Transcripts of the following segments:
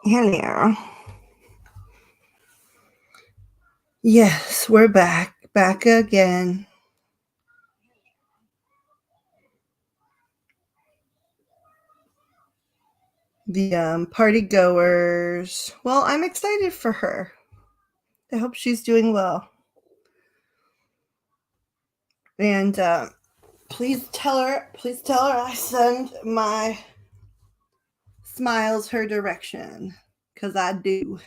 Hello. Yes, we're back again. The party goers. Well, I'm excited for her. I hope she's doing well. And please tell her I send my smiles her direction, because I do.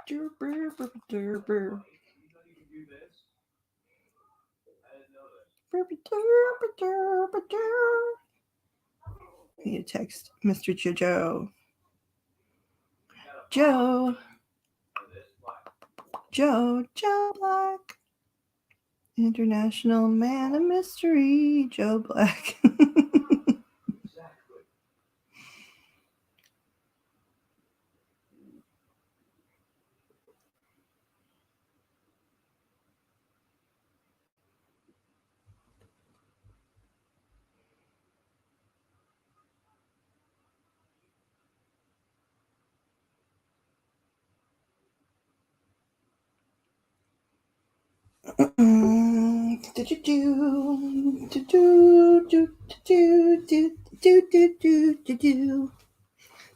I need to text Mr. Joe. Joe Black. International Man of Mystery, Joe Black.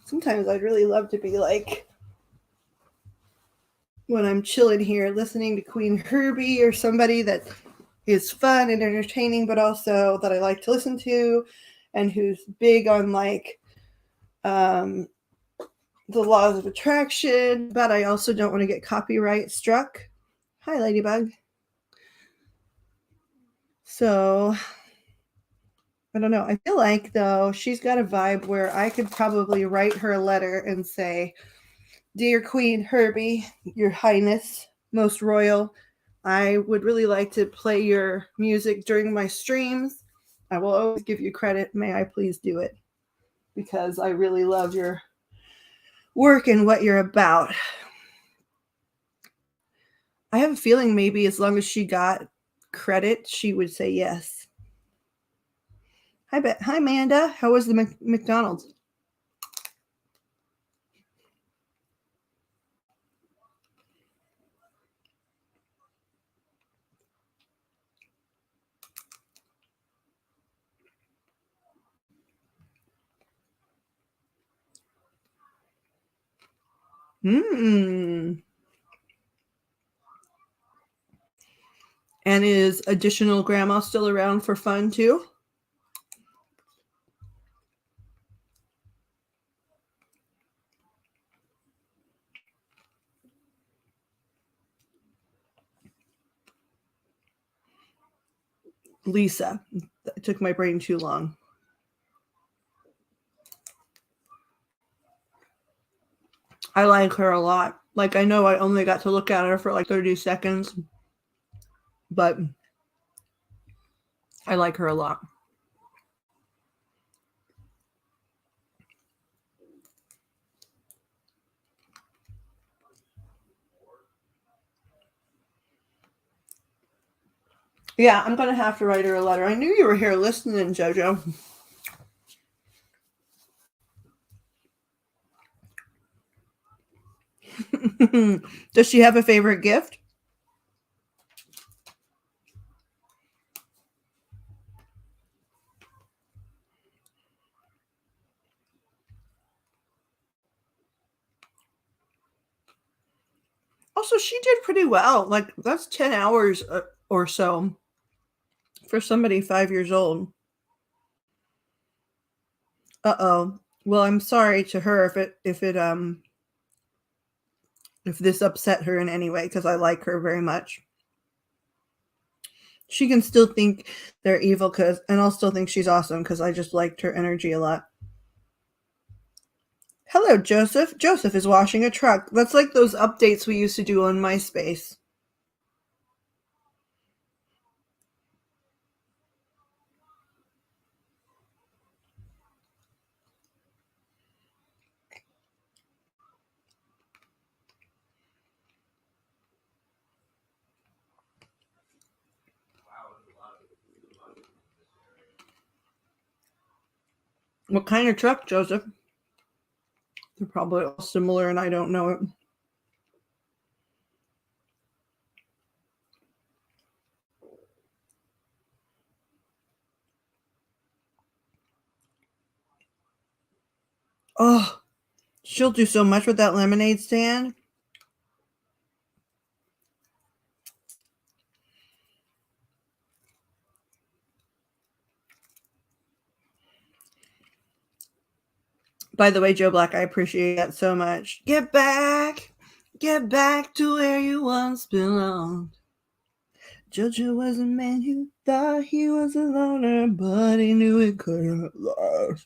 Sometimes I'd really love to be like when I'm chilling here listening to Queen Herbie or somebody that is fun and entertaining, but also that I like to listen to and who's big on like the laws of attraction, but I also don't want to get copyright struck. Hi, Ladybug. So I don't know. I feel like though she's got a vibe where I could probably write her a letter and say, "Dear Queen Herbie, Your Highness, Most Royal, I would really like to play your music during my streams. I will always give you credit. May I please do it? Because I really love your work and what you're about." I have a feeling maybe as long as she got credit, she would say yes. Hi, Amanda. How was the McDonald's? Mm. And is additional grandma still around for fun too? Lisa. It took my brain too long. I like her a lot. Like, I know I only got to look at her for like 30 seconds, but I like her a lot. Yeah, I'm going to have to write her a letter. I knew you were here listening, JoJo. Does she have a favorite gift? Also, she did pretty well. Like, that's 10 hours or so for somebody 5 years old. Uh-oh. Well, I'm sorry to her if this upset her in any way, because I like her very much. She can still think they're evil, and I'll still think she's awesome because I just liked her energy a lot. Hello, Joseph. Joseph is washing a truck. That's like those updates we used to do on MySpace. What kind of truck, Joseph? They're probably all similar and I don't know it. Oh, she'll do so much with that lemonade stand. By the way, Joe Black, I appreciate that so much. Get back to where you once belonged. Jojo was a man who thought he was a loner, but he knew it couldn't last.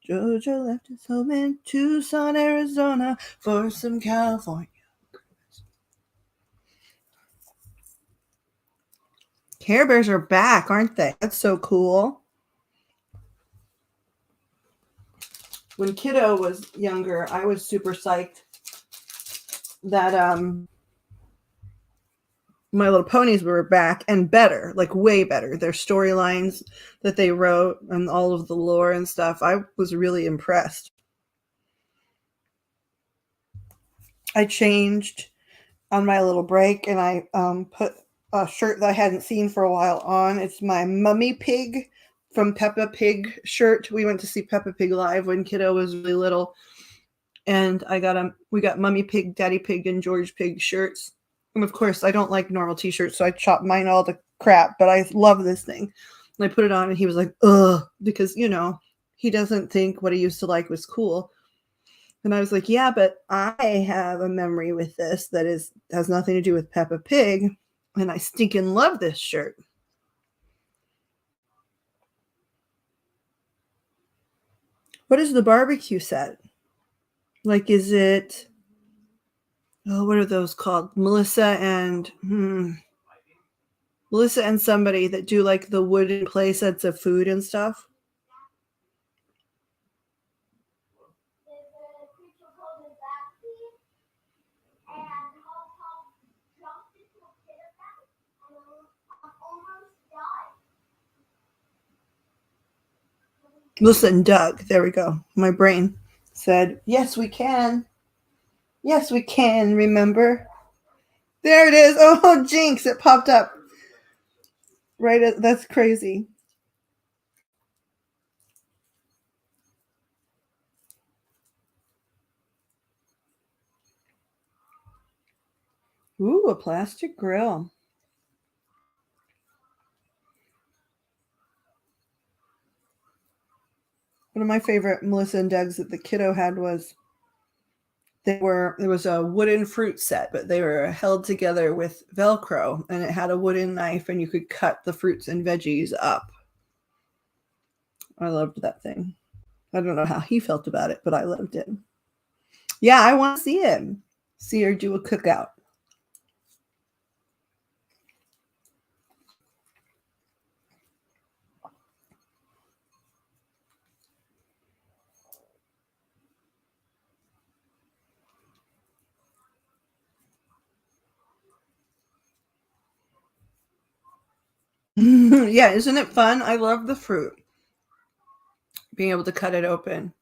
Jojo left his home in Tucson, Arizona for some California. Care Bears are back, aren't they? That's so cool. When Kiddo was younger, I was super psyched that My Little Ponies were back and better, like way better. Their storylines that they wrote and all of the lore and stuff, I was really impressed. I changed on my little break and I put a shirt that I hadn't seen for a while on. It's my Mummy Pig from Peppa Pig shirt. We went to see Peppa Pig live when Kiddo was really little. And we got Mummy Pig, Daddy Pig, and George Pig shirts. And of course, I don't like normal t-shirts, so I chopped mine all to crap, but I love this thing. And I put it on and he was like, ugh, because, he doesn't think what he used to like was cool. And I was like, yeah, but I have a memory with this that has nothing to do with Peppa Pig, and I stinking love this shirt. What is the barbecue set? Like, is it... Oh, what are those called? Melissa and somebody that do like the wooden play sets of food and stuff. Melissa and Doug. There we go. My brain said, yes, we can. Yes, we can. Remember? There it is. Oh, jinx. It popped up. Right. That's crazy. Ooh, a plastic grill. One of my favorite Melissa and Doug's that the kiddo had was there was a wooden fruit set, but they were held together with Velcro, and it had a wooden knife, and you could cut the fruits and veggies up. I loved that thing. I don't know how he felt about it, but I loved it. Yeah, I want to see him. See her do a cookout. Yeah, isn't it fun? I love the fruit. Being able to cut it open.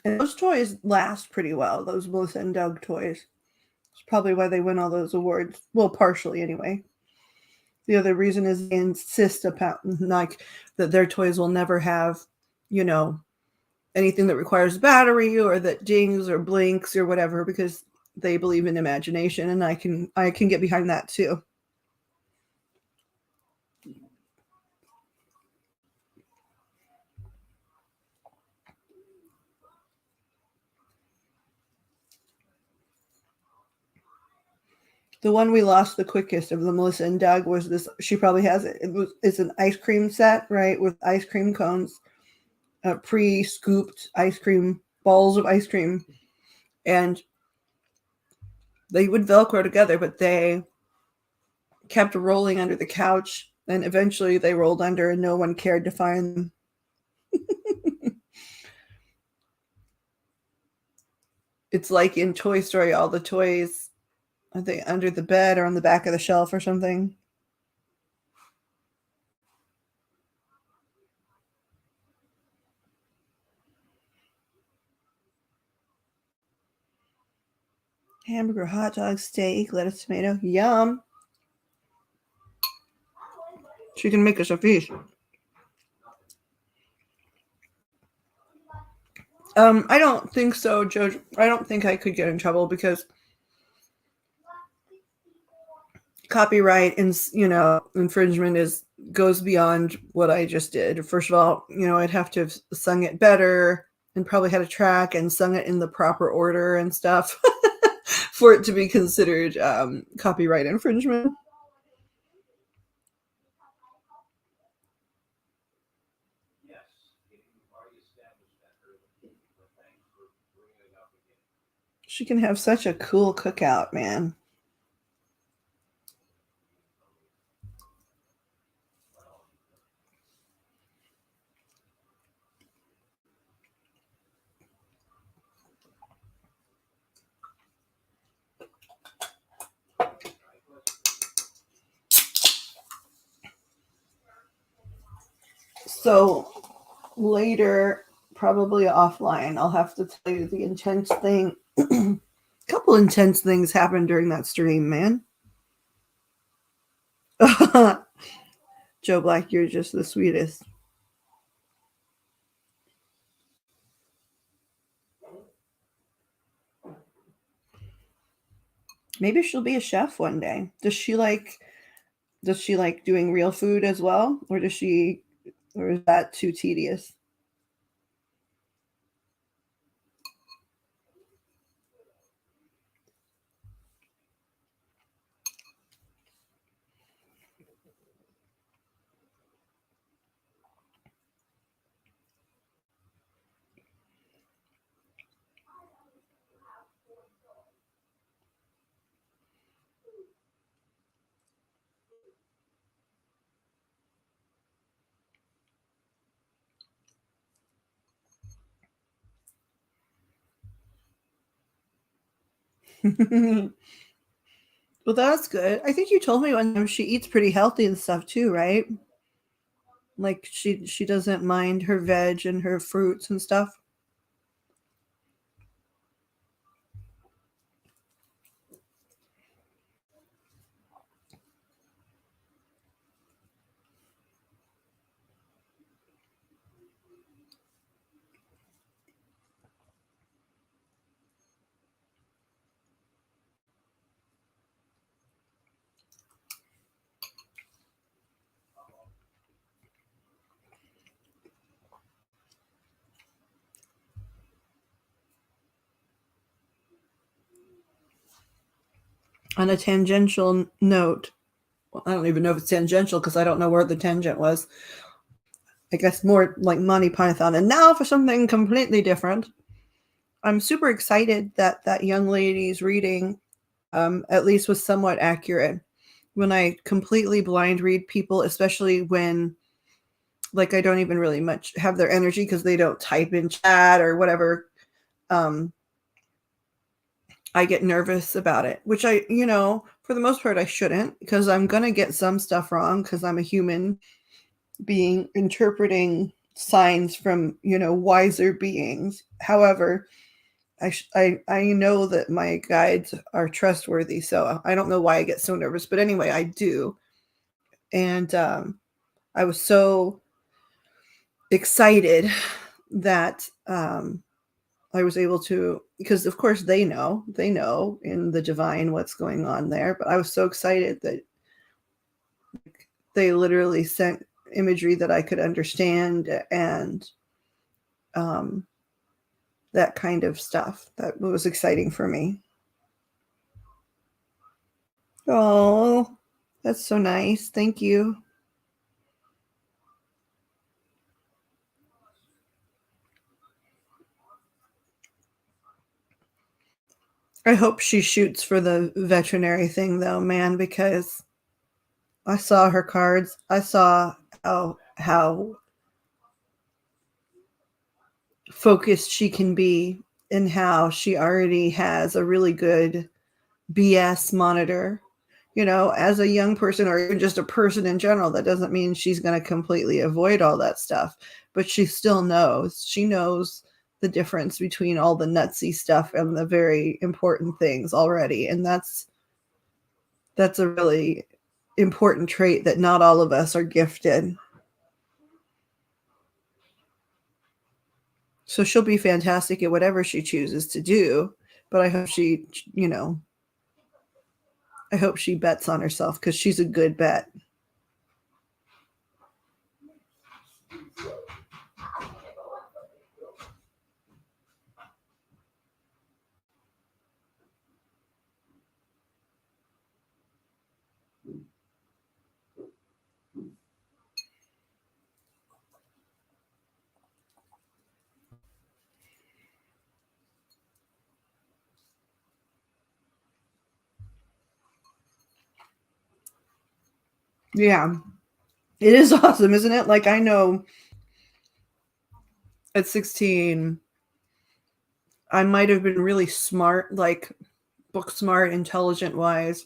And those toys last pretty well, those Melissa and Doug toys. It's probably why they win all those awards. Well, partially anyway. The other reason is they insist upon like that their toys will never have, anything that requires battery or that dings or blinks or whatever, because they believe in imagination, and I can get behind that too. The one we lost the quickest of the Melissa and Doug was this. She probably has it. It's an ice cream set, right, with ice cream cones, pre-scooped ice cream balls of ice cream, and they would Velcro together, but they kept rolling under the couch, and eventually they rolled under, and no one cared to find them. It's like in Toy Story, all the toys, are they under the bed or on the back of the shelf or something? Hamburger, hot dog, steak, lettuce, tomato. Yum. She can make us a feast. I don't think so, Joe. I don't think I could get in trouble because copyright and infringement goes beyond what I just did. First of all, I'd have to have sung it better and probably had a track and sung it in the proper order and stuff for it to be considered copyright infringement. She can have such a cool cookout, man. So later, probably offline, I'll have to tell you the intense thing. A couple intense things happened during that stream, man. Joe Black, you're just the sweetest. Maybe she'll be a chef one day. Does she like doing real food as well, or is that too tedious? Well, that's good. I think you told me one time she eats pretty healthy and stuff too, right? Like she doesn't mind her veg and her fruits and stuff. On a tangential note, well, I don't even know if it's tangential because I don't know where the tangent was. I guess more like Monty Python. And now for something completely different. I'm super excited that that young lady's reading at least was somewhat accurate. When I completely blind read people, especially when like I don't even really much have their energy because they don't type in chat or whatever, I get nervous about it, which for the most part, I shouldn't because I'm going to get some stuff wrong because I'm a human being interpreting signs from, wiser beings. However, I know that my guides are trustworthy, so I don't know why I get so nervous, but anyway, I do. And I was so excited that I was able to, because of course they know in the divine what's going on there, but I was so excited that they literally sent imagery that I could understand and that kind of stuff. That was exciting for me. Oh, that's so nice. Thank you. I hope she shoots for the veterinary thing though, man, because I saw her cards. I saw how focused she can be and how she already has a really good BS monitor. As a young person or even just a person in general, that doesn't mean she's going to completely avoid all that stuff, but she still knows. She knows the difference between all the nutsy stuff and the very important things already. And that's a really important trait that not all of us are gifted. So she'll be fantastic at whatever she chooses to do, but I hope she, I hope she bets on herself, because she's a good bet. Yeah. It is awesome, isn't it? Like, I know at 16, I might have been really smart, like book smart, intelligent wise,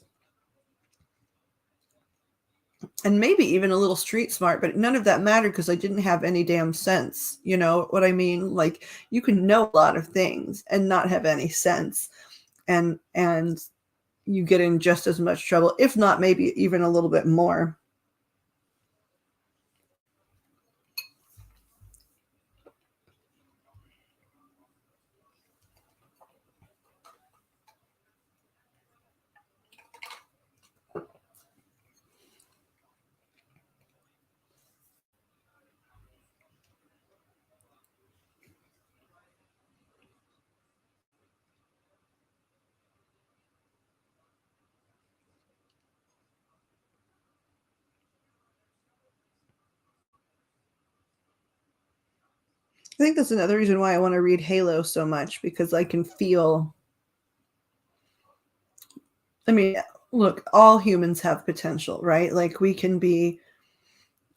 and maybe even a little street smart, but none of that mattered because I didn't have any damn sense. You know what I mean? Like, you can know a lot of things and not have any sense. And you get in just as much trouble, if not maybe even a little bit more. I think that's another reason why I want to read Halo so much, because I can feel, I mean, look, all humans have potential, right? Like, we can be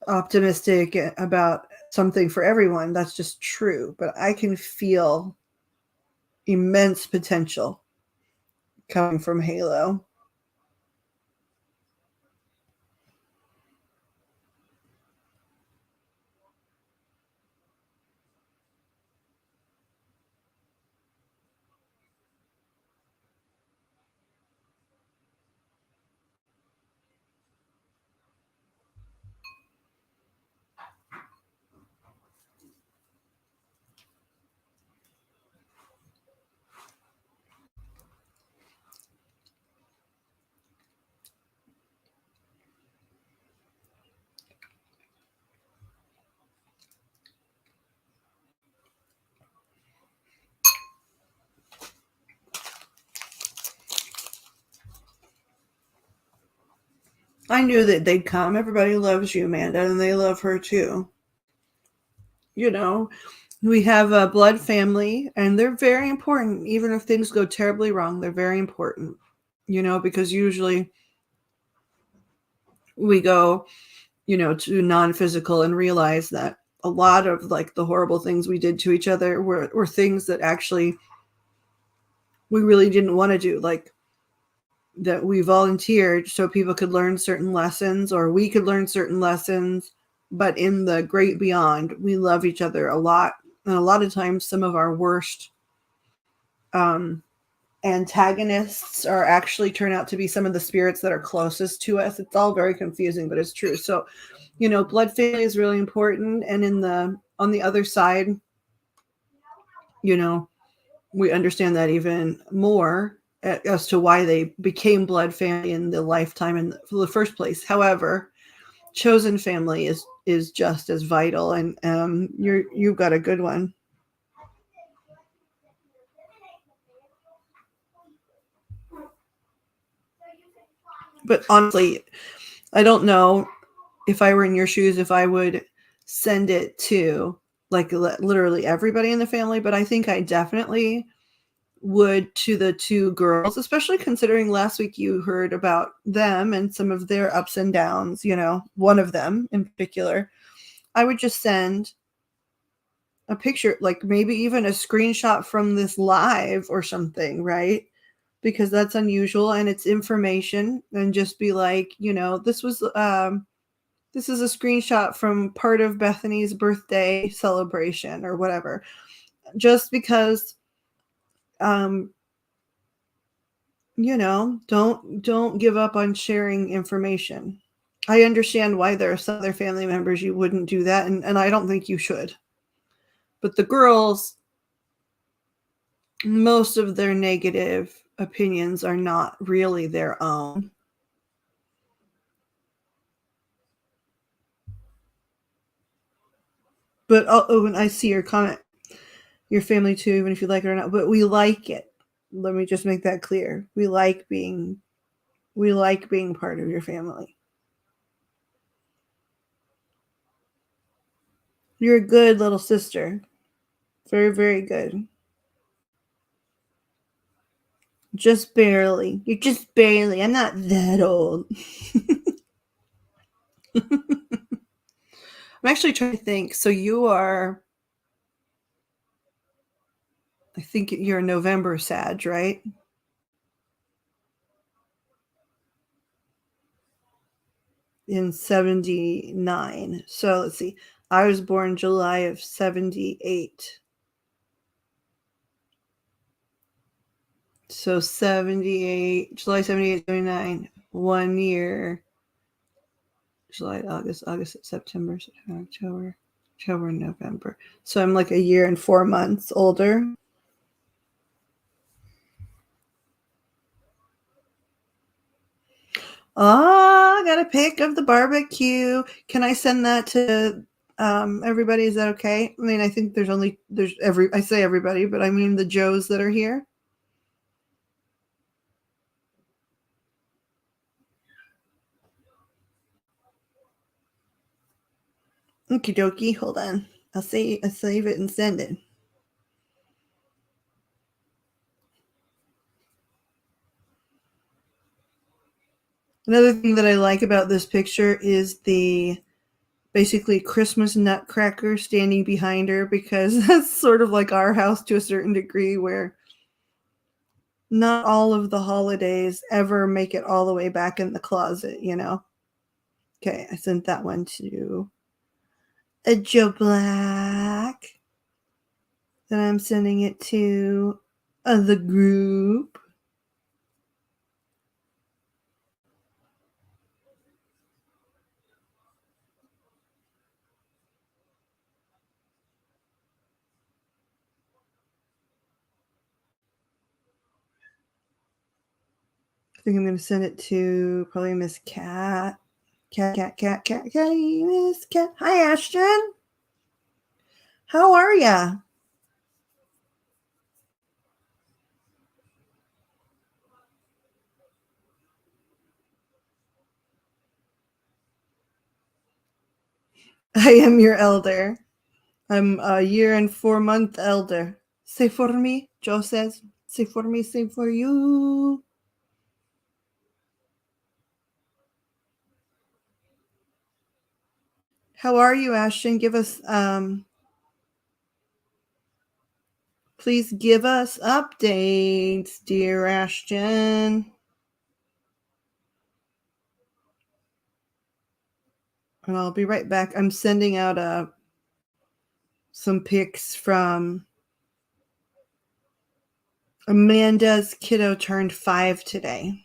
optimistic about something for everyone. That's just true. But I can feel immense potential coming from Halo. I knew that they'd come. Everybody loves you, Amanda, and they love her too. You know, we have a blood family, and they're very important. Even if things go terribly wrong, they're very important, because usually we go, to non-physical and realize that a lot of like the horrible things we did to each other were things that actually we really didn't want to do. Like, that we volunteered so people could learn certain lessons, or we could learn certain lessons. But in the great beyond, we love each other a lot. And a lot of times, some of our worst antagonists are actually turn out to be some of the spirits that are closest to us. It's all very confusing, but it's true. So, blood family is really important. And on the other side, we understand that even more as to why they became blood family in the lifetime in the first place. However, chosen family is just as vital, and you've got a good one. But honestly, I don't know, if I were in your shoes, if I would send it to like literally everybody in the family, but I think I definitely would to the two girls, especially considering last week you heard about them and some of their ups and downs, one of them in particular. I would just send a picture, like maybe even a screenshot from this live or something, right? Because that's unusual and it's information, and just be like, this is a screenshot from part of Bethany's birthday celebration or whatever. just because, you know, don't give up on sharing information. I understand why there are some other family members you wouldn't do that, and I don't think you should. But the girls, most of their negative opinions are not really their own. But oh, and I see your comment. Your family too, even if you like it or not. But we like it. Let me just make that clear. We like being part of your family. You're a good little sister. Very, very good. Just barely. You're just barely. I'm not that old. I'm actually trying to think. So you are, I think you're a November Sag, right? In 79. So let's see. I was born July of 78. So 78, July 78, 79. 1 year. July, August, September, October, November. So I'm like a year and 4 months older. Oh, I got a pic of the barbecue. Can I send that to everybody? Is that okay? I mean, I think I say everybody, but I mean the Joes that are here. Okie dokie. Hold on. I'll save it and send it. Another thing that I like about this picture is the basically Christmas nutcracker standing behind her, because that's sort of like our house to a certain degree, where not all of the holidays ever make it all the way back in the closet, you know? Okay, I sent that one to a Joe Black. Then I'm sending it to the group. I think I'm going to send it to probably Miss Cat. Catty, Miss Cat. Hi, Ashton. How are ya? I am your elder. I'm a year and 4 month elder. Say for me, Joe says. Say for me, say for you. How are you, Ashton? Please give us updates, dear Ashton. And I'll be right back. I'm sending out some pics from Amanda's kiddo turned 5 today.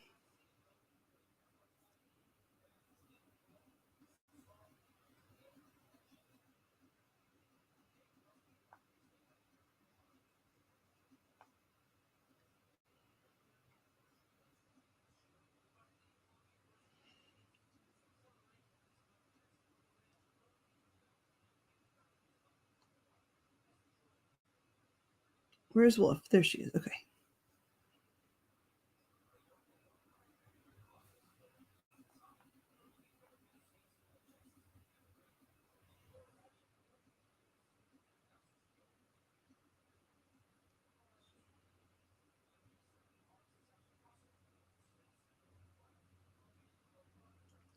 Where's Wolf? There she is. Okay.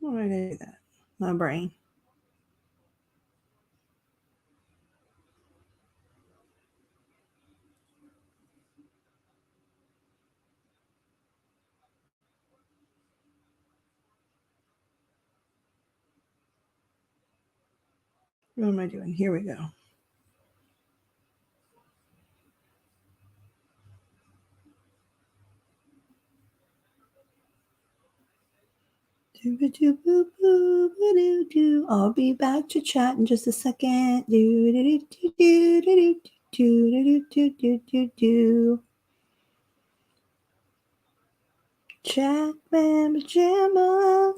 Why did I do that? My brain. What am I doing? Here we go. I'll be back to chat in just a second. Chat man pajama.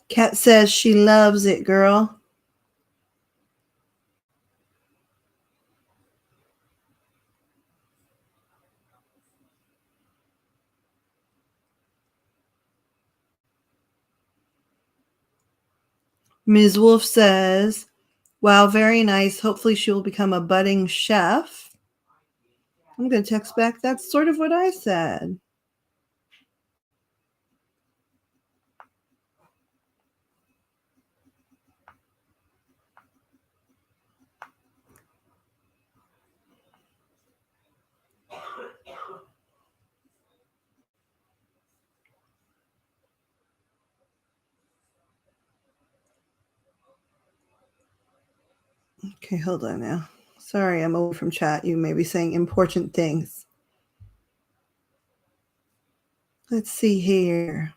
Kat says she loves it, girl. Ms. Wolf says, wow, very nice. Hopefully she will become a budding chef. I'm going to text back. That's sort of what I said. Okay, hold on now. Sorry, I'm away from chat. You may be saying important things. Let's see here.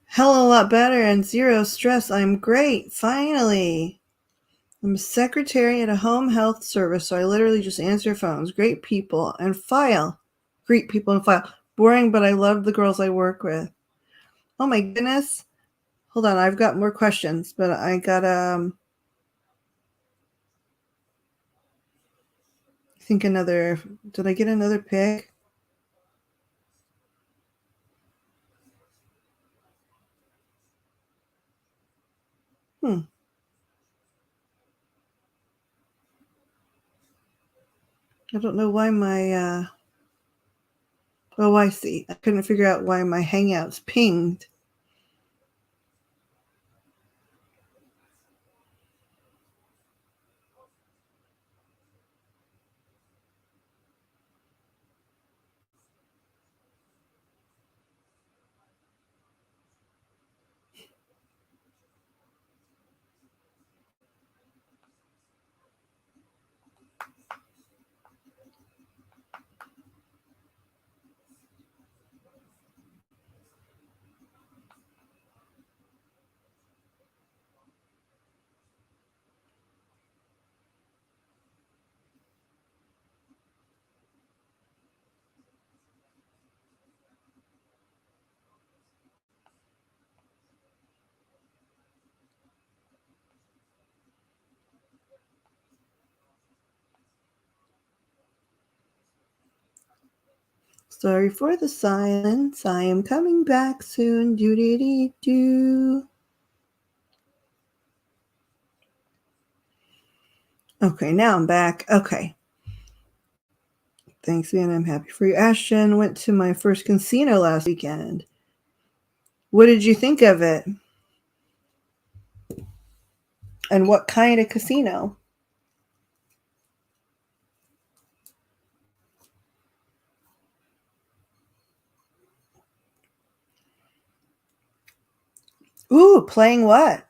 Hell a lot better and zero stress. I'm great. Finally. I'm a secretary at a home health service, so I literally just answer phones. Great people and file. Greet people and file. Boring, but I love the girls I work with. Oh my goodness. Hold on, I've got more questions, but I got I think another. Did I get another pick? I don't know why my oh, I see. I couldn't figure out why my Hangouts pinged. Sorry for the silence. I am coming back soon. Do. Okay, now I'm back. Okay. Thanks, man. I'm happy for you. Ashton went to my first casino last weekend. What did you think of it? And what kind of casino? Ooh, playing what?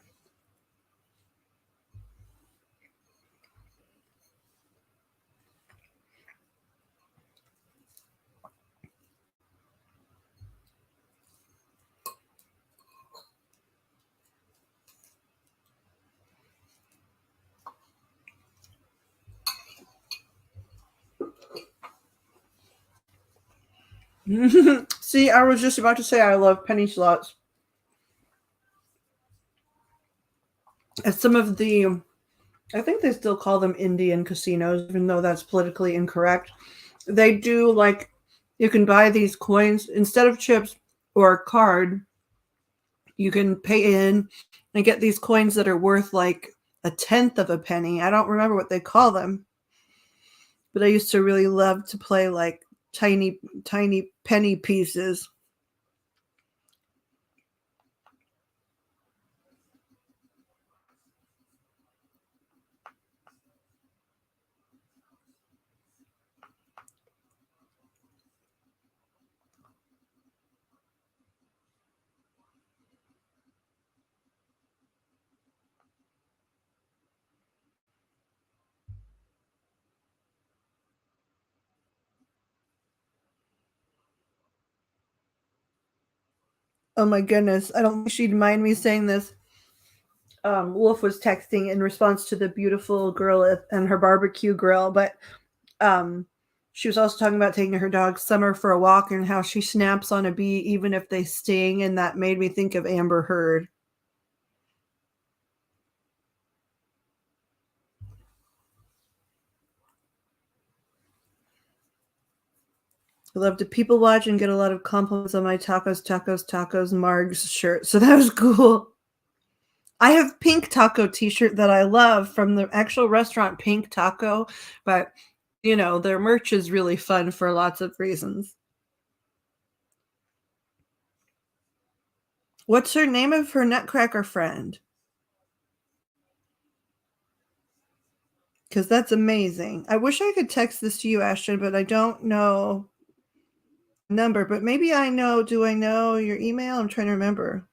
See, I was just about to say I love penny slots. At some of the, I think they still call them Indian casinos, even though that's politically incorrect. They do like, you can buy these coins instead of chips or a card. You can pay in and get these coins that are worth like a tenth of a penny. I don't remember what they call them, but I used to really love to play like tiny penny pieces. Oh my goodness. I don't think she'd mind me saying this. Wolf was texting in response to the beautiful girl and her barbecue grill, but um, she was also talking about taking her dog Summer for a walk and how she snaps on a bee even if they sting, and that made me think of Amber Heard. I love to people watch and get a lot of compliments on my tacos, Margs shirt. So that was cool. I have Pink Taco t-shirt that I love from the actual restaurant Pink Taco, but their merch is really fun for lots of reasons. What's her name of her nutcracker friend? Because that's amazing. I wish I could text this to you, Ashton, but I don't know number. But maybe I know. Do I know your email? I'm trying to remember.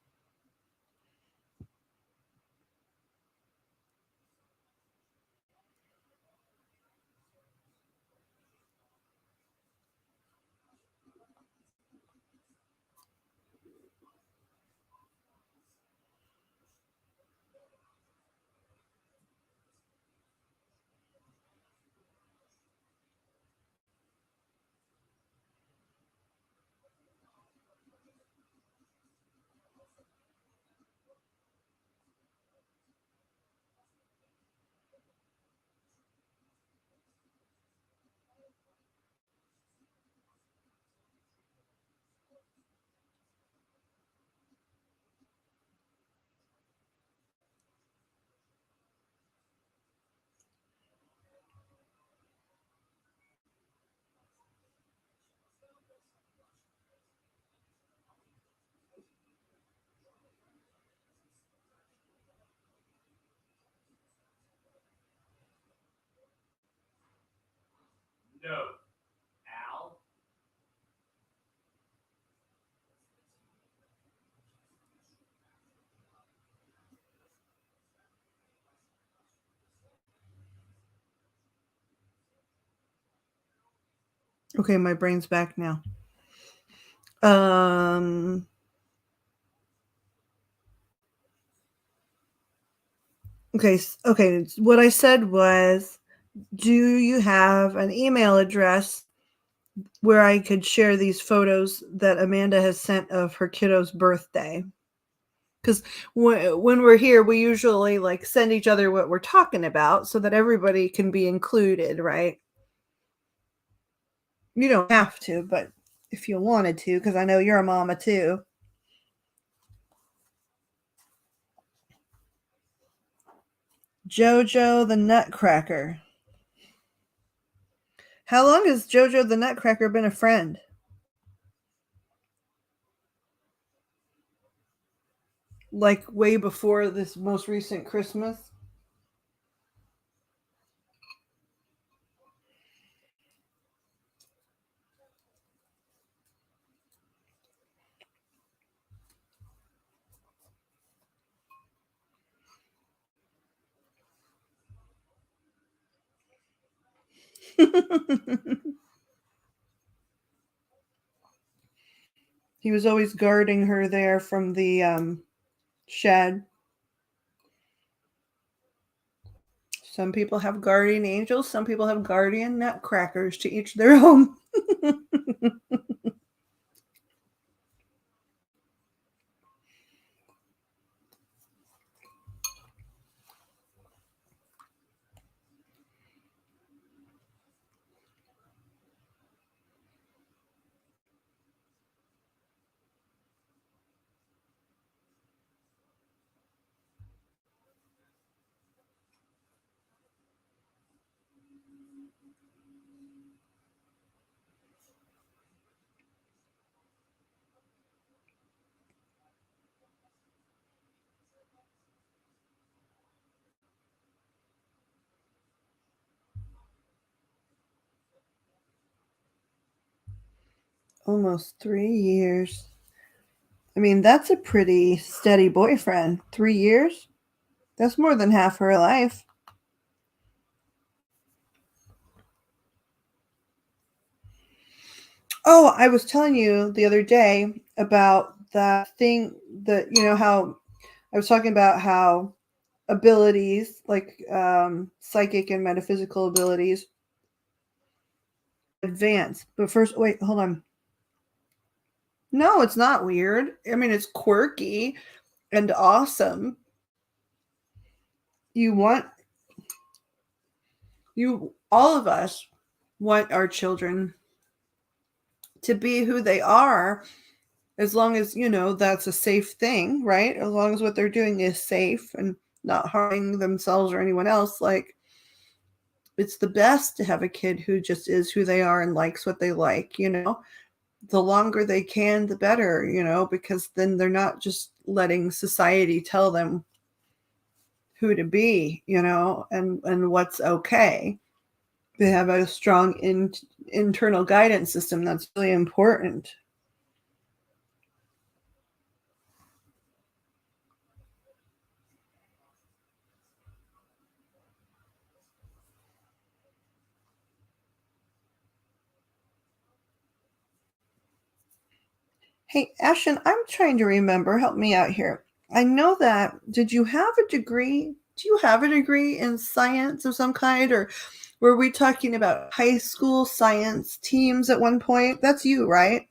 No. Al? Okay, my brain's back now. Okay. Okay. What I said was, do you have an email address where I could share these photos that Amanda has sent of her kiddo's birthday? Because when we're here, we usually send each other what we're talking about so that everybody can be included, right? You don't have to, but if you wanted to, because I know you're a mama too. Jojo the Nutcracker. How long has Jojo the Nutcracker been a friend? Like way before this most recent Christmas? He was always guarding her there from the shed. Some people have guardian angels, some people have guardian nutcrackers, to each their own. Almost 3 years. I mean, that's a pretty steady boyfriend. 3 years? That's more than half her life. Oh, I was telling you the other day about that thing that, how I was talking about how abilities like psychic and metaphysical abilities advance. But first, wait, hold on. No, it's not weird. I mean, it's quirky and awesome. All of us want our children to be who they are, as long as, that's a safe thing, right? As long as what they're doing is safe and not harming themselves or anyone else. Like, it's the best to have a kid who just is who they are and likes what they like, the longer they can, the better, because then they're not just letting society tell them who to be, and what's okay. They have a strong internal guidance system. That's really important. Hey, Ashton, I'm trying to remember. Help me out here. I know that. Did you have a degree? Do you have a degree in science of some kind? Or were we talking about high school science teams at one point? That's you, right?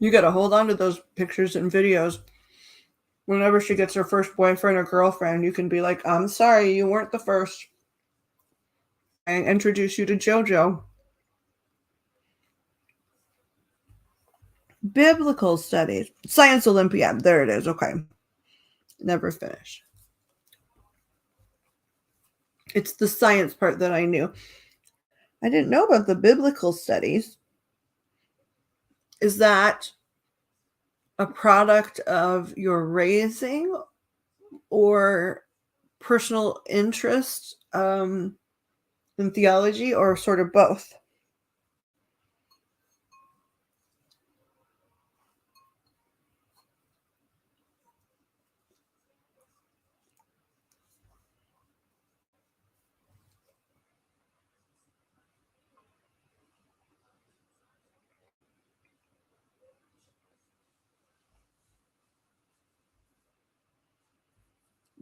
You got to hold on to those pictures and videos. Whenever she gets her first boyfriend or girlfriend, you can be like, I'm sorry, you weren't the first. And introduce you to JoJo. Biblical studies. Science Olympiad. There it is. Okay. Never finished. It's the science part that I knew. I didn't know about the biblical studies. Is that a product of your raising or personal interest in theology, or sort of both?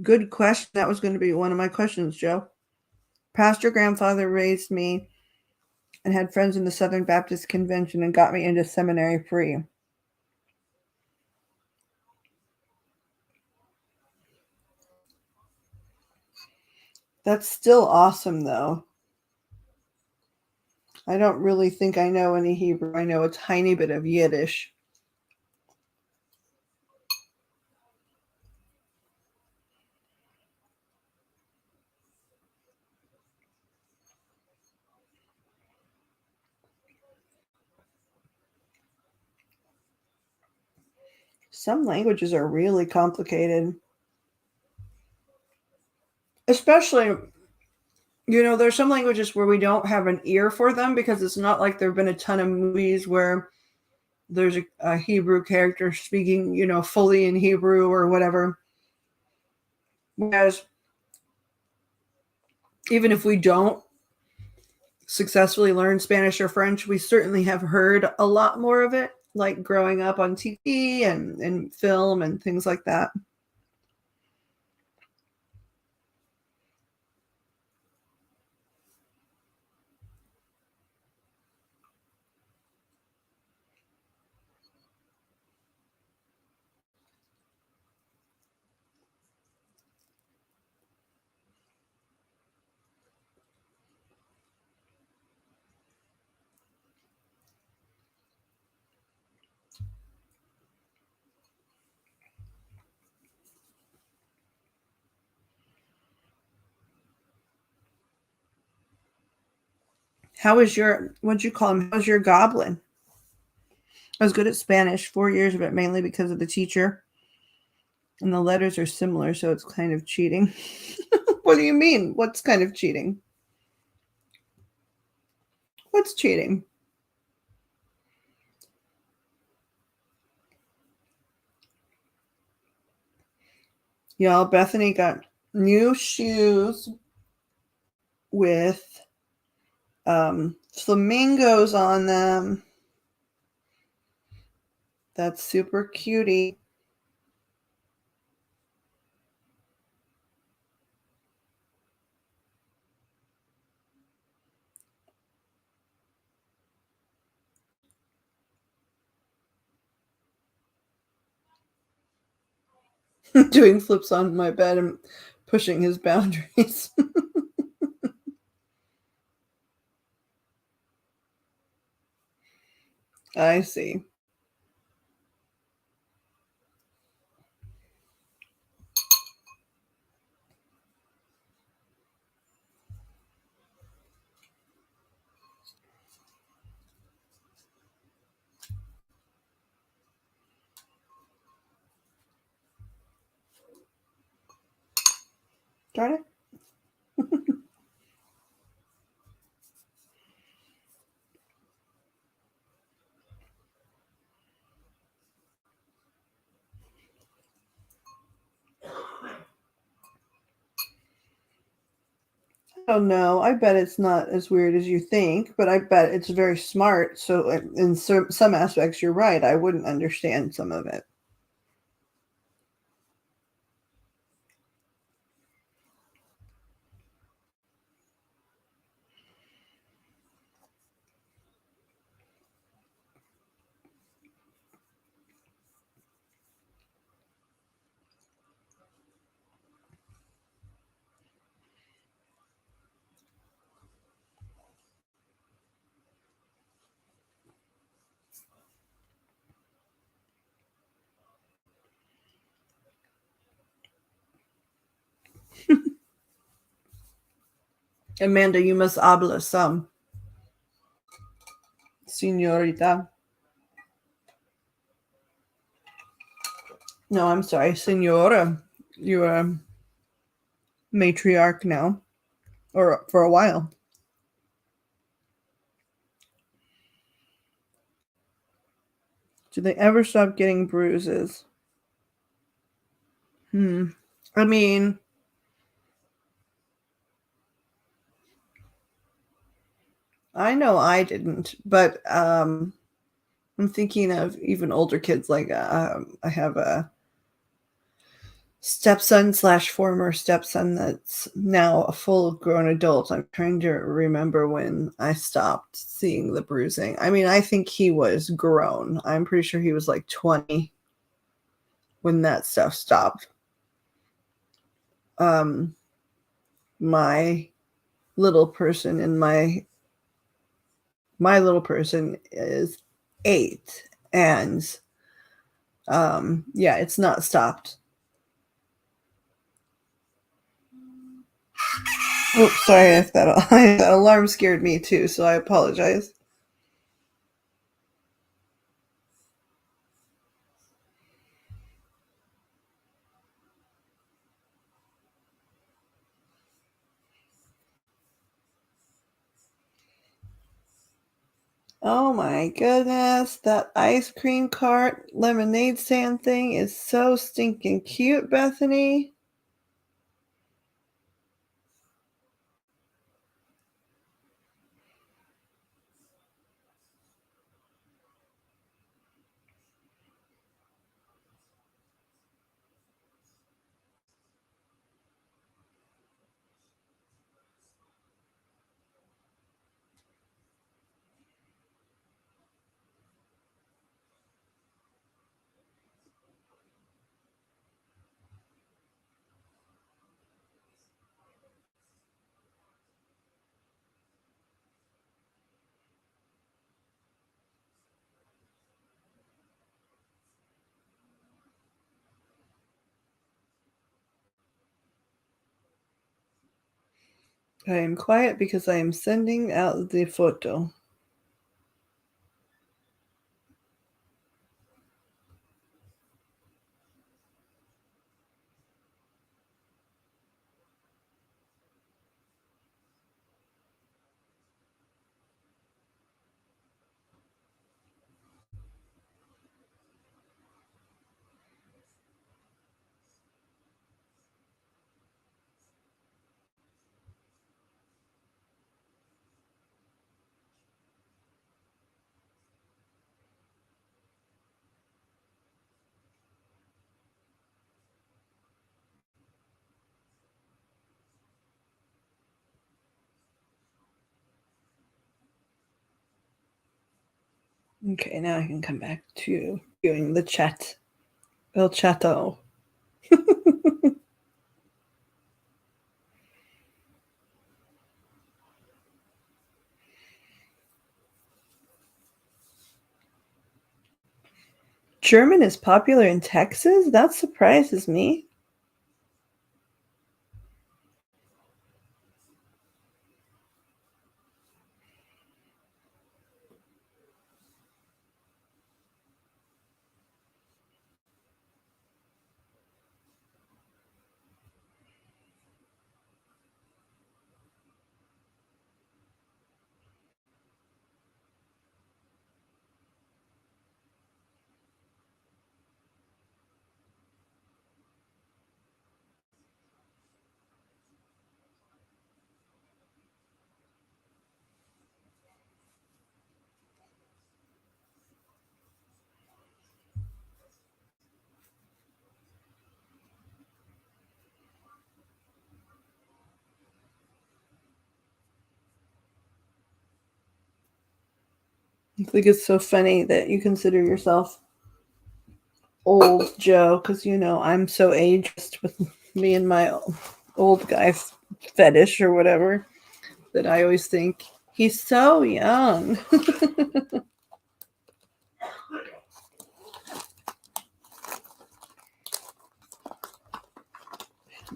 Good question. That was going to be one of my questions, Joe. Pastor grandfather raised me and had friends in the Southern Baptist Convention and got me into seminary free. That's still awesome, though. I don't really think I know any Hebrew. I know a tiny bit of Yiddish. Some languages are really complicated. Especially, there's some languages where we don't have an ear for them because it's not like there have been a ton of movies where there's a Hebrew character speaking, fully in Hebrew or whatever. Whereas, even if we don't successfully learn Spanish or French, we certainly have heard a lot more of it, like growing up on TV and film and things like that. What'd you call him? How's your goblin? I was good at Spanish, 4 years of it, mainly because of the teacher. And the letters are similar, so it's kind of cheating. What do you mean? What's kind of cheating? What's cheating? Y'all, Bethany got new shoes with flamingos on them. That's super cutie. Doing flips on my bed and pushing his boundaries. I see. Darn it. I don't know. I bet it's not as weird as you think, but I bet it's very smart. So, in some aspects, you're right. I wouldn't understand some of it. Amanda, you must habla some. Senorita. No, I'm sorry, Senora. You're a matriarch now, or for a while. Do they ever stop getting bruises? I mean, I know I didn't, but I'm thinking of even older kids. Like I have a stepson slash former stepson that's now a full grown adult. I'm trying to remember when I stopped seeing the bruising. I mean, I think he was grown. I'm pretty sure he was like 20 when that stuff stopped. My little person in my little person is 8, and yeah, it's not stopped. Oops, sorry if that alarm scared me too, so I apologize. Oh my goodness, that ice cream cart lemonade stand thing is so stinking cute, Bethany. I am quiet because I am sending out the photo. Okay, now I can come back to viewing the chat. El chato. German is popular in Texas? That surprises me. I think it's so funny that you consider yourself old, Joe, because you know I'm so ageist with me and my old guy fetish or whatever that I always think he's so young.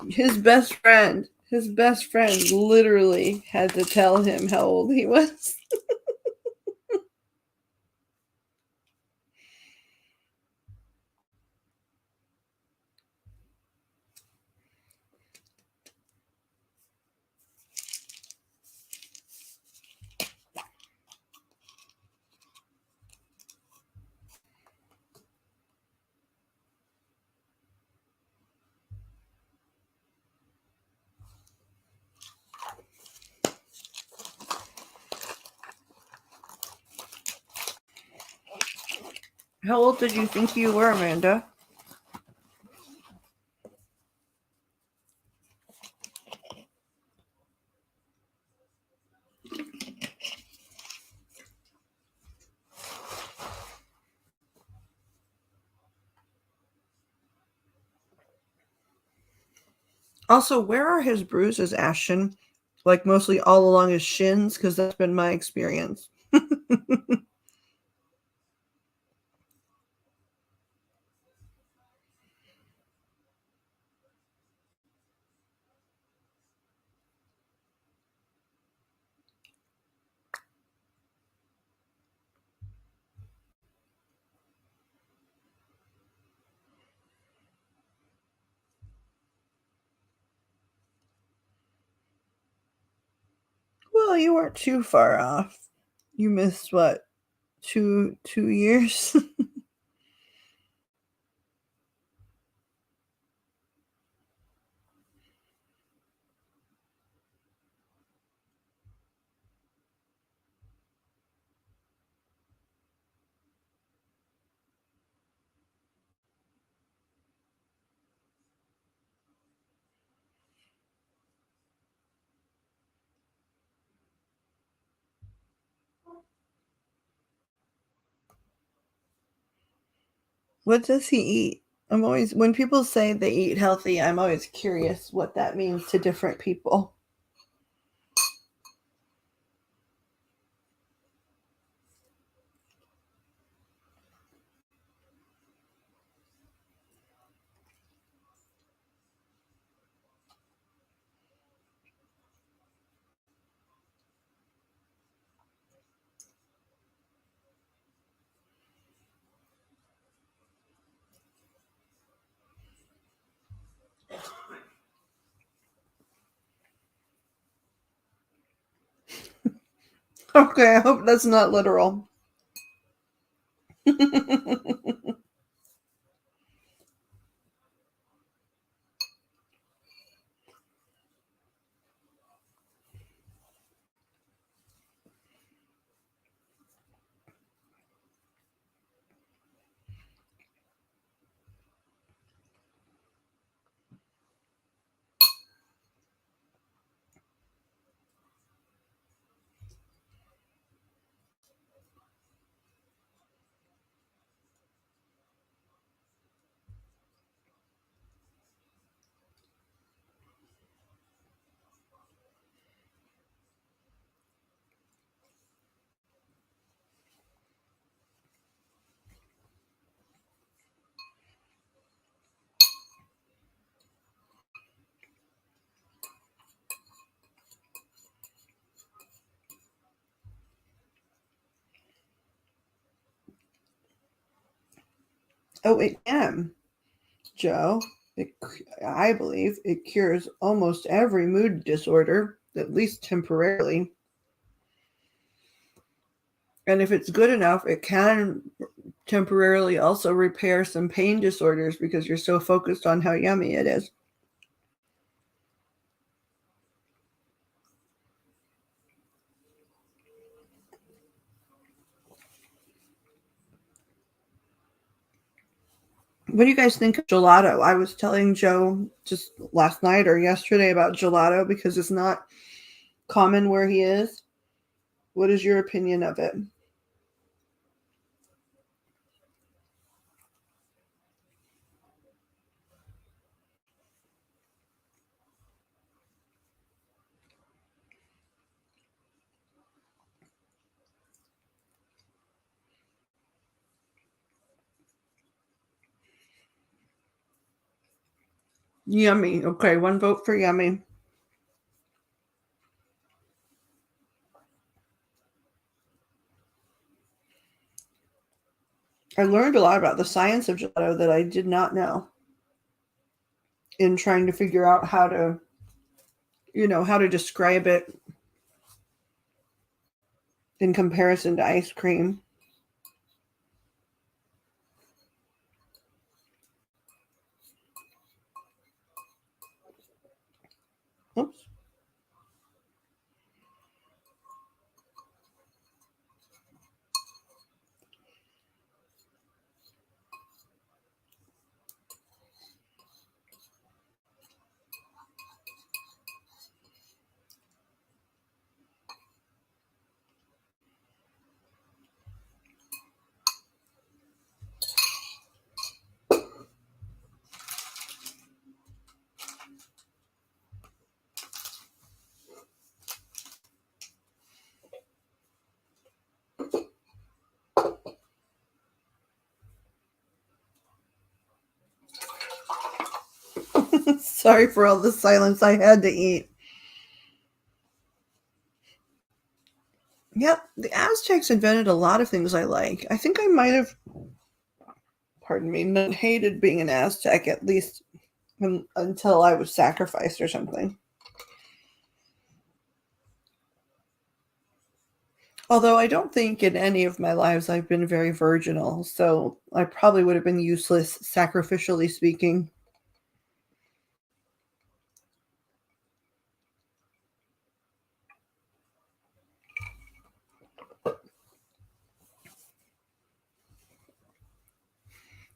his best friend literally had to tell him how old he was. How old did you think you were, Amanda? Also, where are his bruises, Ashton? Like mostly all along his shins, because that's been my experience. Well, you weren't too far off. You missed what, 2 years? What does he eat? I'm always, when people say they eat healthy, I'm always curious what that means to different people. Okay, I hope that's not literal. Oh, it can, Joe. I believe it cures almost every mood disorder, at least temporarily. And if it's good enough, it can temporarily also repair some pain disorders because you're so focused on how yummy it is. What do you guys think of gelato? I was telling Joe just last night or yesterday about gelato because it's not common where he is. What is your opinion of it? Yummy. Okay, one vote for yummy. I learned a lot about the science of gelato that I did not know in trying to figure out how to describe it in comparison to ice cream. Oops. Sorry for all the silence. I had to eat. Yep, the Aztecs invented a lot of things I like. I think I might have, pardon me, not hated being an Aztec, at least until I was sacrificed or something. Although I don't think in any of my lives I've been very virginal, so I probably would have been useless, sacrificially speaking.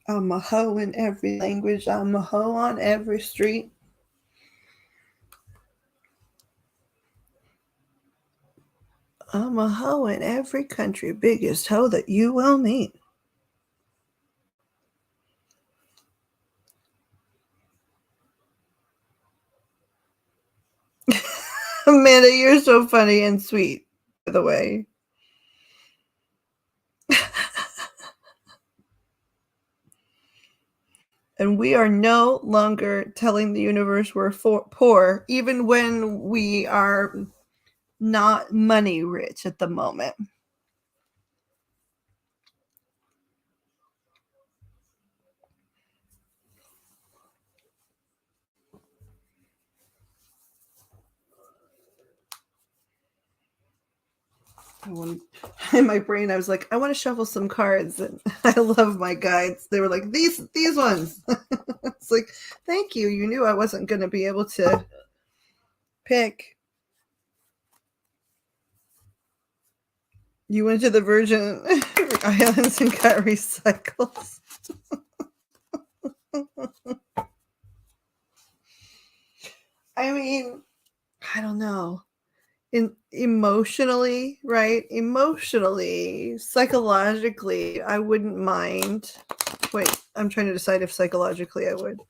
I'm a hoe in every language. I'm a hoe on every street. I'm a hoe in every country. Biggest hoe that you will meet. Amanda, you're so funny and sweet, by the way. And we are no longer telling the universe we're poor, even when we are not money rich at the moment. In my brain, I was like, I want to shuffle some cards, and I love my guides. They were like, these ones. It's like, thank you. You knew I wasn't going to be able to pick. You went to the Virgin Islands and got recycles. I mean, I don't know. Emotionally, right? Emotionally, psychologically, I wouldn't mind. Wait, I'm trying to decide if psychologically I would.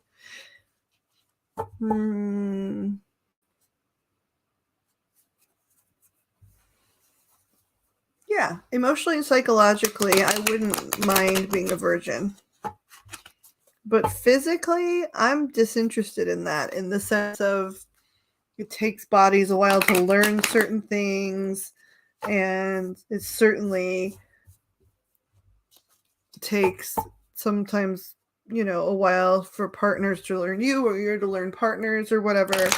Yeah, emotionally and psychologically, I wouldn't mind being a virgin. But physically, I'm disinterested in that, in the sense of it takes bodies a while to learn certain things, and it certainly takes sometimes, a while for partners to learn you, or you're to learn partners or whatever.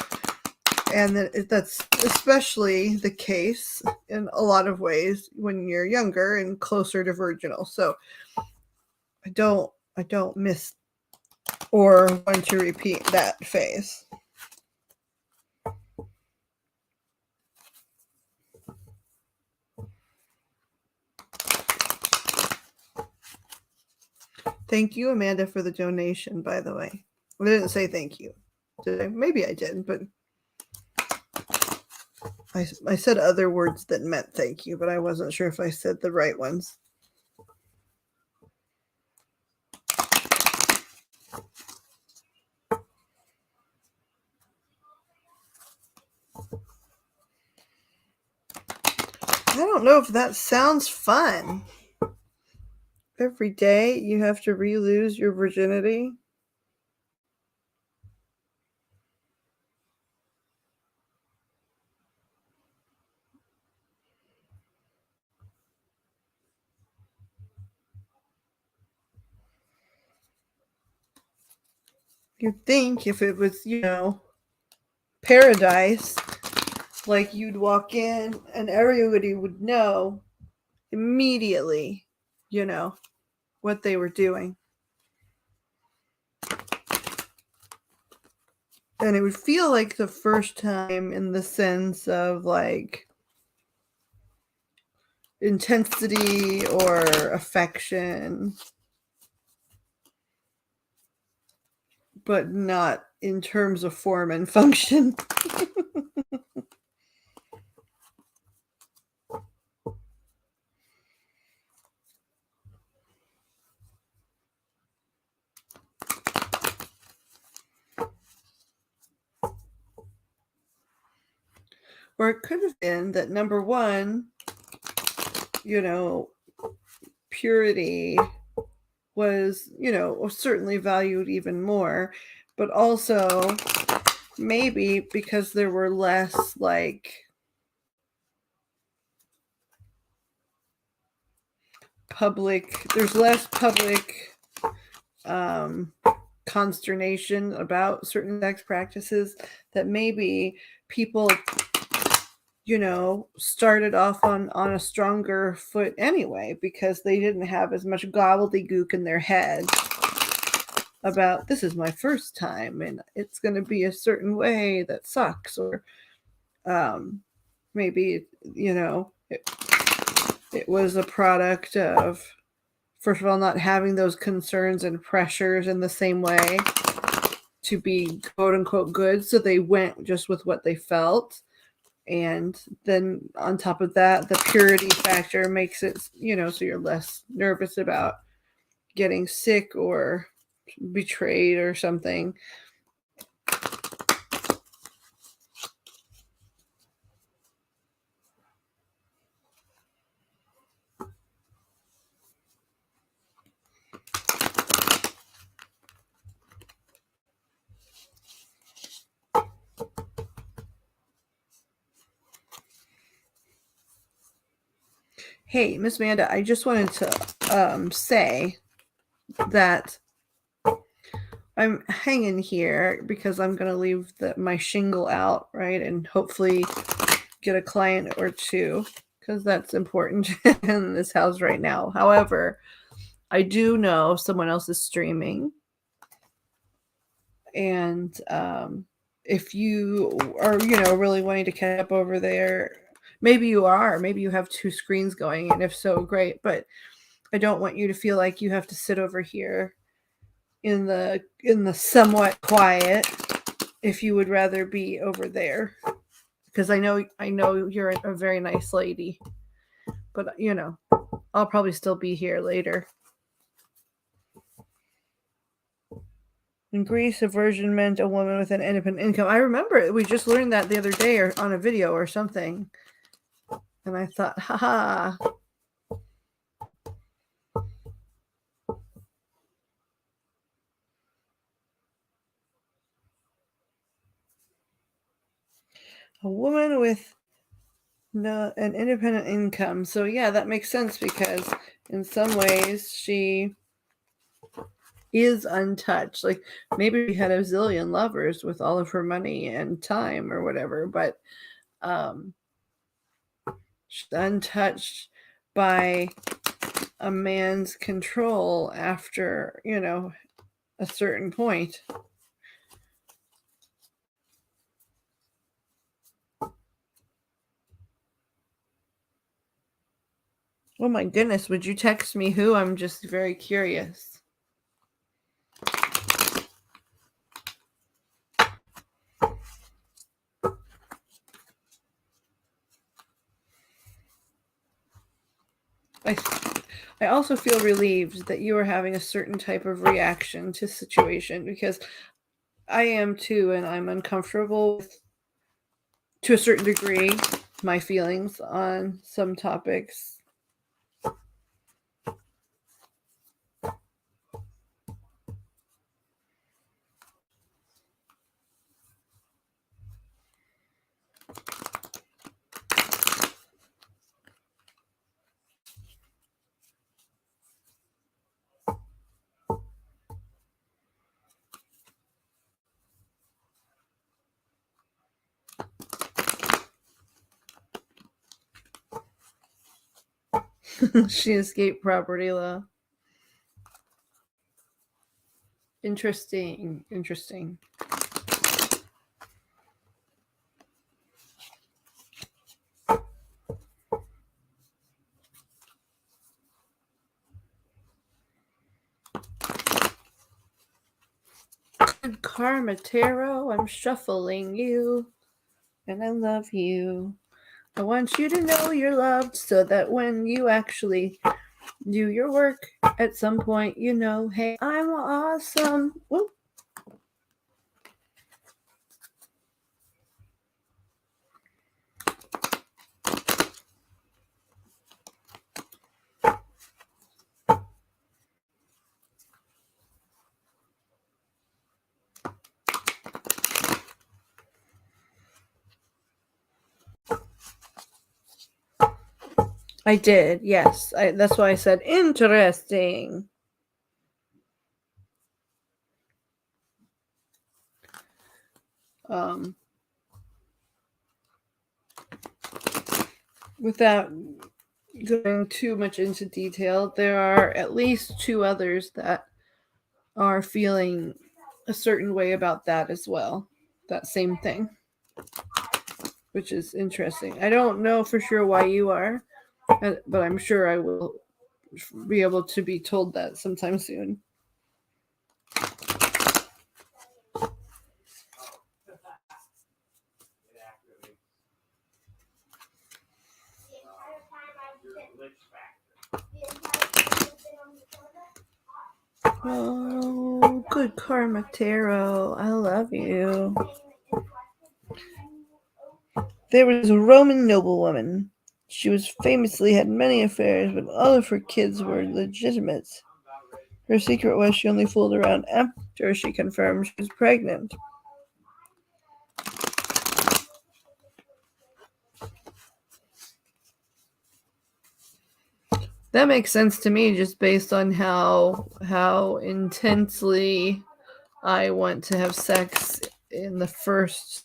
And that's especially the case in a lot of ways when you're younger and closer to virginal. So I don't miss or want to repeat that phase. Thank you, Amanda, for the donation, by the way. I didn't say thank you. Did I? Maybe I did, but I said other words that meant thank you, but I wasn't sure if I said the right ones. I don't know if that sounds fun. Every day you have to re-lose your virginity. You'd think if it was, paradise, like you'd walk in and everybody would know immediately, what they were doing. And it would feel like the first time in the sense of like intensity or affection, but not in terms of form and function. Or it could have been that number one, purity was, certainly valued even more, but also maybe because there were less there's less public consternation about certain sex practices, that maybe people started off on a stronger foot anyway, because they didn't have as much gobbledygook in their head about, this is my first time and it's going to be a certain way that sucks, or maybe it was a product of, first of all, not having those concerns and pressures in the same way to be quote unquote good, so they went just with what they felt. And then on top of that, the purity factor makes it, so you're less nervous about getting sick or betrayed or something. Hey, Miss Amanda, I just wanted to say that I'm hanging here because I'm going to leave my shingle out, right? And hopefully get a client or two, because that's important in this house right now. However, I do know someone else is streaming. And if you are, really wanting to catch up over there, maybe you have two screens going, and if so, great. But I don't want you to feel like you have to sit over here in the somewhat quiet if you would rather be over there, because I know you're a very nice lady, but I'll probably still be here later. In Greece, a virgin meant a woman with an independent income. I remember we just learned that the other day, or on a video or something. And I thought, haha. A woman with an independent income. So yeah, that makes sense, because in some ways she is untouched. Like maybe she had a zillion lovers with all of her money and time or whatever, but she's untouched by a man's control after, a certain point. Oh my goodness, would you text me who? I'm just very curious. I also feel relieved that you are having a certain type of reaction to situation, because I am too, and I'm uncomfortable with, to a certain degree, my feelings on some topics. She escaped property law. Interesting. Good karma, tarot. I'm shuffling you, and I love you. I want you to know you're loved, so that when you actually do your work at some point, hey, I'm awesome. Whoop. I did, yes. That's why I said interesting. Without going too much into detail, there are at least 2 others that are feeling a certain way about that as well. That same thing, which is interesting. I don't know for sure why you are, but I'm sure I will be able to be told that sometime soon. Oh, good karma, tarot. I love you. There was a Roman noblewoman. She was famously had many affairs, but all of her kids were legitimate. Her secret was she only fooled around after she confirmed she was pregnant. That makes sense to me, just based on how intensely I want to have sex in the first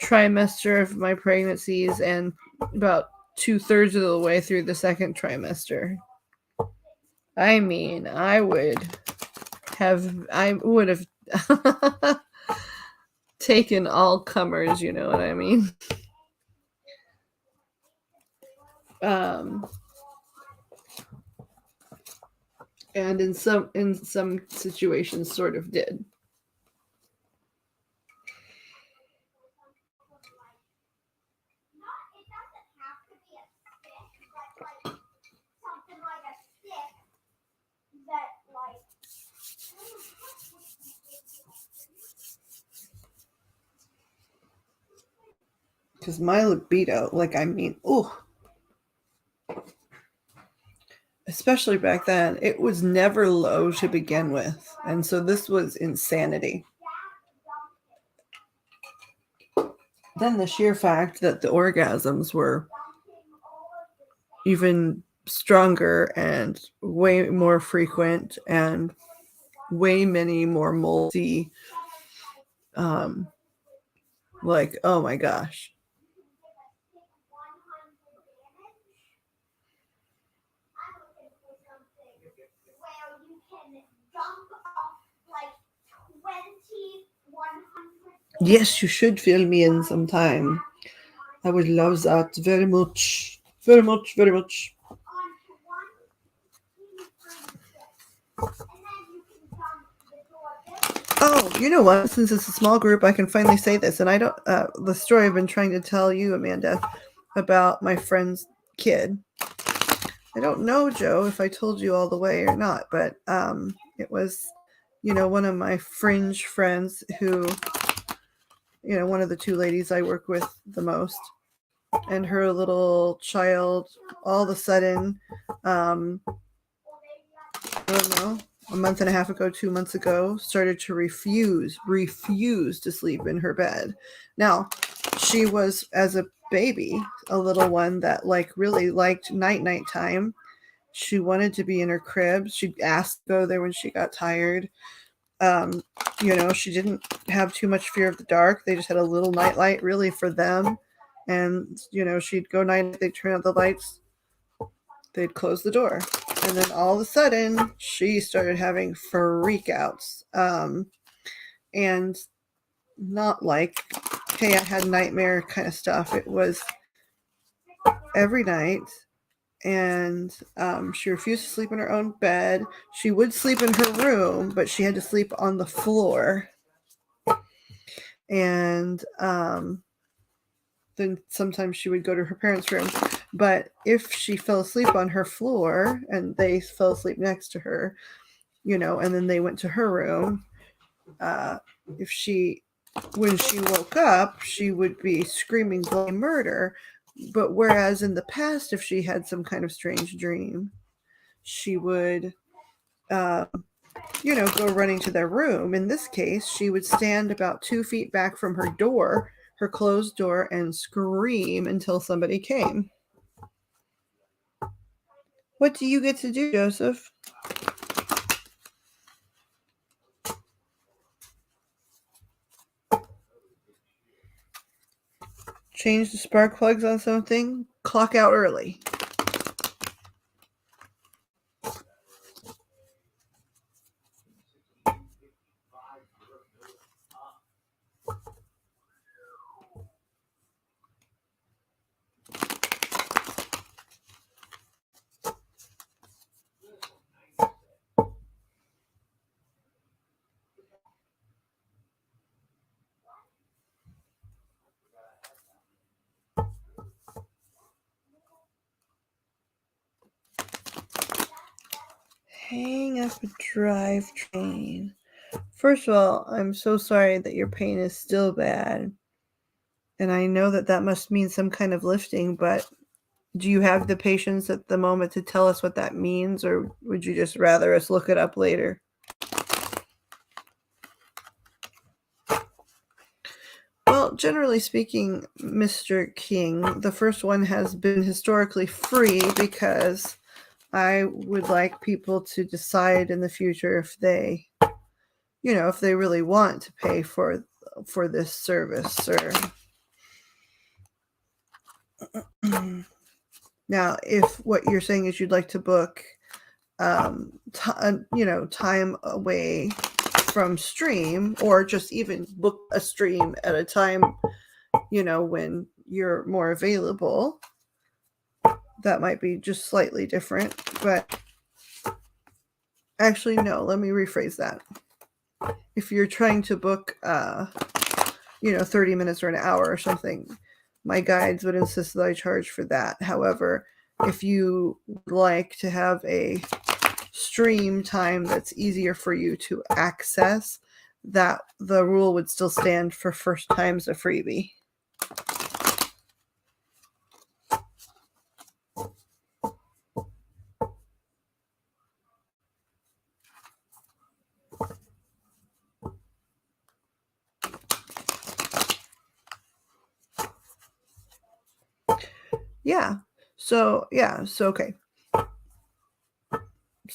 trimester of my pregnancies and about 2/3 of the way through the second trimester. I mean, I would have taken all comers, you know what I mean? And in some situations sort of did. Because my libido, especially back then, it was never low to begin with. And so this was insanity. Then the sheer fact that the orgasms were even stronger and way more frequent and way many more moldy. Like, oh my gosh. Yes, you should fill me in sometime. I would love that very much. Very much, very much. Oh, you know what? Since it's a small group, I can finally say this. And I don't, the story I've been trying to tell you, Amanda, about my friend's kid. I don't know, Joe, if I told you all the way or not, but it was, one of my fringe friends who, one of the two ladies I work with the most, and her little child, all of a sudden, I don't know, a month and a half ago, 2 months ago, started to refuse to sleep in her bed. Now, she was, as a baby, a little one that really liked night time. She wanted to be in her crib. She'd ask to go there when she got tired. She didn't have too much fear of the dark. They just had a little nightlight really for them. And, she'd go night, they'd turn out the lights, they'd close the door. And then all of a sudden, she started having freakouts. And not like, hey, I had nightmare kind of stuff. It was every night. And she refused to sleep in her own bed. She would sleep in her room, but she had to sleep on the floor. And then sometimes she would go to her parents' room. But if she fell asleep on her floor and they fell asleep next to her, and then they went to her room, when she woke up, she would be screaming bloody murder. But whereas in the past, if she had some kind of strange dream, she would, go running to their room. In this case, she would stand about 2 feet back from her door, her closed door, and scream until somebody came. What do you get to do, Joseph? Change the spark plugs on something? Clock out early. Hang up a drivetrain. First of all, I'm so sorry that your pain is still bad. And I know that must mean some kind of lifting, but do you have the patience at the moment to tell us what that means, or would you just rather us look it up later? Well, generally speaking, Mr. King, the first one has been historically free because I would like people to decide in the future if they, if they really want to pay for this service. Or now, if what you're saying is you'd like to book, time away from stream, or just even book a stream at a time, when you're more available, that might be just slightly different. But actually, no, let me rephrase that. If you're trying to book 30 minutes or an hour or something, my guides would insist that I charge for that. However, if you would like to have a stream time that's easier for you to access, that the rule would still stand for first time's a freebie. Yeah. So okay.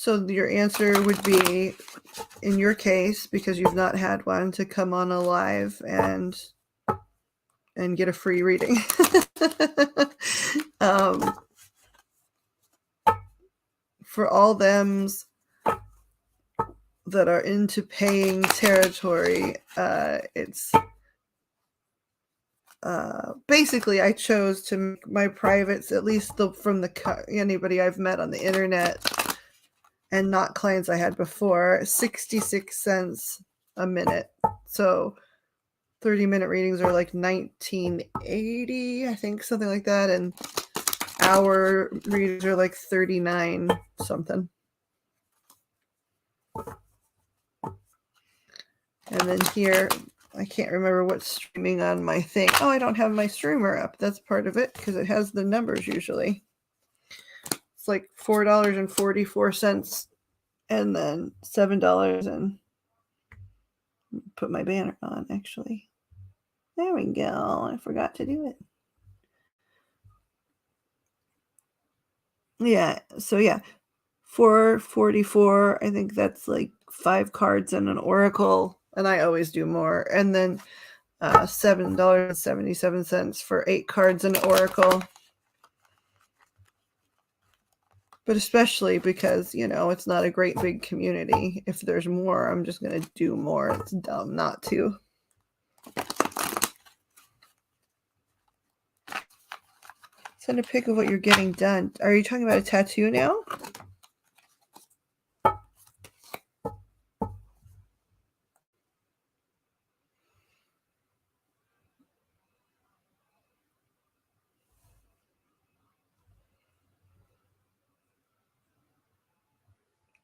So your answer would be, in your case, because you've not had one, to come on a live and get a free reading. For all thems that are into paying territory, it's basically I chose to make my privates, at least from anybody I've met on the internet and not clients I had before, 66 cents a minute. So 30-minute readings are like $19.80, I think, something like that, and hour readings are like 39 something. And then here, I can't remember what's streaming on my thing. Oh, I don't have my streamer up. That's part of it, because it has the numbers usually. It's like $4.44 and then $7 and put my banner on, actually. There we go. I forgot to do it. Yeah, so yeah, $4.44. I think that's like 5 cards and an oracle, and I always do more. And then $7.77 for 8 cards and an oracle. But especially because, it's not a great big community. If there's more, I'm just going to do more. It's dumb not to. Send a pic of what you're getting done. Are you talking about a tattoo now?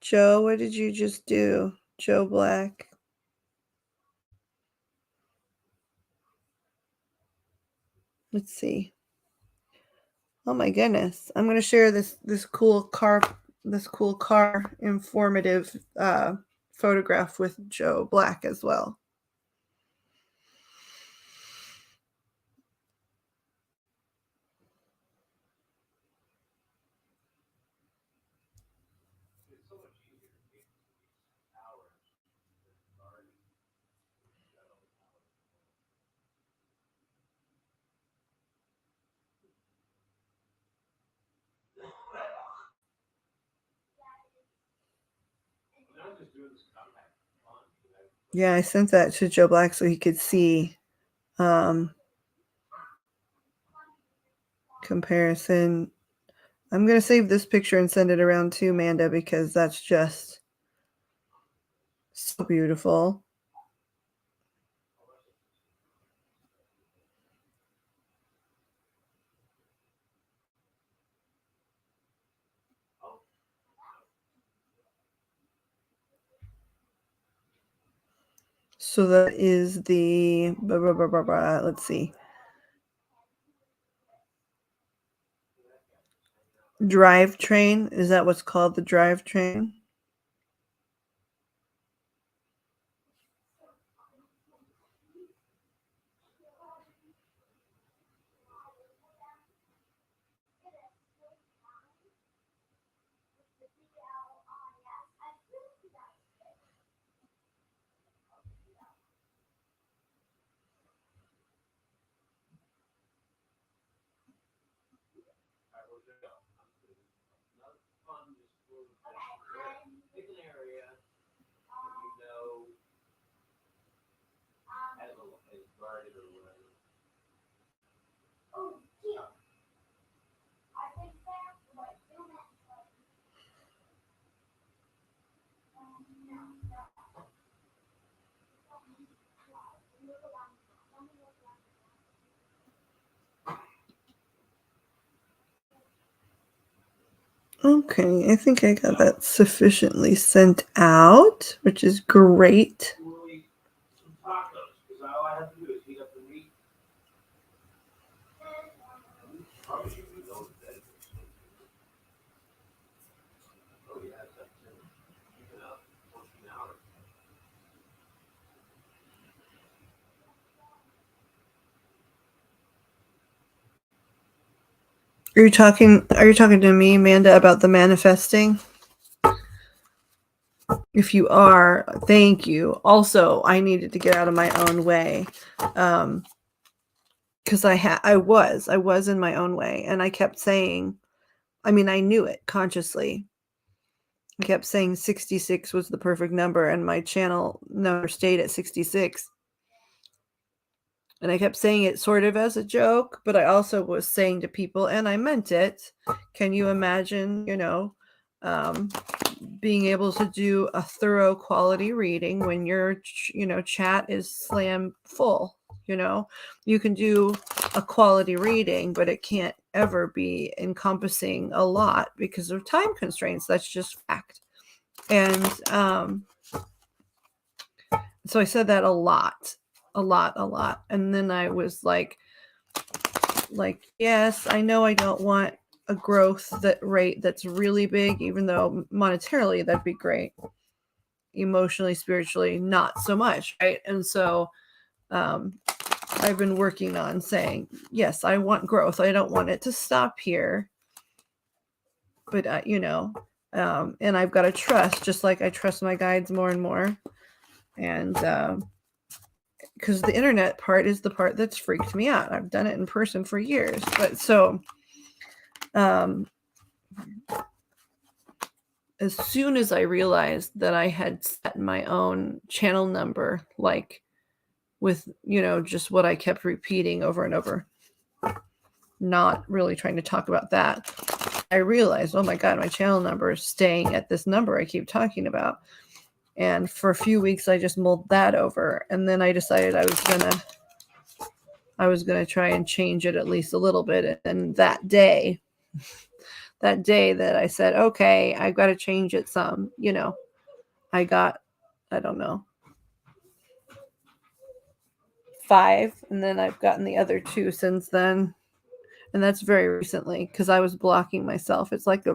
Joe, what did you just do? Joe Black. Let's see. Oh my goodness. I'm going to share this cool car informative photograph with Joe Black as well. Yeah, I sent that to Joe Black so he could see comparison. I'm going to save this picture and send it around to Amanda, because that's just so beautiful. So that is the, let's see, drivetrain. Is that what's called, the drivetrain? Okay, I think I got that sufficiently sent out, which is great. Are you talking to me, Amanda, about the manifesting? If you are, thank you. Also, I needed to get out of my own way. Because I was in my own way, and I kept saying, I mean, I knew it consciously. I kept saying 66 was the perfect number, and my channel number stayed at 66. And I kept saying it sort of as a joke, but I also was saying to people, and I meant it, can you imagine, being able to do a thorough quality reading when your, chat is slam full? You can do a quality reading, but it can't ever be encompassing a lot because of time constraints. That's just fact. And so I said that a lot. And then I was like, yes, I know I don't want a growth rate that's really big, even though monetarily that'd be great. Emotionally, spiritually, not so much, right? And so I've been working on saying, yes, I want growth. I don't want it to stop here. But, and I've got to trust, just like I trust my guides more and more. And because the internet part is the part that's freaked me out. I've done it in person for years. But so as soon as I realized that I had set my own channel number, like with, just what I kept repeating over and over, not really trying to talk about that, I realized, oh my God, my channel number is staying at this number I keep talking about. And for a few weeks, I just mulled that over. And then I decided I was gonna try and change it at least a little bit. And that day that I said, okay, I've got to change it some, I got, I don't know, 5, and then I've gotten the other 2 since then. And that's very recently, because I was blocking myself. It's like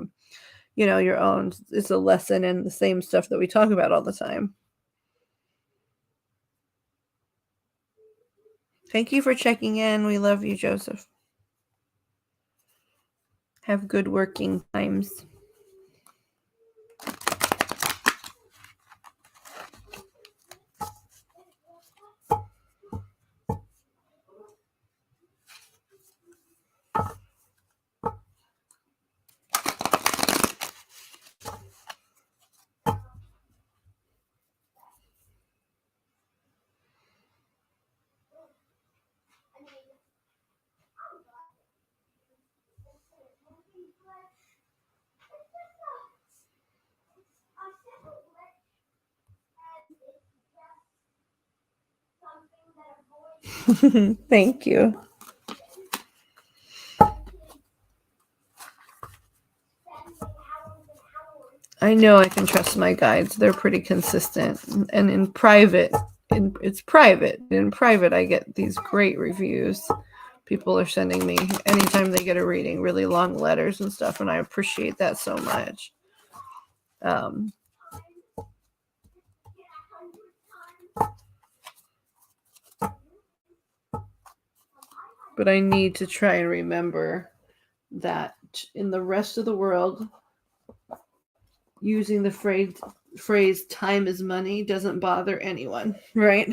your own, it's a lesson in the same stuff that we talk about all the time. Thank you for checking in. We love you, Joseph. Have good working times. Thank you. I know I can trust my guides. They're pretty consistent. And in private, it's private. In private, I get these great reviews. People are sending me, anytime they get a reading, really long letters and stuff, and I appreciate that so much. But I need to try and remember that in the rest of the world, using the phrase time is money doesn't bother anyone, right?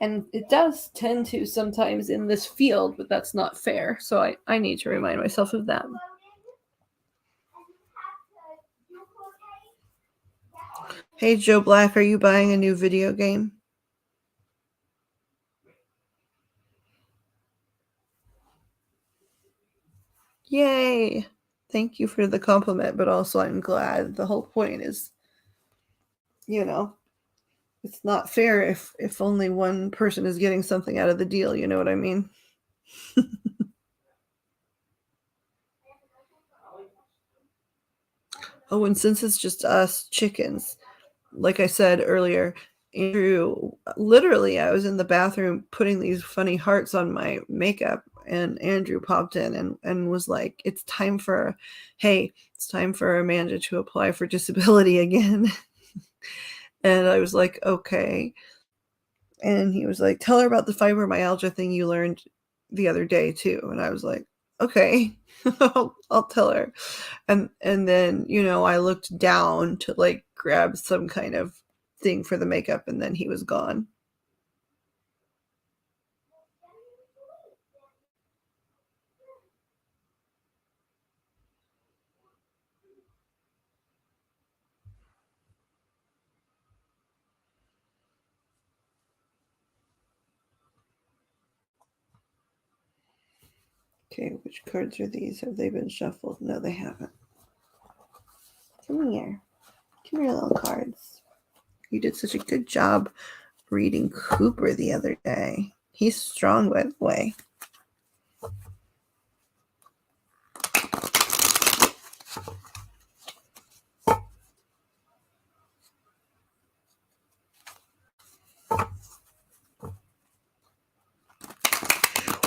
And it does tend to sometimes in this field, but that's not fair. So I need to remind myself of that. Hey, Joe Black, are you buying a new video game? Yay! Thank you for the compliment, but also I'm glad. The whole point is, it's not fair if only one person is getting something out of the deal. You know what I mean? Oh, and since it's just us chickens, like I said earlier, Andrew, literally, I was in the bathroom putting these funny hearts on my makeup, and Andrew popped in and was like, it's time for Amanda to apply for disability again. And I was like, okay. And he was like, tell her about the fibromyalgia thing you learned the other day too. And I was like, okay, I'll tell her. And then, I looked down to like grab some kind of thing for the makeup, and then he was gone. Okay, which cards are these? Have they been shuffled? No, they haven't. Come here. Come here, little cards. You did such a good job reading Cooper the other day. He's strong, by the way.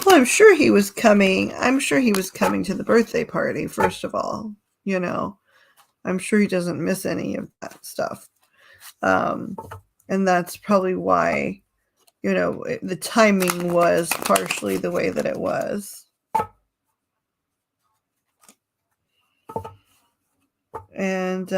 Well, I'm sure he was coming. I'm sure he was coming to the birthday party, first of all. I'm sure he doesn't miss any of that stuff. And that's probably why, the timing was partially the way that it was. And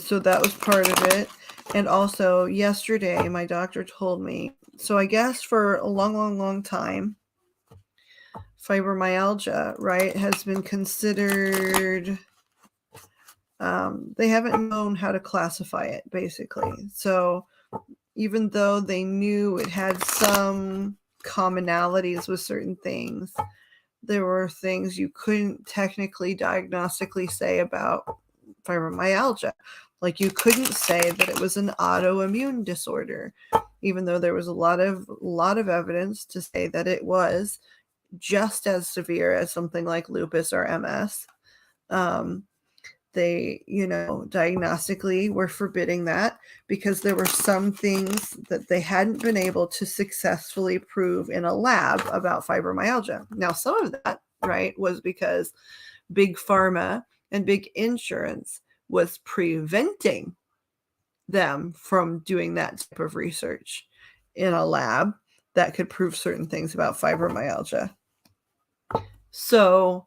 so that was part of it. And also yesterday, my doctor told me, so I guess for a long, long, long time, fibromyalgia, right, has been considered, they haven't known how to classify it, basically. So even though they knew it had some commonalities with certain things, there were things you couldn't technically diagnostically say about fibromyalgia. Like you couldn't say that it was an autoimmune disorder, even though there was a lot of evidence to say that it was just as severe as something like lupus or MS. They, diagnostically were forbidding that because there were some things that they hadn't been able to successfully prove in a lab about fibromyalgia. Now, some of that, right, was because big pharma and big insurance was preventing them from doing that type of research in a lab that could prove certain things about fibromyalgia. So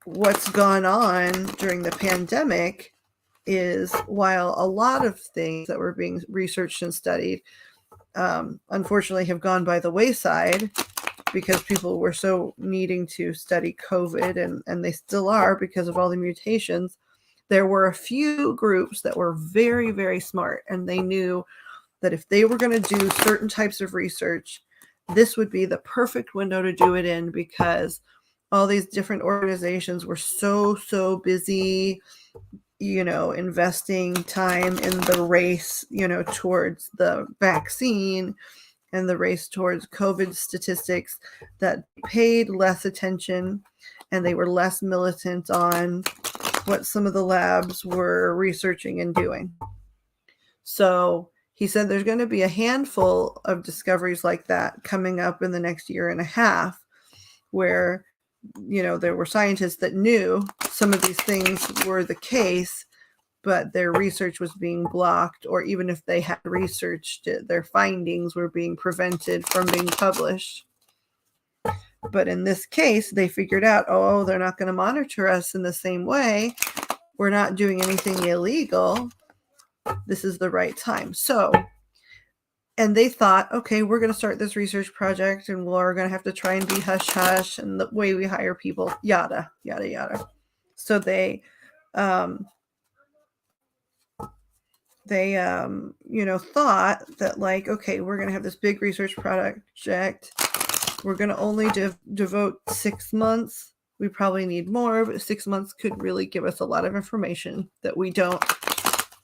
what's gone on during the pandemic is, while a lot of things that were being researched and studied, unfortunately have gone by the wayside because people were so needing to study COVID, and they still are because of all the mutations, there were a few groups that were very, very smart, and they knew that if they were going to do certain types of research, this would be the perfect window to do it in, because all these different organizations were so busy, investing time in the race, towards the vaccine and the race towards COVID statistics, that paid less attention and they were less militant on what some of the labs were researching and doing. So he said there's going to be a handful of discoveries like that coming up in the next year and a half, where there were scientists that knew some of these things were the case, but their research was being blocked, or even if they had researched it, their findings were being prevented from being published. But in this case, they figured out, oh, they're not going to monitor us in the same way. We're not doing anything illegal. This is the right time. So, and they thought, okay, we're going to start this research project, and we're going to have to try and be hush-hush, and the way we hire people, yada, yada, yada. So they thought that, like, okay, we're going to have this big research project. We're going to only devote 6 months. We probably need more, but 6 months could really give us a lot of information that we don't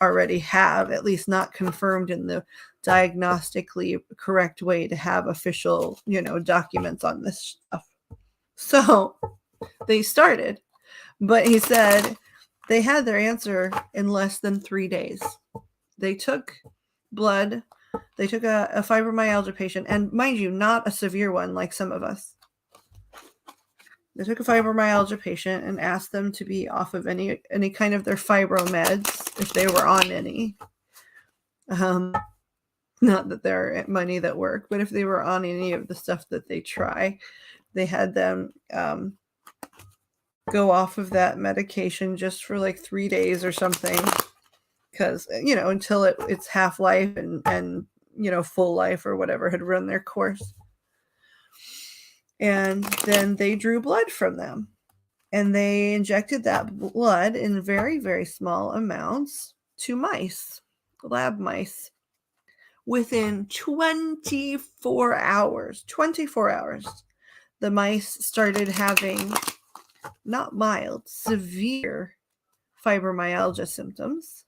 already have, at least not confirmed in the diagnostically correct way to have official, documents on this stuff. So they started, but he said they had their answer in less than 3 days. They took blood. They took a fibromyalgia patient, and mind you, not a severe one like some of us. They took a fibromyalgia patient and asked them to be off of any kind of their fibro meds if they were on any. Not that they're money that work, but if they were on any of the stuff that they try, they had them go off of that medication just for like 3 days or something, because until its half-life and full life or whatever had run their course. And then they drew blood from them, and they injected that blood in very, very small amounts to mice, lab mice. Within 24 hours, the mice started having not mild, severe fibromyalgia symptoms.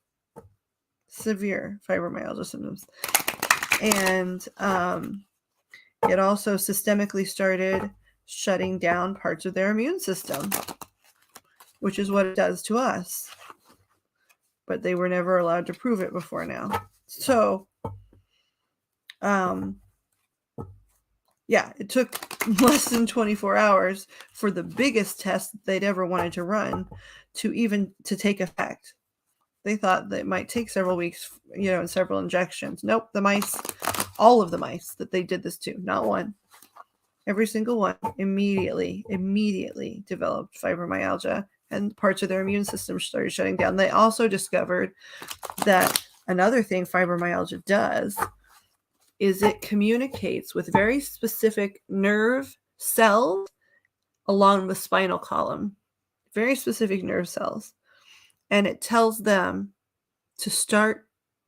And it also systemically started shutting down parts of their immune system, which is what it does to us. But they were never allowed to prove it before now. So, it took less than 24 hours for the biggest test they'd ever wanted to run to take effect. They thought that it might take several weeks, and several injections. Nope, all of the mice that they did this to, not one, every single one immediately developed fibromyalgia, and parts of their immune system started shutting down. They also discovered that another thing fibromyalgia does is it communicates with very specific nerve cells along the spinal column, very specific nerve cells, and it tells them to start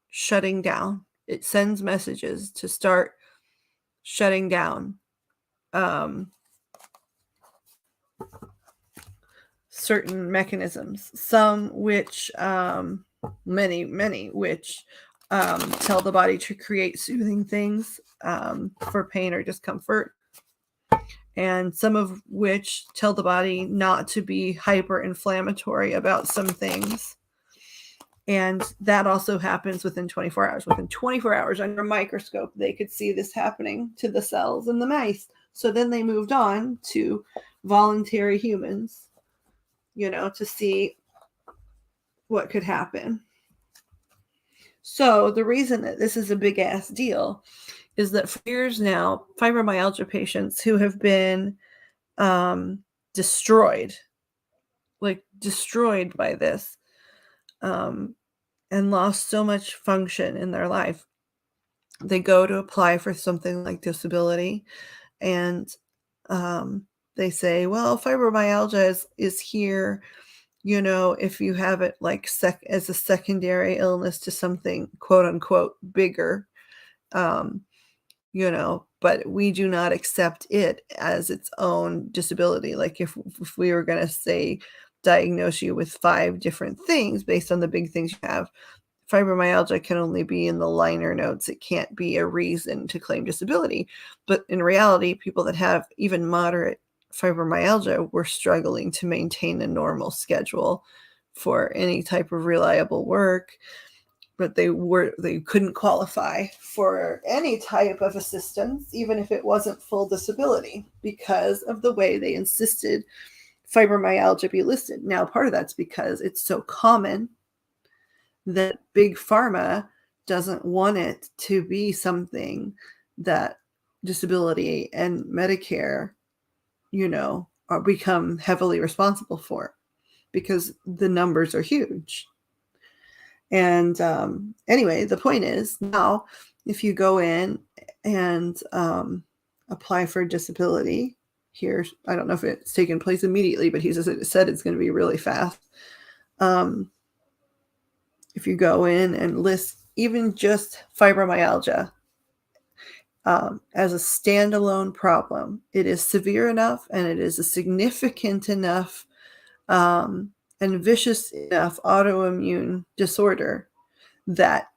shutting down. It sends messages to start shutting down certain mechanisms, some which, many which tell the body to create soothing things for pain or discomfort, and some of which tell the body not to be hyper-inflammatory about some things. And that also happens within 24 hours. Within 24 hours, under a microscope, they could see this happening to the cells in the mice. So then they moved on to voluntary humans, to see what could happen. So the reason that this is a big ass deal is that for years now, fibromyalgia patients who have been destroyed by this, and lost so much function in their life, they go to apply for something like disability, and they say, well, fibromyalgia is here, if you have it like as a secondary illness to something quote unquote bigger, but we do not accept it as its own disability. Like if we were going to say diagnose you with 5 different things based on the big things you have, fibromyalgia can only be in the liner notes. It can't be a reason to claim disability. But in reality, people that have even moderate fibromyalgia were struggling to maintain a normal schedule for any type of reliable work, but they couldn't qualify for any type of assistance, even if it wasn't full disability, because of the way they insisted fibromyalgia be listed. Now, part of that's because it's so common that big pharma doesn't want it to be something that disability and Medicare, become heavily responsible for, because the numbers are huge. And anyway, the point is, now if you go in and apply for disability here, I don't know if it's taken place immediately, but he said it's going to be really fast. If you go in and list even just fibromyalgia as a standalone problem, it is severe enough and it is a significant enough and vicious enough autoimmune disorder that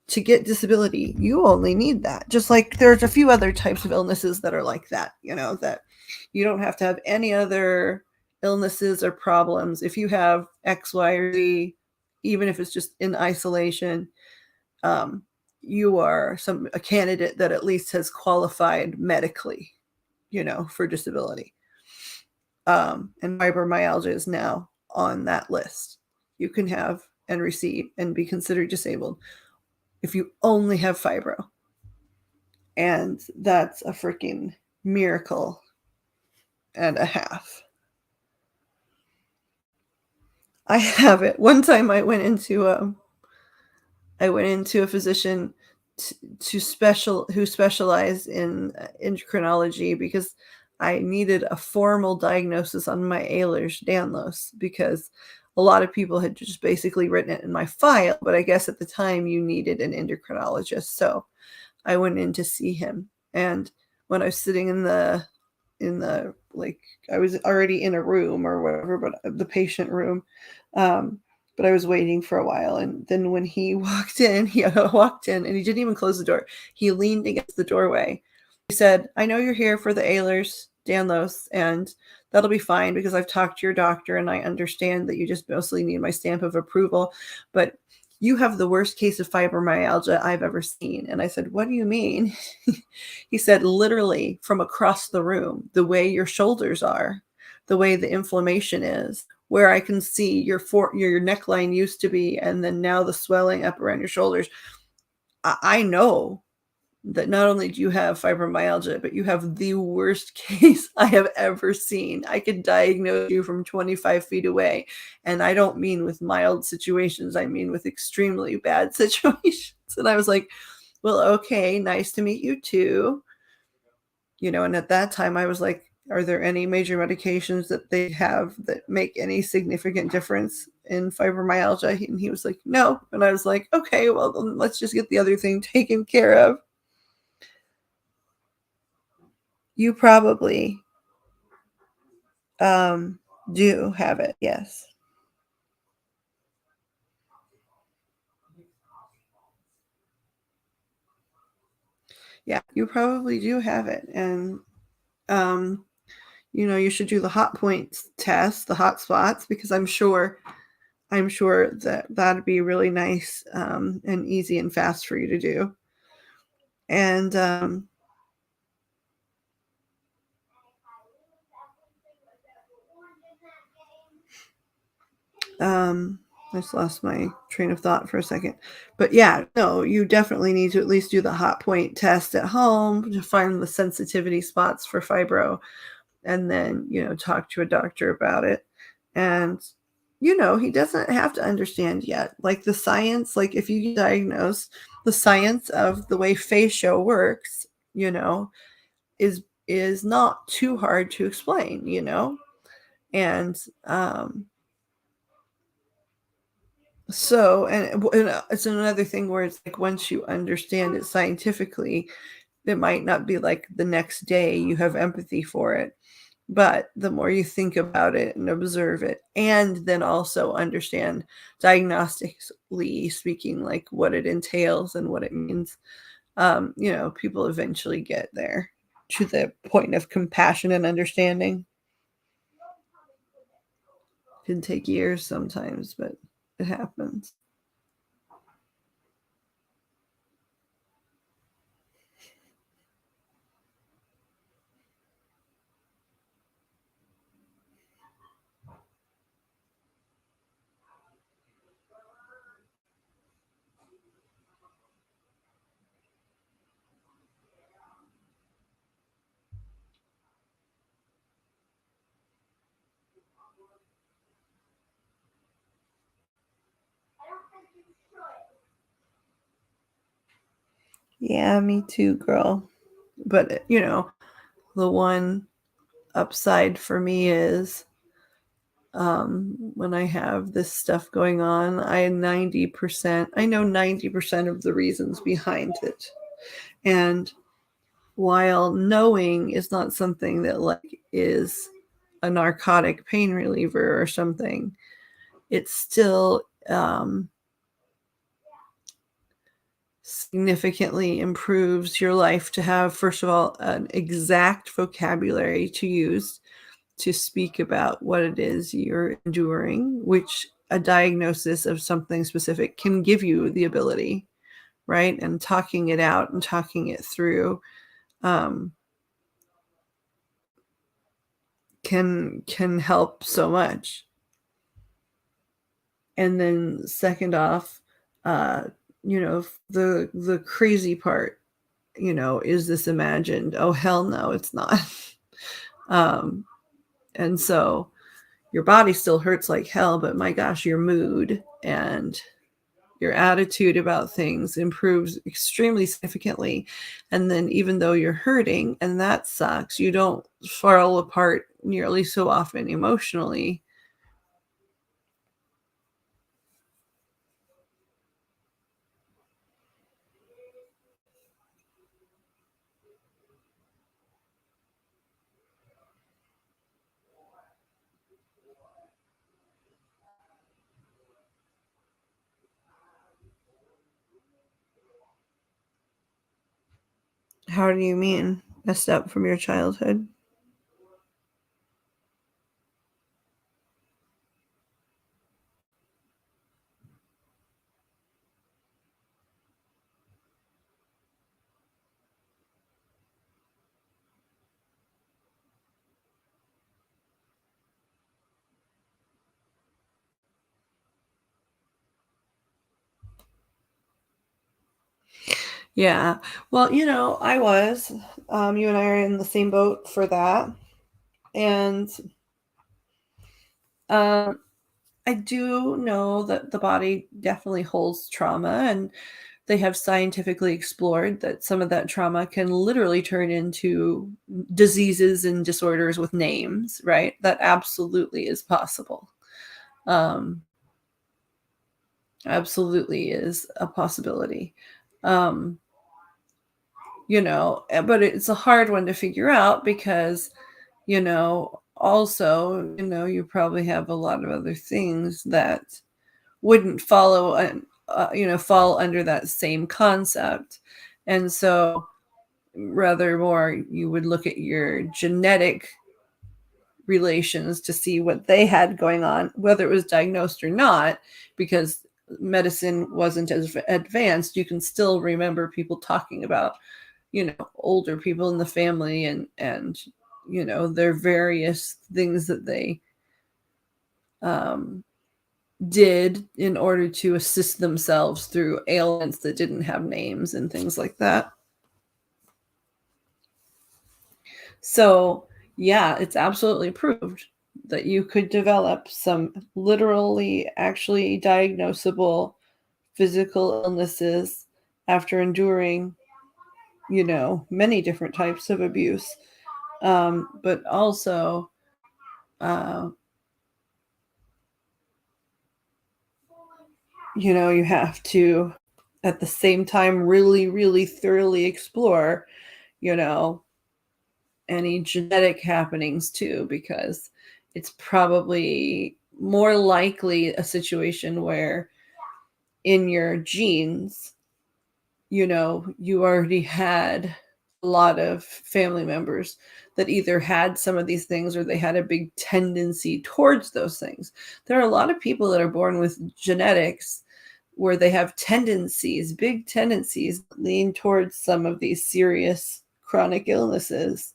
to get disability, you only need that. Just like there's a few other types of illnesses that are like that, that you don't have to have any other illnesses or problems. If you have X, Y, or Z, even if it's just in isolation, you are a candidate that at least has qualified medically, for disability. And fibromyalgia is now on that list. You can have and receive and be considered disabled if you only have fibro. And that's a freaking miracle and a half. I have it. One time I went into a physician who specialized in endocrinology because I needed a formal diagnosis on my Ehlers-Danlos because a lot of people had just basically written it in my file, but I guess at the time you needed an endocrinologist. So I went in to see him. And when I was sitting in the like, I was already in a room or whatever, but the patient room, but I was waiting for a while. And then when he walked in and he didn't even close the door. He leaned against the doorway. He said, I know you're here for the Ehlers-Danlos, and that'll be fine because I've talked to your doctor and I understand that you just mostly need my stamp of approval, but you have the worst case of fibromyalgia I've ever seen. And I said, what do you mean? He said, literally from across the room, the way your shoulders are, the way the inflammation is, where I can see your neckline used to be, and then now the swelling up around your shoulders. I know that not only do you have fibromyalgia, but you have the worst case I have ever seen. I could diagnose you from 25 feet away. And I don't mean with mild situations. I mean with extremely bad situations. And I was like, well, okay, nice to meet you too. And at that time I was like, are there any major medications that they have that make any significant difference in fibromyalgia? And he was like, no. And I was like, okay, well, then let's just get the other thing taken care of. You probably do have it, yes. Yeah, you probably do have it. And you should do the hot points test, the hot spots, because I'm sure that that'd be really nice and easy and fast for you to do. And I just lost my train of thought for a second. But yeah, no, you definitely need to at least do the hot point test at home to find the sensitivity spots for fibro, and then, talk to a doctor about it. And, he doesn't have to understand yet. Like the science, like if you get diagnosed, the science of the way fascia works, is not too hard to explain, And so, and it's another thing where it's like once you understand it scientifically, it might not be like the next day you have empathy for it, but the more you think about it and observe it, and then also understand diagnostically speaking, like what it entails and what it means, people eventually get there to the point of compassion and understanding. It can take years sometimes, but it happens. Yeah, me too, girl. But, the one upside for me is when I have this stuff going on, I know 90% of the reasons behind it. And while knowing is not something that like is a narcotic pain reliever or something, it still significantly improves your life to have, first of all, an exact vocabulary to use to speak about what it is you're enduring, which a diagnosis of something specific can give you the ability, right? And talking it out and talking it through can help so much. And then second off, the crazy part, is this imagined? Oh, hell no, it's not. um, and so your body still hurts like hell, but my gosh, your mood and your attitude about things improves extremely significantly. And then even though you're hurting and that sucks, you don't fall apart nearly so often emotionally. How do you mean messed up from your childhood? Yeah. Well, I was. You and I are in the same boat for that. And I do know that the body definitely holds trauma, and they have scientifically explored that some of that trauma can literally turn into diseases and disorders with names, right? That absolutely is possible. Um, Absolutely is a possibility. Um, but it's a hard one to figure out because, also, you probably have a lot of other things that wouldn't fall under that same concept. And so rather more you would look at your genetic relations to see what they had going on, whether it was diagnosed or not, because medicine wasn't as advanced. You can still remember people talking about, older people in the family and their various things that they um, did in order to assist themselves through ailments that didn't have names and things like that. So, yeah, it's absolutely proved that you could develop some literally actually diagnosable physical illnesses after enduring, many different types of abuse. But also, uh, you have to at the same time really, really thoroughly explore, you know, any genetic happenings too, because it's probably more likely a situation where in your genes, you already had a lot of family members that either had some of these things or they had a big tendency towards those things. There are a lot of people that are born with genetics where they have tendencies, big tendencies, that lean towards some of these serious chronic illnesses,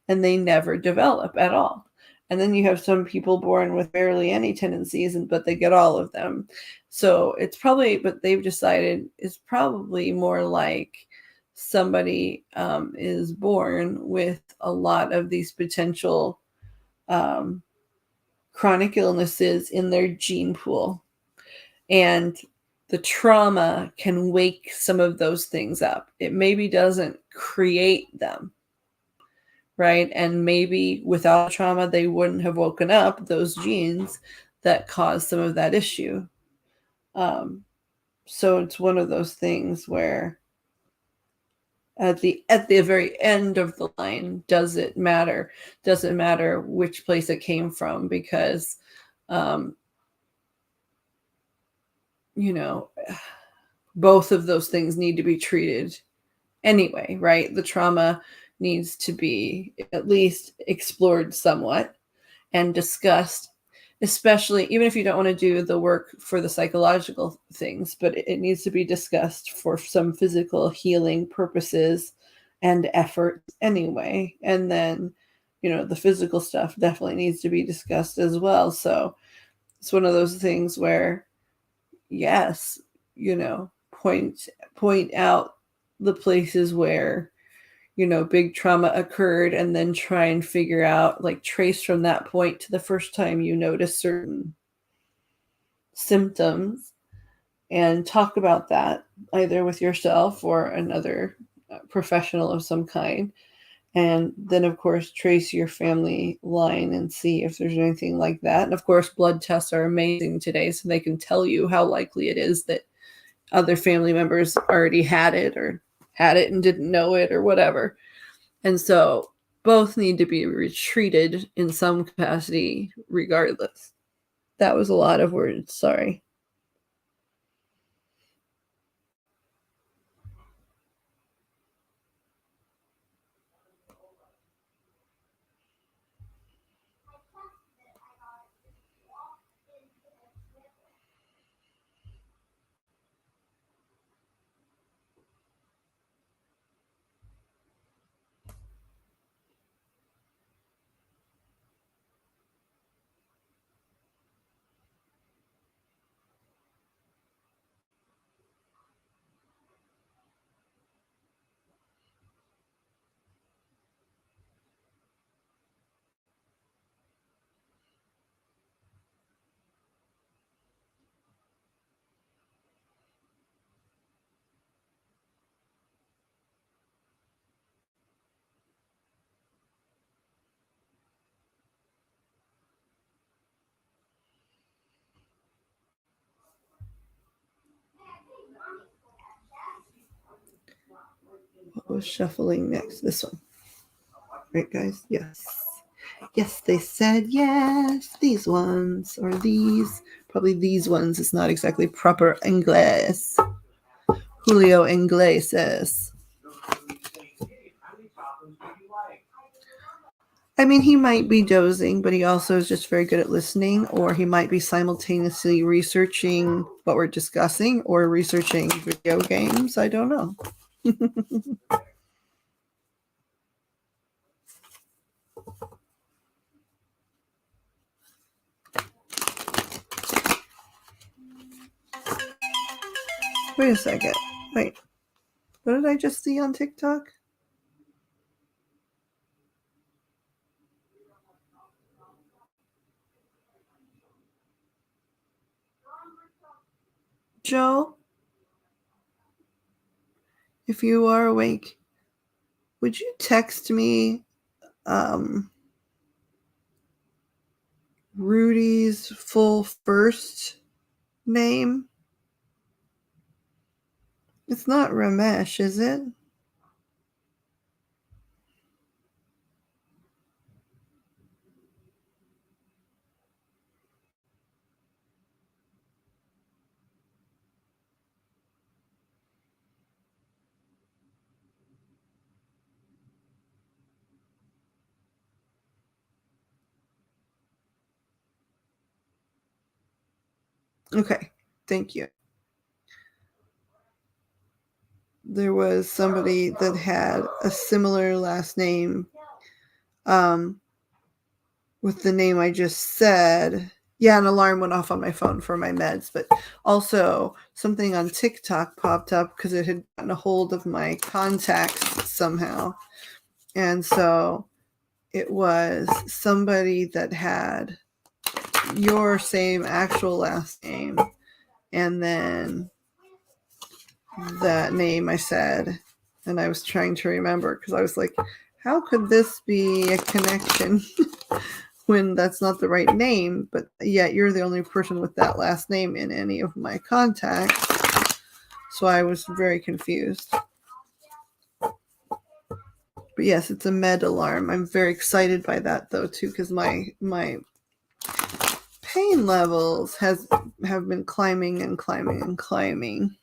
and they never develop at all. And then you have some people born with barely any tendencies, but they get all of them. So it's probably, but they've decided it's probably more like somebody is born with a lot of these potential um, chronic illnesses in their gene pool. And the trauma can wake some of those things up. It maybe doesn't create them, right? And maybe without trauma, they wouldn't have woken up those genes that caused some of that issue. Um, so it's one of those things where at the very end of the line, does it matter? Doesn't matter which place it came from, because um, you know, both of those things need to be treated anyway, right? The trauma needs to be at least explored somewhat and discussed, especially even if you don't want to do the work for the psychological things, but it needs to be discussed for some physical healing purposes and effort anyway. And then the physical stuff definitely needs to be discussed as well. So it's one of those things where, yes, point out the places where, big trauma occurred, and then try and figure out, like, trace from that point to the first time you notice certain symptoms, and talk about that either with yourself or another professional of some kind. And then, of course, trace your family line and see if there's anything like that. And of course, blood tests are amazing today, so they can tell you how likely it is that other family members already had it, or had it and didn't know it, or whatever. And so both need to be treated in some capacity regardless. That was a lot of words. Sorry. What was shuffling next? This one. Right, guys? Yes. Yes, they said yes. These ones, or these. Probably these ones. It's not exactly proper English. Julio Iglesias. I mean, he might be dozing, but he also is just very good at listening, or he might be simultaneously researching what we're discussing or researching video games. I don't know. Wait a second. Wait. What did I just see on TikTok? Joe, if you are awake, would you text me Rudy's full first name? It's not Ramesh, is it? Okay, thank you. There was somebody that had a similar last name with the name I just said. Yeah, an alarm went off on my phone for my meds, but also something on TikTok popped up because it had gotten a hold of my contacts somehow. And so it was somebody that had your same actual last name, and then that name I said, and I was trying to remember because I was like, how could this be a connection when that's not the right name, but yet you're the only person with that last name in any of my contacts. So I was very confused. But yes, it's a med alarm. I'm very excited by that though too, because my pain levels have been climbing and climbing and climbing.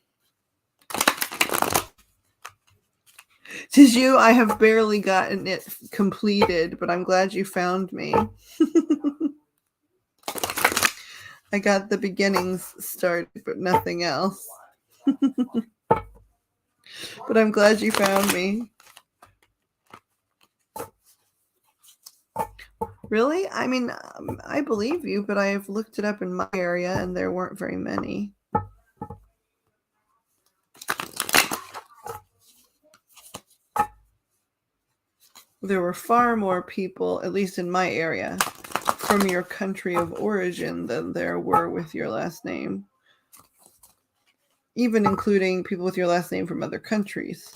Did you? I have barely gotten it completed, but I'm glad you found me. I got the beginnings started, but nothing else. But I'm glad you found me. Really? I mean, I believe you, but I've looked it up in my area and there weren't very many. There were far more people, at least in my area, from your country of origin than there were with your last name. Even including people with your last name from other countries.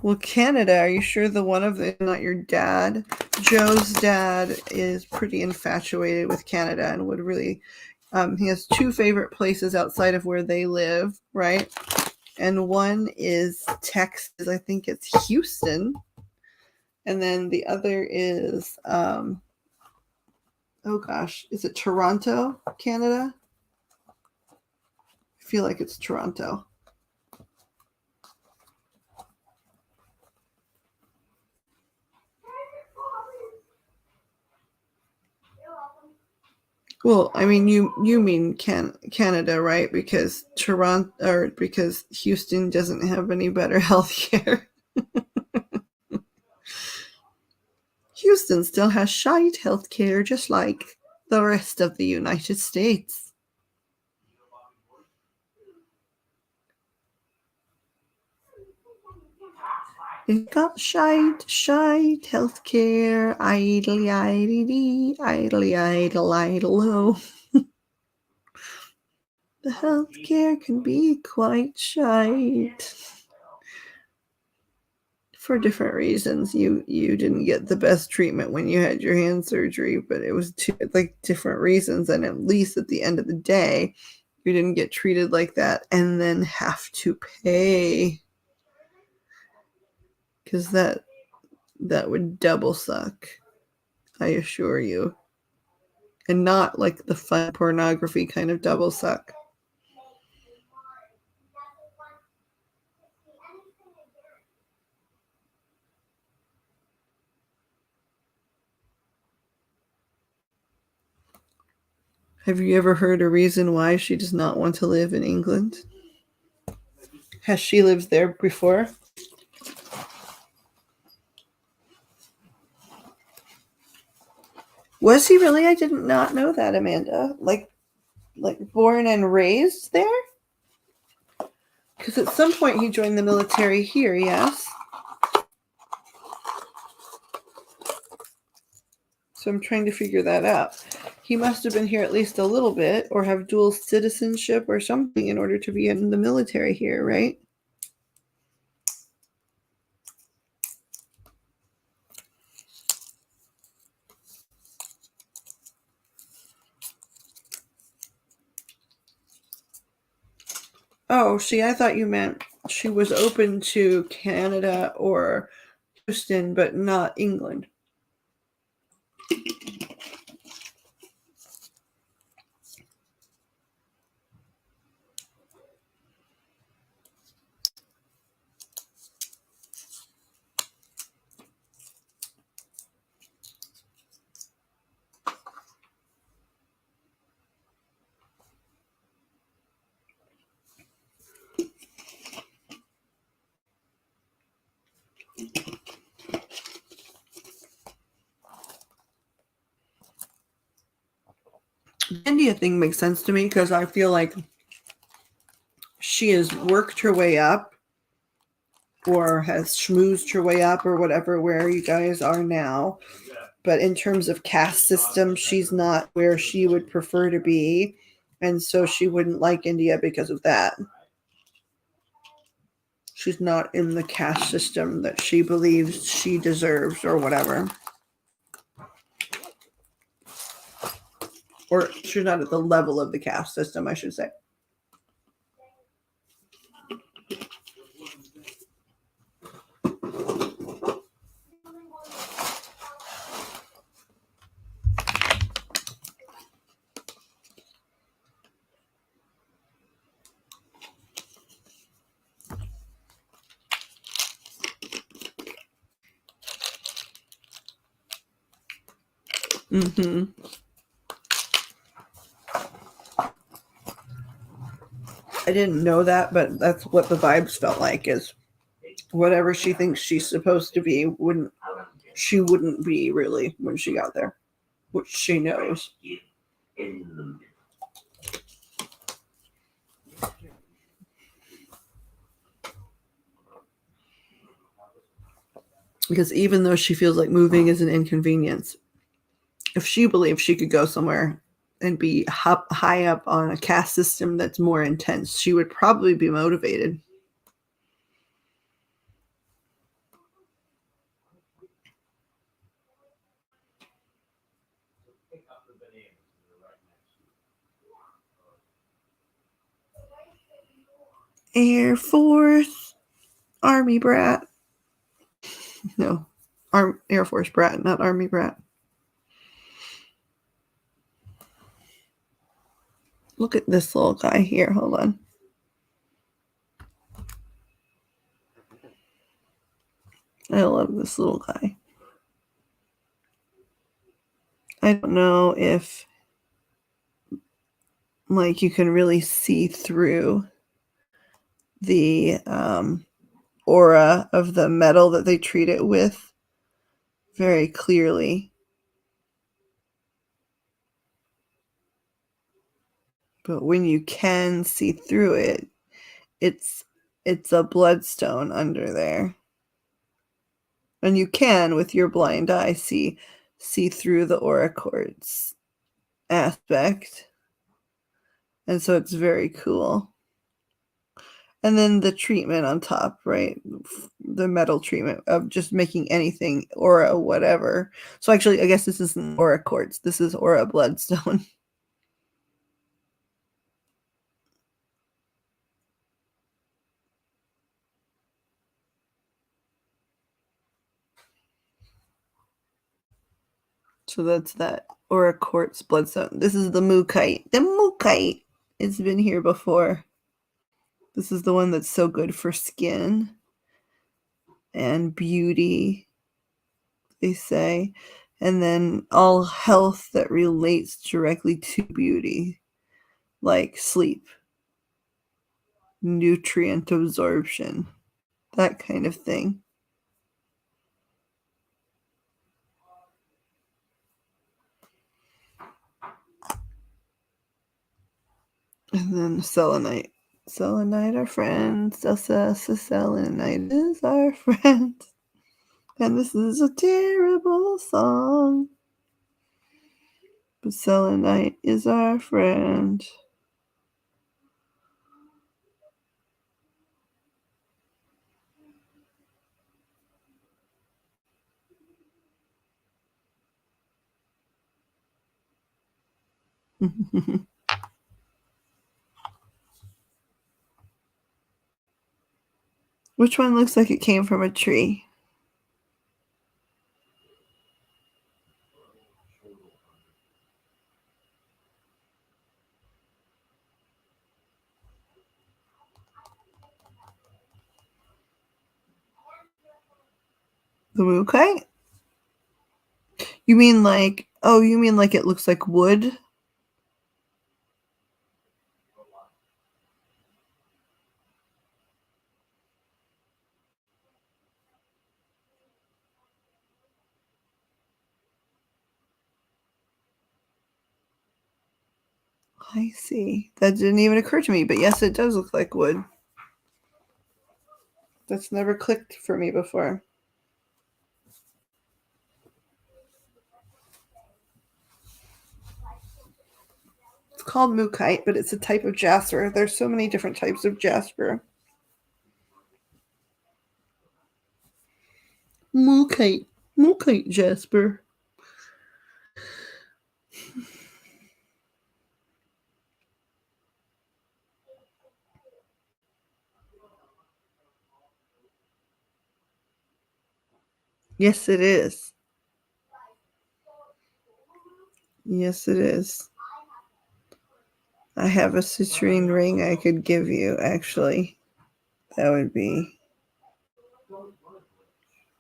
Well, Canada, are you sure the one of the, not your dad? Joe's dad is pretty infatuated with Canada and would really, he has two favorite places outside of where they live, right? And one is Texas, I think it's Houston. And then the other is, oh gosh, is it Toronto, Canada? I feel like it's Toronto. Well, I mean, you mean Canada, right? Because Toronto, or because Houston doesn't have any better health care. Houston still has shite health care, just like the rest of the United States. It got shite healthcare, idly, idle. The healthcare can be quite shite. For different reasons. You didn't get the best treatment when you had your hand surgery, but it was different reasons. And at least at the end of the day, you didn't get treated like that and then have to pay. Because that would double suck, I assure you. And not like the fun pornography kind of double suck. Have you ever heard a reason why she does not want to live in England? Has she lived there before? Was he really? I did not know that, Amanda. Like born and raised there? Because at some point he joined the military here, yes? So I'm trying to figure that out. He must have been here at least a little bit or have dual citizenship or something in order to be in the military here, right? Oh, see, I thought you meant she was open to Canada or Houston, but not England. The India thing makes sense to me because I feel like she has worked her way up or has schmoozed her way up or whatever where you guys are now. But in terms of caste system, she's not where she would prefer to be. And so she wouldn't like India because of that. She's not in the caste system that she believes she deserves or whatever. Or she's not at the level of the caste system, I should say. Mm-hmm. I didn't know that, but that's what the vibes felt like, is whatever she thinks she's supposed to be she wouldn't be really when she got there, which she knows. Because even though she feels like moving is an inconvenience, if she believed she could go somewhere and be high up on a caste system that's more intense, she would probably be motivated. Air Force, Army brat. No, Air Force brat, not Army brat. Look at this little guy here. Hold on. I love this little guy. I don't know if like you can really see through the aura of the metal that they treat it with very clearly. But when you can see through it, it's a bloodstone under there. And you can, with your blind eye, see through the aura quartz aspect. And so it's very cool. And then the treatment on top, right? The metal treatment of just making anything aura whatever. So actually, I guess this isn't aura quartz. This is aura bloodstone. So that's that aura quartz bloodstone. This is the Mukite. The Mukite. It's been here before. This is the one that's so good for skin and beauty, they say. And then all health that relates directly to beauty, like sleep, nutrient absorption, that kind of thing. And then selenite. Selenite, our friend. Selenite is our friend. And this is a terrible song. But selenite is our friend. Which one looks like it came from a tree? The Mukite? You mean like, it looks like wood? I see. That didn't even occur to me, but yes, it does look like wood. That's never clicked for me before. It's called Mukite, but it's a type of jasper. There's so many different types of jasper. Mukite jasper. Yes, it is. Yes, it is. I have a citrine ring I could give you, actually. That would be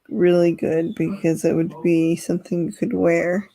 really good because it would be something you could wear.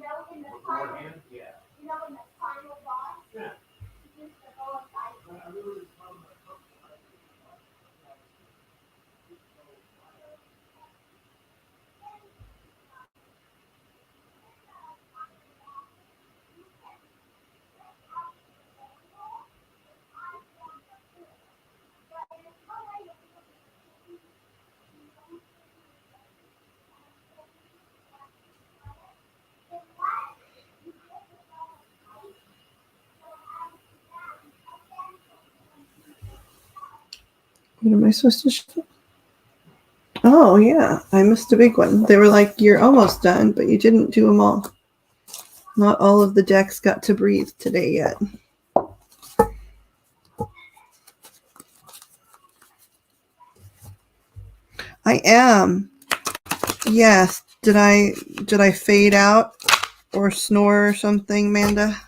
Beforehand? Yeah. Yeah. What am I supposed to show? Oh, yeah. I missed a big one. They were like, you're almost done, but you didn't do them all. Not all of the decks got to breathe today yet. I am. Yes. Did I fade out or snore or something, Amanda?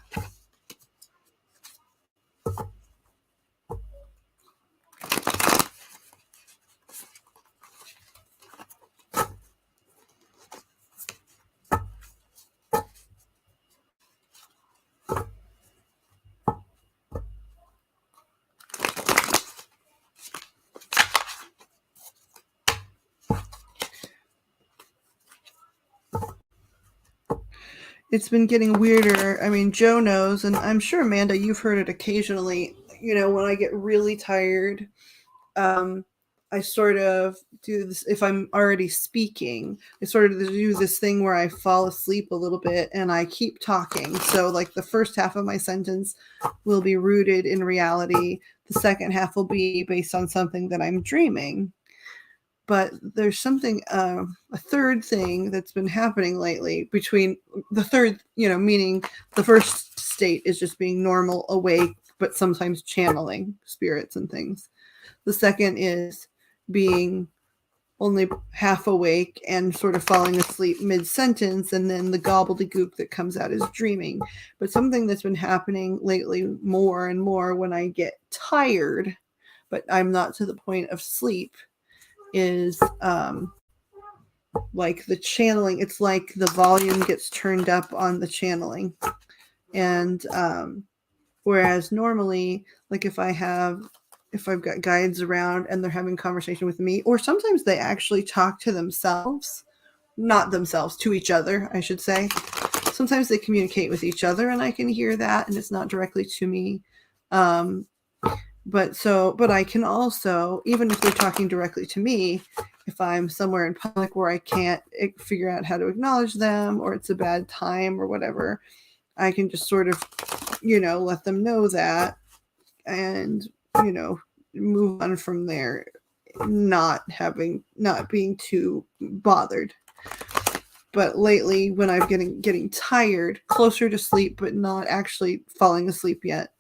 It's been getting weirder. I mean, Joe knows, and I'm sure, Amanda, you've heard it occasionally. You know, when I get really tired, I sort of do this. If I'm already speaking, I sort of do this thing where I fall asleep a little bit and I keep talking. So, like, the first half of my sentence will be rooted in reality. The second half will be based on something that I'm dreaming. But there's something, a third thing that's been happening lately between the third, meaning the first state is just being normal, awake, but sometimes channeling spirits and things. The second is being only half awake and sort of falling asleep mid-sentence, and then the gobbledygook that comes out is dreaming. But something that's been happening lately more and more when I get tired, but I'm not to the point of sleep, is like the channeling. It's like the volume gets turned up on the channeling. And whereas normally, like if I've got guides around and they're having conversation with me, or sometimes they actually talk to themselves, not themselves, to each other, I should say. Sometimes they communicate with each other and I can hear that, and it's not directly to me. But I can also, even if they're talking directly to me, if I'm somewhere in public where I can't figure out how to acknowledge them, or it's a bad time or whatever, I can just sort of, let them know that and, move on from there, not being too bothered. But lately, when I'm getting tired, closer to sleep, but not actually falling asleep yet,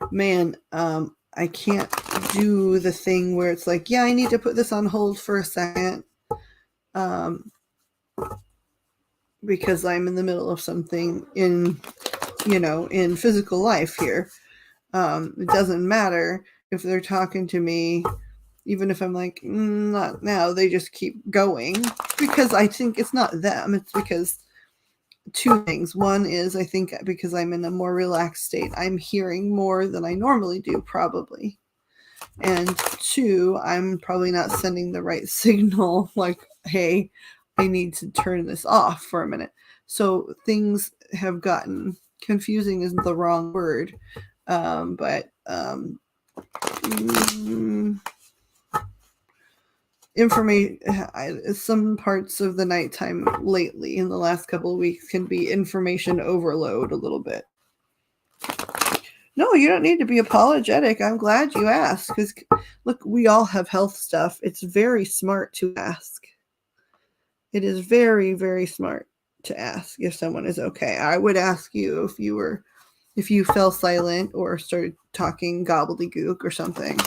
man, I can't do the thing where it's like, yeah, I need to put this on hold for a second, because I'm in the middle of something in physical life here. It doesn't matter if they're talking to me, even if I'm like, not now, they just keep going, because I think it's not them. It's because two things. One is, I think because I'm in a more relaxed state, I'm hearing more than I normally do, probably. And two, I'm probably not sending the right signal, like, hey, I need to turn this off for a minute. So things have gotten confusing, isn't the wrong word, but information. Some parts of the nighttime lately in the last couple of weeks can be information overload a little bit. No, you don't need to be apologetic. I'm glad you asked, because look, we all have health stuff. It's very smart to ask. It is very, very smart to ask if someone is okay. I would ask you if you fell silent or started talking gobbledygook or something.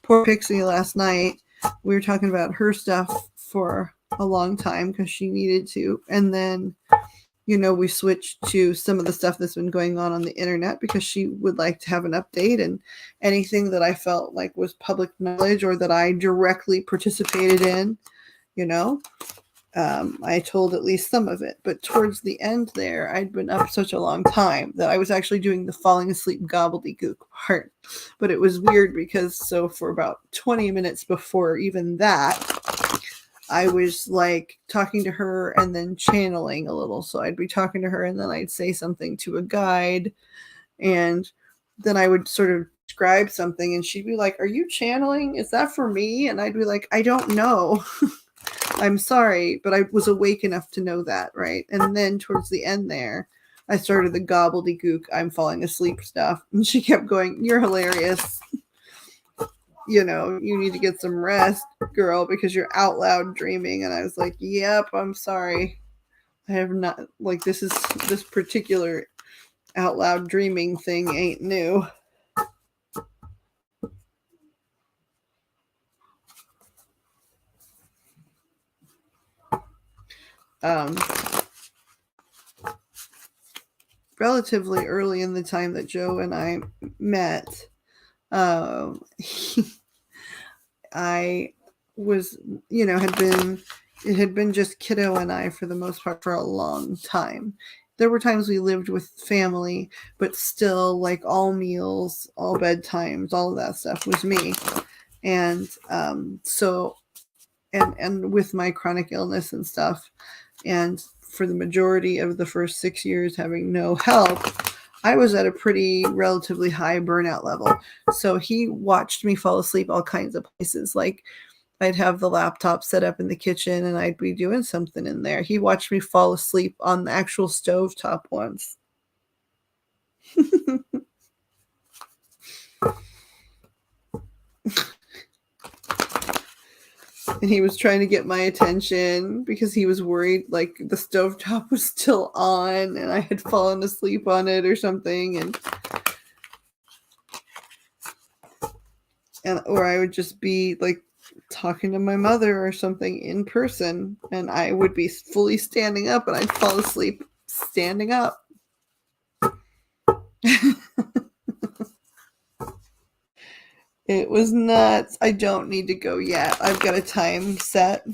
Poor Pixie last night, we were talking about her stuff for a long time because she needed to. And then, we switched to some of the stuff that's been going on the internet because she would like to have an update, and anything that I felt like was public knowledge or that I directly participated in, I told at least some of it, but towards the end there, I'd been up such a long time that I was actually doing the falling asleep gobbledygook part. But it was weird because for about 20 minutes before even that, I was like talking to her and then channeling a little. So I'd be talking to her and then I'd say something to a guide, and then I would sort of describe something and she'd be like, "Are you channeling? Is that for me?" And I'd be like, "I don't know." I'm sorry, but I was awake enough to know that, right? And then towards the end there, I started the gobbledygook, I'm falling asleep stuff. And she kept going, "You're hilarious. You need to get some rest, girl, because you're out loud dreaming." And I was like, "Yep, I'm sorry. I have not, like, this particular out loud dreaming thing ain't new." Relatively early in the time that Joe and I met, I was, it had been just Kiddo and I for the most part for a long time. There were times we lived with family, but still, like, all meals, all bedtimes, all of that stuff was me. And and with my chronic illness and stuff, and for the majority of the first 6 years having no help, I was at a pretty relatively high burnout level. So he watched me fall asleep all kinds of places. Like, I'd have the laptop set up in the kitchen and I'd be doing something in there. He watched me fall asleep on the actual stovetop once. And he was trying to get my attention because he was worried, like, the stovetop was still on and I had fallen asleep on it or something. Or I would just be like talking to my mother or something in person, and I would be fully standing up and I'd fall asleep standing up. It was nuts. I don't need to go yet. I've got a time set.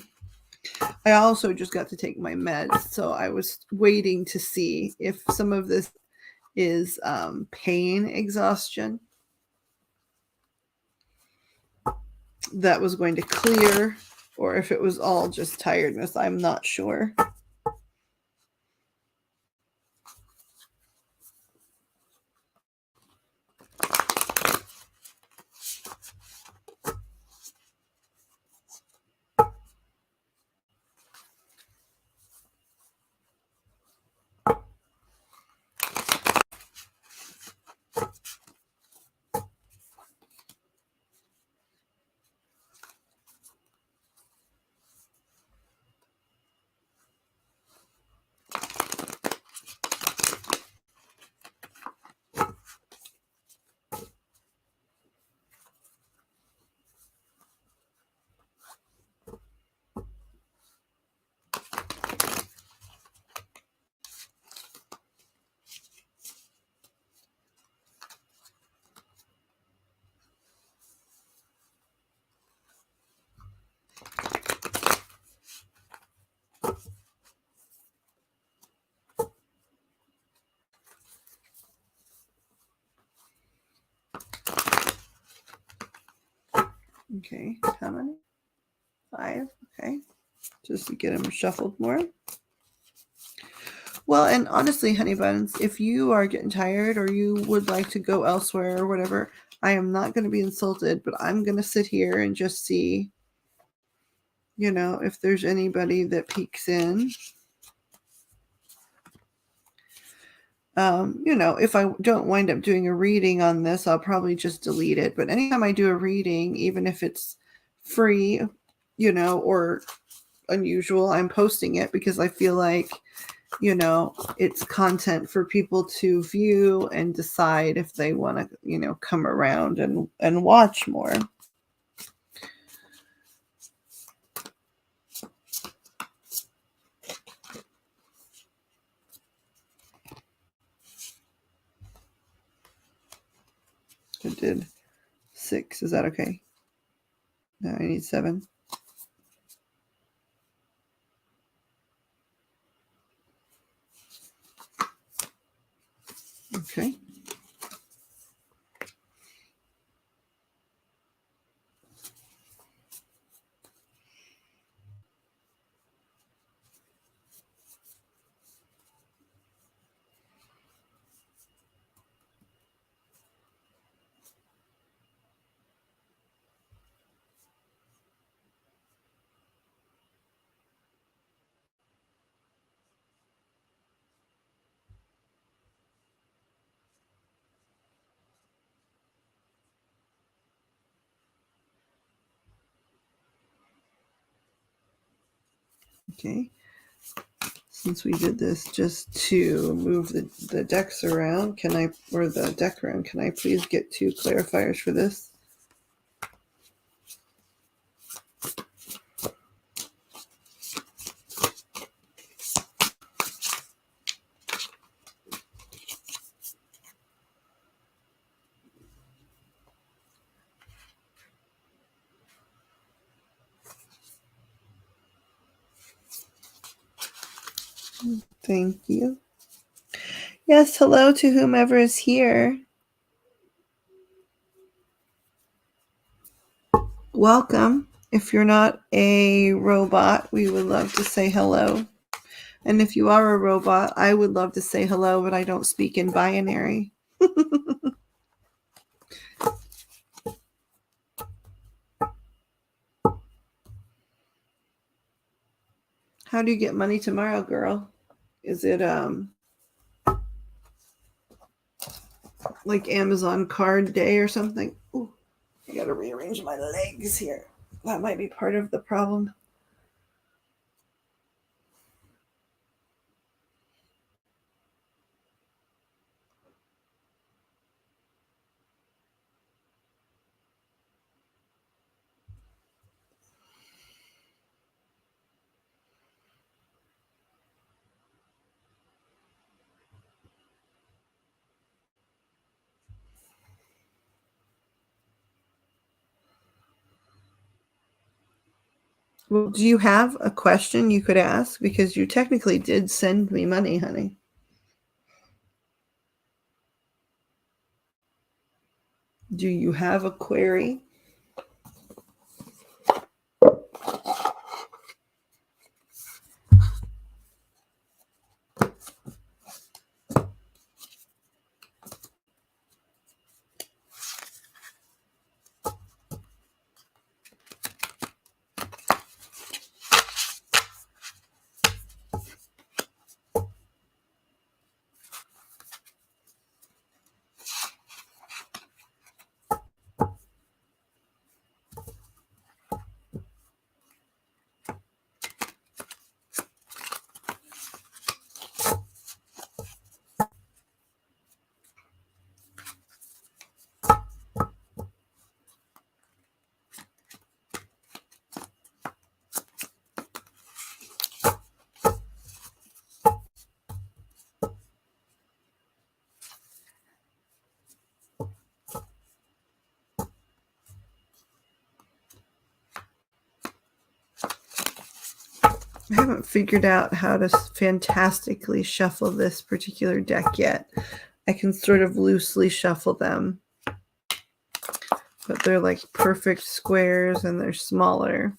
I also just got to take my meds, so I was waiting to see if some of this is pain exhaustion that was going to clear, or if it was all just tiredness. I'm not sure. Okay, how many? 5. Okay, just to get them shuffled more. Well, and honestly, honey buns, if you are getting tired or you would like to go elsewhere or whatever, I am not going to be insulted, but I'm going to sit here and just see, if there's anybody that peeks in. If I don't wind up doing a reading on this, I'll probably just delete it. But anytime I do a reading, even if it's free, or unusual, I'm posting it because I feel like, it's content for people to view and decide if they want to, come around and watch more. I did 6. Is that okay? No, I need 7. Okay. Okay. Since we did this just to move the decks around, or the deck around, can I please get 2 clarifiers for this? Thank you. Yes, hello to whomever is here. Welcome. If you're not a robot, we would love to say hello. And if you are a robot, I would love to say hello, but I don't speak in binary. How do you get money tomorrow, girl? Is it like Amazon card day or something? Ooh, I gotta rearrange my legs here. That might be part of the problem. Well, do you have a question you could ask? Because you technically did send me money, honey. Do you have a query? I haven't figured out how to fantastically shuffle this particular deck yet. I can sort of loosely shuffle them, but they're like perfect squares and they're smaller.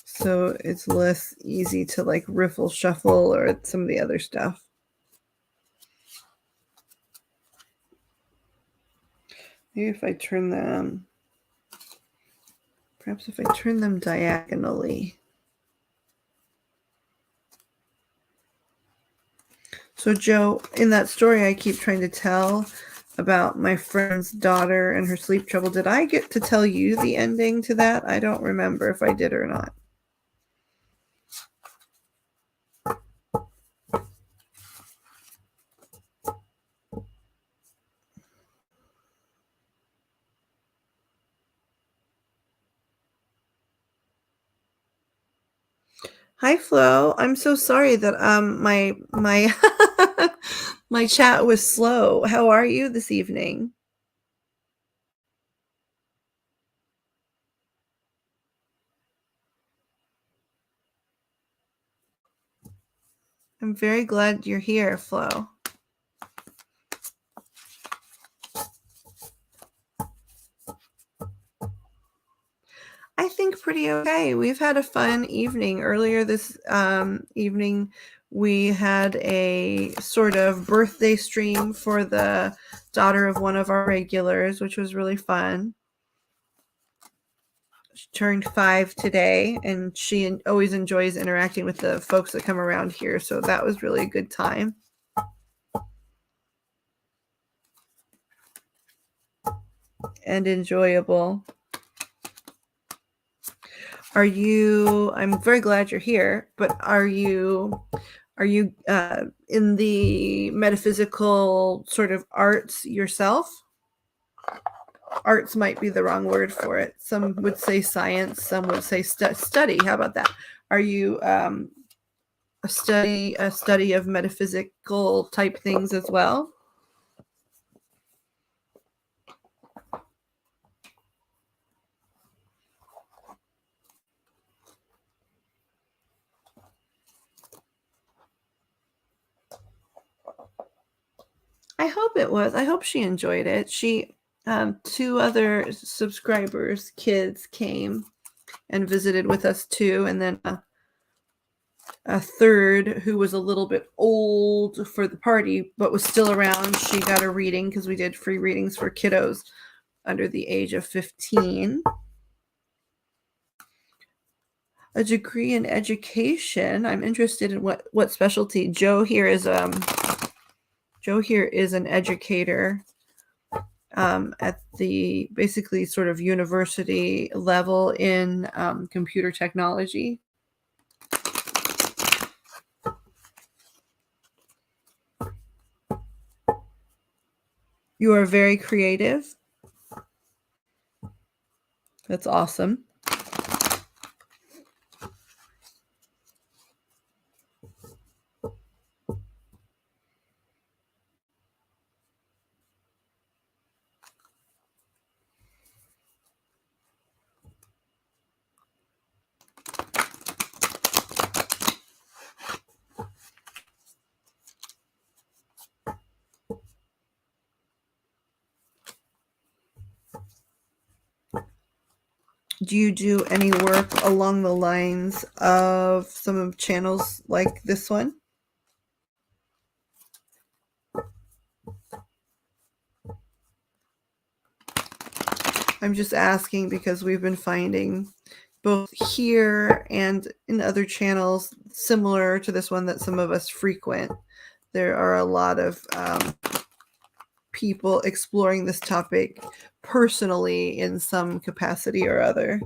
So it's less easy to like riffle shuffle or some of the other stuff. Maybe if I turn them, perhaps if I turn them diagonally. So Joe, in that story I keep trying to tell about my friend's daughter and her sleep trouble, did I get to tell you the ending to that? I don't remember if I did or not. Hi Flo, I'm so sorry that my my chat was slow. How are you this evening? I'm very glad you're here, Flo. I think pretty okay. We've had a fun evening. Earlier this evening, we had a sort of birthday stream for the daughter of one of our regulars, which was really fun. She turned 5 today, and she always enjoys interacting with the folks that come around here, so that was really a good time. And enjoyable. I'm very glad you're here, but are you in the metaphysical sort of arts yourself? Arts might be the wrong word for it. Some would say science, some would say study. How about that? Are you a study of metaphysical type things as well? I hope it was. I hope she enjoyed it. She 2 other subscribers' kids came and visited with us too, and then a third who was a little bit old for the party but was still around. She got a reading because we did free readings for kiddos under the age of 15. A degree in education. I'm interested in what specialty. Joe here is an educator at the basically sort of university level in computer technology. You are very creative. That's awesome. Do you do any work along the lines of some of channels like this one? I'm just asking because we've been finding both here and in other channels similar to this one that some of us frequent. There are a lot of people exploring this topic personally in some capacity or other.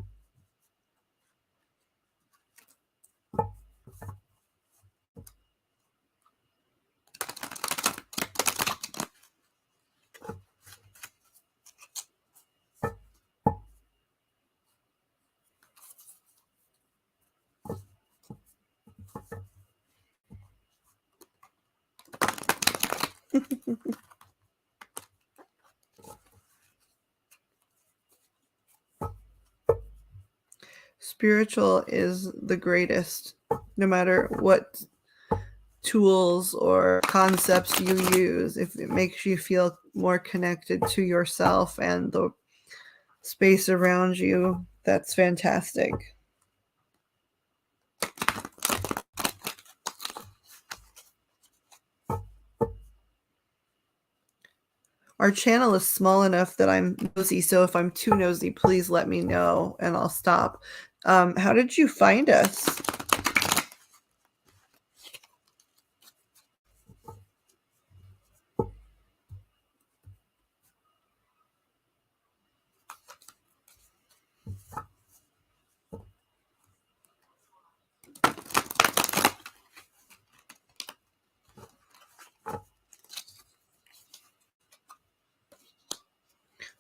Spiritual is the greatest, no matter what tools or concepts you use. If it makes you feel more connected to yourself and the space around you, that's fantastic. Our channel is small enough that I'm nosy, so if I'm too nosy, please let me know and I'll stop. How did you find us?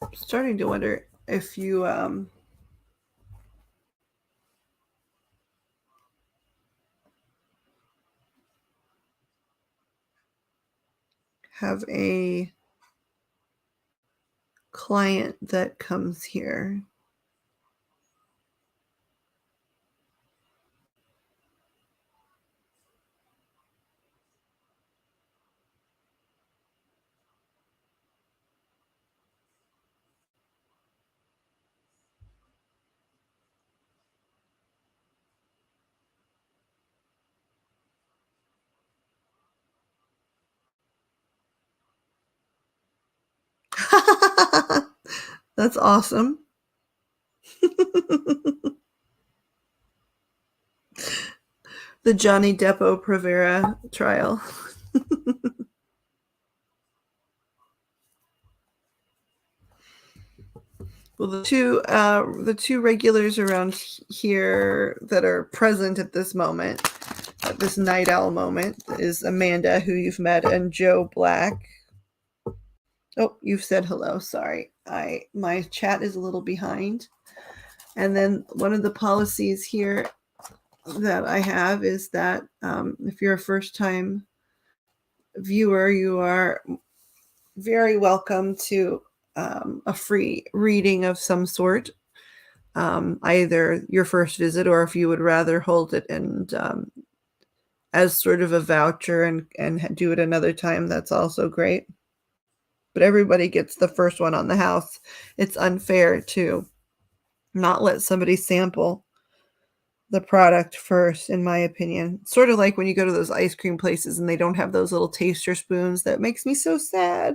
I'm starting to wonder if you have a client that comes here. That's awesome. The Johnny Depp Provera trial. Well, the two regulars around here that are present at this moment, at this night owl moment, is Amanda, who you've met, and Joe Black. Oh, you've said hello. Sorry, my chat is a little behind. And then one of the policies here that I have is that if you're a first-time viewer, you are very welcome to a free reading of some sort, either your first visit, or if you would rather hold it and as sort of a voucher and do it another time, that's also great. But everybody gets the first one on the house. It's unfair to not let somebody sample the product first, in my opinion. Sort of like when you go to those ice cream places and they don't have those little taster spoons. That makes me so sad.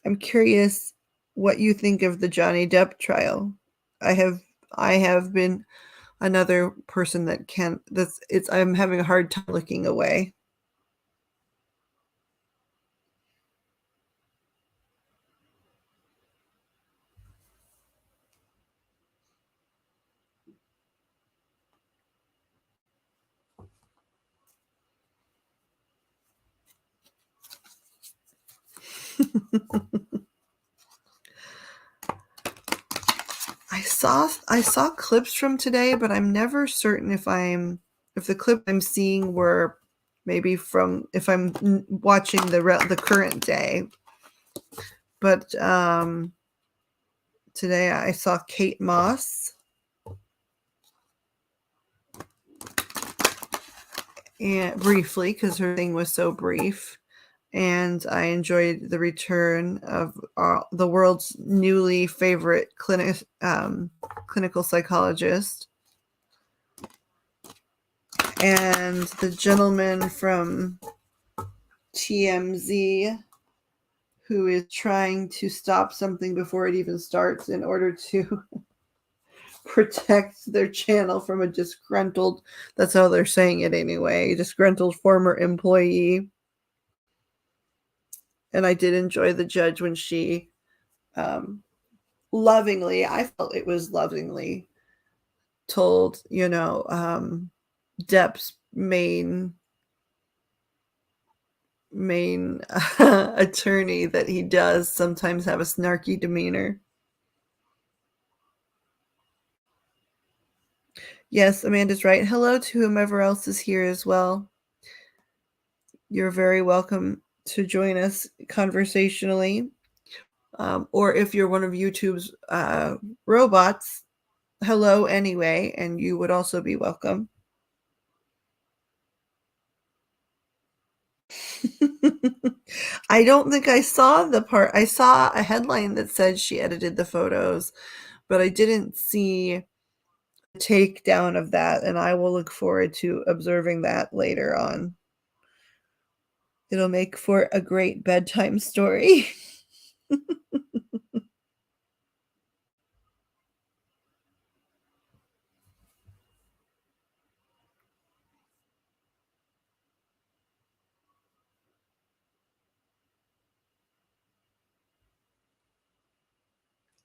I'm curious what you think of the Johnny Depp trial. I have been another person that can that's it's I'm having a hard time looking away. I saw clips from today, but I'm never certain if the clip I'm seeing were maybe from if I'm watching the current day. But today I saw Kate Moss, and briefly, because her thing was so brief, and I enjoyed the return of the world's newly favorite clinical psychologist, and the gentleman from TMZ who is trying to stop something before it even starts in order to protect their channel from a disgruntled, that's how they're saying it anyway, disgruntled former employee. And I did enjoy the judge when she lovingly, I felt it was lovingly, told, Depp's main attorney that he does sometimes have a snarky demeanor. Yes, Amanda's right. Hello to whomever else is here as well. You're very welcome to join us conversationally. Or if you're one of YouTube's robots, hello anyway, and you would also be welcome. I don't think I saw the part. I saw a headline that said she edited the photos, but I didn't see the takedown of that, and I will look forward to observing that later on. It'll make for a great bedtime story.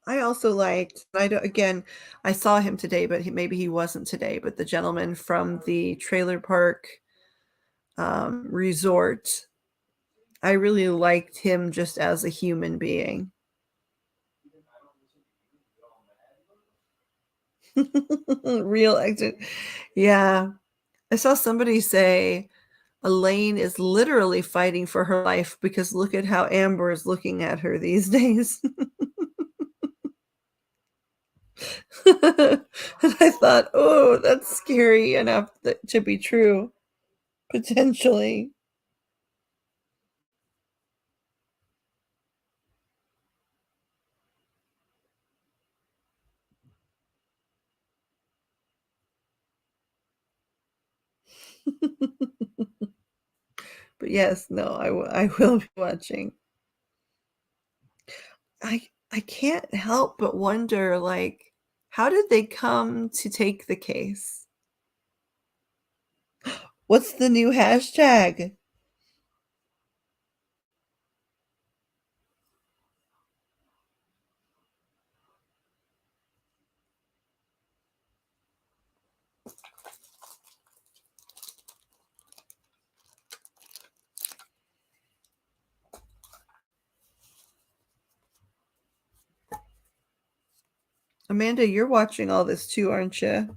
I also liked, I saw him today, but maybe he wasn't today, but the gentleman from the trailer park resort, I really liked him just as a human being. Real actor. Yeah. I saw somebody say Elaine is literally fighting for her life because look at how Amber is looking at her these days. And I thought, oh, that's scary enough to be true, potentially. But yes, no, I will be watching. I can't help but wonder, like, how did they come to take the case? What's the new hashtag? Amanda, you're watching all this too, aren't you?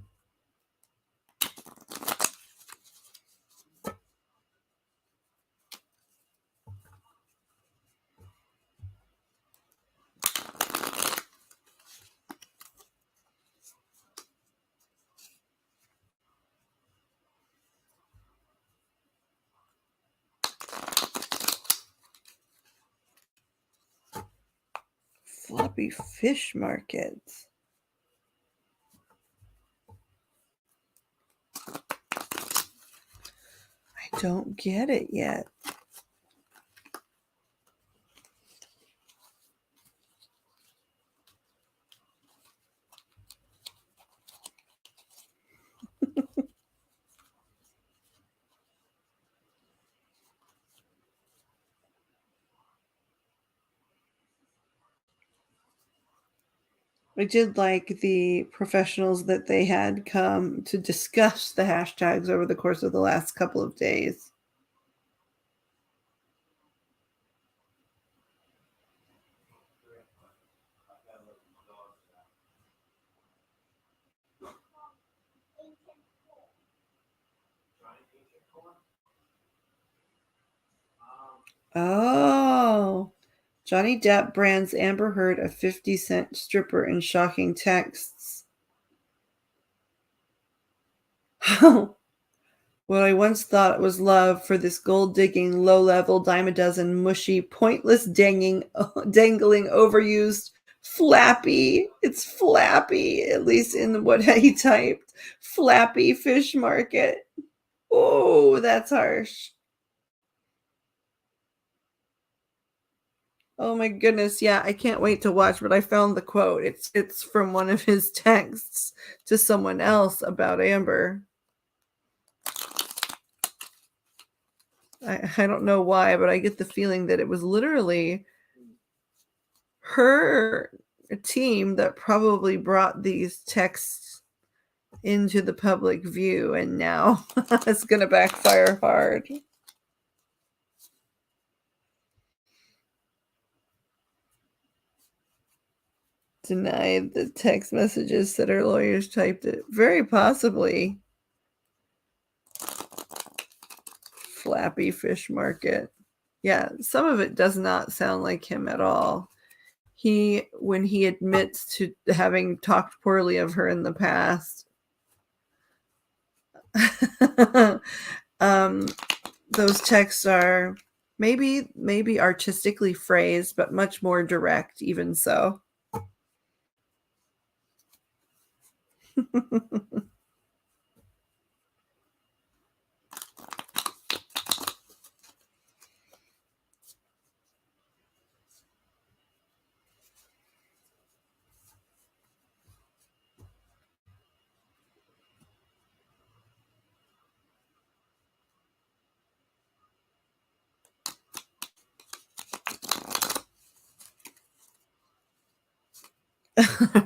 Floppy fish markets. I don't get it yet. I did like the professionals that they had come to discuss the hashtags over the course of the last couple of days. Oh, Johnny Depp brands Amber Heard a 50-cent stripper in shocking texts. What I once thought was love for this gold-digging, low-level, dime-a-dozen, mushy, pointless, dangling, overused, flappy. It's flappy, at least in what he typed. Flappy fish market. Oh, that's harsh. Oh my goodness, yeah, I can't wait to watch, but I found the quote. It's from one of his texts to someone else about Amber. I don't know why, but I get the feeling that it was literally her team that probably brought these texts into the public view, and now it's going to backfire hard. Denied the text messages that her lawyers typed it. Very possibly. Flappy fish market. Yeah, some of it does not sound like him at all. When he admits to having talked poorly of her in the past, those texts are maybe artistically phrased, but much more direct, even so.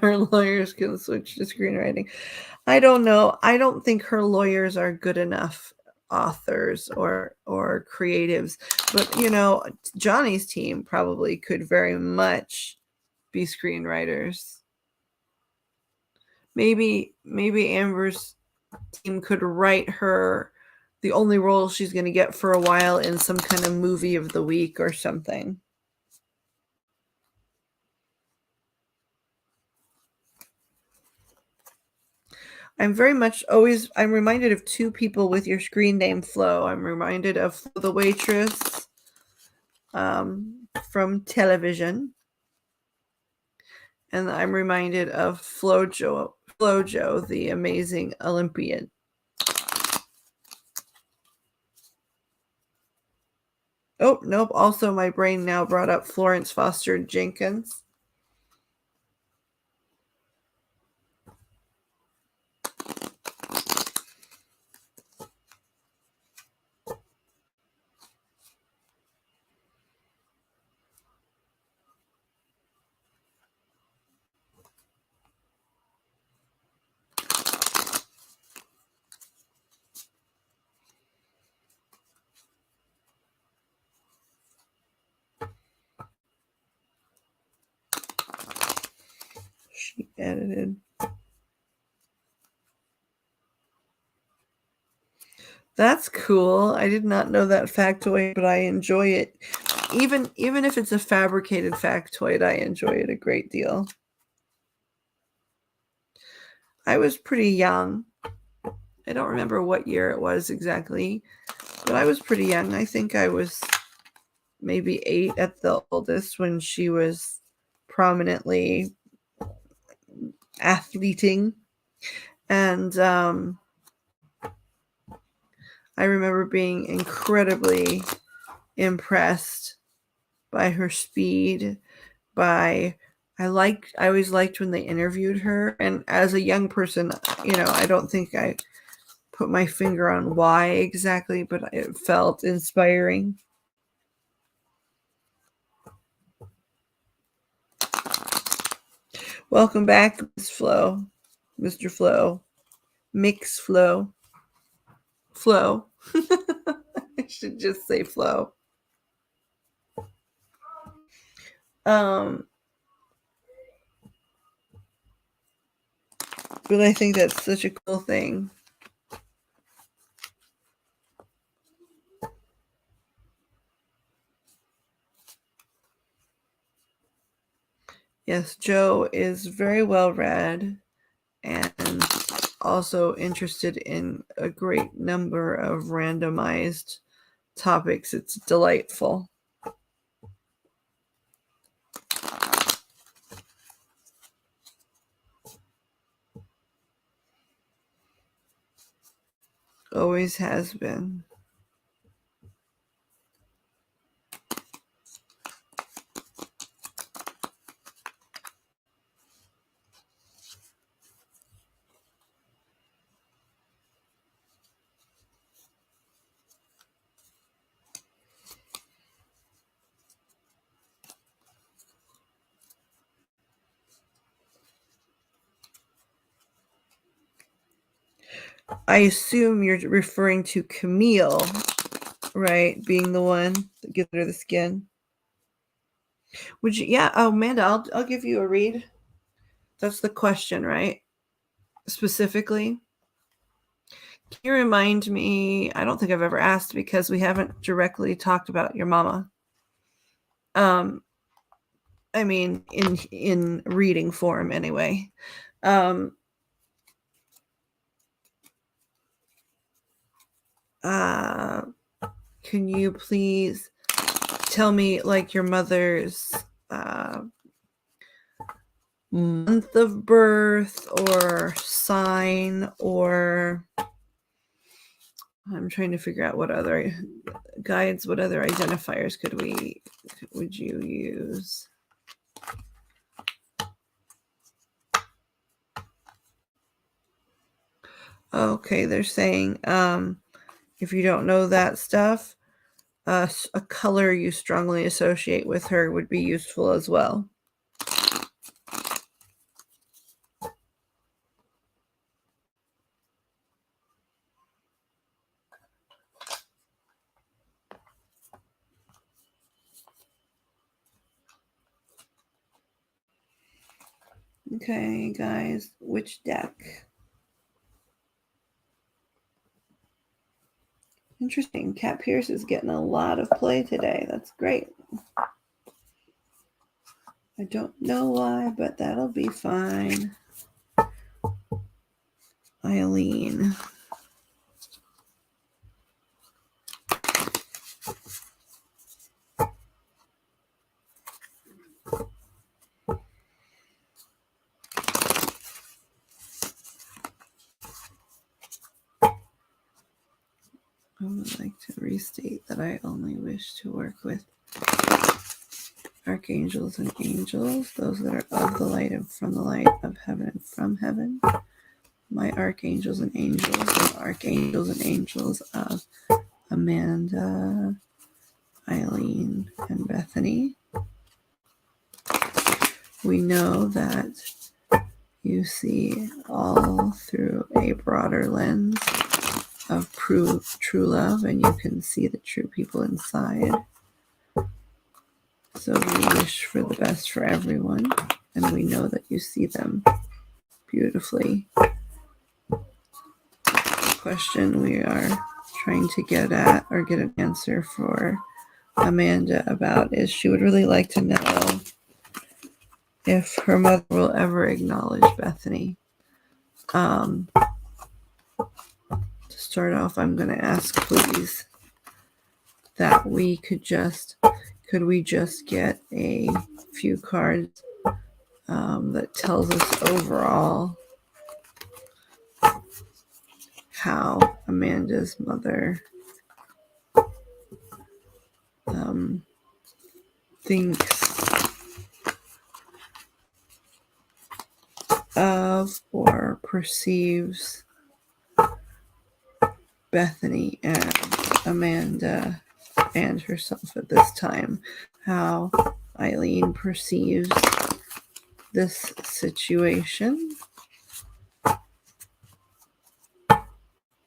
Her lawyers can switch to screenwriting. I don't know. I don't think her lawyers are good enough authors or creatives. But Johnny's team probably could very much be screenwriters. Maybe Amber's team could write her the only role she's going to get for a while in some kind of movie of the week or something. I'm reminded of two people with your screen name Flo. I'm reminded of Flo the waitress from television. And I'm reminded of Flojo, the amazing Olympian. Oh, nope. Also, my brain now brought up Florence Foster Jenkins. edited. That's cool. I did not know that factoid, but I enjoy it. Even if it's a fabricated factoid, I enjoy it a great deal. I was pretty young. I don't remember what year it was exactly, but I was pretty young. I think I was maybe 8 at the oldest when she was prominently athleting. And I remember being incredibly impressed by her speed, I always liked when they interviewed her. And as a young person, I don't think I put my finger on why exactly, but it felt inspiring. Welcome back, Miss Flo. Mr. Flo. Mix Flo. Flo. I should just say Flo. But I think that's such a cool thing. Yes, Joe is very well read and also interested in a great number of randomized topics. It's delightful. Always has been. I assume you're referring to Camille, right? Being the one that gives her the skin. Would you? Yeah. Oh, Amanda, I'll give you a read. That's the question, right? Specifically. Can you remind me? I don't think I've ever asked because we haven't directly talked about your mama. I mean, in reading form anyway. Can you please tell me like your mother's month of birth or sign, or I'm trying to figure out what other guides, what other identifiers would you use? Okay, they're saying if you don't know that stuff, a color you strongly associate with her would be useful as well. Okay, guys, which deck? Interesting. Cat Pierce is getting a lot of play today. That's great. I don't know why, but that'll be fine. Eileen. I would like to restate that I only wish to work with archangels and angels, those that are of the light and from the light, of heaven and from heaven. My archangels and angels of Amanda, Eileen, and Bethany. We know that you see all through a broader lens of true love, and you can see the true people inside. So we wish for the best for everyone, and we know that you see them beautifully. Question we are trying to get at or get an answer for Amanda about is she would really like to know if her mother will ever acknowledge Bethany. To start off, I'm going to ask, please, that could we just get a few cards that tells us overall how Amanda's mother thinks of or perceives Bethany and Amanda and herself at this time, how Eileen perceives this situation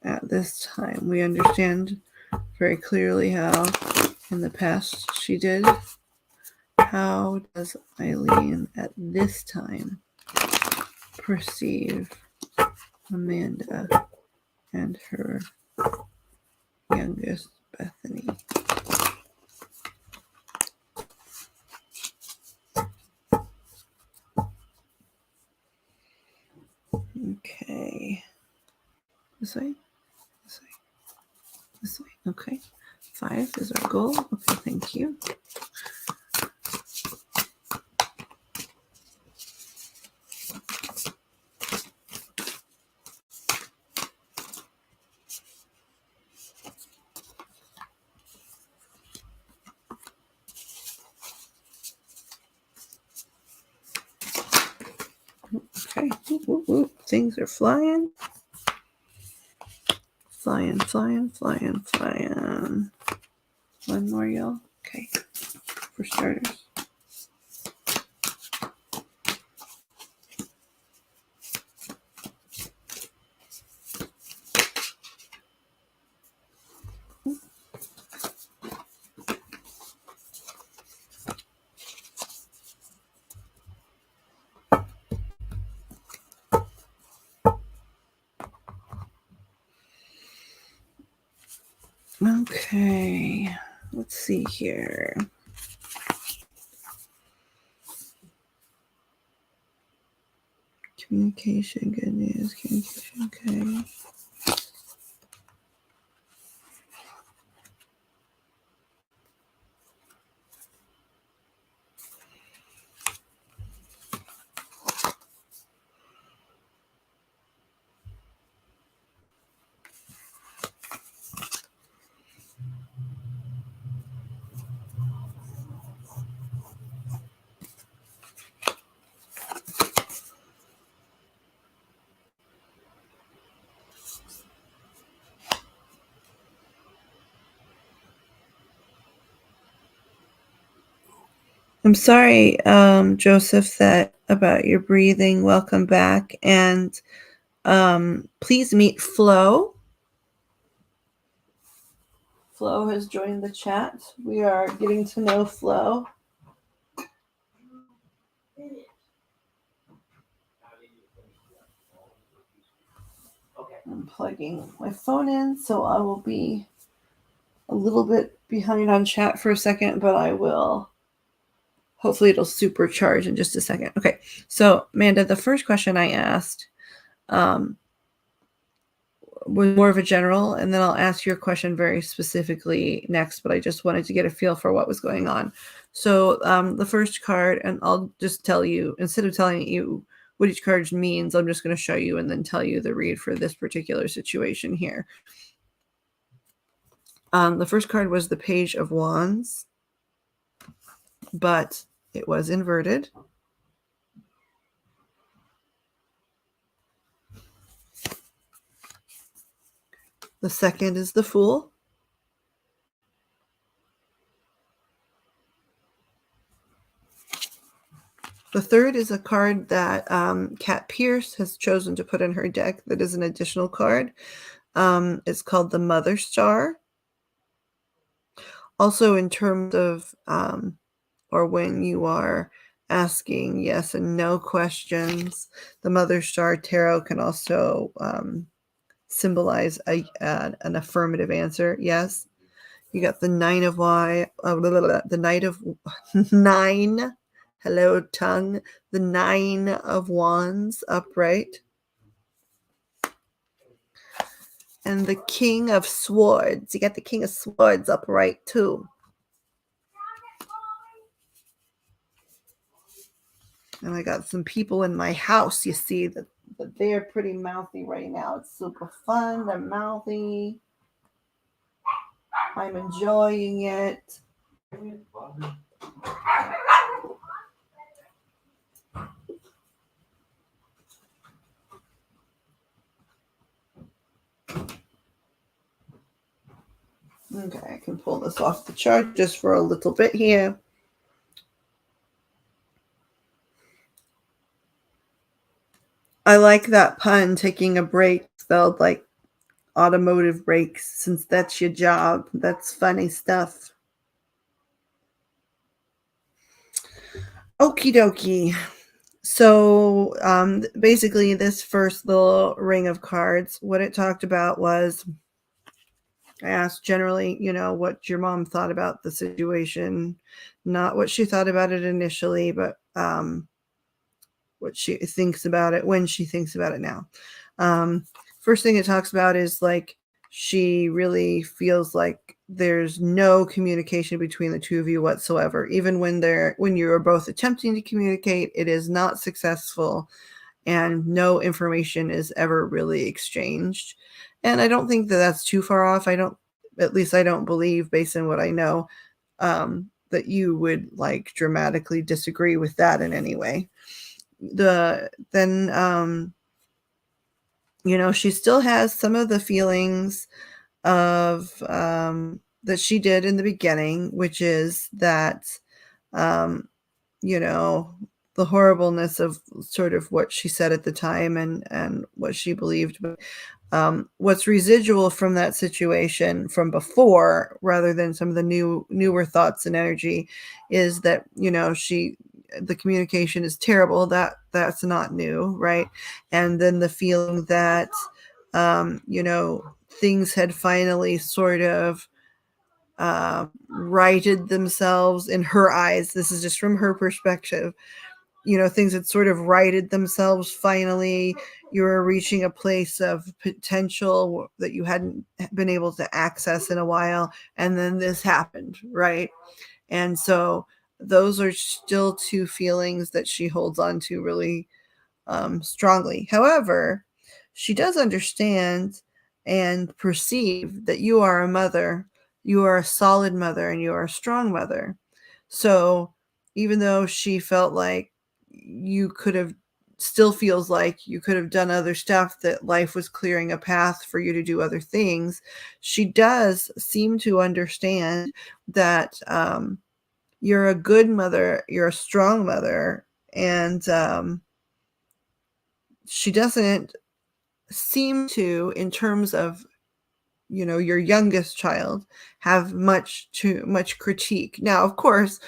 at this time. We understand very clearly how in the past she did. How does Eileen at this time perceive Amanda and her youngest Bethany? Okay. This way? This way? This way. Okay. 5 is our goal. Okay, thank you. Okay. Ooh. Things are flying. Flying. One more, y'all. Okay. For starters. Okay, let's see here. Communication, good news, communication, okay. I'm sorry, Joseph, that about your breathing. Welcome back. And please meet Flo. Flo has joined the chat. We are getting to know Flo. I'm plugging my phone in, so I will be a little bit behind on chat for a second, but I will. Hopefully it'll supercharge in just a second. Okay, so Amanda, the first question I asked was more of a general, and then I'll ask your question very specifically next, but I just wanted to get a feel for what was going on. So the first card, and I'll just tell you, instead of telling you what each card means, I'm just going to show you and then tell you the read for this particular situation here. The first card was the Page of Wands, but it was inverted. The second is the Fool. The third is a card that Kat Pierce has chosen to put in her deck that is an additional card. It's called the Mother Star. Also, in terms of, or when you are asking yes and no questions. The Mother Star Tarot can also symbolize an affirmative answer. Yes. You got the Nine of the Knight of Nine. Hello, tongue. The Nine of Wands upright. And the King of Swords. You got the King of Swords upright too. And I got some people in my house, you see, that they're pretty mouthy right now. It's super fun. They're mouthy. I'm enjoying it. Okay, I can pull this off the chart just for a little bit here. I like that pun, taking a break, spelled like automotive brakes, since that's your job. That's funny stuff. Okie dokie. So basically, this first little ring of cards, what it talked about was, I asked generally, what your mom thought about the situation, not what she thought about it initially, but what she thinks about it when she thinks about it now. First thing it talks about is like she really feels like there's no communication between the two of you whatsoever. Even when you are both attempting to communicate, it is not successful, and no information is ever really exchanged. And I don't think that that's too far off. At least I don't believe, based on what I know, that you would like dramatically disagree with that in any way. She still has some of the feelings of that she did in the beginning, which is that the horribleness of sort of what she said at the time and what she believed. But what's residual from that situation from before, rather than some of the newer thoughts and energy, is that the communication is terrible. That's not new, right? And then the feeling that things had finally sort of righted themselves in her eyes. This is just from her perspective. Things had sort of righted themselves finally. You were reaching a place of potential that you hadn't been able to access in a while, and then this happened, right? And so those are still two feelings that she holds on to really strongly. However, she does understand and perceive that you are a mother, you are a solid mother, and you are a strong mother. So even though she felt like still feels like you could have done other stuff, that life was clearing a path for you to do other things, she does seem to understand that you're a good mother, you're a strong mother, and she doesn't seem to, in terms of your youngest child, have much critique. Now, of course,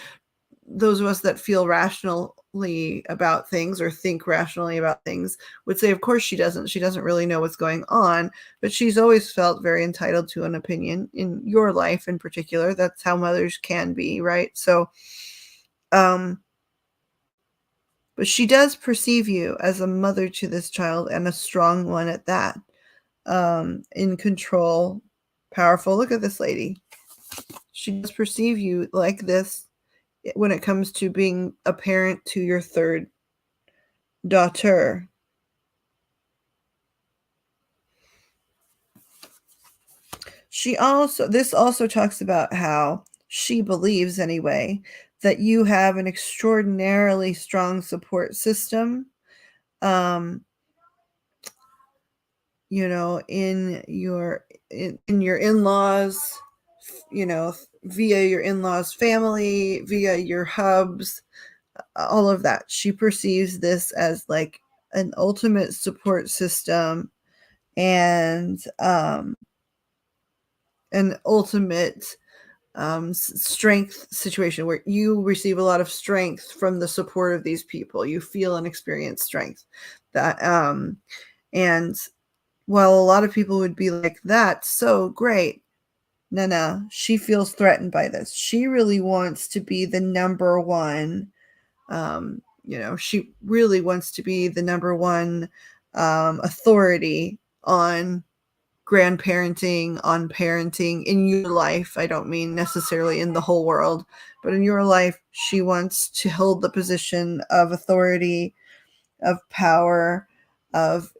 those of us that feel rationally about things or think rationally about things would say, of course she doesn't really know what's going on, but she's always felt very entitled to an opinion in your life in particular. That's how mothers can be, right? So but she does perceive you as a mother to this child, and a strong one at that. In control, powerful. Look at this lady. She does perceive you like this when it comes to being a parent to your third daughter. This also talks about how she believes, anyway, that you have an extraordinarily strong support system. In your in-laws, via your in-laws family, via your hubs, all of that. She perceives this as like an ultimate support system, and an ultimate strength situation where you receive a lot of strength from the support of these people. You feel and experience strength. That and while a lot of people would be like, that's so great. No, she feels threatened by this. She really wants to be the number one. She really wants to be the number one authority on grandparenting, on parenting in your life. I don't mean necessarily in the whole world, but in your life, she wants to hold the position of authority, of power, of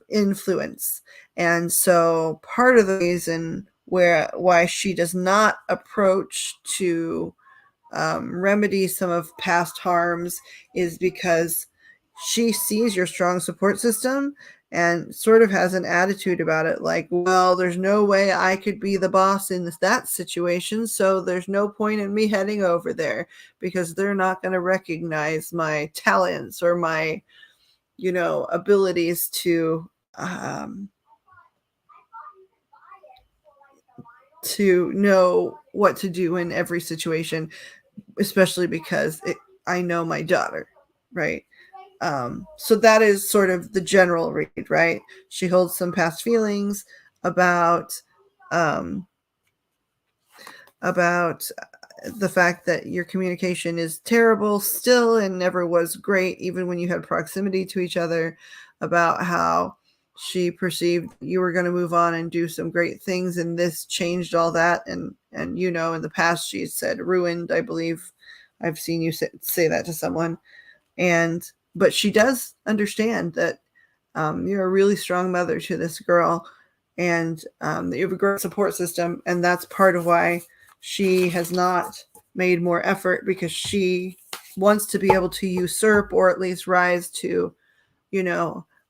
influence. And so part of the reason why she does not approach to remedy some of past harms is because she sees your strong support system and sort of has an attitude about it like, well, there's no way I could be the boss in that situation, so there's no point in me heading over there because they're not going to recognize my talents or my abilities to know what to do in every situation, especially because I know my daughter, right? So that is sort of the general read, right? She holds some past feelings about the fact that your communication is terrible still and never was great, even when you had proximity to each other, about how she perceived you were going to move on and do some great things, and this changed all that. And in the past, she said ruined, I believe. I've seen you say that to someone. But she does understand that you're a really strong mother to this girl, and that you have a great support system. And that's part of why she has not made more effort, because she wants to be able to usurp or at least rise to,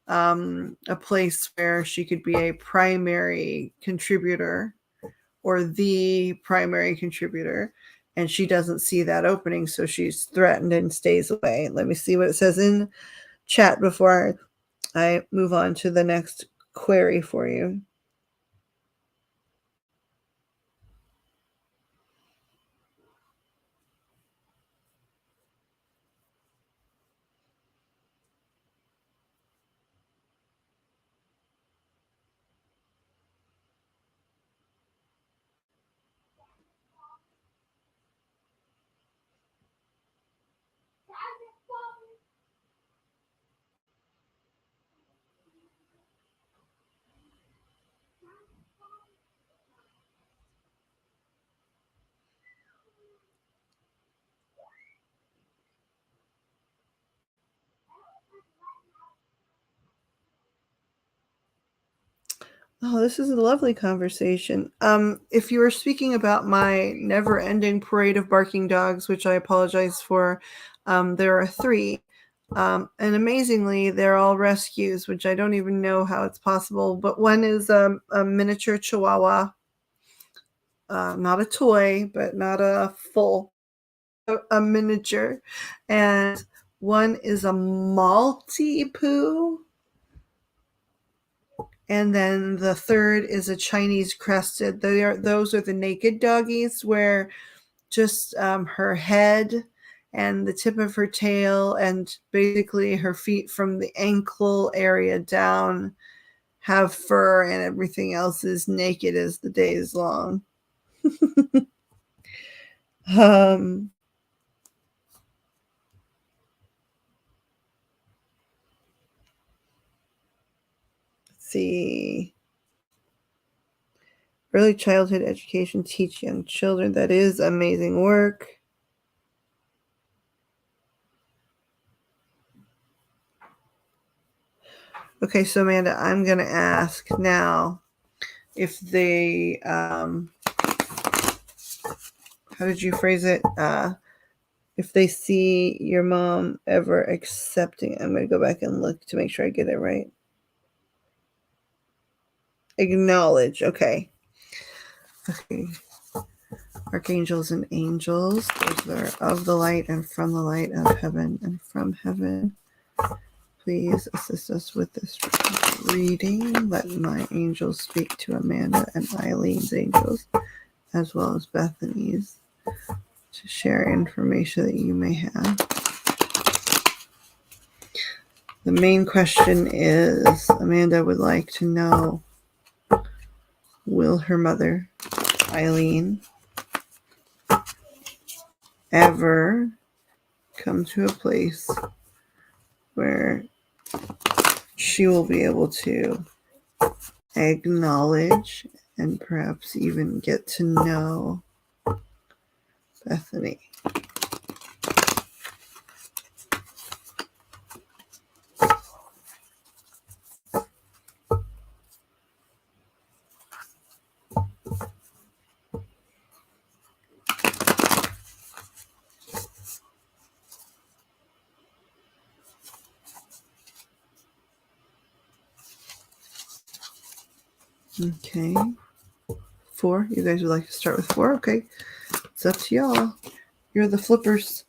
a place where she could be a primary contributor or the primary contributor. And she doesn't see that opening, so she's threatened and stays away. Let me see what it says in chat before I move on to the next query for you. Oh, this is a lovely conversation. If you were speaking about my never-ending parade of barking dogs, which I apologize for, there are 3. And amazingly, they're all rescues, which I don't even know how it's possible. But one is a miniature Chihuahua, not a toy, but not a full, a miniature. And one is a Maltipoo. And then the third is a Chinese crested. Those are the naked doggies, where just her head and the tip of her tail and basically her feet from the ankle area down have fur, and everything else is naked as the day is long. Let's see. Early childhood education, teach young children. That is amazing work. Okay, so Amanda, I'm going to ask now if they, how did you phrase it? If they see your mom ever accepting, I'm going to go back and look to make sure I get it right. Acknowledge. Okay. Archangels and angels, those are of the light and from the light of heaven and from heaven. Please assist us with this reading. Let my angels speak to Amanda and Eileen's angels. as well as Bethany's, to share information that you may have. The main question is, Amanda would like to know, will her mother, Eileen, ever come to a place where she will be able to acknowledge and perhaps even get to know Bethany? Okay. 4. You guys would like to start with 4? Okay. It's up to y'all. You're the flippers.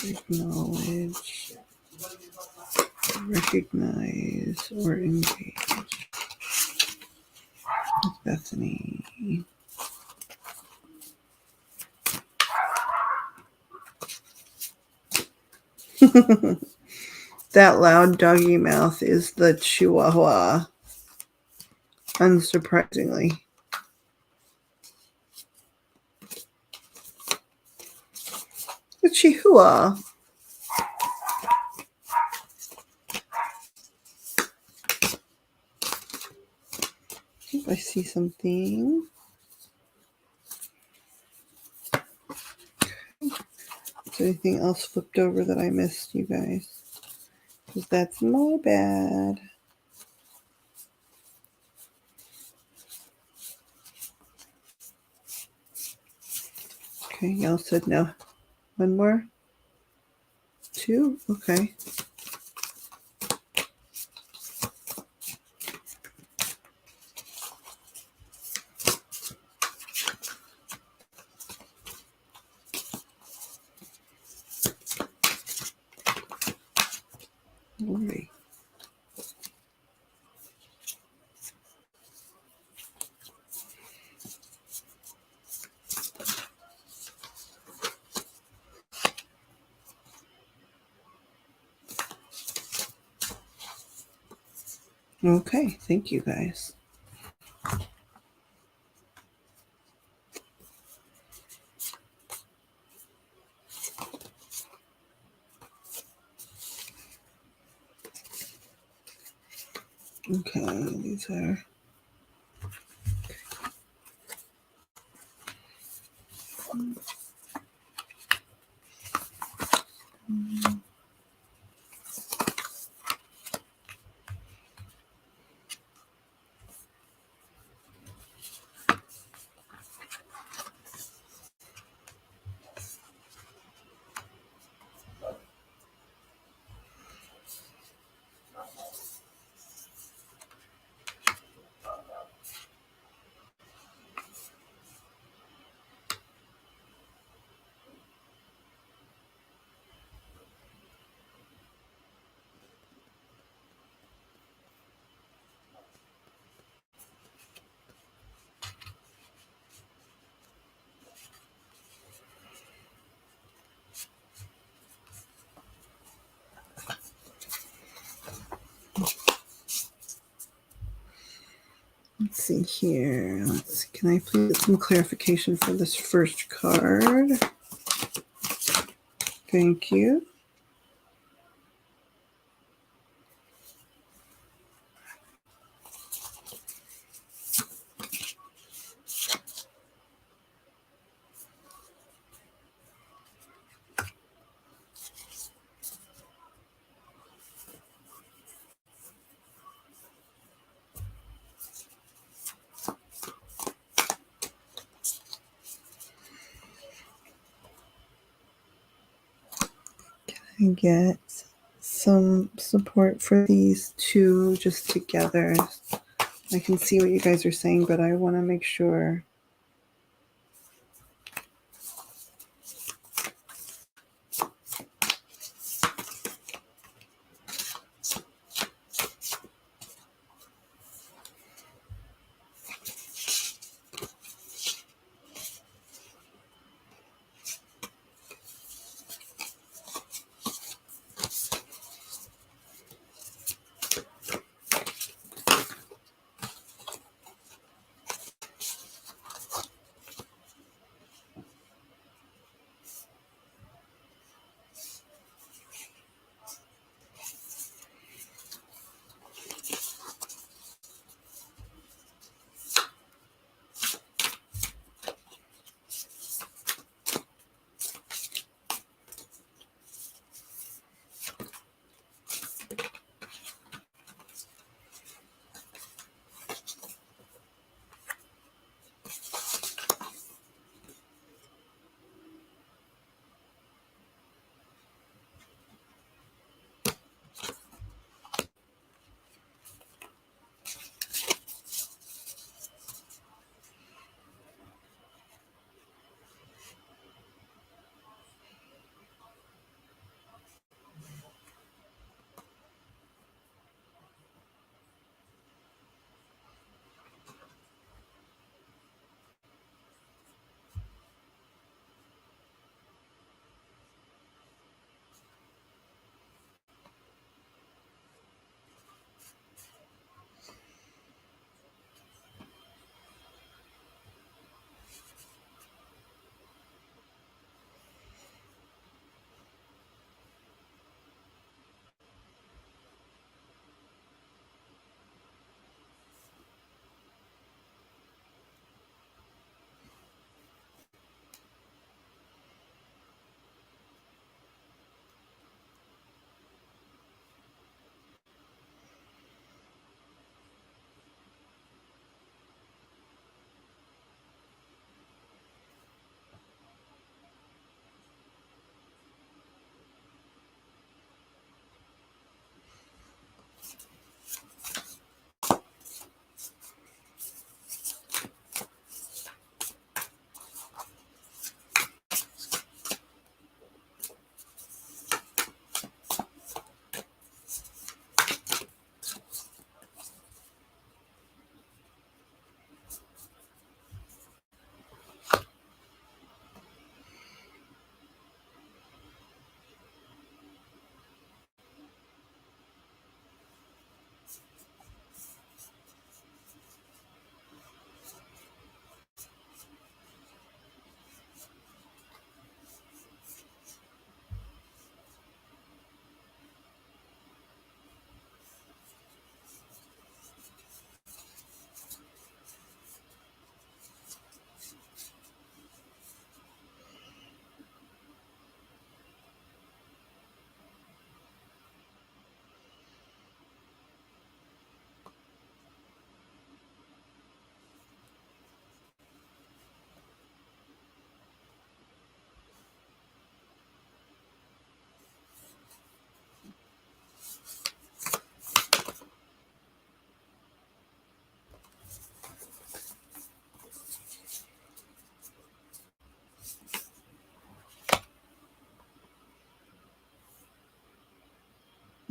Acknowledge, recognize, or engage with Bethany. That loud doggy mouth is the Chihuahua, unsurprisingly. The Chihuahua. If I see something. Is there anything else flipped over that I missed, you guys? Because that's my bad. Okay, y'all said no. One more? 2? Okay. All right. Okay, thank you guys. Okay, these are. Let's see here. Can I please get some clarification for this first card? Thank you. Can I get some support for these two just together? I can see what you guys are saying, but I want to make sure.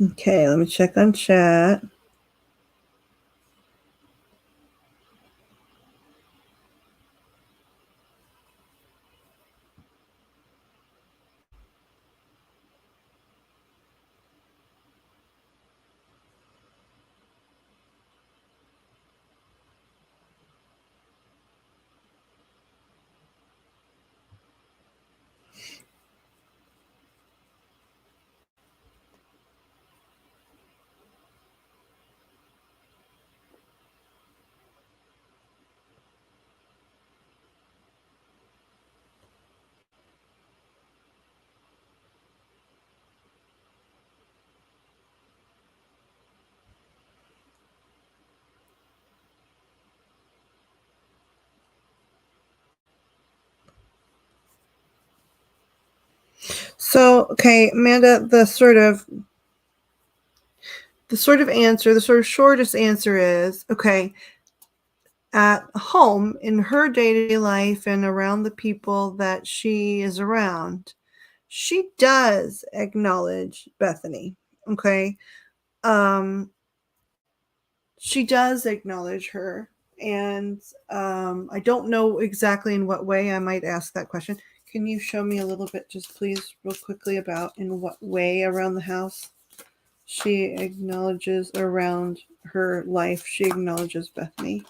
Okay, let me check on chat. So, okay, Amanda, the sort of answer, the sort of shortest answer is, okay, at home in her day-to-day life and around the people that she is around, she does acknowledge Bethany. Okay. She does acknowledge her. And I don't know exactly in what way. I might ask that question. Can you show me a little bit, just please, real quickly, about in what way around the house she acknowledges around her life? She acknowledges Bethany.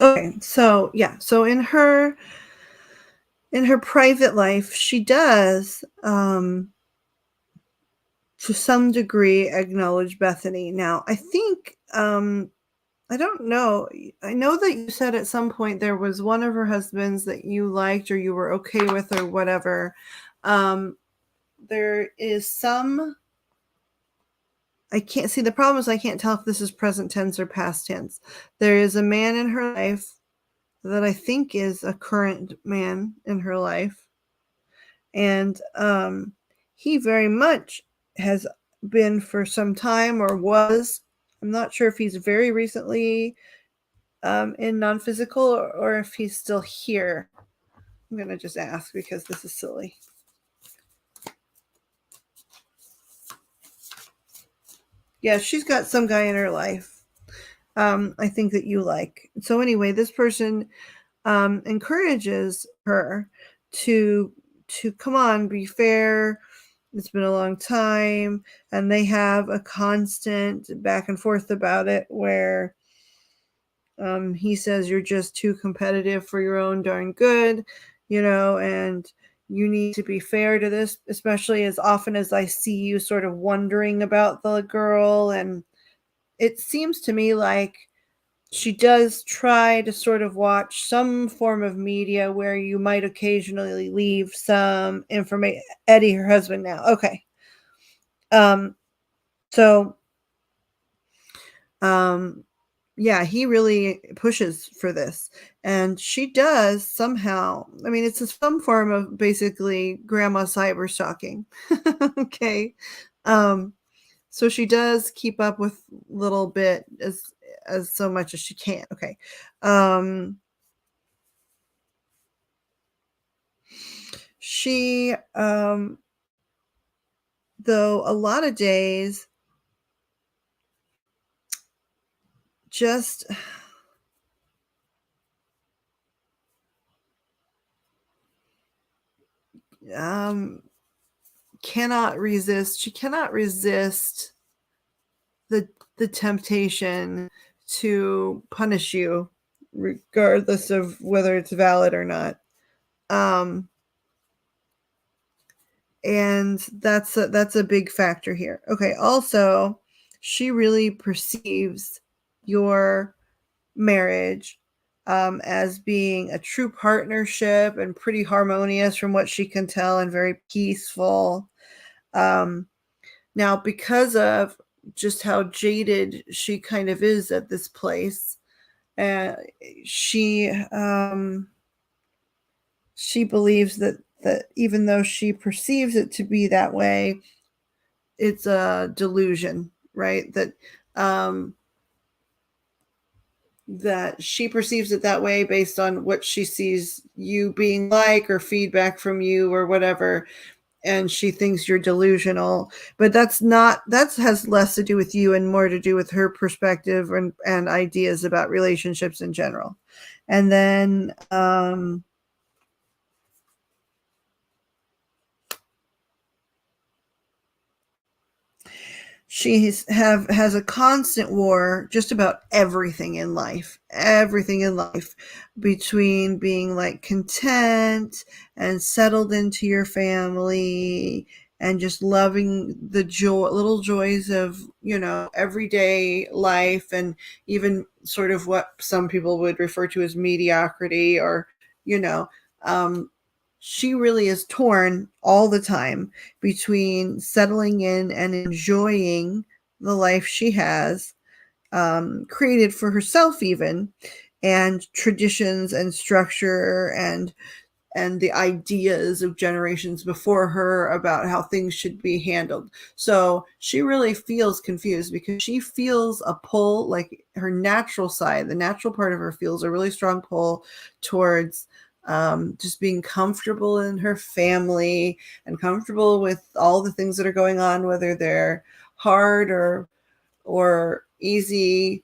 Okay, so yeah, so in her private life, she does to some degree acknowledge Bethany. Now, I think I don't know. I know that you said at some point there was one of her husbands that you liked or you were okay with or whatever. There is some. I can't see, the problem is I can't tell if this is present tense or past tense. There is a man in her life that I think is a current man in her life. And he very much has been for some time, or was. I'm not sure if he's very recently in non-physical, or if he's still here. I'm going to just ask because this is silly. Yeah, she's got some guy in her life. I think that you like. So anyway, this person encourages her to come on, be fair. It's been a long time, and they have a constant back and forth about it where he says you're just too competitive for your own darn good, and you need to be fair to this, especially as often as I see you sort of wondering about the girl. And it seems to me like she does try to sort of watch some form of media where you might occasionally leave some information. Eddie, her husband now. Okay. So, yeah, he really pushes for this. And she does somehow, I mean, it's some form of basically grandma cyber stalking. Okay. So she does keep up with little bit as so much as she can. Okay. She though a lot of days just cannot resist. She cannot resist the temptation to punish you, regardless of whether it's valid or not. And that's a big factor here. Okay. Also, she really perceives your marriage as being a true partnership and pretty harmonious from what she can tell, and very peaceful. Now, because of just how jaded she kind of is at this place, uh, she she believes that even though she perceives it to be that way, it's a delusion, right? Um, that she perceives it that way based on what she sees you being like or feedback from you or whatever, and she thinks you're delusional. But that has less to do with you and more to do with her perspective and ideas about relationships in general. And then has a constant war just about everything in life, between being like content and settled into your family and just loving the little joys of, everyday life, and even sort of what some people would refer to as mediocrity, or you know um she really is torn all the time between settling in and enjoying the life she has created for herself, even, and traditions and structure and the ideas of generations before her about how things should be handled. So she really feels confused because she feels a pull, like her natural side, the natural part of her feels a really strong pull towards just being comfortable in her family and comfortable with all the things that are going on, whether they're hard or easy,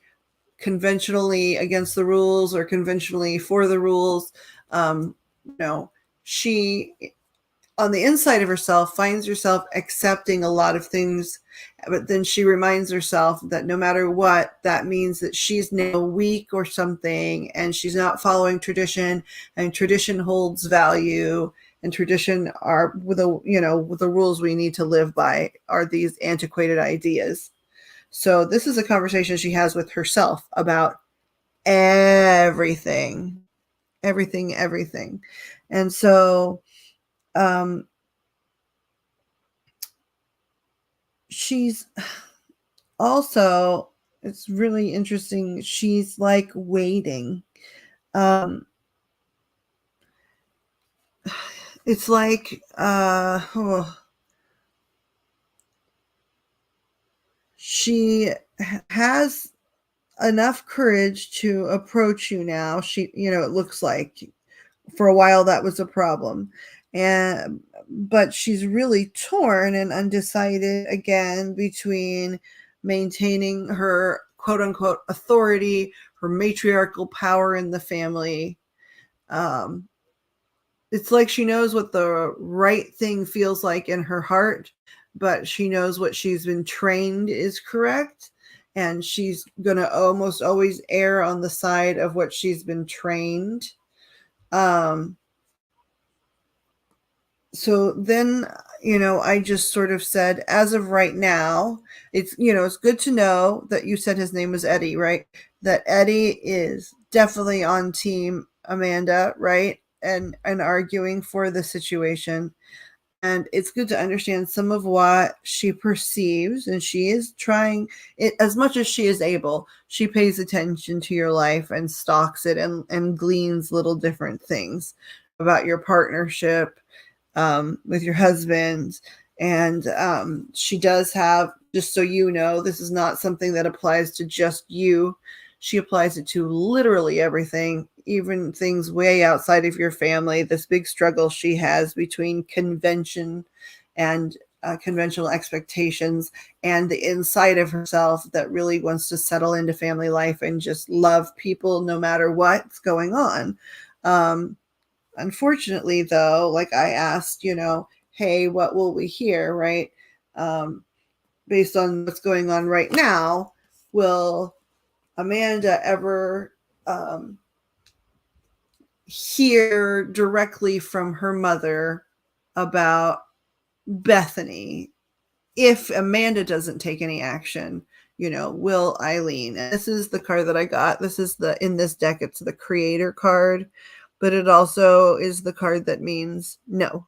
conventionally against the rules or conventionally for the rules. Um, you know, she, on the inside of herself, finds herself accepting a lot of things, but then she reminds herself that no matter what, that means that she's now weak or something, and she's not following tradition, and tradition holds value, and tradition are with the rules we need to live by are these antiquated ideas. So this is a conversation she has with herself about everything, everything. And so um, she's also, it's really interesting, she's like waiting. Um, it's like she has enough courage to approach you now. It looks like for a while that was a problem, and but she's really torn and undecided again between maintaining her quote unquote authority, her matriarchal power in the family. um it's like she knows what the right thing feels like in her heart, but she knows what she's been trained is correct, and she's going to almost always err on the side of what she's been trained. um so then, I just sort of said, as of right now, it's good to know that you said his name was Eddie, right? That Eddie is definitely on team Amanda, right? And arguing for the situation. And it's good to understand some of what she perceives, and she is trying it as much as she is able. She pays attention to your life and stalks it, and gleans little different things about your partnership with your husband. And she does have, just so you know, this is not something that applies to just you. She applies it to literally everything, even things way outside of your family. This big struggle she has between convention and conventional expectations, and the inside of herself that really wants to settle into family life and just love people no matter what's going on. Unfortunately, though, like I asked, hey, what will we hear, right? Um, Based on what's going on right now, will Amanda ever hear directly from her mother about Bethany? If Amanda doesn't take any action, will Eileen? And this is the card that I got. This is in this deck, it's the creator card, but it also is the card that means no.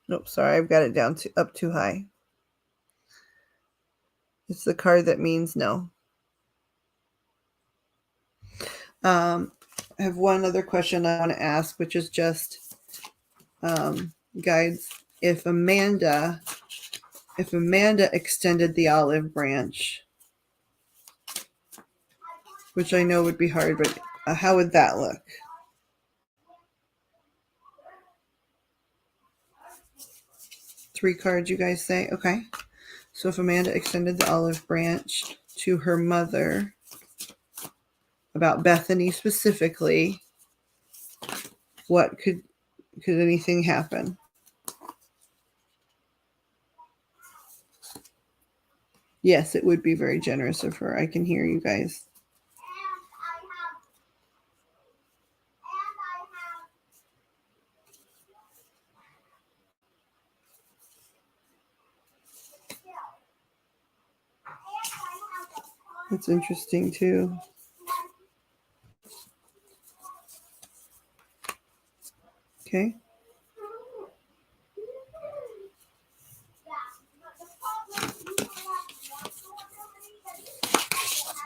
Nope, sorry, I've got it down up too high. It's the card that means no. I have one other question I want to ask, which is just guides. If Amanda extended the olive branch, which I know would be hard, but how would that look? Three cards, you guys say? Okay. So if Amanda extended the olive branch to her mother, about Bethany specifically, what could anything happen? Yes, it would be very generous of her. I can hear you guys. That's interesting too. Okay.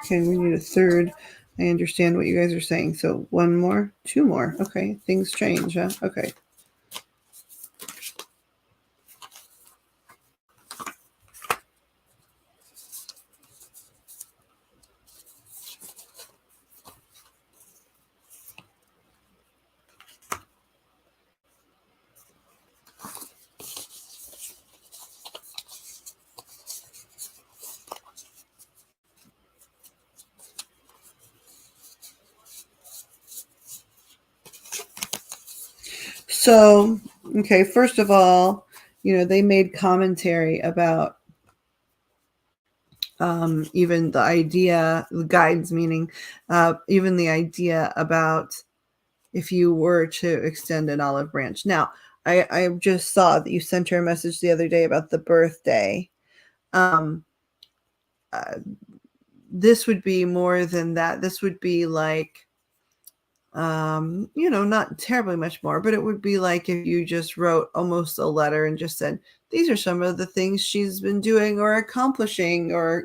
Okay, we need a third. I understand what you guys are saying. So one more, two more. Okay, things change, huh? Okay. So, okay, first of all, they made commentary about even the idea, the guides meaning, even the idea about if you were to extend an olive branch. Now, I just saw that you sent her a message the other day about the birthday. This would be more than that. This would be like, not terribly much more, but it would be like if you just wrote almost a letter and just said, these are some of the things she's been doing or accomplishing or,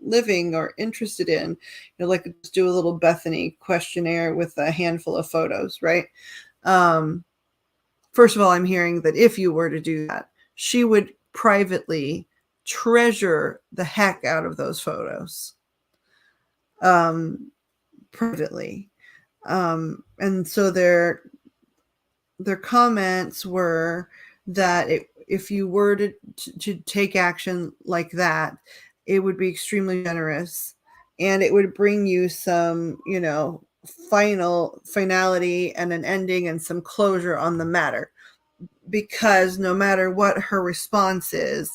living or interested in, like just do a little Bethany questionnaire with a handful of photos, right? First of all, I'm hearing that if you were to do that, she would privately treasure the heck out of those photos. Privately. And so their comments were that if you were to take action like that, it would be extremely generous and it would bring you some, finality and an ending and some closure on the matter. Because no matter what her response is,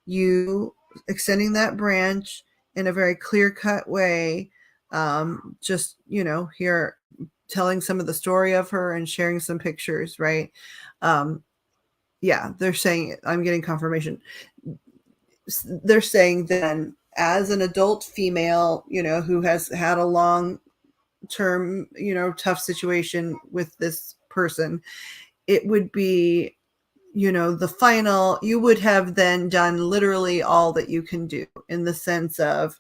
you extending that branch in a very clear-cut way, just, here telling some of the story of her and sharing some pictures, right? Yeah, they're saying, I'm getting confirmation. They're saying then as an adult female, who has had a long term, tough situation with this person, it would be, the final, you would have then done literally all that you can do in the sense of,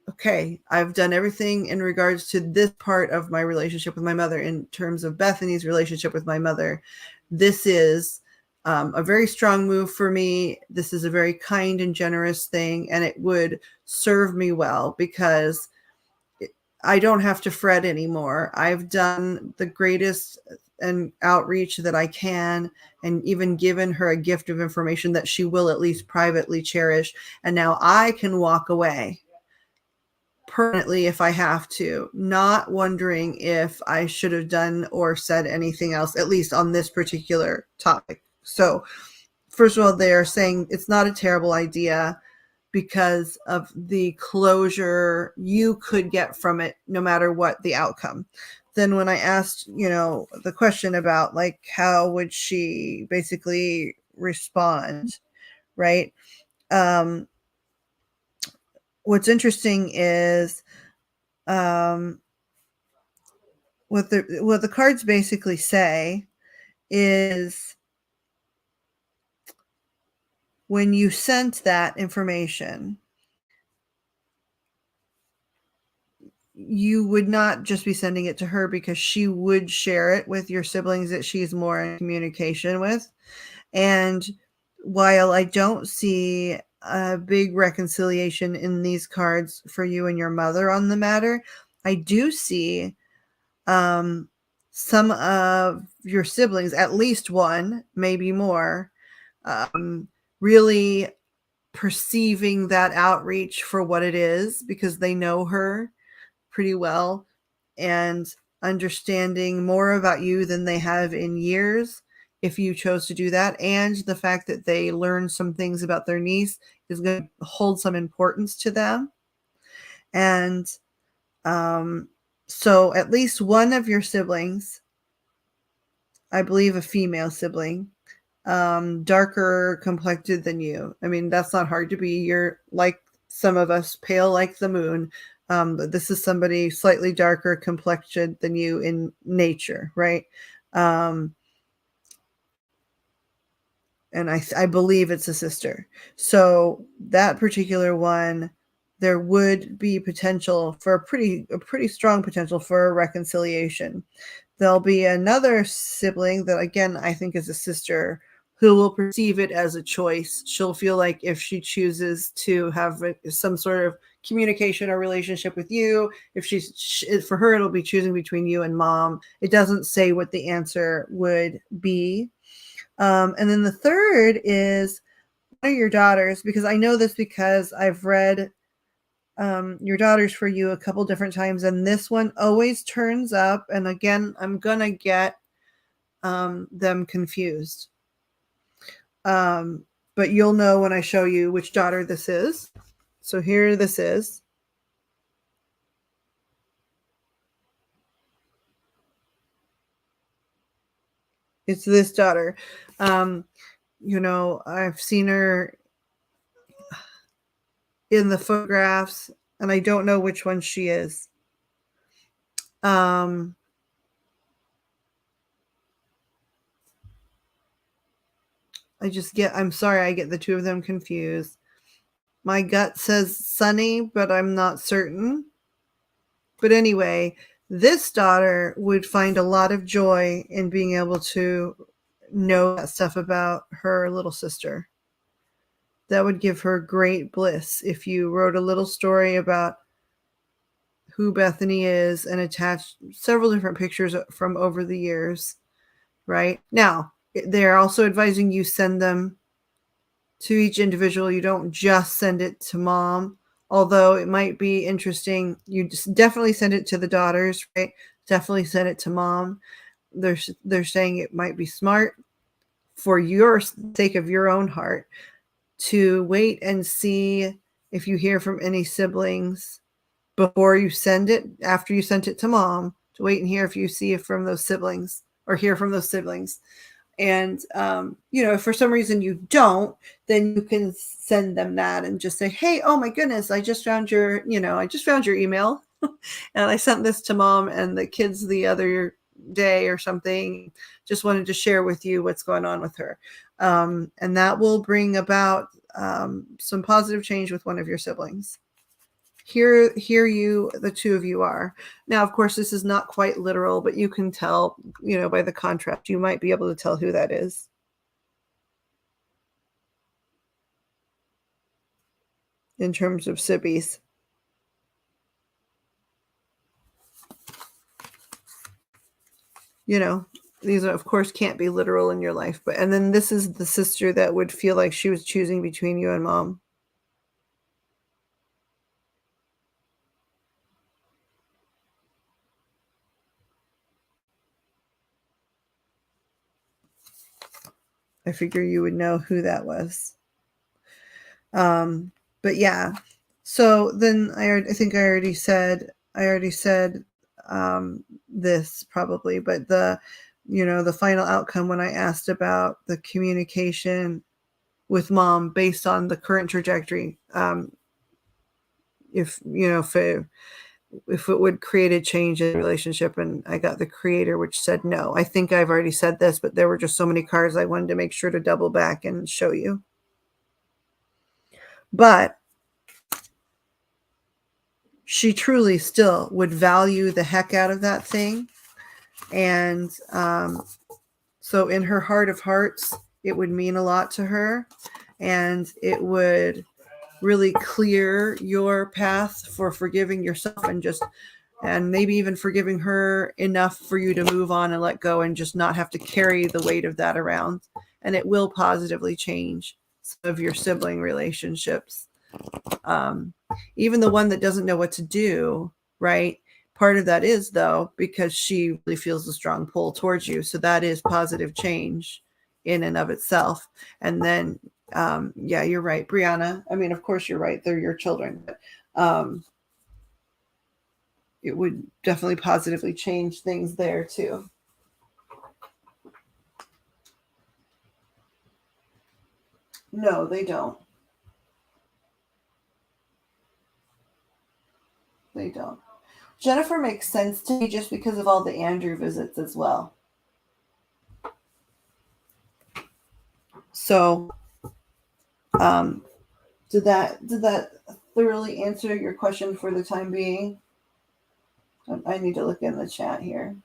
okay, I've done everything in regards to this part of my relationship with my mother. In terms of Bethany's relationship with my mother, this is a very strong move for me. This is a very kind and generous thing, and it would serve me well because I don't have to fret anymore. I've done the greatest and outreach that I can, and even given her a gift of information that she will at least privately cherish. And now I can walk away permanently if I have to, not wondering if I should have done or said anything else, at least on this particular topic. So, first of all, they are saying it's not a terrible idea because of the closure you could get from it, no matter what the outcome. Then when I asked, the question about like, how would she basically respond, right? What's interesting is what the cards basically say is when you sent that information, you would not just be sending it to her because she would share it with your siblings that she's more in communication with. And while I don't see a big reconciliation in these cards for you and your mother on the matter, I do see some of your siblings, at least one, maybe more, really perceiving that outreach for what it is because they know her pretty well and understanding more about you than they have in years if you chose to do that. And the fact that they learned some things about their niece is going to hold some importance to them. And so at least one of your siblings, I believe a female sibling, darker complected than you. I mean, that's not hard to be. You're like some of us, pale like the moon. But this is somebody slightly darker complected than you in nature, right? And I believe it's a sister. So that particular one, there would be potential for a pretty strong potential for a reconciliation. There'll be another sibling that, again, I think is a sister who will perceive it as a choice. She'll feel like if she chooses to have some sort of communication or relationship with you, for her, it'll be choosing between you and mom. It doesn't say what the answer would be. And then the third is one of your daughters, because I know this because I've read your daughters for you a couple different times, and this one always turns up. And again, I'm gonna get them confused. But you'll know when I show you which daughter this is. So here this is. It's this daughter. I've seen her in the photographs, and I don't know which one she is. I'm sorry, I get the two of them confused. My gut says Sunny, but I'm not certain. But anyway, this daughter would find a lot of joy in being able to know that stuff about her little sister. That would give her great bliss if you wrote a little story about who Bethany is and attached several different pictures from over the years, right? Now, they're also advising you send them to each individual. You don't just send it to mom, although it might be interesting. You just definitely send it to the daughters, right? Definitely send it to mom. They're saying it might be smart for your sake of your own heart to wait and see if you hear from any siblings before you send it, after you sent it to mom, to wait and hear if you see it from those siblings or hear from those siblings. And, if for some reason you don't, then you can send them that and just say, hey, oh my goodness, I just found your email and I sent this to mom and the kids the other day or something. Just wanted to share with you what's going on with her. And that will bring about some positive change with one of your siblings. Here you, the two of you are. Now, of course, this is not quite literal, but you can tell, by the contrast, you might be able to tell who that is. In terms of sibbies. These are, of course, can't be literal in your life, and then this is the sister that would feel like she was choosing between you and mom. I figure you would know who that was. But yeah. So then I think I already said this probably, but the final outcome when I asked about the communication with mom based on the current trajectory, if if it would create a change in the relationship, and I got the creator, which said no. I think I've already said this, but there were just so many cards I wanted to make sure to double back and show you. But she truly still would value the heck out of that thing. And so in her heart of hearts, it would mean a lot to her. And it would really clear your path for forgiving yourself and maybe even forgiving her enough for you to move on and let go and just not have to carry the weight of that around. And it will positively change some of your sibling relationships. Even the one that doesn't know what to do, right? Part of that is, though, because she really feels a strong pull towards you. So that is positive change in and of itself. And then, yeah, you're right, Brianna. I mean, of course you're right. They're your children. But it would definitely positively change things there, too. No, they don't. They don't. Jennifer makes sense to me just because of all the Andrew visits as well. So, did that thoroughly answer your question for the time being? I need to look in the chat here.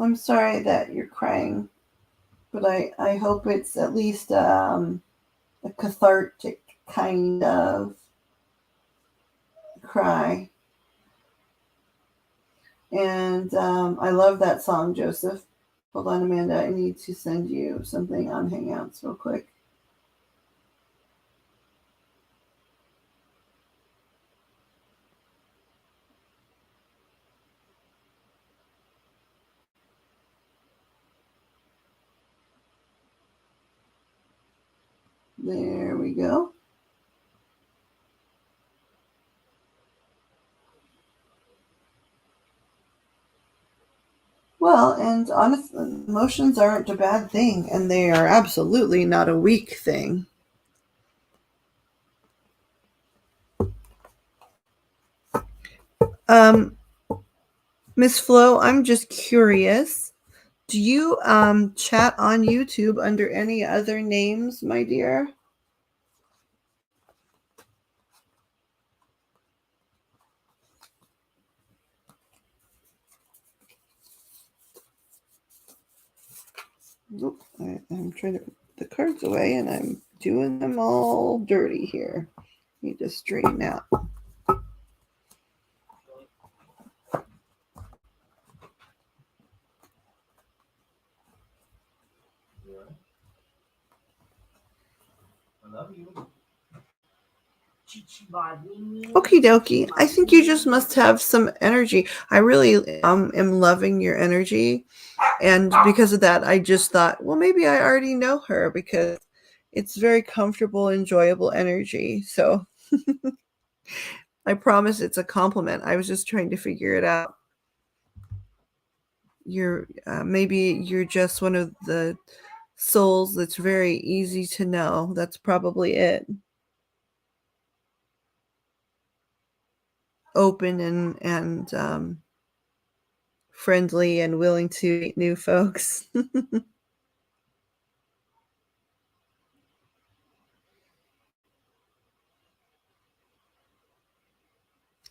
I'm sorry that you're crying, but I hope it's at least a cathartic kind of cry. And I love that song, Joseph. Hold on, Amanda. I need to send you something on Hangouts real quick. There we go. Well, and honestly, emotions aren't a bad thing, and they are absolutely not a weak thing. Miss Flo, I'm just curious. Do you chat on YouTube under any other names, my dear? Oop, I'm trying to put the cards away, and I'm doing them all dirty here. Need to straighten out. Okie dokie. I think you just must have some energy. I really am loving your energy. And because of that, I just thought, well, maybe I already know her because it's very comfortable, enjoyable energy. So I promise it's a compliment. I was just trying to figure it out. Maybe you're just one of the souls that's very easy to know. That's probably it. Open and friendly and willing to meet new folks.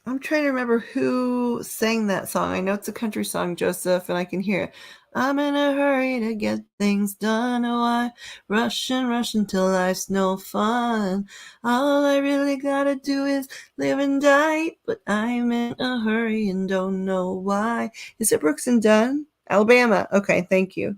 I'm trying to remember who sang that song. I know it's a country song, Joseph, and I can hear it. I'm in a hurry to get things done. Oh, I rush and rush until life's no fun. All I really gotta do is live and die, but I'm in a hurry and don't know why. Is it Brooks and Dunn? Alabama. Okay, thank you.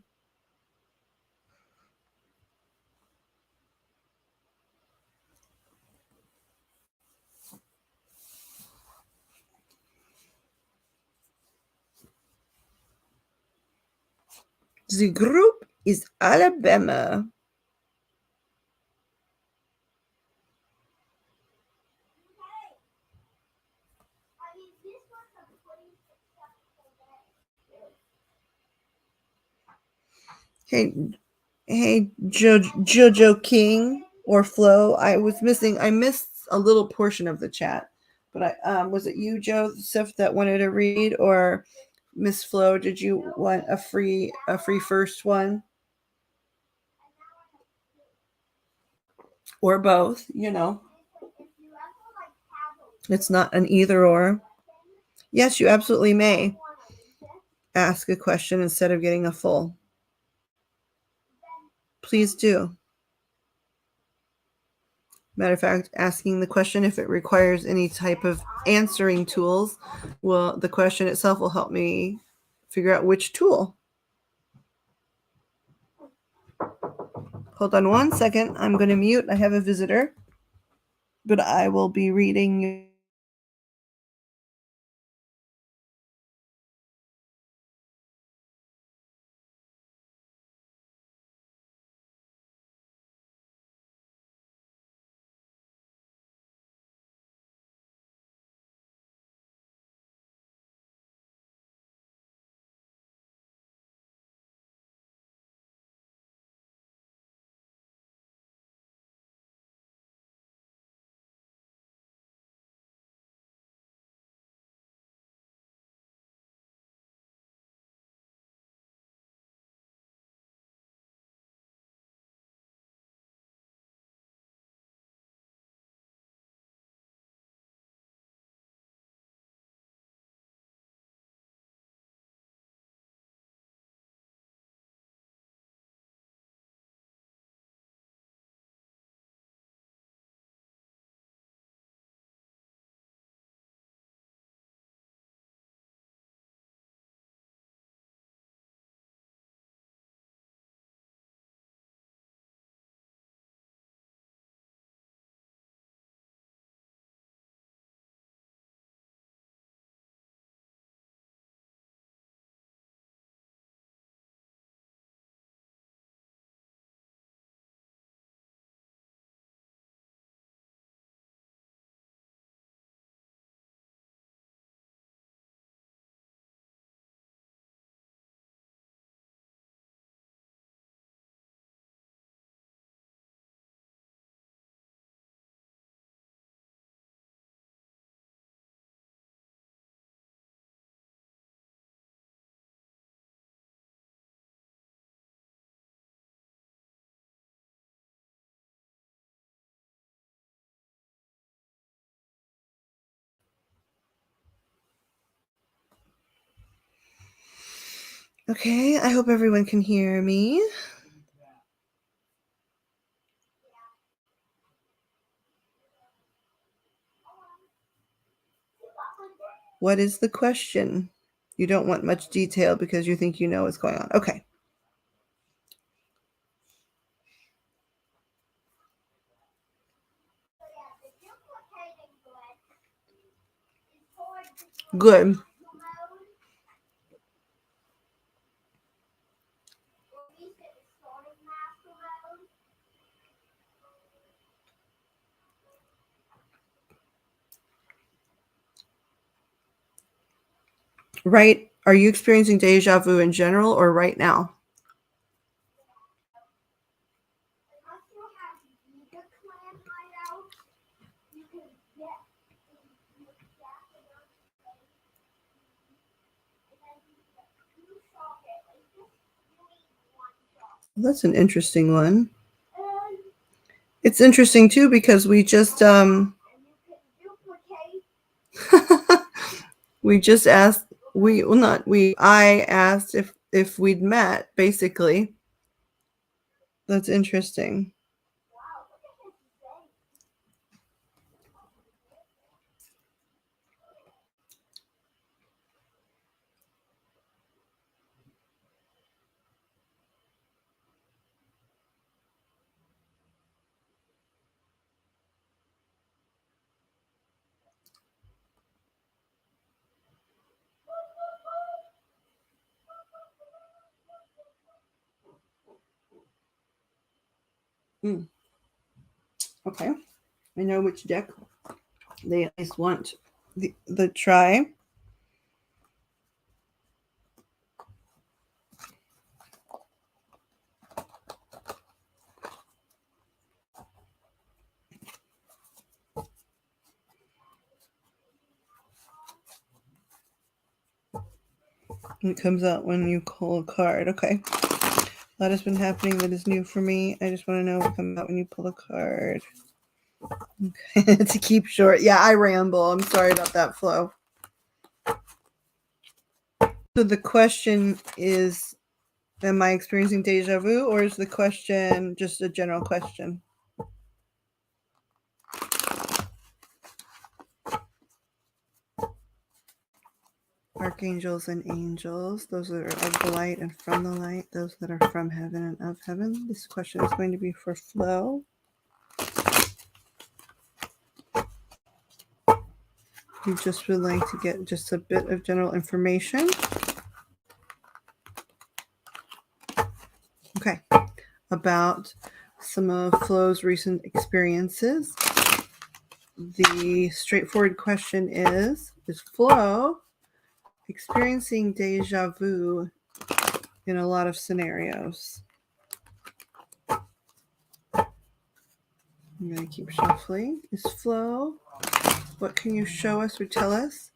The group is Alabama. I mean, this was a pretty successful day. Hey, Jojo King or Flo. I missed a little portion of the chat, but was it you, Joseph, that wanted to read, or Miss Flo? Did you want a free first one, or both? You know, it's not an either or. Yes, you absolutely may ask a question instead of getting a full. Please do. Matter of fact, asking the question, if it requires any type of answering tools, well, the question itself will help me figure out which tool. Hold on one second. I'm going to mute. I have a visitor, but I will be reading. Okay, I hope everyone can hear me. What is the question? You don't want much detail because you think you know what's going on. Okay. Good. Right? Are you experiencing deja vu in general or right now? That's an interesting one. It's interesting too because we just We just asked, I asked if we'd met, basically. That's interesting. Wow, what the heck is that? Okay. I know which deck they at least want the try. It comes out when you call a card. Okay. A lot has been happening that is new for me. I just want to know what comes out when you pull a card. Okay. To keep short. Yeah, I ramble. I'm sorry about that, Flo. So the question is, am I experiencing deja vu, or is the question just a general question? Archangels and angels, those that are of the light and from the light, those that are from heaven and of heaven. This question is going to be for Flo. You just would like to get just a bit of general information. Okay. About some of Flo's recent experiences. The straightforward question is Flo experiencing deja vu in a lot of scenarios? I'm going to keep shuffling. Is Flo, what can you show us or tell us?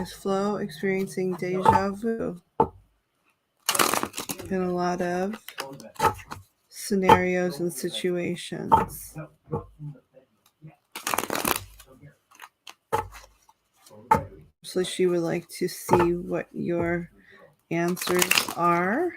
Is Flo experiencing deja vu in a lot of scenarios and situations? So she would like to see what your answers are.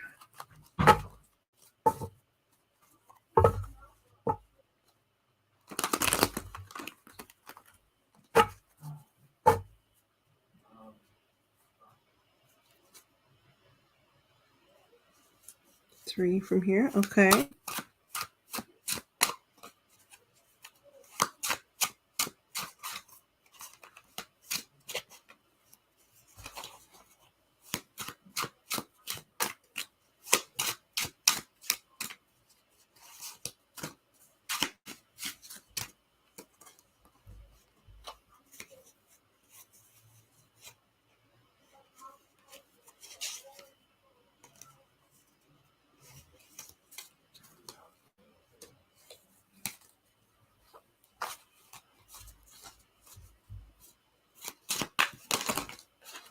Three from here. Okay.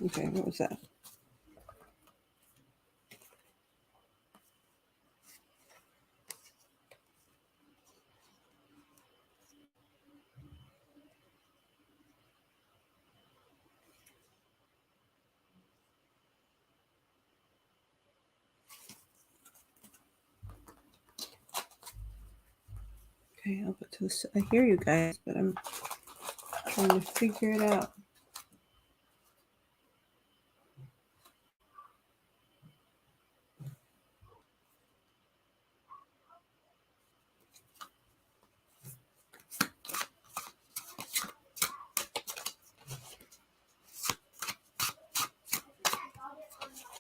Okay, what was that? Okay, I'll go to this. I hear you guys, but I'm trying to figure it out.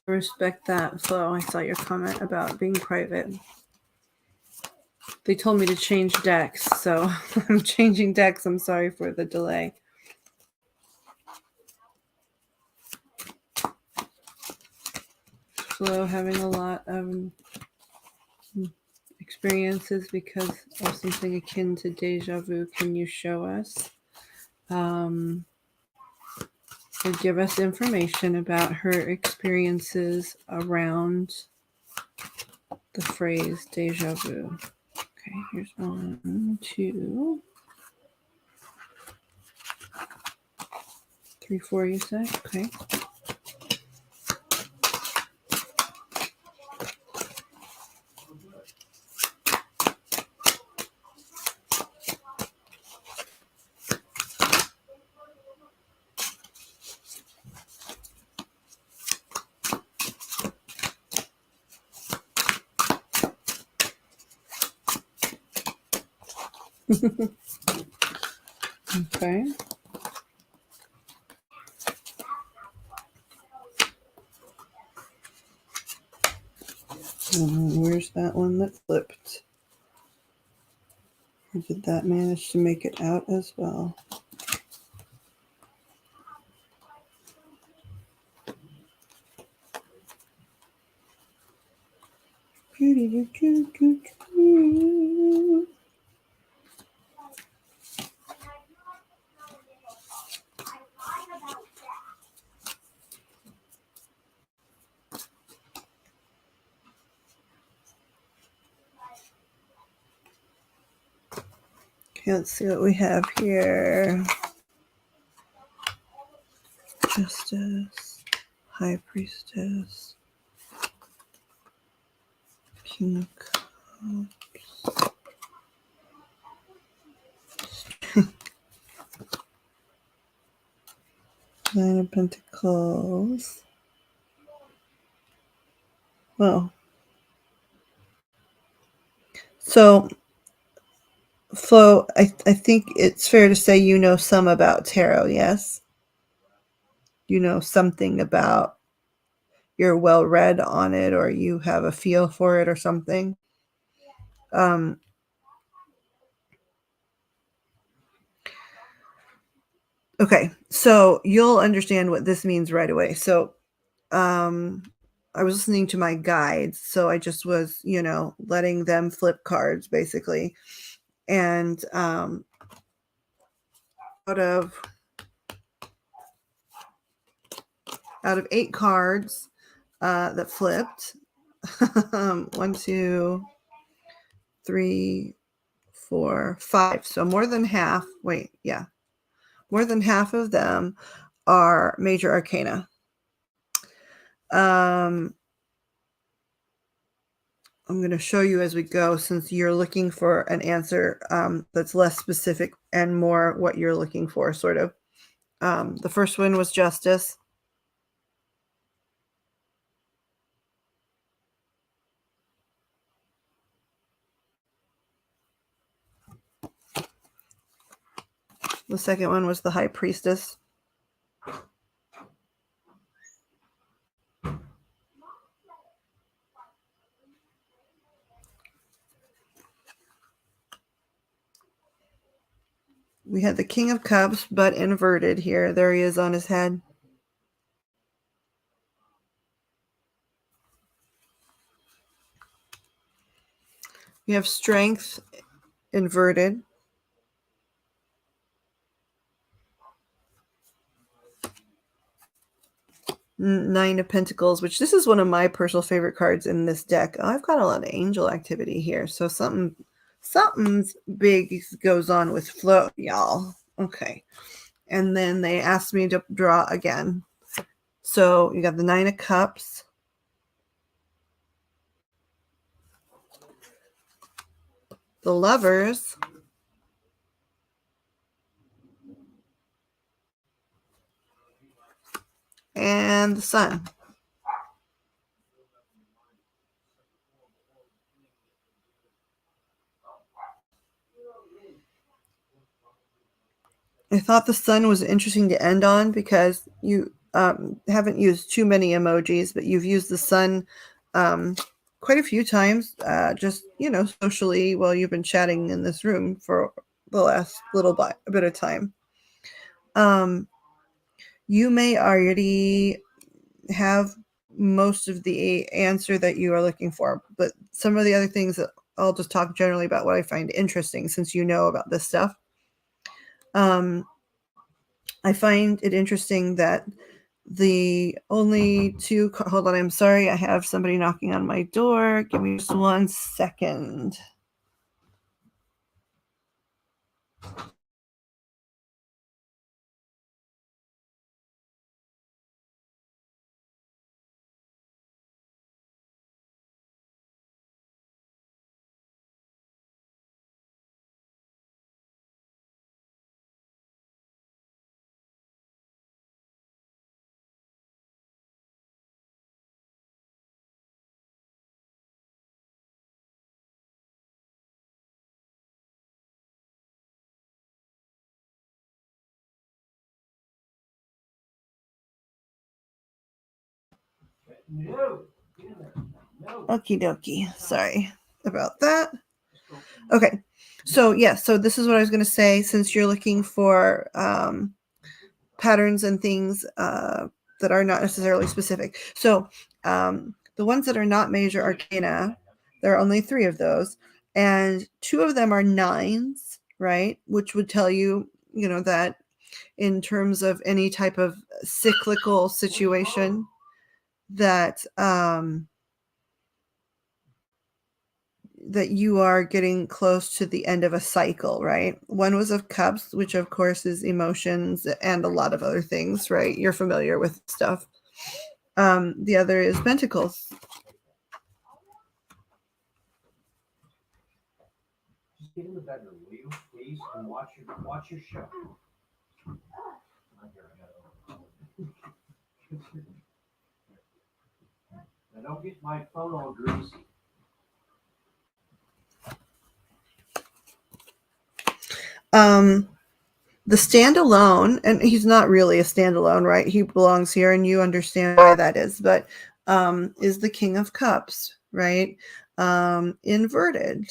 I respect that, Flo. I saw your comment about being private. They told me to change decks, so I'm changing decks. I'm sorry for the delay. Flo having a lot of experiences because of something akin to deja vu. Can you show us? Or give us information about her experiences around the phrase deja vu. Okay, here's 1, 2, 3, 4, you said? Okay. Okay. Where's that one that flipped? Or did that manage to make it out as well? Okay, let's see what we have here. Justice, High Priestess, King of Cups, Nine of Pentacles. Well, so Flo, I think it's fair to say you know some about tarot, yes? You know something about, you're well read on it, or you have a feel for it or something. Okay, so you'll understand what this means right away. So I was listening to my guides, so I just was, letting them flip cards basically. And out of 8 cards that flipped, 1, 2, 3, 4, 5. So more than half. More than half of them are major arcana. I'm going to show you as we go, since you're looking for an answer that's less specific and more what you're looking for, sort of. The first one was Justice. The second one was the High Priestess. We had the King of Cups, but inverted here. There he is on his head. We have Strength inverted. Nine of Pentacles, which this is one of my personal favorite cards in this deck. I've got a lot of angel activity here. So something's big goes on with Flo, y'all. Okay. And then they asked me to draw again. So you got the Nine of Cups. The Lovers. And the Sun. I thought the Sun was interesting to end on because you haven't used too many emojis, but you've used the Sun quite a few times, just, socially while you've been chatting in this room for the last bit of time. You may already have most of the answer that you are looking for, but some of the other things that I'll just talk generally about what I find interesting, since you know about this stuff. I find it interesting that the only two, hold on, I'm sorry, I have somebody knocking on my door. Give me just 1 second. No. No. Okie dokie. Sorry about that. Okay. So, yeah. So this is what I was going to say. Since you're looking for patterns and things that are not necessarily specific. So the ones that are not major arcana, there are only 3 of those. And 2 of them are 9s, right? Which would tell you, that in terms of any type of cyclical situation that that you are getting close to the end of a cycle, right? 1 was of cups, which of course is emotions and a lot of other things, right? You're familiar with stuff. The other is pentacles. Just get in the bedroom, will you, please, and watch your show. Now don't get my phone all greasy. The standalone, and he's not really a standalone, right? He belongs here, and you understand why that is, but is the King of Cups, right? Inverted.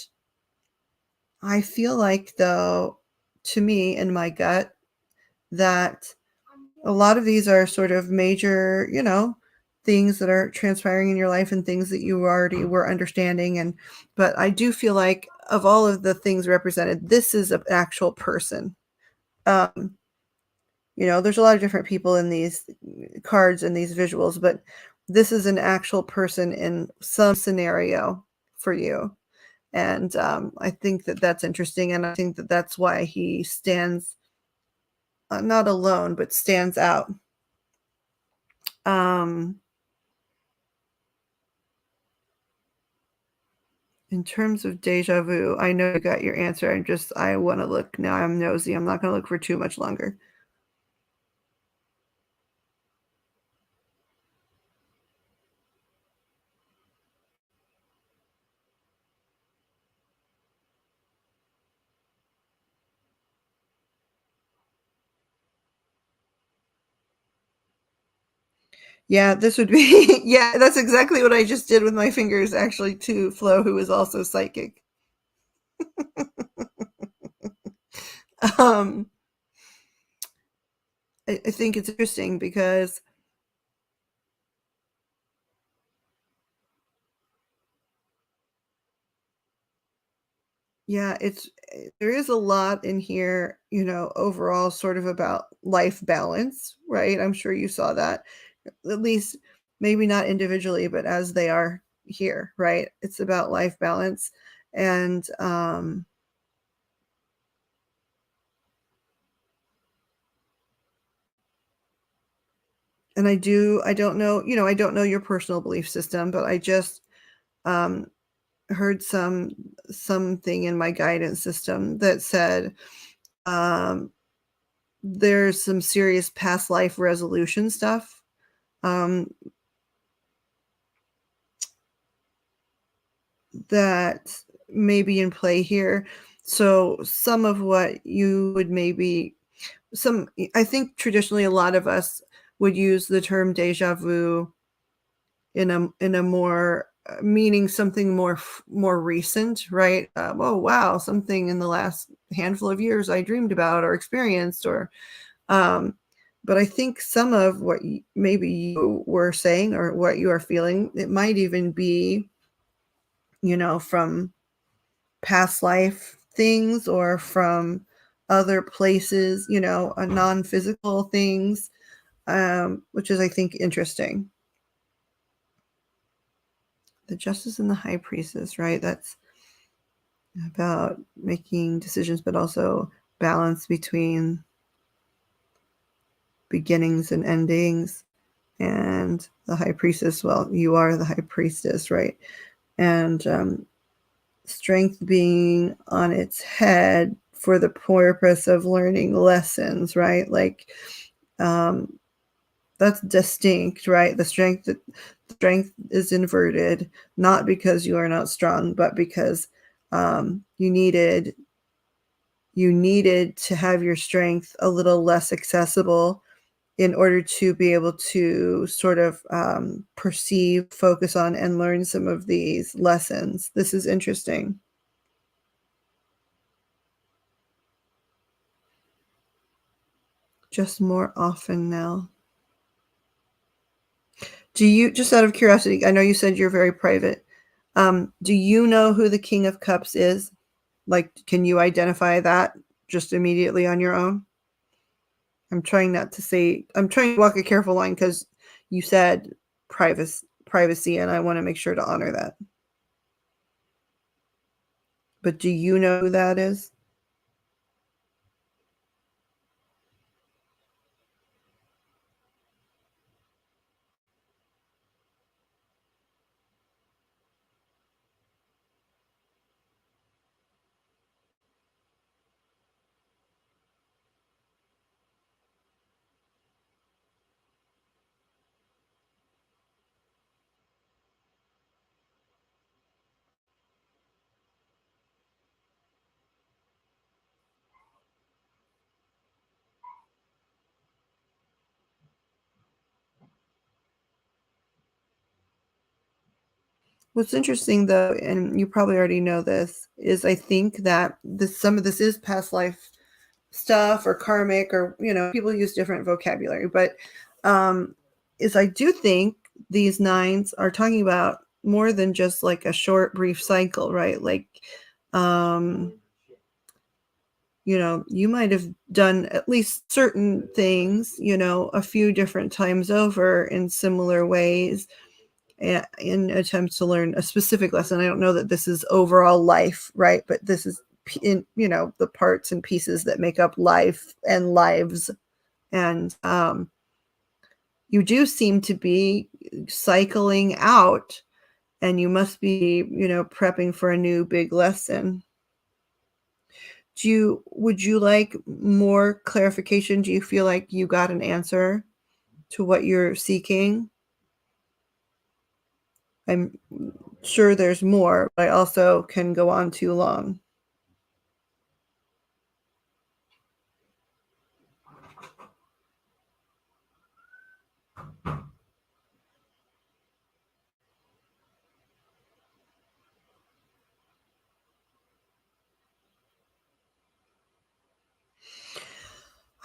I feel like, though, to me, in my gut, that a lot of these are sort of major, things that are transpiring in your life and things that you already were understanding. But I do feel like of all of the things represented, this is an actual person. There's a lot of different people in these cards and these visuals, but this is an actual person in some scenario for you. And I think that that's interesting. And I think that that's why he stands not alone, but stands out. In terms of deja vu, I know you got your answer. I want to look now. I'm nosy. I'm not going to look for too much longer. Yeah, this would be, yeah, that's exactly what I just did with my fingers, actually, to Flo, who is also psychic. I think it's interesting because yeah, there is a lot in here, overall sort of about life balance, right? I'm sure you saw that, at least maybe not individually, but as they are here, right? It's about life balance. And I don't know, I don't know your personal belief system, but I just heard something in my guidance system that said there's some serious past life resolution stuff that may be in play here. So some of what you would I think traditionally a lot of us would use the term deja vu in a more meaning something more recent, right? Oh wow, something in the last handful of years I dreamed about or experienced, or but I think some of what maybe you were saying or what you are feeling, it might even be, from past life things or from other places, non-physical things, which is, I think, interesting. The Justice and the High Priestess, right? That's about making decisions, but also balance between beginnings and endings. And the High Priestess, well, you are the High Priestess, right? And strength being on its head for the purpose of learning lessons, right? Like that's distinct, right? The strength is inverted, not because you are not strong, but because you needed to have your strength a little less accessible in order to be able to sort of perceive, focus on, and learn some of these lessons. This is interesting. Just more often now. Do you, just out of curiosity, I know you said you're very private. Do you know who the King of Cups is? Like, can you identify that just immediately on your own? I'm trying to walk a careful line because you said privacy, and I want to make sure to honor that. But do you know who that is? What's interesting, though, and you probably already know this, is I think that some of this is past life stuff or karmic, or people use different vocabulary, but is I do think these nines are talking about more than just like a short, brief cycle, right? Like, you might have done at least certain things, a few different times over in similar ways in attempts to learn a specific lesson. I don't know that this is overall life, right? But this is in, the parts and pieces that make up life and lives. And you do seem to be cycling out, and you must be, prepping for a new big lesson. Would you like more clarification? Do you feel like you got an answer to what you're seeking? I'm sure there's more, but I also can go on too long.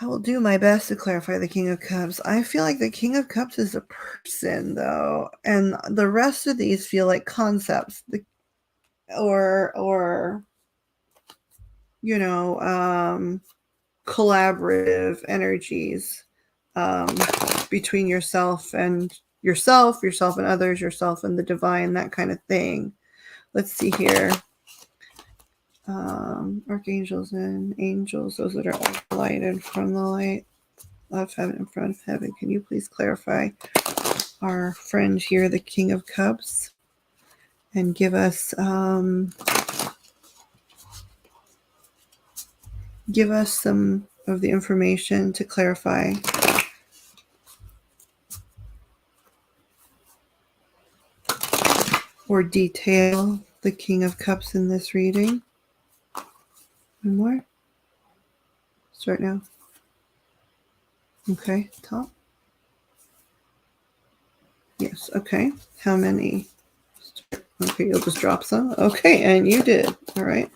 I will do my best to clarify the King of Cups. I feel like the King of Cups is a person, though, and the rest of these feel like concepts, or collaborative energies between yourself and others, yourself and the divine, that kind of thing. Let's see here. Archangels and angels, those that are lighted from the light of heaven, in front of heaven. Can you please clarify our friend here, the King of Cups, and give us some of the information to clarify or detail the King of Cups in this reading? One more. Start now. Okay, top. Yes, okay. How many? Okay, you'll just drop some. Okay, and you did. All right.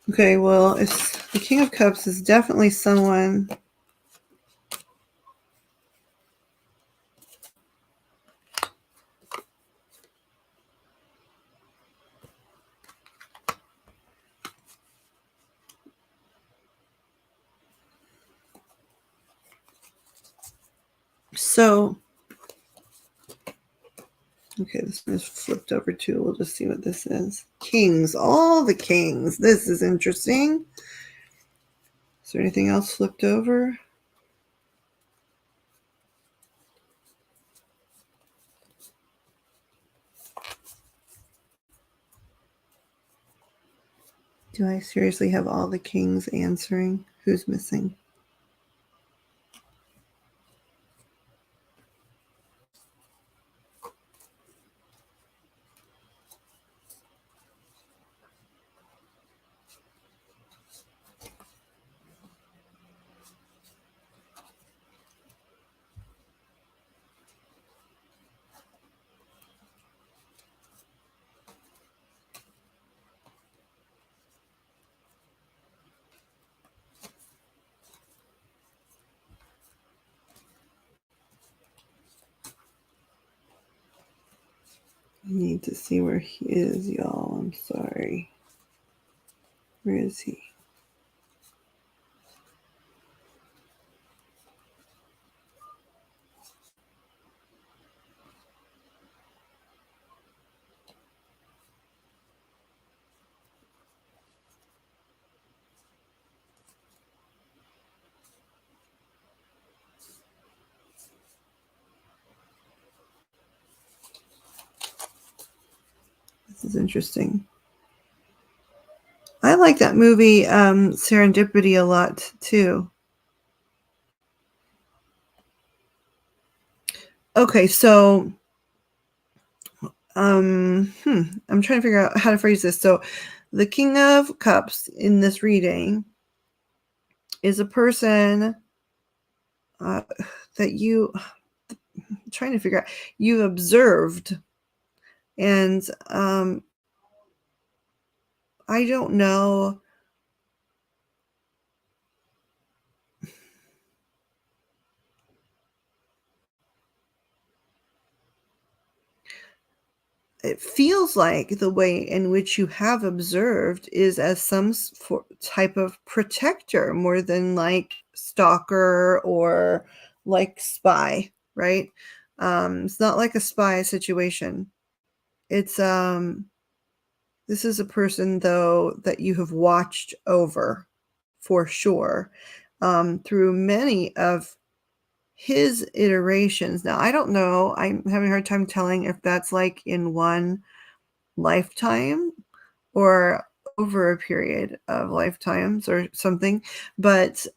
Okay, well, the King of Cups is definitely someone okay, this one is flipped over too. We'll just see what this is. Kings, all the kings. This is interesting. Is there anything else flipped over? Do I seriously have all the kings answering? Who's missing? I need to see where he is, y'all. I'm sorry. Where is he? This is interesting. I like that movie, Serendipity, a lot too. Okay, so I'm trying to figure out how to phrase this. So the King of Cups in this reading is a person that you, I'm trying to figure out, you observed. And I don't know. It feels like the way in which you have observed is as some type of protector more than like stalker or like spy, right? It's not like a spy situation. It's this is a person though that you have watched over for sure through many of his iterations. Now, I don't know. I'm having a hard time telling if that's like in one lifetime or over a period of lifetimes or something. But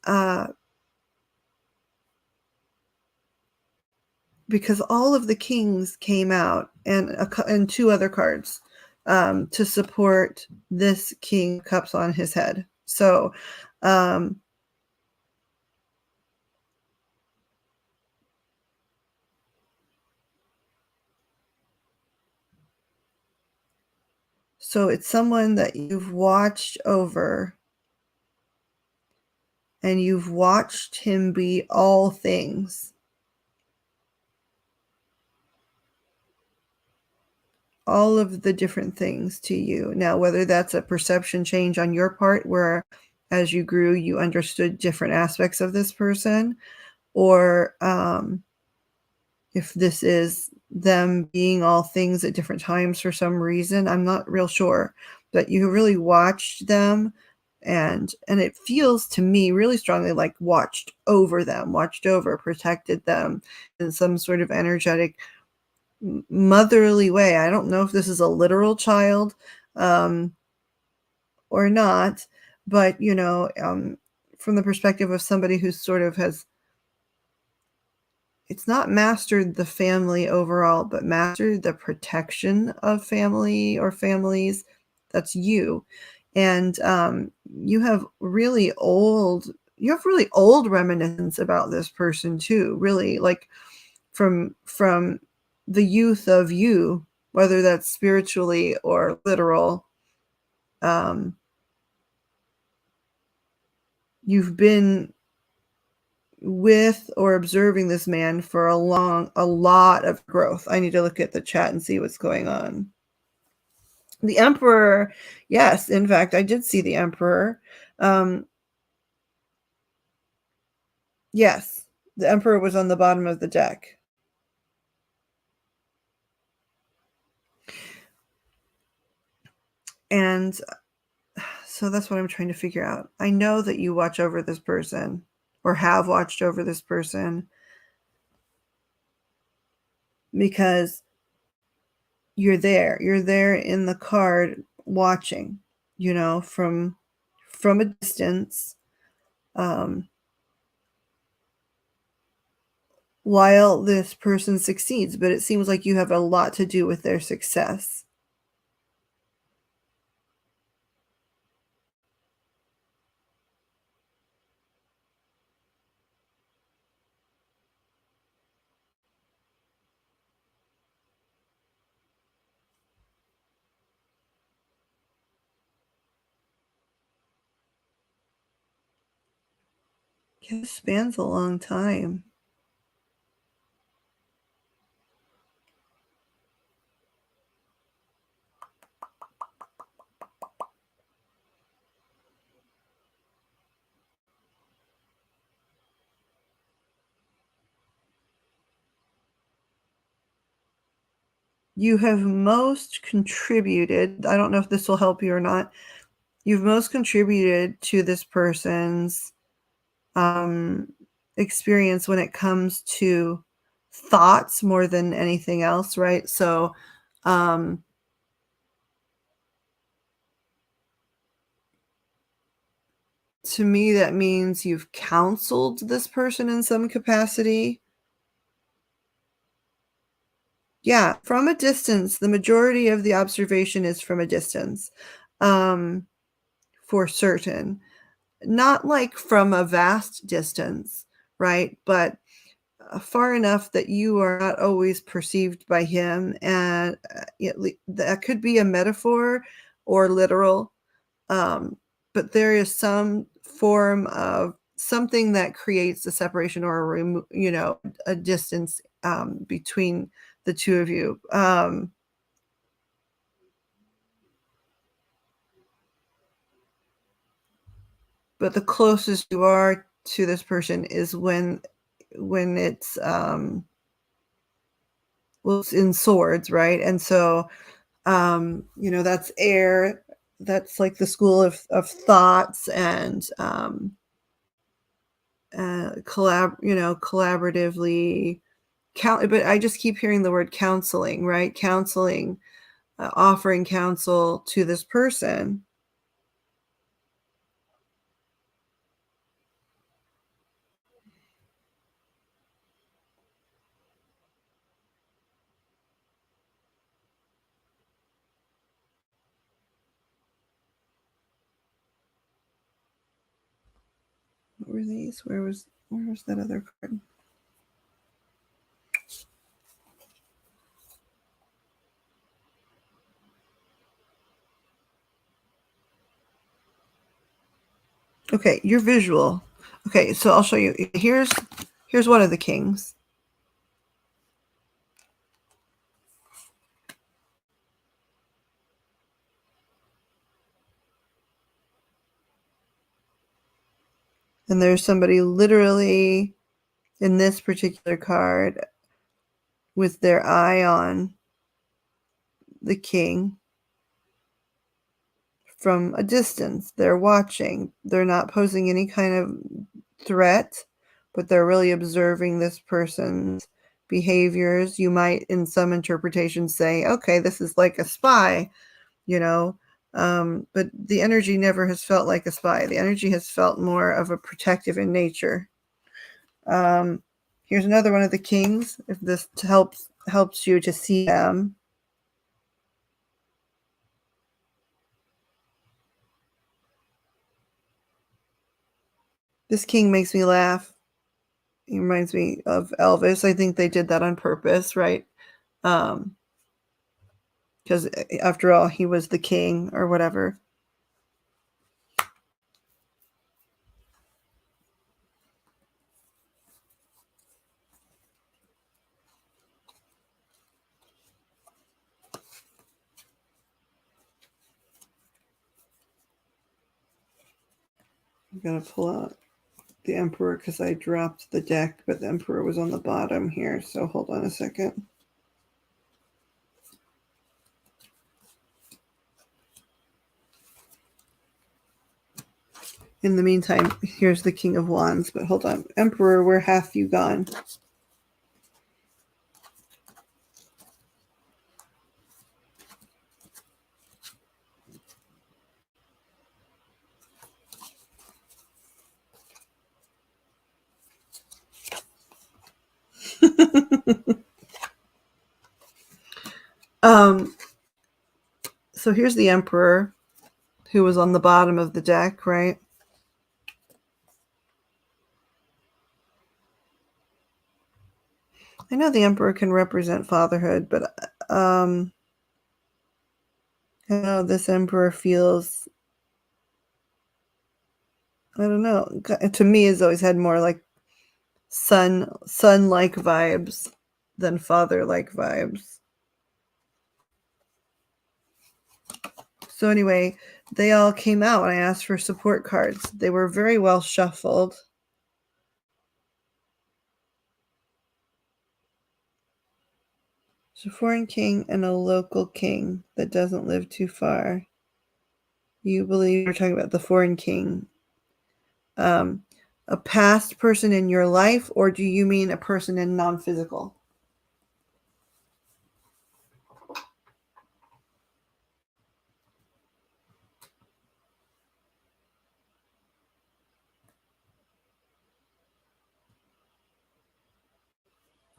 because all of the kings came out and two other cards to support this King of Cups on his head. So so it's someone that you've watched over and you've watched him be all things. All of the different things to you. Now, whether that's a perception change on your part, where as you grew, you understood different aspects of this person, or if this is them being all things at different times for some reason, I'm not real sure. But you really watched them, and it feels to me really strongly like watched over them, watched over, protected them in some sort of energetic motherly way. I don't know if this is a literal child or not, but from the perspective of somebody who sort of has, it's not mastered the family overall, but mastered the protection of family or families. That's you. And you have really old reminiscence about this person too, really, like from the youth of you, whether that's spiritually or literal. You've been with or observing this man for a lot of growth. I need to look at the chat and see what's going on. The Emperor, yes, in fact, I did see the Emperor. Yes, the Emperor was on the bottom of the deck. And so that's what I'm trying to figure out. I know that you watch over this person or have watched over this person because you're there. You're there in the card watching. from a distance, while this person succeeds, but it seems like you have a lot to do with their success. It spans a long time. You have most contributed. I don't know if this will help you or not. You've most contributed to this person's experience when it comes to thoughts more than anything else, right? So, to me, that means you've counseled this person in some capacity. Yeah, from a distance. The majority of the observation is from a distance, for certain. Not like from a vast distance, right? But far enough that you are not always perceived by him. And that could be a metaphor or literal. But there is some form of something that creates a separation or a distance between the two of you. But the closest you are to this person is when it's it's in swords, right? And so that's air. That's like the school of thoughts and collaboratively but I just keep hearing the word counseling, right? Counseling, offering counsel to this person. What were these? Where was that other card? Okay, you're visual. Okay, so I'll show you. Here's one of the kings. And there's somebody literally in this particular card with their eye on the king from a distance. They're watching. They're not posing any kind of threat, but they're really observing this person's behaviors. You might, in some interpretations, say, okay, this is like a spy, but the energy never has felt like a spy. The energy has felt more of a protective in nature. Here's another one of the kings, if this helps you to see them. This king makes me laugh. He reminds me of Elvis. I think they did that on purpose, right? Because after all, he was the king or whatever. I'm going to pull out the Emperor because I dropped the deck, but the Emperor was on the bottom here. So hold on a second. In the meantime, here's the King of Wands, but hold on. Emperor, where hath you gone? So here's the Emperor, who was on the bottom of the deck, right? I know the Emperor can represent fatherhood, but I know this Emperor feels, I don't know, to me has always had more like son-like vibes than father-like vibes. So anyway, they all came out and I asked for support cards. They were very well shuffled. It's a foreign king and a local king that doesn't live too far. You believe you're talking about the foreign king. A past person in your life, or do you mean a person in non-physical?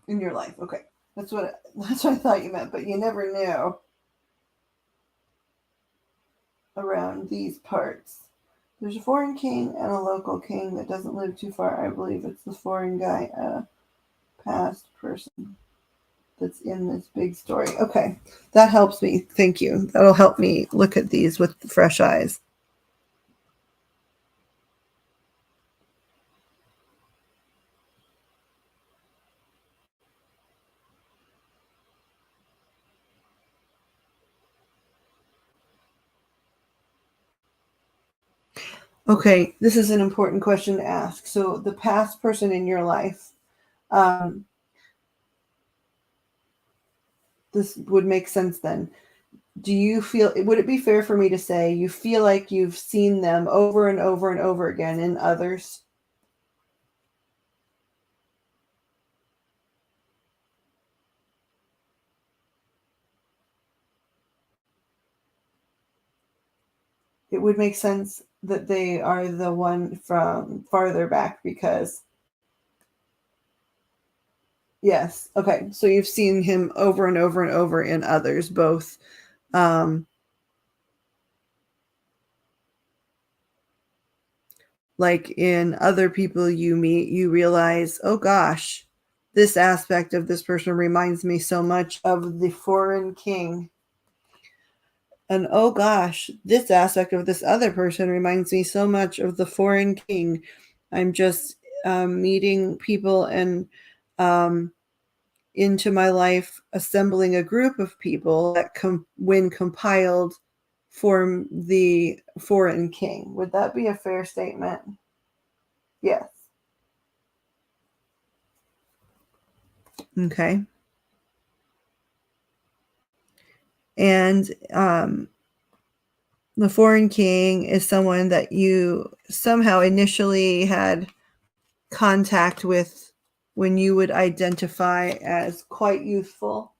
In your life, okay. That's what I thought you meant, but you never knew around these parts. There's a foreign king and a local king that doesn't live too far. I believe it's the foreign guy, a past person that's in this big story. Okay, that helps me. Thank you. That'll help me look at these with fresh eyes. Okay, this is an important question to ask. So the past person in your life, this would make sense then. Do you feel, would it be fair for me to say you feel like you've seen them over and over and over again in others? It would make sense that they are the one from farther back because, yes. Okay. So you've seen him over and over and over in others, both. Like in other people you meet, you realize, oh gosh, this aspect of this person reminds me so much of the foreign king. And oh gosh, this aspect of this other person reminds me so much of the foreign king. I'm just meeting people and into my life, assembling a group of people that, when compiled, form the foreign king. Would that be a fair statement? Yes. Okay. And the foreign king is someone that you somehow initially had contact with when you would identify as quite youthful.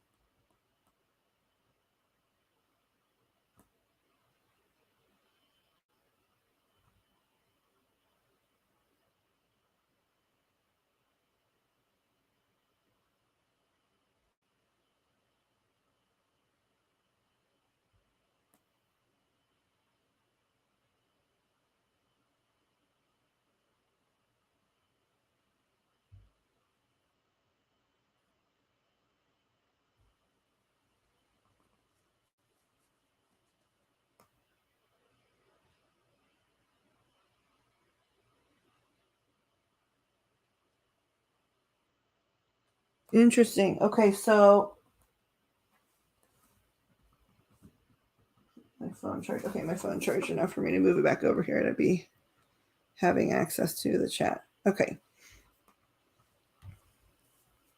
Interesting. Okay, so my phone charged. Okay, my phone charged enough for me to move it back over here to be having access to the chat. Okay.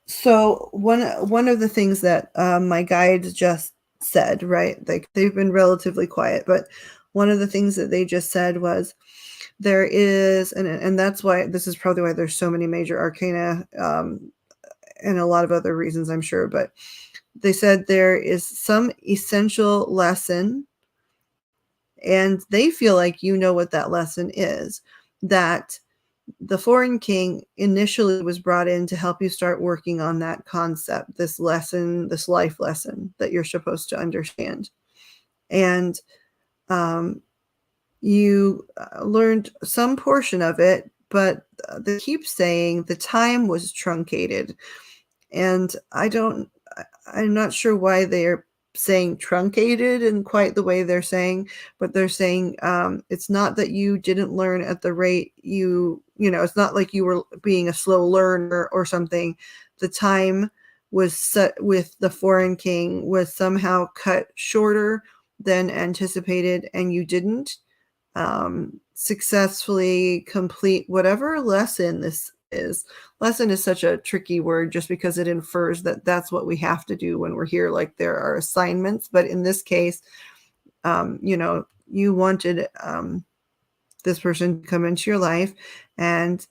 So one of the things that my guides just said, right? Like they've been relatively quiet, but one of the things that they just said was there is, and that's why this is probably why there's so many major arcana and a lot of other reasons, I'm sure, but they said there is some essential lesson, and they feel like you know what that lesson is, that the foreign king initially was brought in to help you start working on that concept, this lesson, this life lesson that you're supposed to understand. And you learned some portion of it, but they keep saying the time was truncated. And I'm not sure why they're saying truncated in quite the way they're saying, but they're saying it's not that you didn't learn at the rate it's not like you were being a slow learner or something. The time was set with the foreign king was somehow cut shorter than anticipated, and you didn't successfully complete whatever lesson this is. Lesson is such a tricky word just because it infers that that's what we have to do when we're here. Like there are assignments, but in this case, you wanted this person to come into your life, and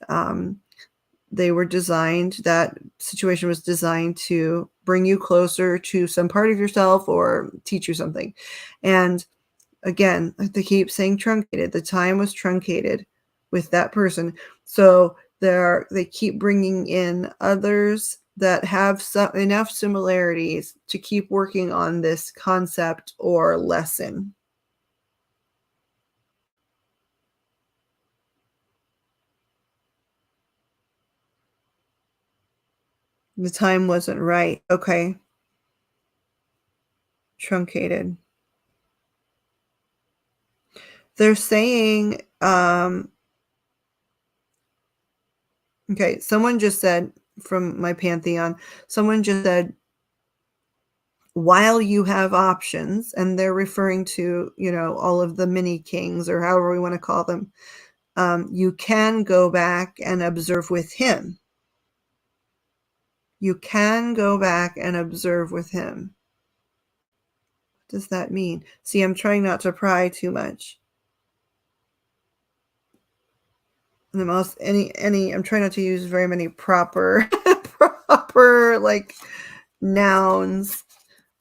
that situation was designed to bring you closer to some part of yourself or teach you something. And again, they keep saying truncated. The time was truncated with that person. So they keep bringing in others that have enough similarities to keep working on this concept or lesson. The time wasn't right. Okay. Truncated. They're saying, okay, someone just said from my pantheon, someone just said, while you have options, and they're referring to, all of the mini kings or however we want to call them, you can go back and observe with him. You can go back and observe with him. What does that mean? See, I'm trying not to pry too much. I'm trying not to use very many proper like nouns,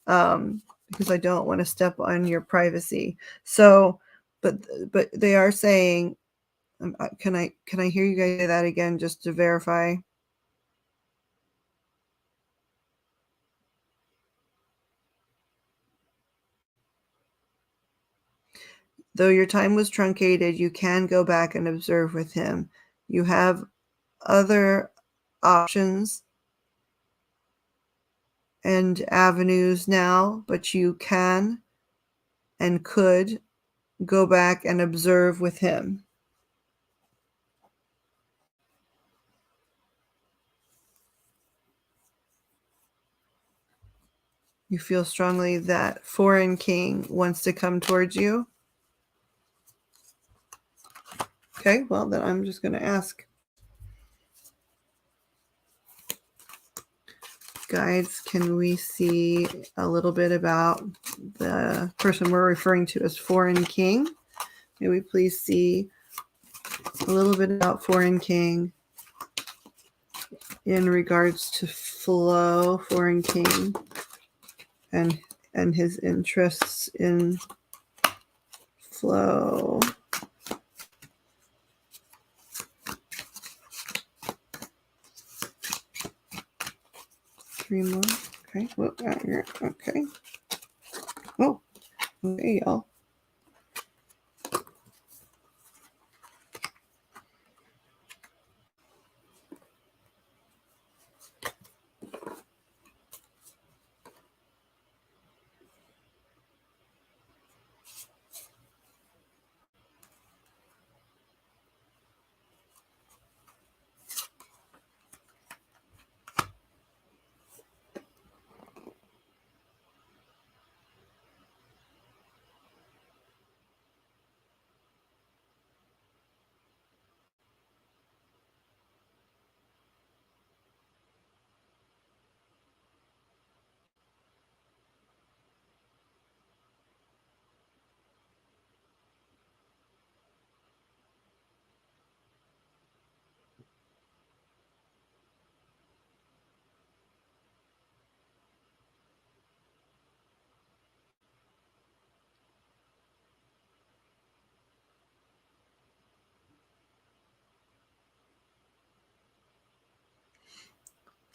because I don't want to step on your privacy. So, but they are saying, can I hear you guys say that again just to verify? Though your time was truncated, you can go back and observe with him. You have other options and avenues now, but you can and could go back and observe with him. You feel strongly that foreign king wants to come towards you. Okay, well, then I'm just going to ask. Guides, can we see a little bit about the person we're referring to as foreign king? May we please see a little bit about foreign king in regards to flow, foreign king, and his interests in flow. Three more. Okay. Whoop, okay. Oh, okay, y'all.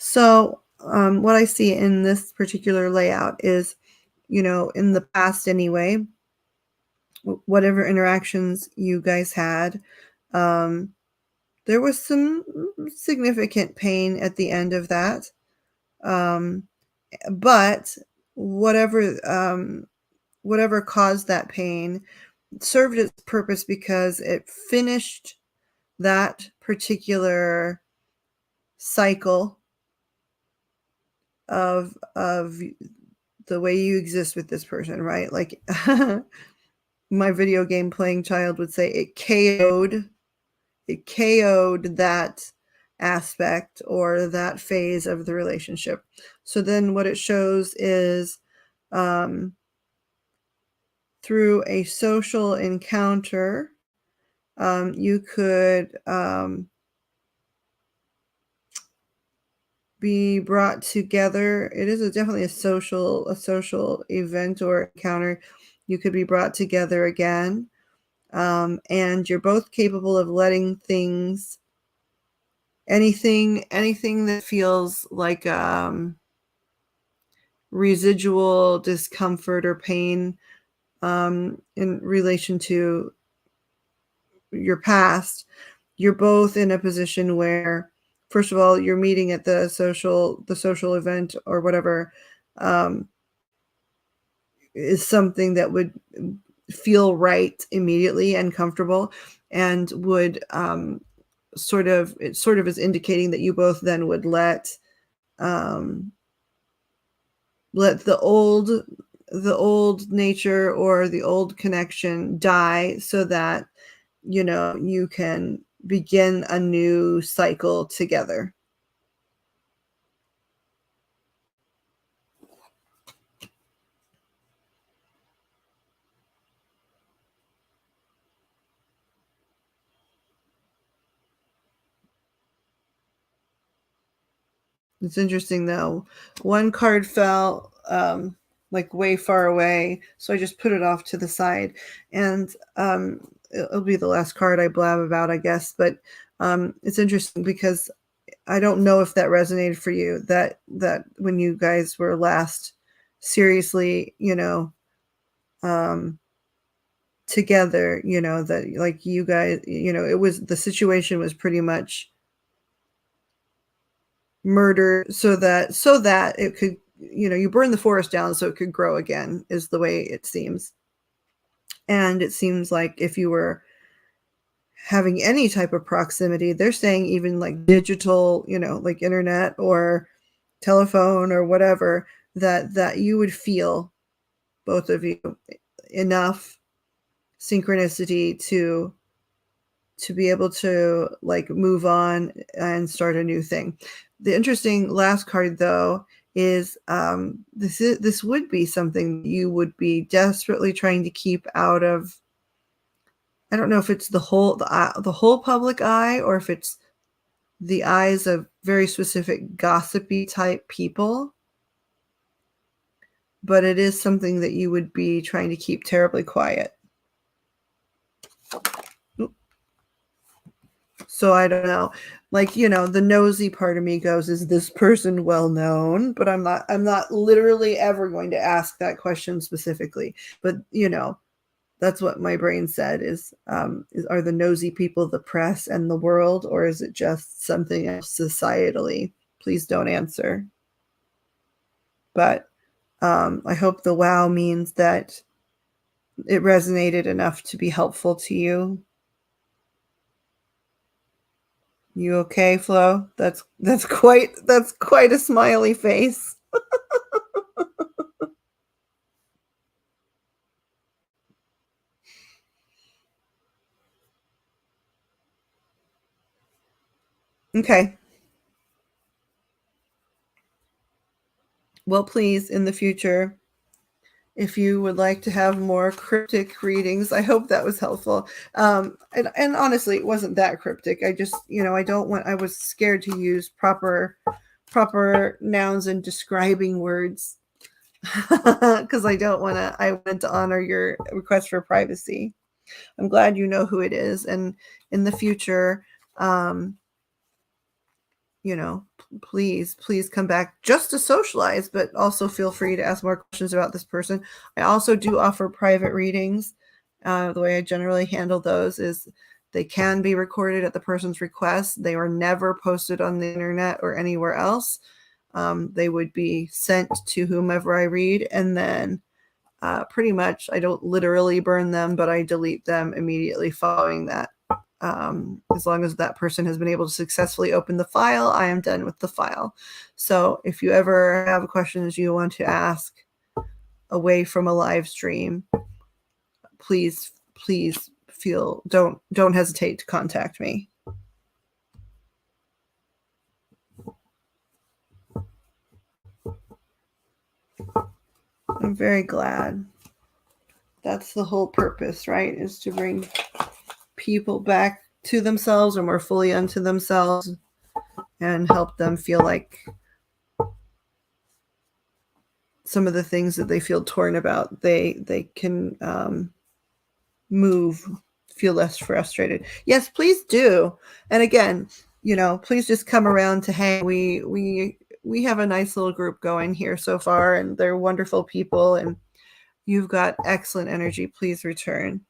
So what I see in this particular layout is, in the past anyway, whatever interactions you guys had, there was some significant pain at the end of that. But whatever caused that pain served its purpose because it finished that particular cycle of the way you exist with this person, right? Like my video game playing child would say, it KO'd that aspect or that phase of the relationship. So then what it shows is through a social encounter, you could be brought together. It is definitely a social event or encounter. You could be brought together again, and you're both capable of letting things, anything that feels like residual discomfort or pain in relation to your past. You're both in a position where, first of all, you're meeting at the social event or whatever, is something that would feel right immediately and comfortable, and would it sort of is indicating that you both then would let the old nature or the old connection die, so that you can begin a new cycle together. It's interesting though. One card fell like way far away, so I just put it off to the side, and it'll be the last card I blab about, I guess. But it's interesting because I don't know if that resonated for you. That when you guys were last seriously, together, that like you guys, it was, the situation was pretty much murder so that it could, you burn the forest down so it could grow again, is the way it seems. And it seems like if you were having any type of proximity, they're saying even like digital, like internet or telephone or whatever, that you would feel, both of you, enough synchronicity to be able to like move on and start a new thing. The interesting last card though is this would be something you would be desperately trying to keep out of, I don't know if it's the whole public eye, or if it's the eyes of very specific gossipy type people, but it is something that you would be trying to keep terribly quiet. So I don't know, like, the nosy part of me goes, is this person well known? But I'm not literally ever going to ask that question specifically. But, that's what my brain said is are the nosy people the press and the world, or is it just something else societally? Please don't answer. But I hope the wow means that it resonated enough to be helpful to you. You okay, Flo? That's quite a smiley face. Okay. Well, please, in the future, if you would like to have more cryptic readings, I hope that was helpful. And honestly, it wasn't that cryptic. I just, I was scared to use proper nouns and describing words because I want to honor your request for privacy. I'm glad you know who it is. And in the future, please come back just to socialize, but also feel free to ask more questions about this person. I also do offer private readings. The way I generally handle those is they can be recorded at the person's request. They are never posted on the internet or anywhere else. They would be sent to whomever I read, and then pretty much I don't literally burn them, but I delete them immediately following that. As long as that person has been able to successfully open the file, I am done with the file. So if you ever have questions you want to ask away from a live stream, please don't hesitate to contact me. I'm very glad. That's the whole purpose, right? Is to bring people back to themselves or more fully unto themselves and help them feel like some of the things that they feel torn about, they can move, feel less frustrated. Yes, please do. And again, please just come around to hang. We have a nice little group going here so far, and they're wonderful people, and you've got excellent energy. Please return.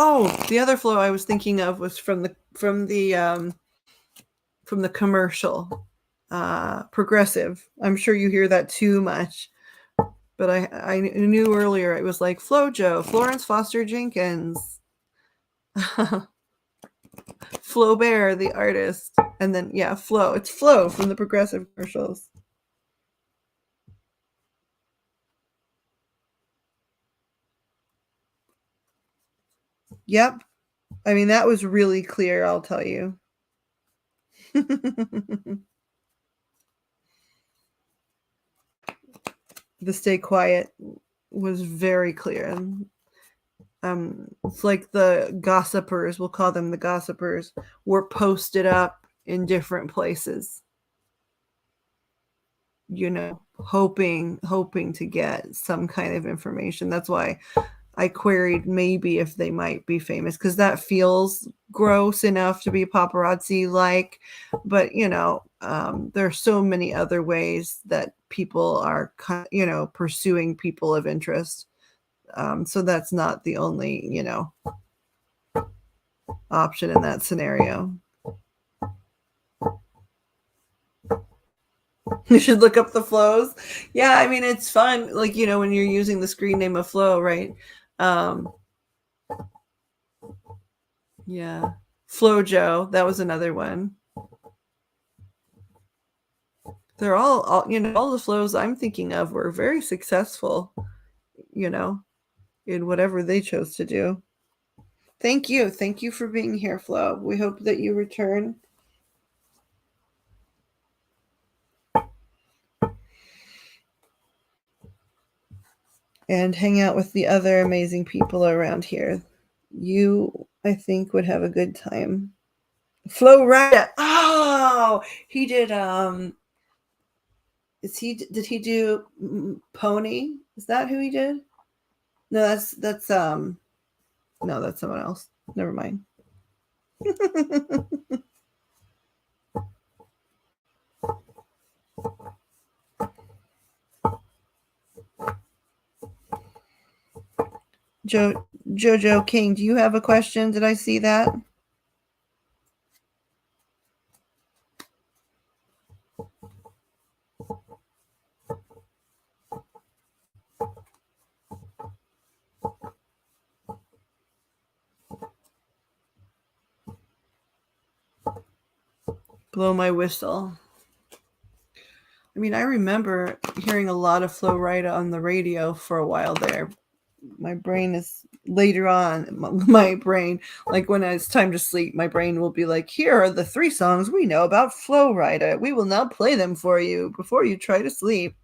Oh, the other flow I was thinking of was from the commercial, progressive. I'm sure you hear that too much, but I knew earlier it was like Flojo, Florence Foster Jenkins, Flaubert, the artist, and then Flo. It's Flo from the progressive commercials. Yep. I mean, that was really clear, I'll tell you. The stay quiet was very clear. It's like the gossipers, we'll call them the gossipers, were posted up in different places, hoping to get some kind of information. That's why I queried maybe if they might be famous, because that feels gross enough to be paparazzi like, but there are so many other ways that people are pursuing people of interest, so that's not the only option in that scenario. You should look up the flows. Yeah, I mean, it's fun, like when you're using the screen name of Flow, right? Yeah, Flojo, that was another one. They're all all the flows I'm thinking of were very successful, in whatever they chose to do. Thank you for being here, Flo. We hope that you return. And hang out with the other amazing people around here. You, I think, would have a good time. Flo Rida. Oh, he did. Did he do Pony? Is that who he did? No, that's someone else. Never mind. Jojo King, do you have a question? Did I see that? Blow my whistle. I mean, I remember hearing a lot of Flo Rida on the radio for a while there. My brain is later on, my brain, like when it's time to sleep, my brain will be like, here are the 3 songs we know about Flo Rida. We will now play them for you before you try to sleep.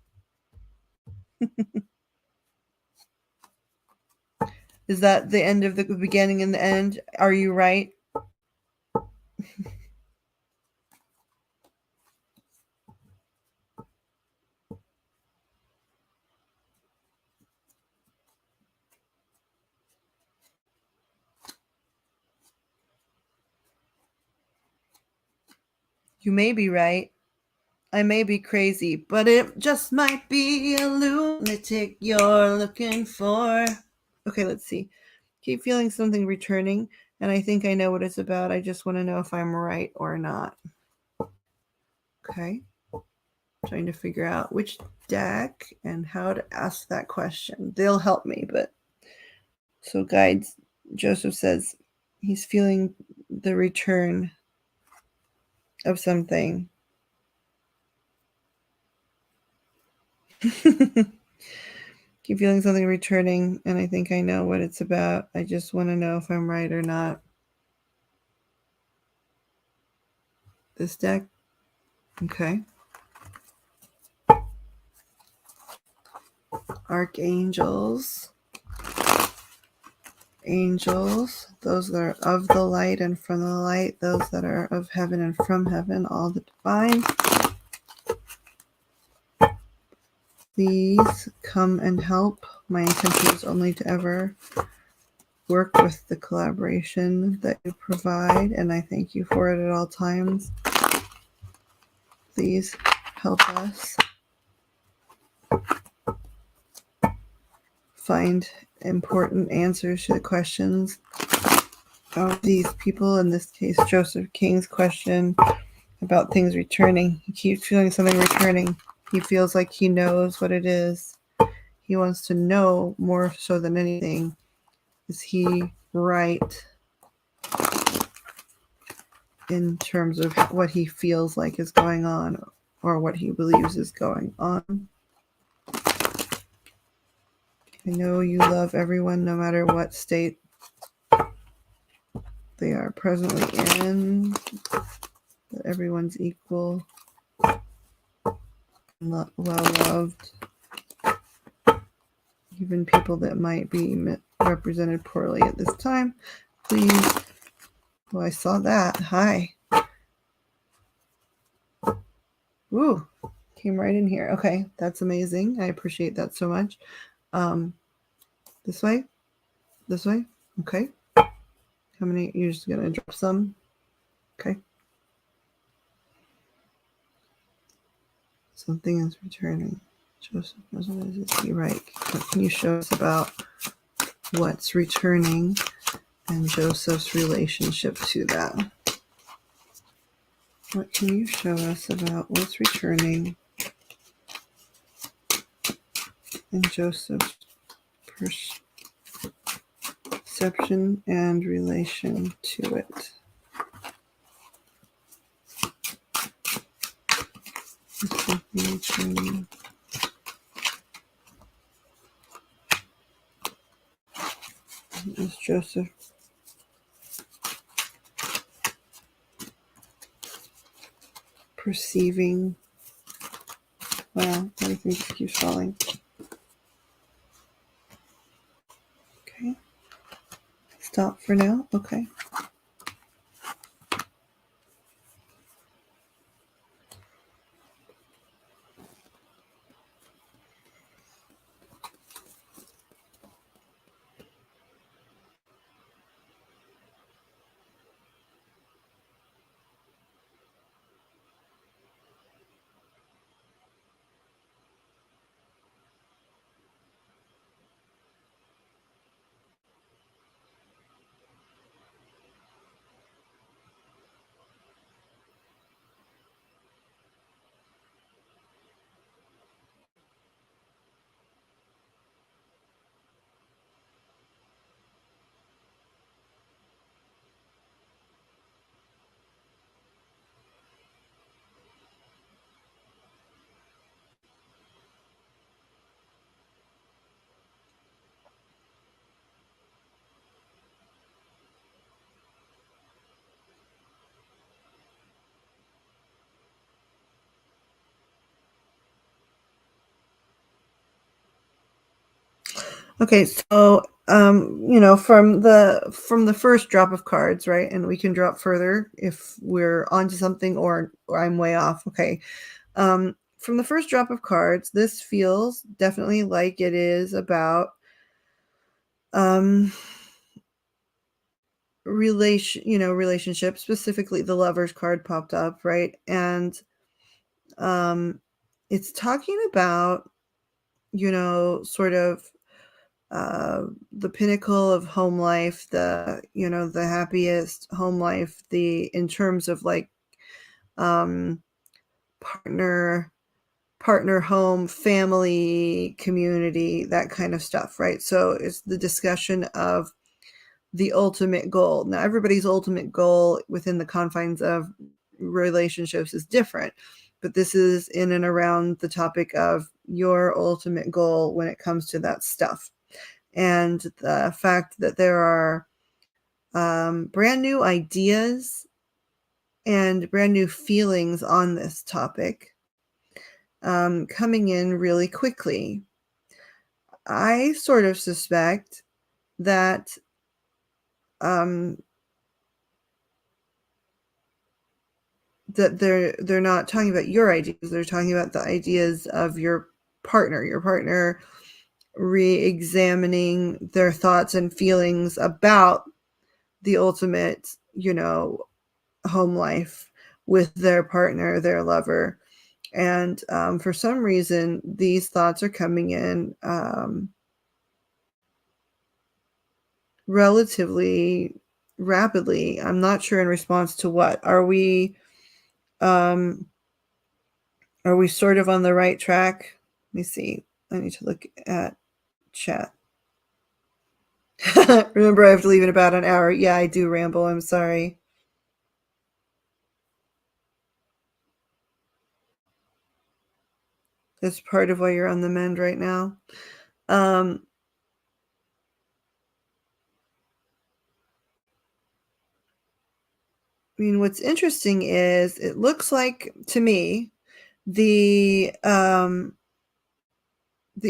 Is that the end of the beginning and the end? Are you right? You may be right. I may be crazy, but it just might be a lunatic you're looking for. Okay, let's see. Keep feeling something returning, and I think I know what it's about. I just want to know if I'm right or not. Okay. Trying to figure out which deck and how to ask that question. They'll help me, but so guides, Joseph says he's feeling the return of something. Keep feeling something returning, and I think I know what it's about. I just want to know if I'm right or not. This deck? Okay. Archangels. Angels. Those that are of the light and from the light. Those that are of heaven and from heaven. All the divine. Please come and help. My intention is only to ever work with the collaboration that you provide, and I thank you for it at all times. Please help us find important answers to the questions of these people. In this case, Joseph King's question about things returning. He keeps feeling something returning. He feels like he knows what it is. He wants to know more so than anything. Is he right in terms of what he feels like is going on or what he believes is going on? I know you love everyone no matter what state they are presently in, that everyone's equal and well loved, even people that might be represented poorly at this time. Please. Oh, I saw that. Hi. Ooh, came right in here. Okay, that's amazing. I appreciate that so much. This way? This way? Okay. How many? You're just going to drop some? Okay. Something is returning. Joseph, is he right? What can you show us about what's returning and Joseph's relationship to that? What can you show us about what's returning and Joseph's perception and relation to it? Is Joseph perceiving? Wow, everything just keeps falling. Okay. Stop for now. Okay. Okay, so from the first drop of cards, right? And we can drop further if we're onto something or I'm way off. Okay. From the first drop of cards, this feels definitely like it is about relationships. Specifically the Lovers card popped up, right? And it's talking about, sort of the pinnacle of home life, the happiest home life, in terms of like partner home, family, community, that kind of stuff, right? So it's the discussion of the ultimate goal. Now, everybody's ultimate goal within the confines of relationships is different, but this is in and around the topic of your ultimate goal when it comes to that stuff. And the fact that there are brand new ideas and brand new feelings on this topic coming in really quickly. I sort of suspect that that they're not talking about your ideas. They're talking about the ideas of your partner re-examining their thoughts and feelings about the ultimate, home life with their partner, their lover. And for some reason, these thoughts are coming in relatively rapidly. I'm not sure in response to what. Are we sort of on the right track? Let me see. I need to look at chat. Remember, I have to leave in about an hour. Yeah, I do ramble. I'm sorry. That's part of why you're on the mend right now. What's interesting is it looks like to me the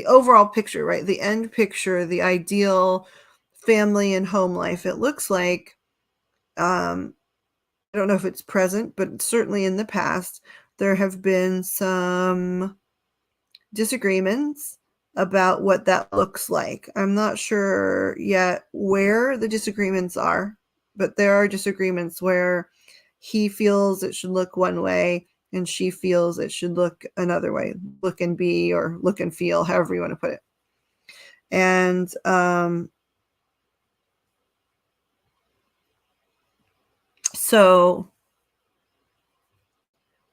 overall picture, right? The end picture, the ideal family and home life. It looks like I don't know if it's present, but certainly in the past there have been some disagreements about what that looks like. I'm not sure yet where the disagreements are, but there are disagreements where he feels it should look one way and she feels it should look another way, look and be, or look and feel, however you want to put it. And so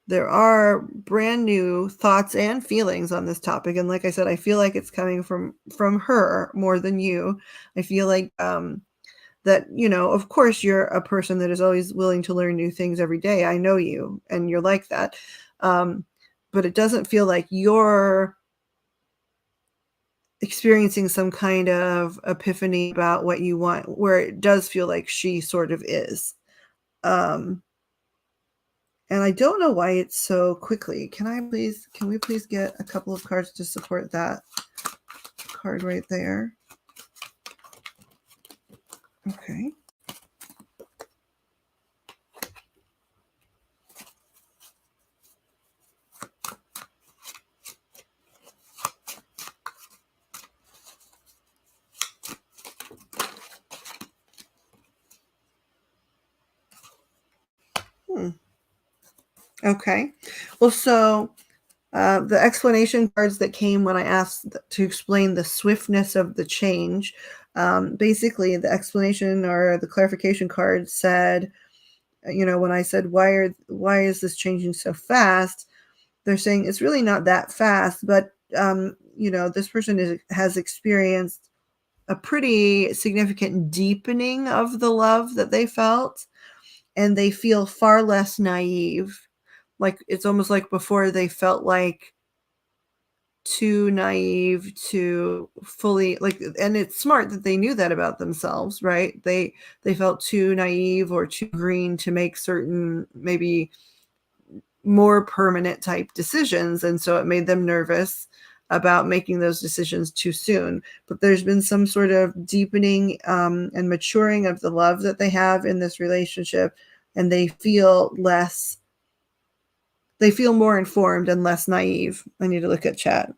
there are brand new thoughts and feelings on this topic. And like I said, I feel like it's coming from her more than you. I feel like that, of course, you're a person that is always willing to learn new things every day. I know you, and you're like that. But it doesn't feel like you're experiencing some kind of epiphany about what you want, where it does feel like she sort of is. And I don't know why it's so quickly. Can we please get a couple of cards to support that card right there? Okay. Okay. Well, so the explanation cards that came when I asked to explain the swiftness of the change, basically the explanation or the clarification card said, when I said, why is this changing so fast? They're saying it's really not that fast, but, this person has experienced a pretty significant deepening of the love that they felt, and they feel far less naive. Like it's almost like before they felt like too naive to fully like, and it's smart that they knew that about themselves, right? They felt too naive or too green to make certain maybe more permanent type decisions, and so it made them nervous. about making those decisions too soon. But there's been some sort of deepening and maturing of the love that they have in this relationship, and they feel more informed and less naive. I need to look at chat.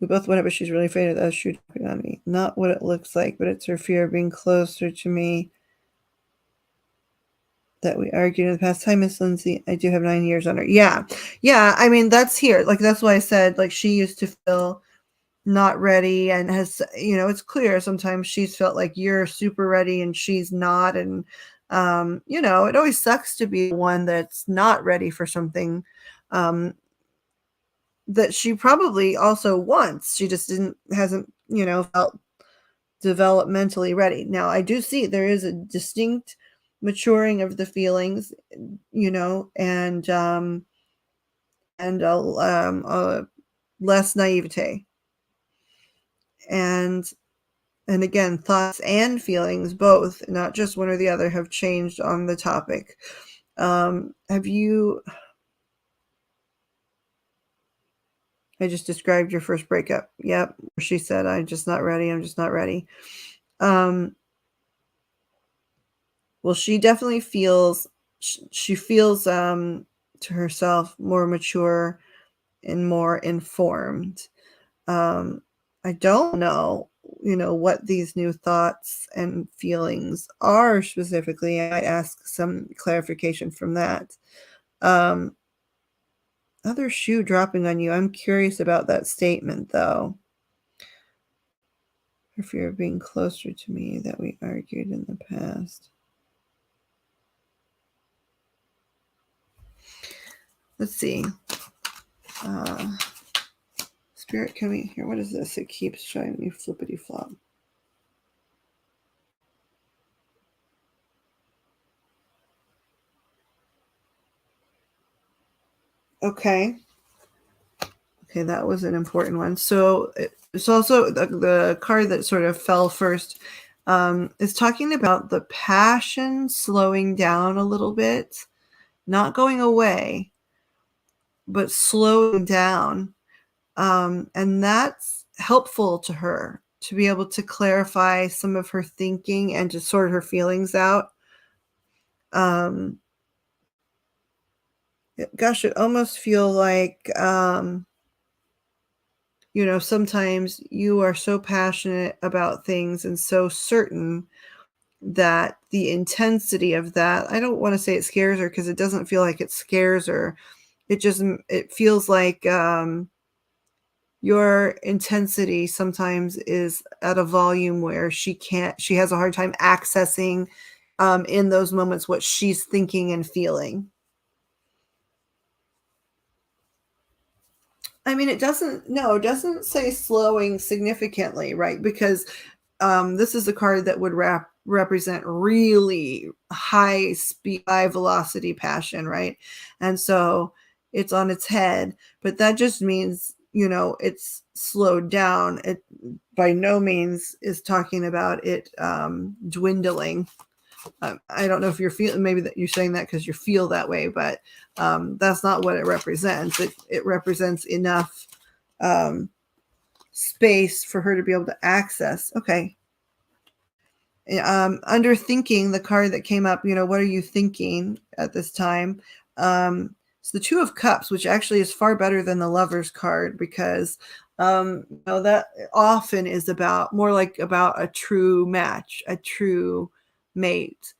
We both went up, but she's really afraid of us shooting on me. Not what it looks like, but it's her fear of being closer to me that we argued in the past. Hi, Miss Lindsay. I do have 9 years on her. Yeah. I mean, that's here. Like, that's why I said, like, she used to feel not ready, and has, it's clear sometimes she's felt like you're super ready and she's not. And, it always sucks to be one that's not ready for something that she probably also wants. She just hasn't, felt developmentally ready. Now, I do see there is a distinct maturing of the feelings, and a less naivete, and again, thoughts and feelings, both, not just one or the other, have changed on the topic. Have you? I just described your first breakup. Yep, she said, "I'm just not ready. I'm just not ready." Well, she definitely feels, she feels to herself more mature and more informed. I don't know, what these new thoughts and feelings are specifically. I might ask some clarification from that. Other shoe dropping on you. I'm curious about that statement, though. For fear of being closer to me that we argued in the past. Let's see. Spirit coming here. What is this? It keeps showing me flippity flop. Okay, that was an important one. So it's also the card that sort of fell first. Is talking about the passion slowing down a little bit, not going away, but slowing down. And that's helpful to her to be able to clarify some of her thinking and to sort her feelings out. Gosh, it almost feel like, sometimes you are so passionate about things and so certain that the intensity of that, I don't want to say it scares her, because it doesn't feel like it scares her. It feels like your intensity sometimes is at a volume where she has a hard time accessing in those moments what she's thinking and feeling. I mean, it doesn't say slowing significantly, right? Because this is a card that would represent really high speed, high velocity passion, right? And so it's on its head, but that just means, it's slowed down. It by no means is talking about it dwindling. I don't know if you're feeling, maybe that you're saying that because you feel that way, but that's not what it represents. It represents enough space for her to be able to access. Okay. Under thinking, the card that came up, what are you thinking at this time? It's the Two of Cups, which actually is far better than the Lover's card, because that often is more like about a true match, a true mate,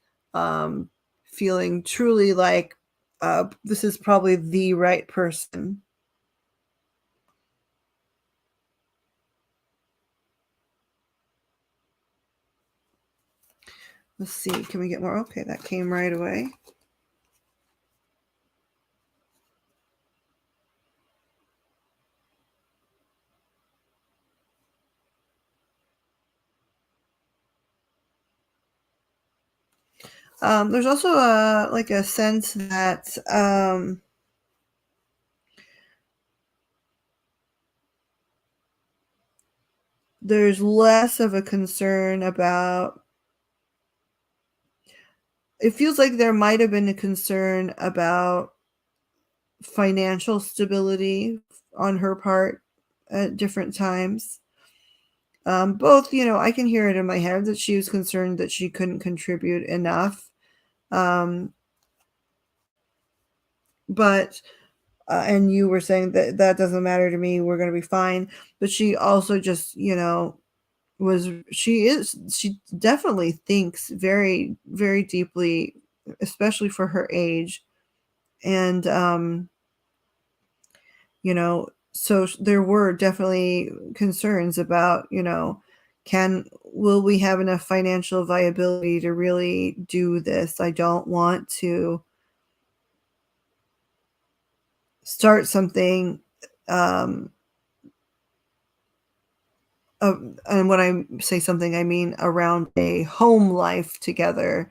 feeling truly like this is probably the right person. Let's see, can we get more? Okay, that came right away. There's also a sense that there's less of a concern about, it feels like there might have been a concern about financial stability on her part at different times. Both, I can hear it in my head that she was concerned that she couldn't contribute enough. But and you were saying that doesn't matter to me, we're going to be fine. But she also just, she definitely thinks very, very deeply, especially for her age. And, so there were definitely concerns about, will we have enough financial viability to really do this? I don't want to start something, and when I say something, I mean around a home life together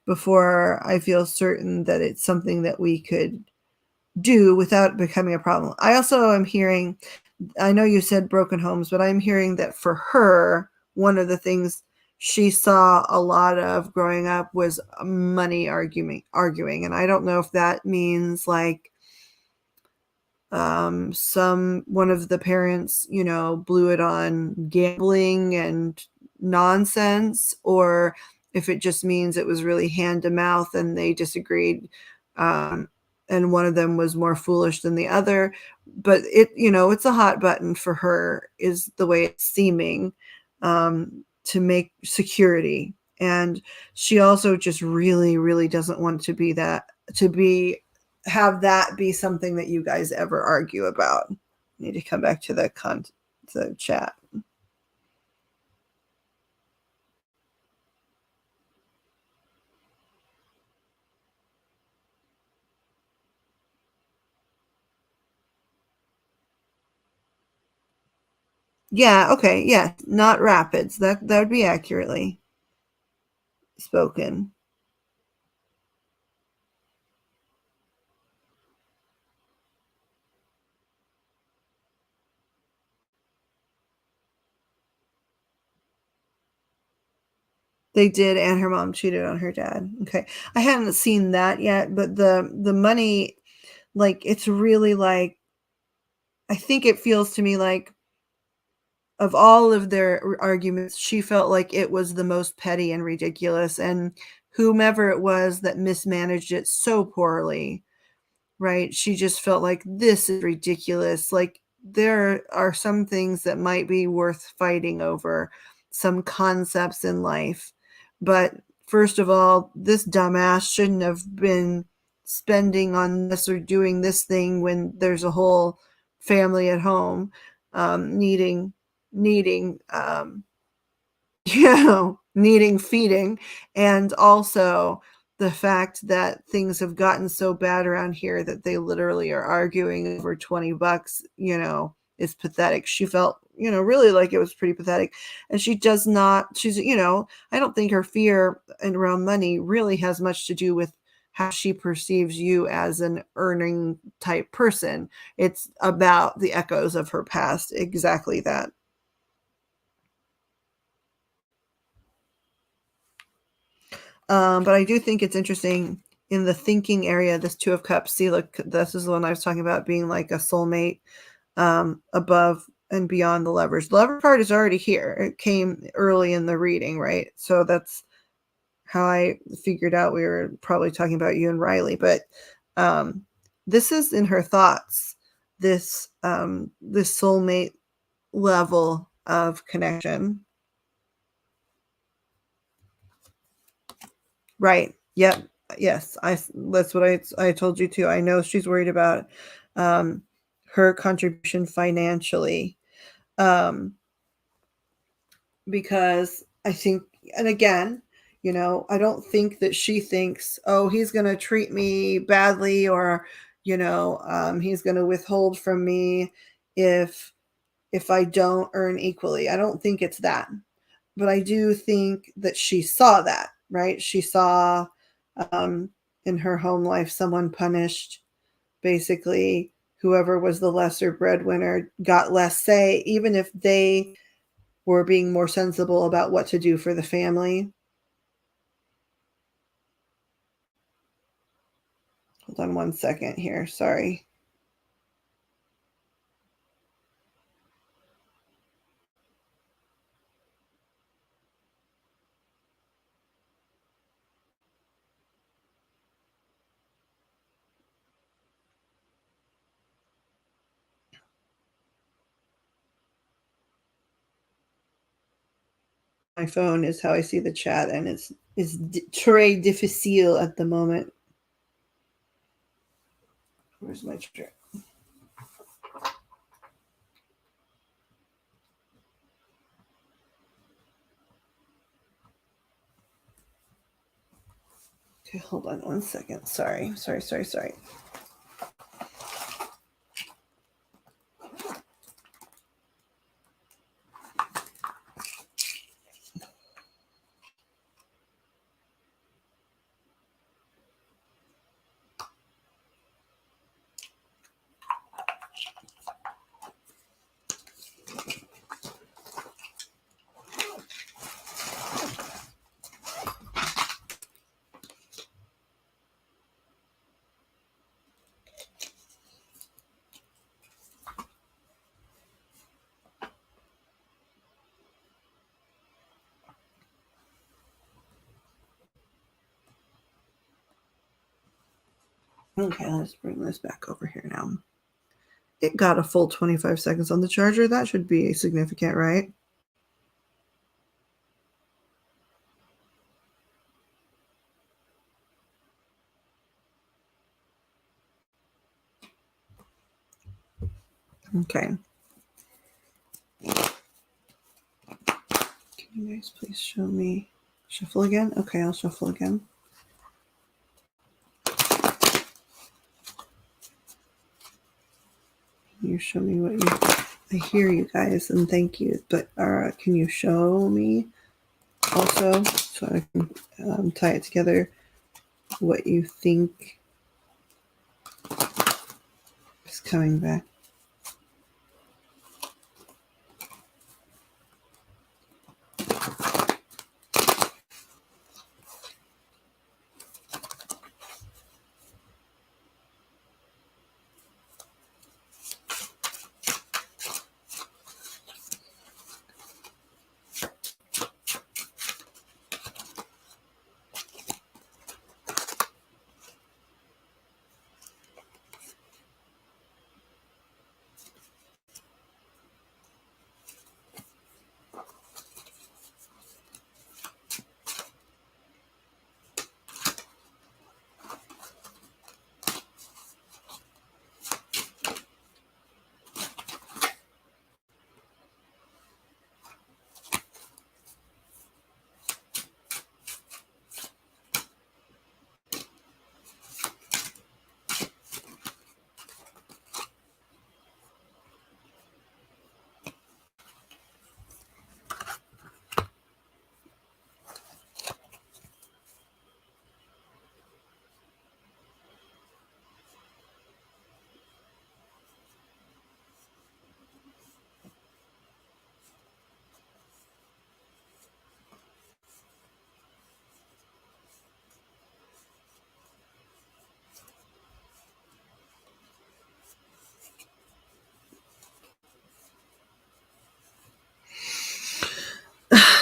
before I feel certain that it's something that we could do without becoming a problem. I also am hearing, I know you said broken homes, but I'm hearing that for her, one of the things she saw a lot of growing up was money arguing. And I don't know if that means like one of the parents, blew it on gambling and nonsense, or if it just means it was really hand to mouth and they disagreed, and one of them was more foolish than the other. But it's a hot button for her, is the way it's seeming, to make security. And she also just really, really doesn't want to have that be something that you guys ever argue about. Need to come back to the chat. Yeah, okay, yeah, not rapids. That would be accurately spoken. They did, and her mom cheated on her dad. Okay. I haven't seen that yet, but the money, like, it's really like, I think it feels to me like, of all of their arguments, she felt like it was the most petty and ridiculous, and whomever it was that mismanaged it so poorly, right? She just felt like, this is ridiculous. Like, there are some things that might be worth fighting over, some concepts in life. But first of all, this dumbass shouldn't have been spending on this or doing this thing when there's a whole family at home, needing needing feeding. And also the fact that things have gotten so bad around here that they literally are arguing over $20, is pathetic. She felt, really like it was pretty pathetic. And she does not, I don't think her fear around money really has much to do with how she perceives you as an earning type person. It's about the echoes of her past. Exactly that. But I do think it's interesting in the thinking area, this Two of Cups. See, look, this is the one I was talking about being like a soulmate, above and beyond the Lovers. The Lover card is already here. It came early in the reading, right? So that's how I figured out we were probably talking about you and Riley. But this is in her thoughts, this soulmate level of connection. Right. Yep. Yes. That's what I told you too. I know she's worried about her contribution financially. Because I think, and again, I don't think that she thinks, oh, he's going to treat me badly, or, he's going to withhold from me if I don't earn equally. I don't think it's that. But I do think that she saw that, right? She saw, in her home life, someone punished. Basically, whoever was the lesser breadwinner got less say, even if they were being more sensible about what to do for the family. Hold on one second here. Sorry. My phone is how I see the chat, and it's très difficile at the moment. Where's my chat? Okay, hold on one second. Sorry. Okay, let's bring this back over here now. It got a full 25 seconds on the charger. That should be significant, right? Okay. Can you guys please show me? Shuffle again? Okay, I'll shuffle again. Can you show me what you... I hear you guys, and thank you. But can you show me also, so I can tie it together, what you think is coming back?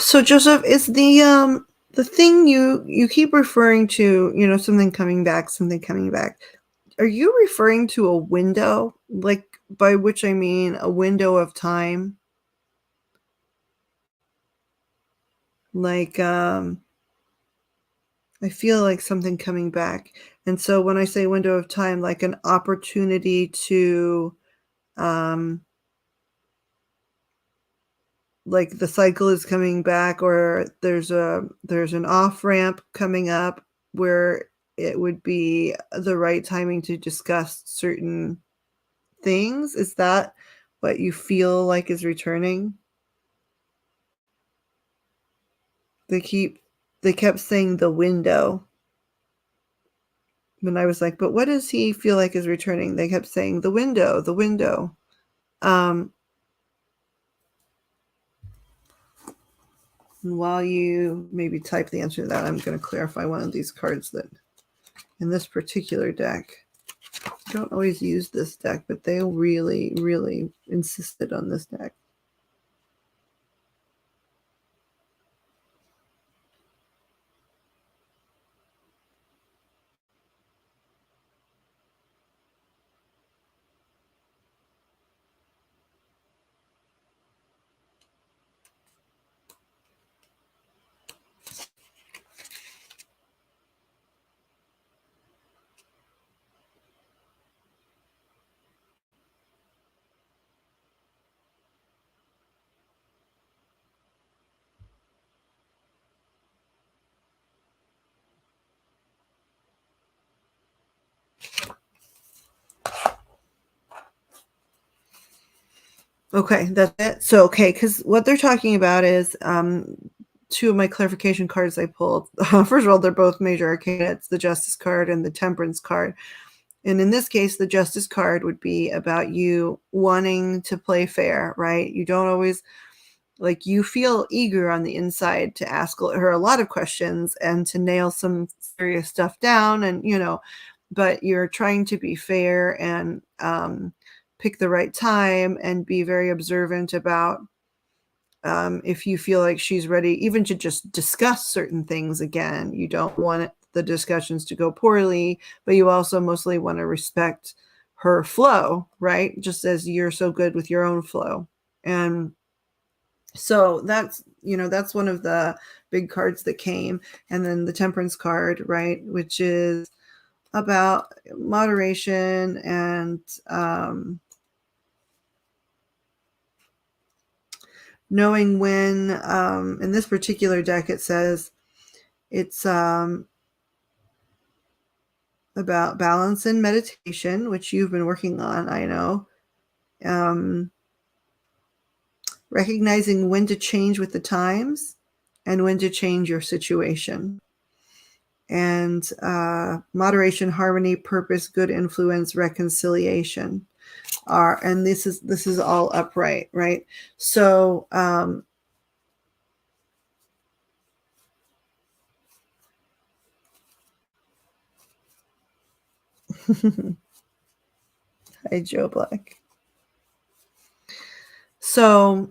So Joseph, is the thing you keep referring to, something coming back. Are you referring to a window, like, by which I mean a window of time? Like, I feel like something coming back. And so when I say window of time, like an opportunity to, like the cycle is coming back, or there's an off ramp coming up where it would be the right timing to discuss certain things. Is that what you feel like is returning? They kept saying the window. When I was like, but what does he feel like is returning? They kept saying the window. And while you maybe type the answer to that, I'm going to clarify one of these cards that in this particular deck. I don't always use this deck, but they really, really insisted on this deck. Okay, that's it. So, okay, because what they're talking about is two of my clarification cards I pulled. First of all, they're both major arcana. It's the Justice card and the Temperance card. And in this case, the Justice card would be about you wanting to play fair, right? You don't always, like, you feel eager on the inside to ask her a lot of questions and to nail some serious stuff down, and, but you're trying to be fair and pick the right time and be very observant about if you feel like she's ready even to just discuss certain things again. You don't want the discussions to go poorly, but you also mostly want to respect her flow, right? Just as you're so good with your own flow. And so that's one of the big cards that came. And then the Temperance card, right, which is about moderation and knowing when, in this particular deck, it says it's about balance and meditation, which you've been working on, I know. Recognizing when to change with the times and when to change your situation. And moderation, harmony, purpose, good influence, reconciliation are, and this is all upright, right? So hi, Joe Black. So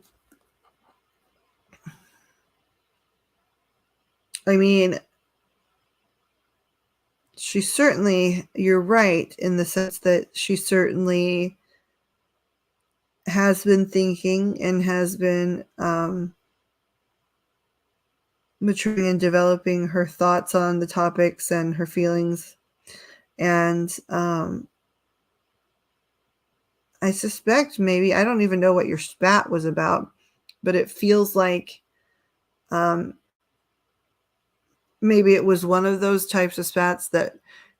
I mean, she certainly, you're right in the sense that she certainly has been thinking and has been maturing and developing her thoughts on the topics and her feelings. And I suspect maybe, I don't even know what your spat was about, but it feels like maybe it was one of those types of spats that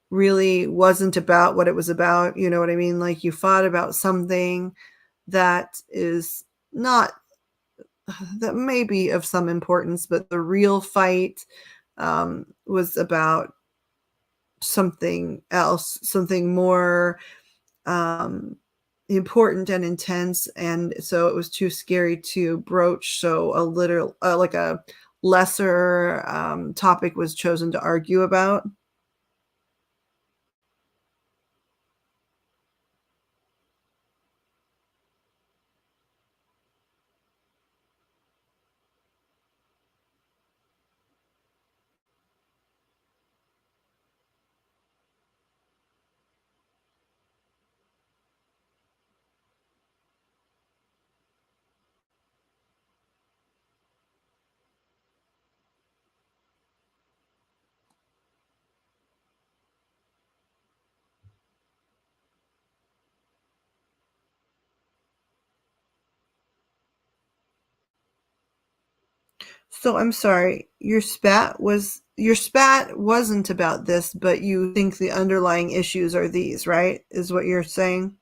really wasn't about what it was about. You know what I mean? Like, you fought about something that is not, that may be of some importance, but the real fight was about something else, something more important and intense. And so it was too scary to broach. So a little, like a lesser topic was chosen to argue about. So I'm sorry, your spat wasn't about this, but you think the underlying issues are these, right? Is what you're saying?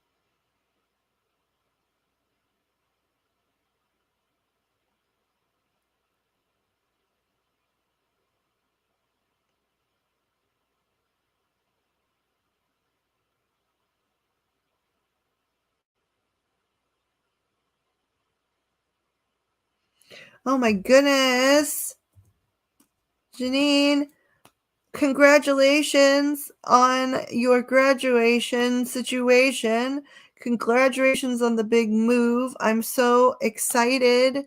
Oh my goodness. Janine, congratulations on your graduation situation. Congratulations on the big move. I'm so excited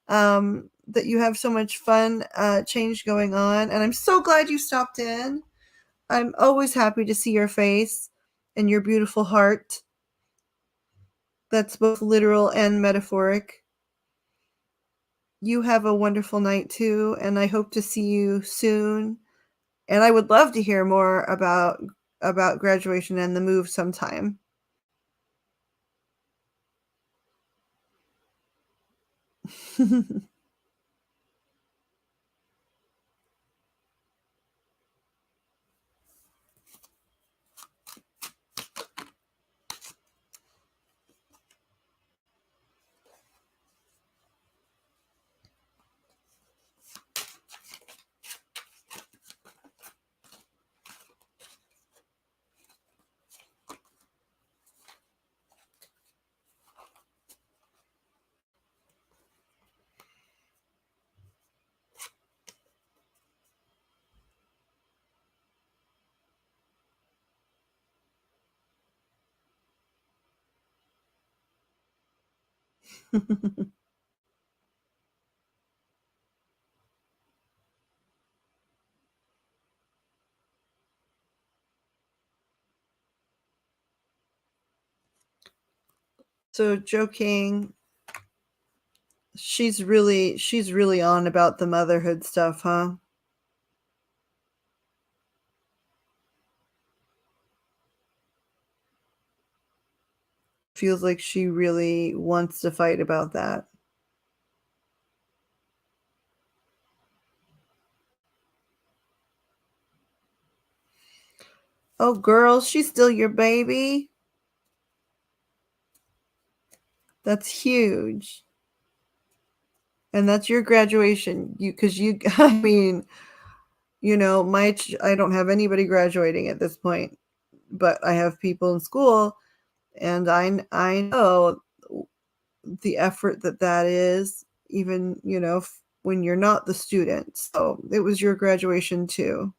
that you have so much fun change going on. And I'm so glad you stopped in. I'm always happy to see your face and your beautiful heart. That's both literal and metaphoric. You have a wonderful night too, and I hope to see you soon. And I would love to hear more about graduation and the move sometime. So joking, she's really on about the motherhood stuff, huh? Feels like she really wants to fight about that. Oh, girls, she's still your baby? That's huge. And that's your graduation. I mean, you know, I don't have anybody graduating at this point, but I have people in school, and I know the effort that is, even, you know, when you're not the student. So it was your graduation too.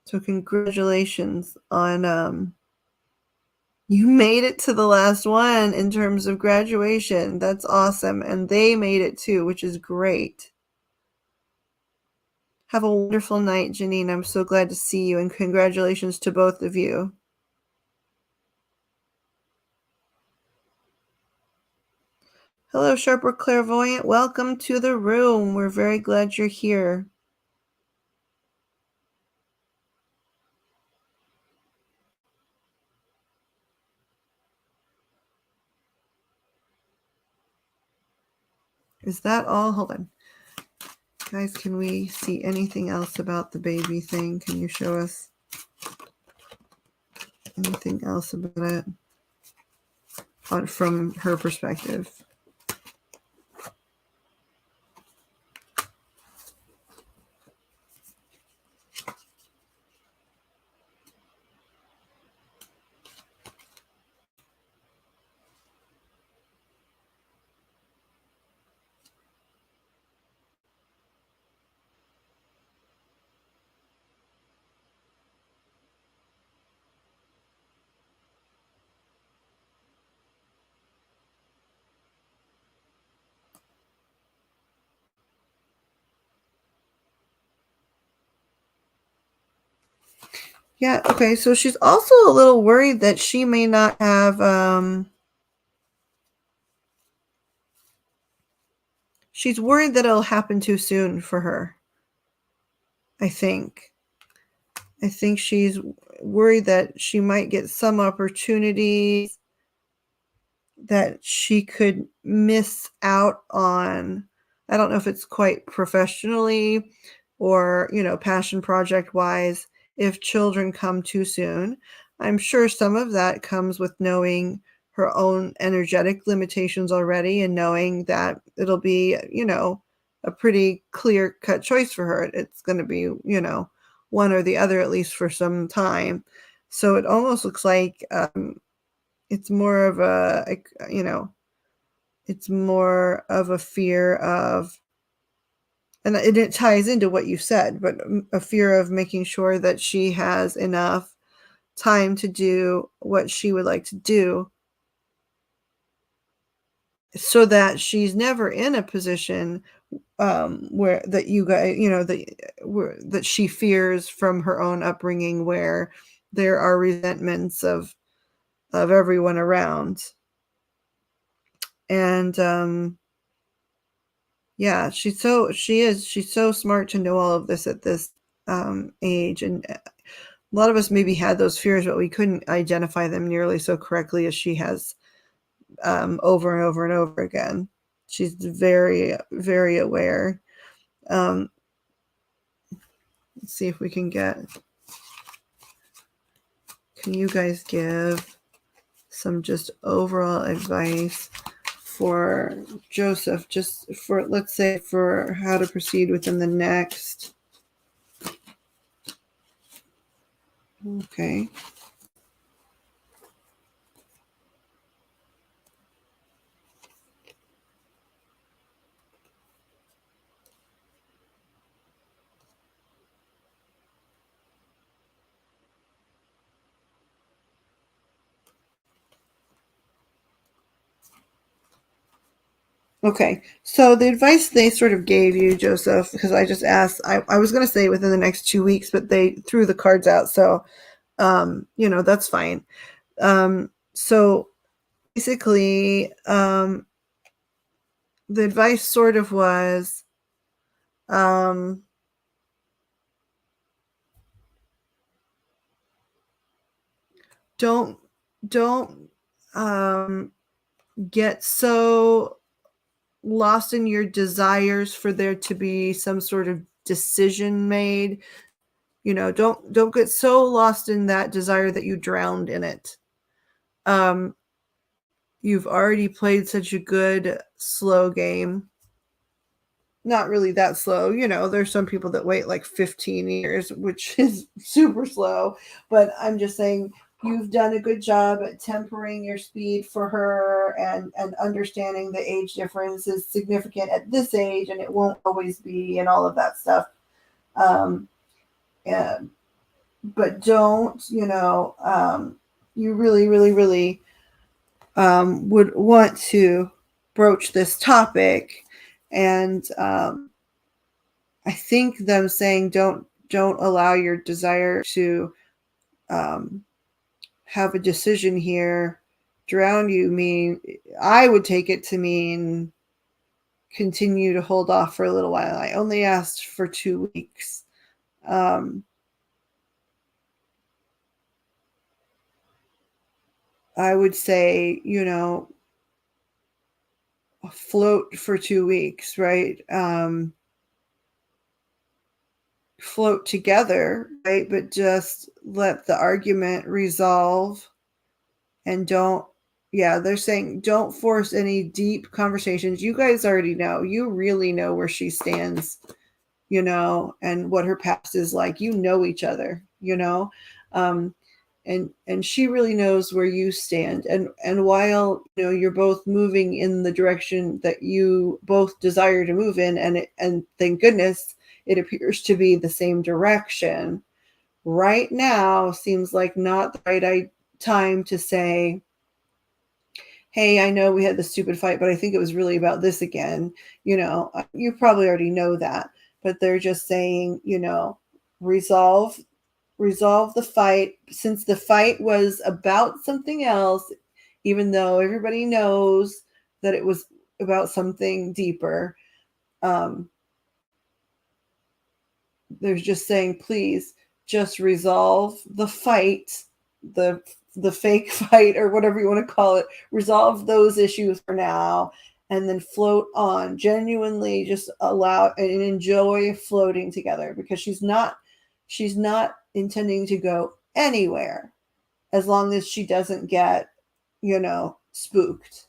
So congratulations on you made it to the last one in terms of graduation. That's awesome. And they made it too, which is great. Have a wonderful night, Janine. I'm so glad to see you, and congratulations to both of you. Hello, Sharper Clairvoyant. Welcome to the room. We're very glad you're here. Is that all? Hold on. Guys, can we see anything else about the baby thing? Can you show us anything else about it from her perspective? Yeah, okay, so she's also a little worried that she may not have, she's worried that it'll happen too soon for her, I think. I think she's worried that she might get some opportunities that she could miss out on. I don't know if it's quite professionally or, you know, passion project wise, if children come too soon. I'm sure some of that comes with knowing her own energetic limitations already, and knowing that it'll be, you know, a pretty clear cut choice for her. It's going to be, you know, one or the other, at least for some time. So it almost looks like it's more of a, you know, it's more of a fear of, and it ties into what you said, but a fear of making sure that she has enough time to do what she would like to do, so that she's never in a position where that you guys, that she fears from her own upbringing, where there are resentments of everyone around. And yeah, she's so smart to know all of this at this age. And a lot of us maybe had those fears, but we couldn't identify them nearly so correctly as she has, over and over and over again. She's very, very aware. Let's see if we can you guys give some just overall advice for Joseph, just for, let's say, for how to proceed within the next. Okay. Okay, so the advice they sort of gave you, Joseph, because I just asked, I was going to say within the next 2 weeks, but they threw the cards out. So, that's fine. So basically, the advice sort of was, don't get so lost in your desires for there to be some sort of decision made. Don't get so lost in that desire that you drowned in it. You've already played such a good slow game. Not really that slow. There's some people that wait like 15 years, which is super slow. But I'm just saying, you've done a good job at tempering your speed for her, and understanding the age difference is significant at this age, and it won't always be, and all of that stuff. And, but don't, you really, really, really would want to broach this topic. And I think them saying don't allow your desire to have a decision here drown you, mean, I would take it to mean continue to hold off for a little while. I only asked for 2 weeks. I would say, float for 2 weeks, right? Float together, right? But just let the argument resolve, and they're saying don't force any deep conversations. You guys already know. You really know where she stands, and what her past is like. Each other, and she really knows where you stand. And while you're both moving in the direction that you both desire to move in, and thank goodness it appears to be the same direction, right now seems like not the right time to say, hey, I know we had the stupid fight, but I think it was really about this again. You probably already know that, but they're just saying, resolve the fight, since the fight was about something else, even though everybody knows that it was about something deeper. They're just saying, please just resolve the fight, the fake fight, or whatever you want to call it. Resolve those issues for now, and then float on. Genuinely just allow and enjoy floating together, because she's not intending to go anywhere as long as she doesn't get, spooked.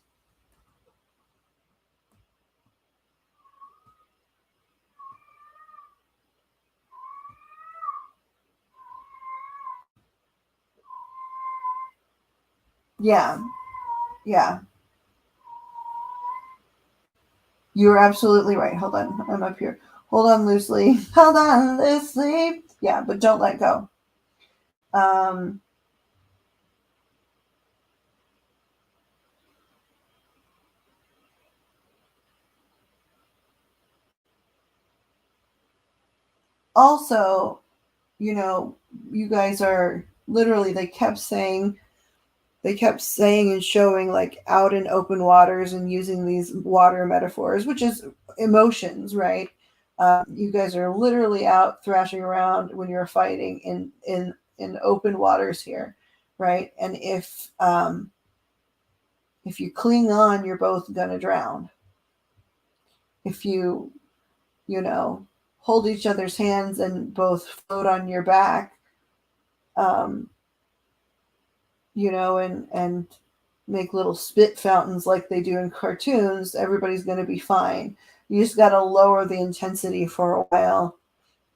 Yeah. Yeah. You're absolutely right. Hold on. I'm up here. Hold on loosely. Hold on loosely. Yeah, but don't let go. Also, you guys are literally, they kept saying and showing like out in open waters and using these water metaphors, which is emotions, right? You guys are literally out thrashing around when you're fighting in open waters here, right? And if you cling on, you're both gonna drown. If you know hold each other's hands and both float on your back, um, and make little spit fountains like they do in cartoons, everybody's going to be fine. You just got to lower the intensity for a while.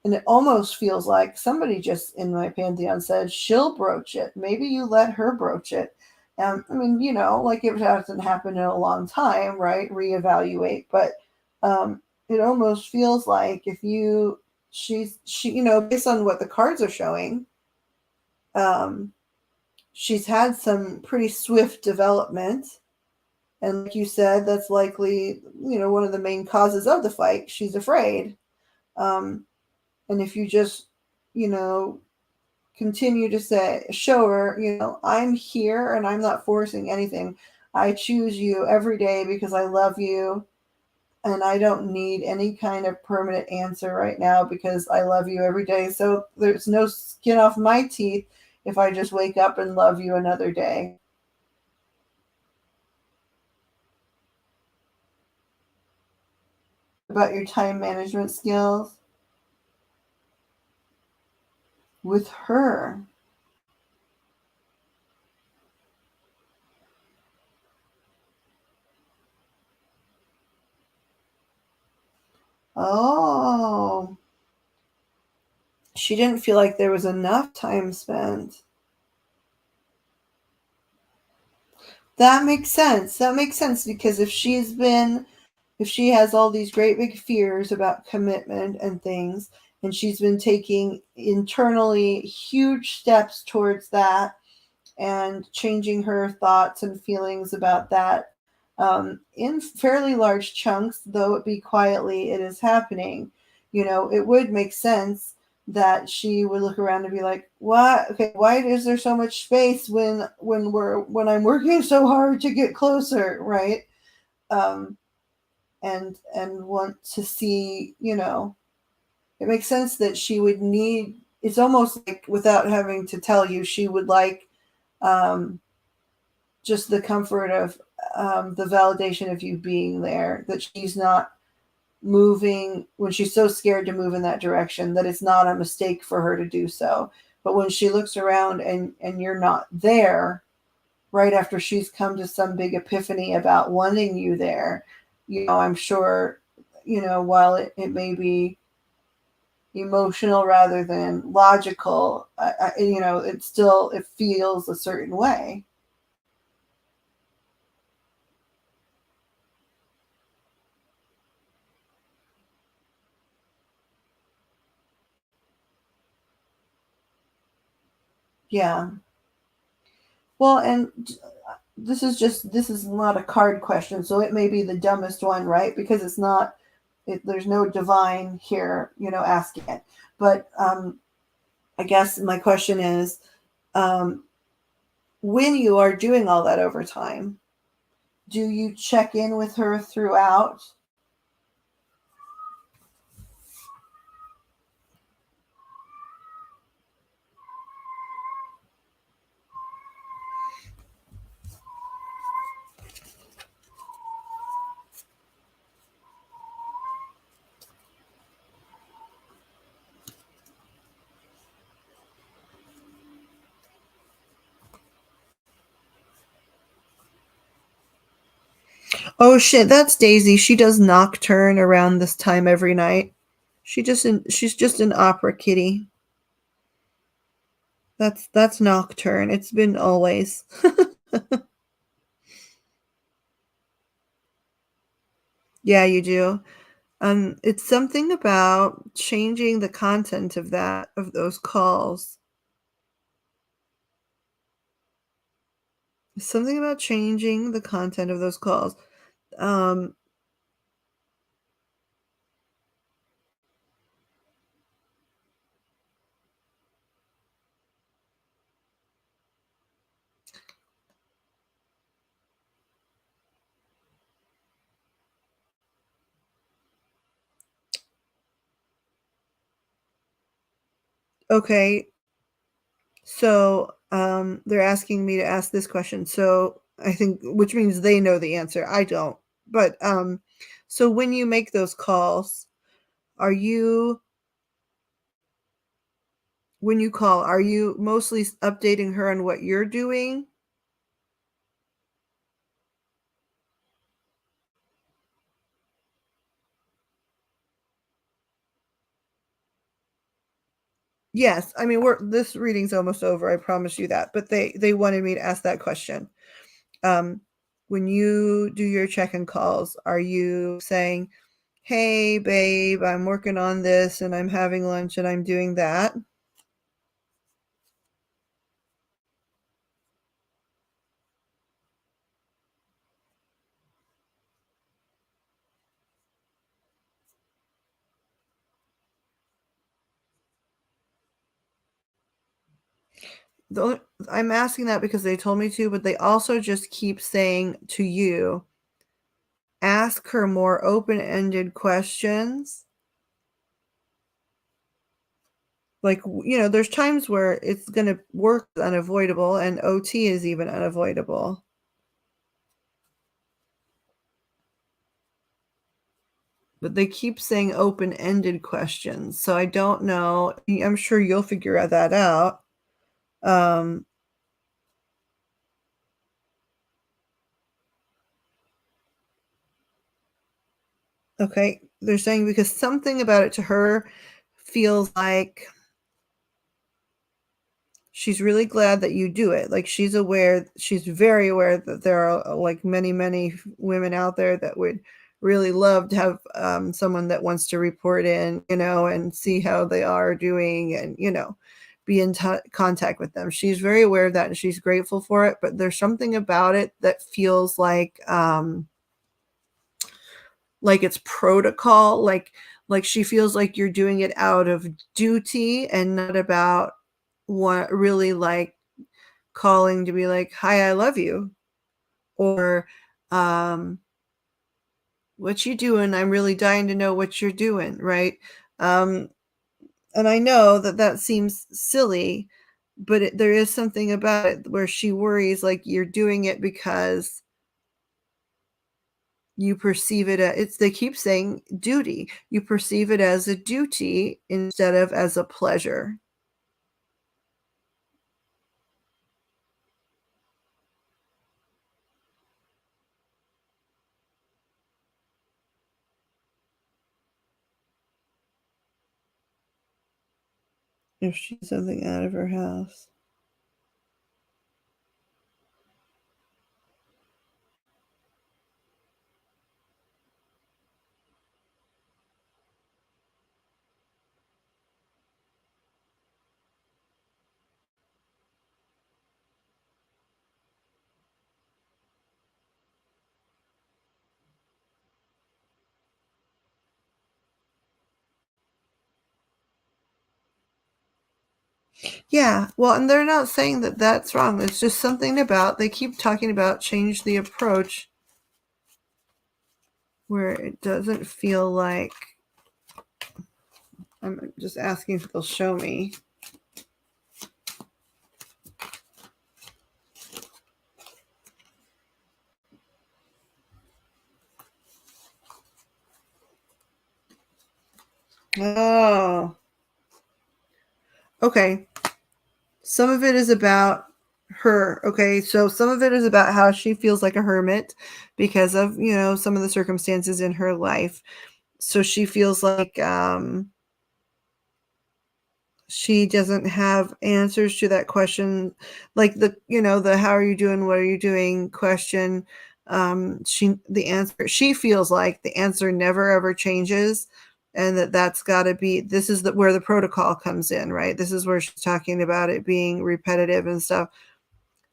And it almost feels like somebody just in my pantheon said, she'll broach it. Maybe you let her broach it. I mean, like it hasn't happened in a long time, right? Reevaluate. But it almost feels like if she, based on what the cards are showing, she's had some pretty swift development. And like you said, that's likely, one of the main causes of the fight. She's afraid. And if you just, continue to show her, I'm here and I'm not forcing anything. I choose you every day because I love you. And I don't need any kind of permanent answer right now because I love you every day. So there's no skin off my teeth if I just wake up and love you another day. About your time management skills with her. Oh, she didn't feel like there was enough time spent. That makes sense. That makes sense because if she has all these great big fears about commitment and things, and she's been taking internally huge steps towards that and changing her thoughts and feelings about that, in fairly large chunks, though it be quietly, it is happening. It would make sense that she would look around and be like, "What? Okay, why is there so much space when I'm working so hard to get closer, right?" Um, and want to see, it makes sense that she would need. It's almost like without having to tell you, she would like um, just the comfort of the validation of you being there, that she's not moving when she's so scared to move in that direction, that it's not a mistake for her to do so. But when she looks around and you're not there, right after she's come to some big epiphany about wanting you there, I'm sure, while it may be emotional rather than logical, it feels a certain way. Yeah. Well, and this is not a card question, so it may be the dumbest one, right? Because there's no divine here, asking it. But I guess my question is, um, when you are doing all that overtime, do you check in with her throughout? Oh shit, that's Daisy. She does nocturne around this time every night. She's just an opera kitty. That's nocturne. It's been always. Yeah, you do. It's something about changing the content of those calls. Something about changing the content of those calls. Um, okay, so they're asking me to ask this question. So I think, which means they know the answer. I don't. But so when you make those calls, are you when you call, are you mostly updating her on what you're doing? Yes, I mean, we're this reading's almost over, I promise you that, but they wanted me to ask that question. Um, when you do your check-in calls, are you saying, "Hey, babe, I'm working on this and I'm having lunch and I'm doing that"? The only I'm asking that because they told me to, but they also just keep saying to you, ask her more open-ended questions. Like, there's times where it's gonna work unavoidable, and OT is even unavoidable. But they keep saying open-ended questions, so I don't know. I'm sure you'll figure that out. Um, okay, they're saying because something about it to her feels like she's really glad that you do it. Like, she's very aware that there are, like, many, many women out there that would really love to have, someone that wants to report in, and see how they are doing and, be in contact with them. She's very aware of that, and she's grateful for it, but there's something about it that feels like it's protocol, like she feels like you're doing it out of duty and not about what really, like, calling to be like, "Hi, I love you," or, um, "What you doing? I'm really dying to know what you're doing," right? Um, and I know that that seems silly, but there is something about it where she worries like you're doing it because you perceive it as they keep saying duty. You perceive it as a duty instead of as a pleasure. If she's something out of her house. Yeah, well, and they're not saying that that's wrong. It's just something about they keep talking about change the approach where it doesn't feel like I'm just asking if they'll show me. Oh, okay. Some of it is about her. Okay, so some of it is about how she feels like a hermit because of, some of the circumstances in her life. So she feels like she doesn't have answers to that question, like the how are you doing, what are you doing question. she feels like the answer never ever changes, and that's got to be, this is where the protocol comes in, right? This is where she's talking about it being repetitive and stuff.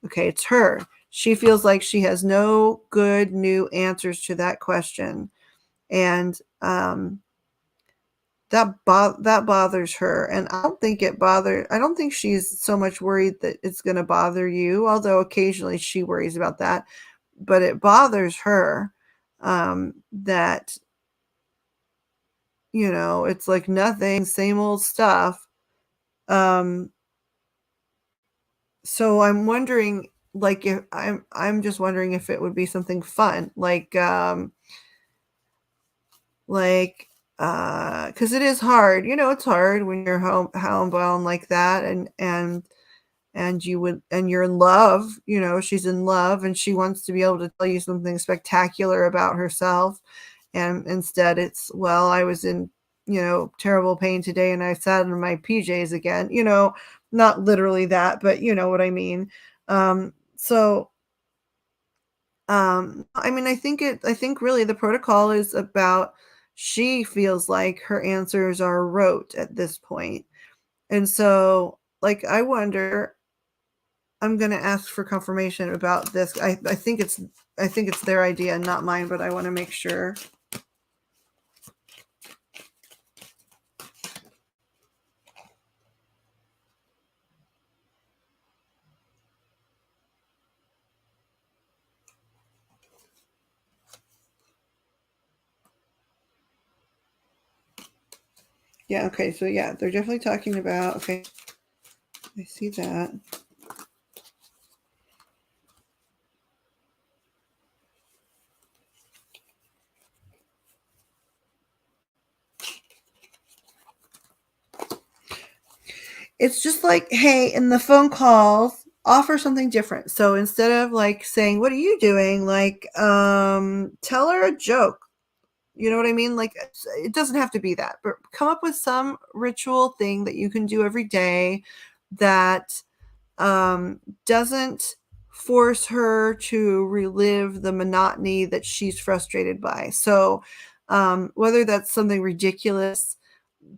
Okay, it's her. She feels like she has no good new answers to that question, and that bothers her. And I don't think she's so much worried that it's going to bother you, although occasionally she worries about that. But it bothers her, that, it's like nothing, same old stuff. So I'm wondering, like, if I'm just wondering if it would be something fun, like, because it is hard, it's hard when you're homebound like that, and you're in love, she's in love and she wants to be able to tell you something spectacular about herself. And instead it's, well, I was in, terrible pain today and I sat in my PJs again, not literally that, but you know what I mean. So I mean, I think really the protocol is about, she feels like her answers are rote at this point. And so, like, I wonder, I'm going to ask for confirmation about this. I think it's their idea and not mine, but I want to make sure. Yeah, okay. So yeah, they're definitely talking about, okay, I see that. It's just like, hey, in the phone calls, offer something different. So instead of like saying, what are you doing? Like, tell her a joke. You know what I mean? Like, it doesn't have to be that, but come up with some ritual thing that you can do every day that doesn't force her to relive the monotony that she's frustrated by. So whether that's something ridiculous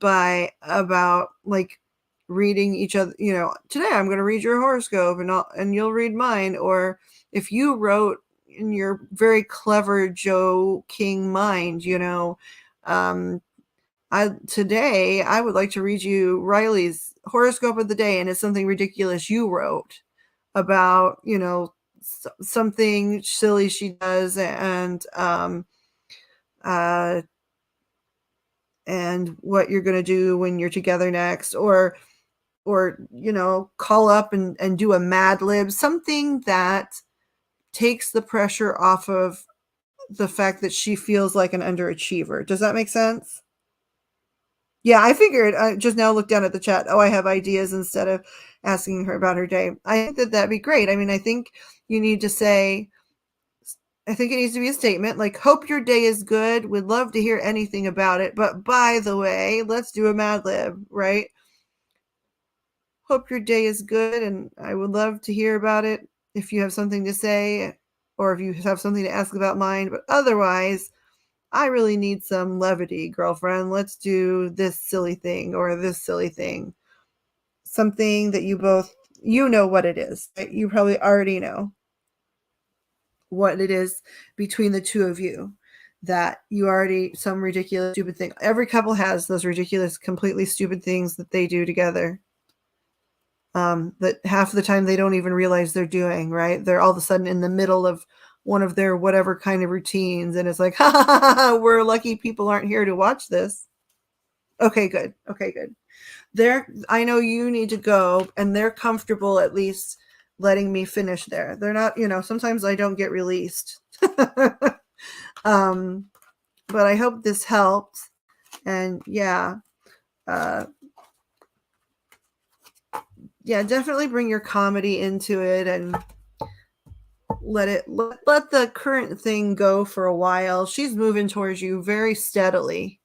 about like reading each other, today I'm going to read your horoscope and you'll read mine. Or if you wrote in your very clever joking mind, today I would like to read you Riley's horoscope of the day, and it's something ridiculous you wrote about, something silly she does, and what you're going to do when you're together next, or call up and do a Mad Lib, something that takes the pressure off of the fact that she feels like an underachiever. Does that make sense? Yeah, I figured. I just now looked down at the chat. Oh, I have ideas instead of asking her about her day. I think that'd be great. I mean, I think you need to say, I think it needs to be a statement like, hope your day is good. Would love to hear anything about it. But by the way, let's do a Mad Lib, right? Hope your day is good, and I would love to hear about it if you have something to say, or if you have something to ask about mine. But otherwise, I really need some levity, girlfriend. Let's do this silly thing or this silly thing. Something that you both, what it is. Right? You probably already know what it is between the two of you, that you already, some ridiculous, stupid thing. Every couple has those ridiculous, completely stupid things that they do together. That half the time they don't even realize they're doing, right? They're all of a sudden in the middle of one of their whatever kind of routines, and it's like, ha ha ha, ha, we're lucky people aren't here to watch this. Okay, good. I know you need to go, and they're comfortable at least letting me finish there. They're not, sometimes I don't get released. But I hope this helps. And yeah, definitely bring your comedy into it and let the current thing go for a while. She's moving towards you very steadily,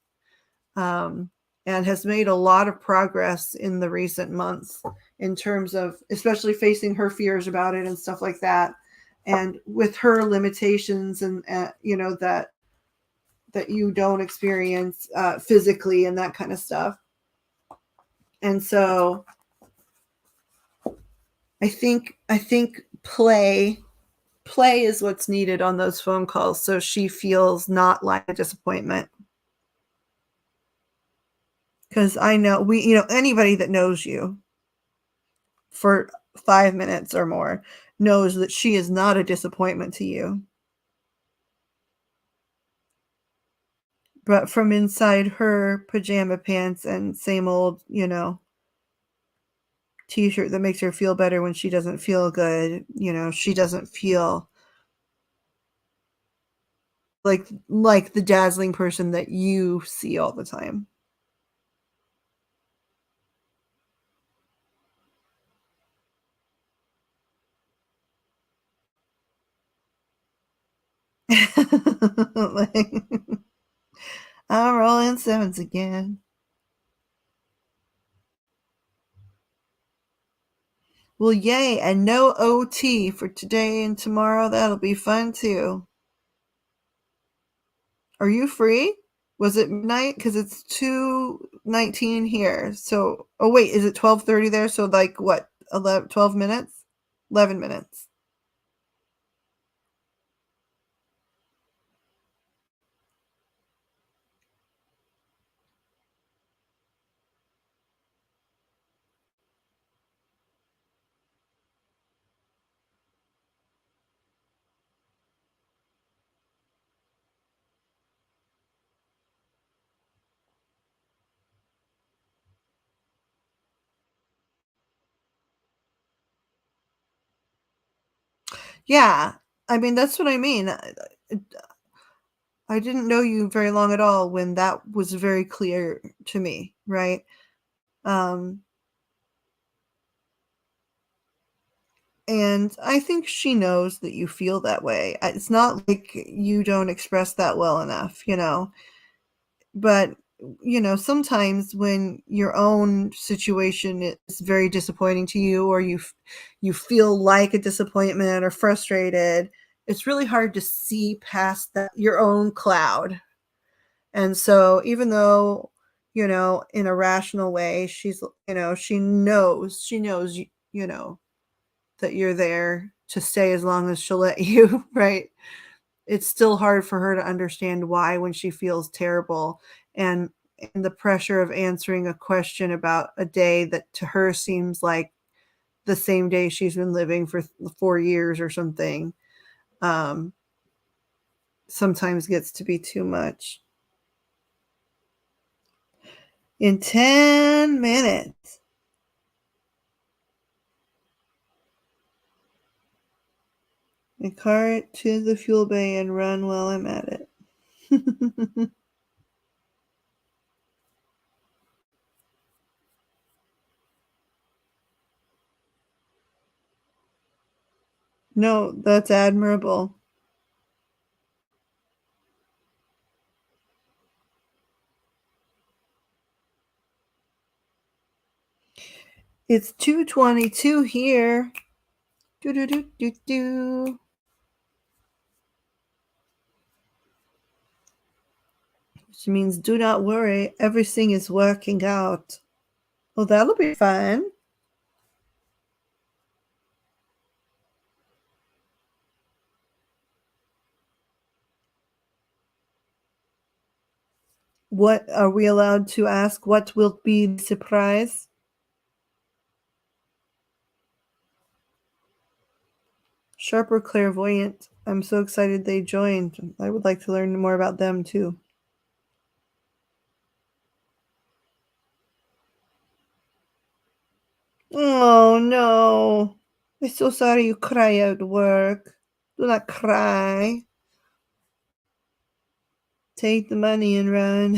and has made a lot of progress in the recent months in terms of especially facing her fears about it and stuff like that. and with her limitations and you know that you don't experience physically and that kind of stuff. And so I think play is what's needed on those phone calls, so she feels not like a disappointment. Because I know anybody that knows you for 5 minutes or more knows that she is not a disappointment to you. But from inside her pajama pants and same old, t-shirt that makes her feel better when she doesn't feel good, she doesn't feel like the dazzling person that you see all the time. Like, I'm rolling sevens again. Well, yay, and no OT for today and tomorrow. That'll be fun too. Are you free? Was it midnight? Because it's 2:19 here. So, oh wait, is it 12:30 there? So like what, 12 minutes? 11 minutes. Yeah, I mean, that's what I mean. I didn't know you very long at all when that was very clear to me, right? Um, and I think she knows that you feel that way. It's not like you don't express that well enough, but sometimes when your own situation is very disappointing to you, or you feel like a disappointment or frustrated, it's really hard to see past that your own cloud. And so even though in a rational way she's she knows that you're there to stay as long as she'll let you, right? It's still hard for her to understand why when she feels terrible, and the pressure of answering a question about a day that to her seems like the same day she's been living for 4 years or something, sometimes gets to be too much. In 10 minutes. I cart to the fuel bay and run while I'm at it. No, that's admirable. It's 2:22 here. Do do do do do. Which means do not worry, everything is working out. Oh, that'll be fun. What are we allowed to ask? What will be the surprise? Sharper clairvoyant. I'm so excited they joined. I would like to learn more about them too. Oh no. I'm so sorry you cry at work. Do not cry. Take the money and run.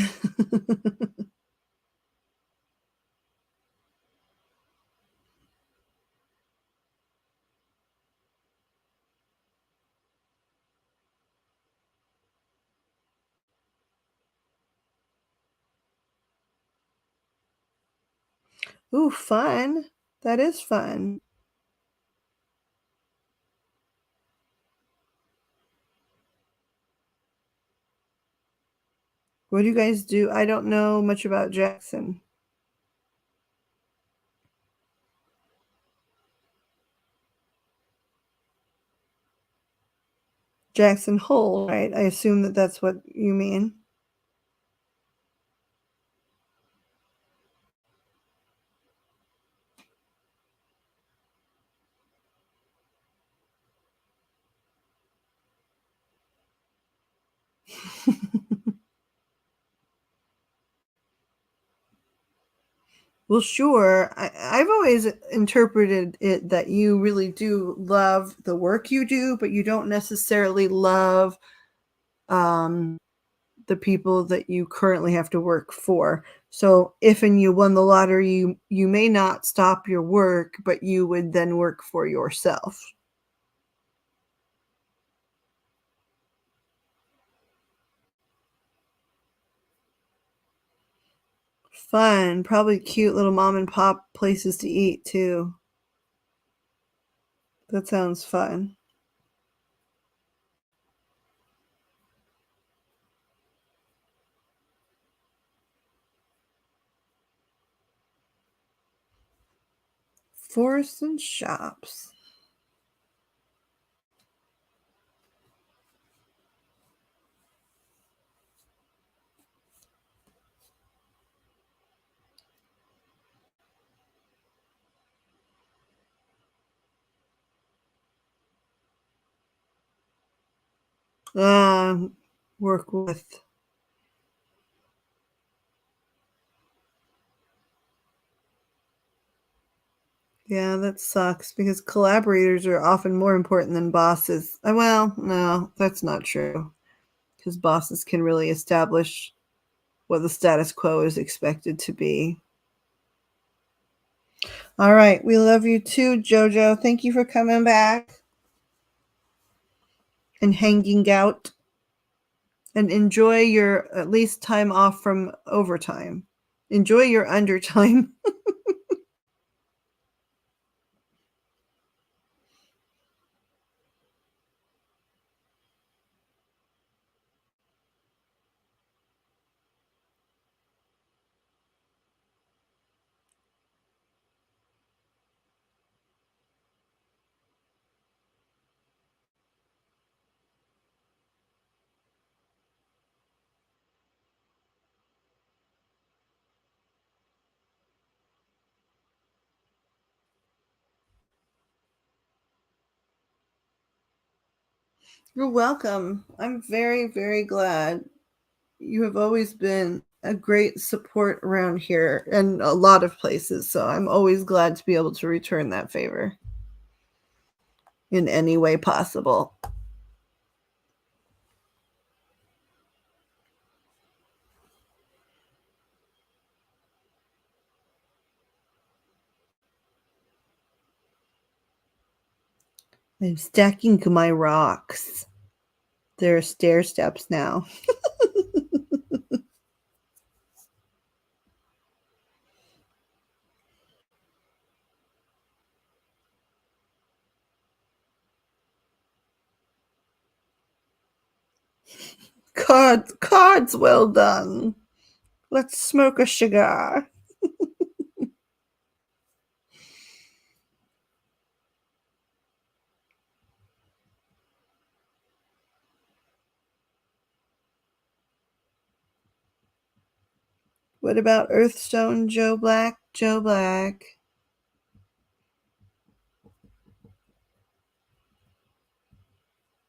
Ooh, fun. That is fun. What do you guys do? I don't know much about Jackson. Jackson Hole, right? I assume that that's what you mean. Well, sure. I've always interpreted it that you really do love the work you do, but you don't necessarily love the people that you currently have to work for. So if and you won the lottery, you may not stop your work, but you would then work for yourself. Fun. Probably cute little mom and pop places to eat too. That sounds fun. Forests and shops. Work with. Yeah, that sucks because collaborators are often more important than bosses. Well, no, that's not true because bosses can really establish what the status quo is expected to be. All right, we love you too, Jojo. Thank you for coming back and hanging out, and enjoy your at least time off from overtime. Enjoy your undertime. You're welcome. I'm very, very glad. You have always been a great support around here and a lot of places. So I'm always glad to be able to return that favor in any way possible. I'm stacking my rocks. There are stair steps now. Cards well done. Let's smoke a cigar. What about Earthstone Joe Black? Joe Black.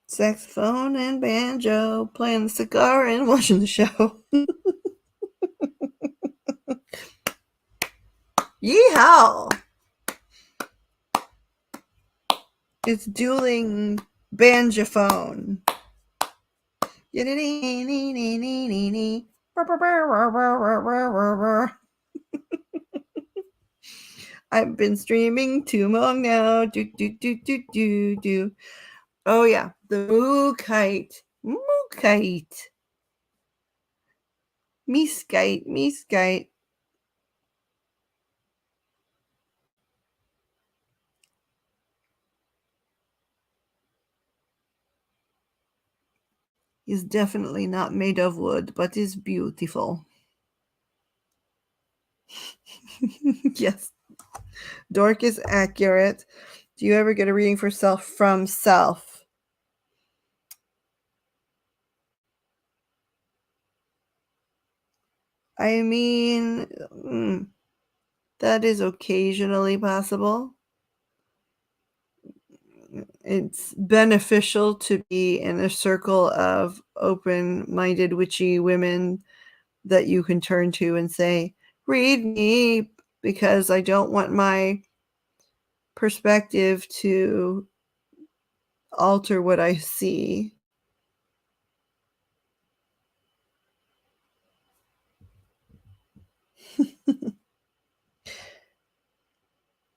Saxophone and banjo, playing the cigar and watching the show. Yeehaw! It's dueling banjophone. I've been streaming too long now. Do do do do do do. Oh yeah, the moo kite, moo kite, me skite, me skite. is definitely not made of wood, but is beautiful. Yes. Dork is accurate. Do you ever get a reading for self from self? I mean, that is occasionally possible. It's beneficial to be in a circle of open-minded, witchy women that you can turn to and say, read me, because I don't want my perspective to alter what I see.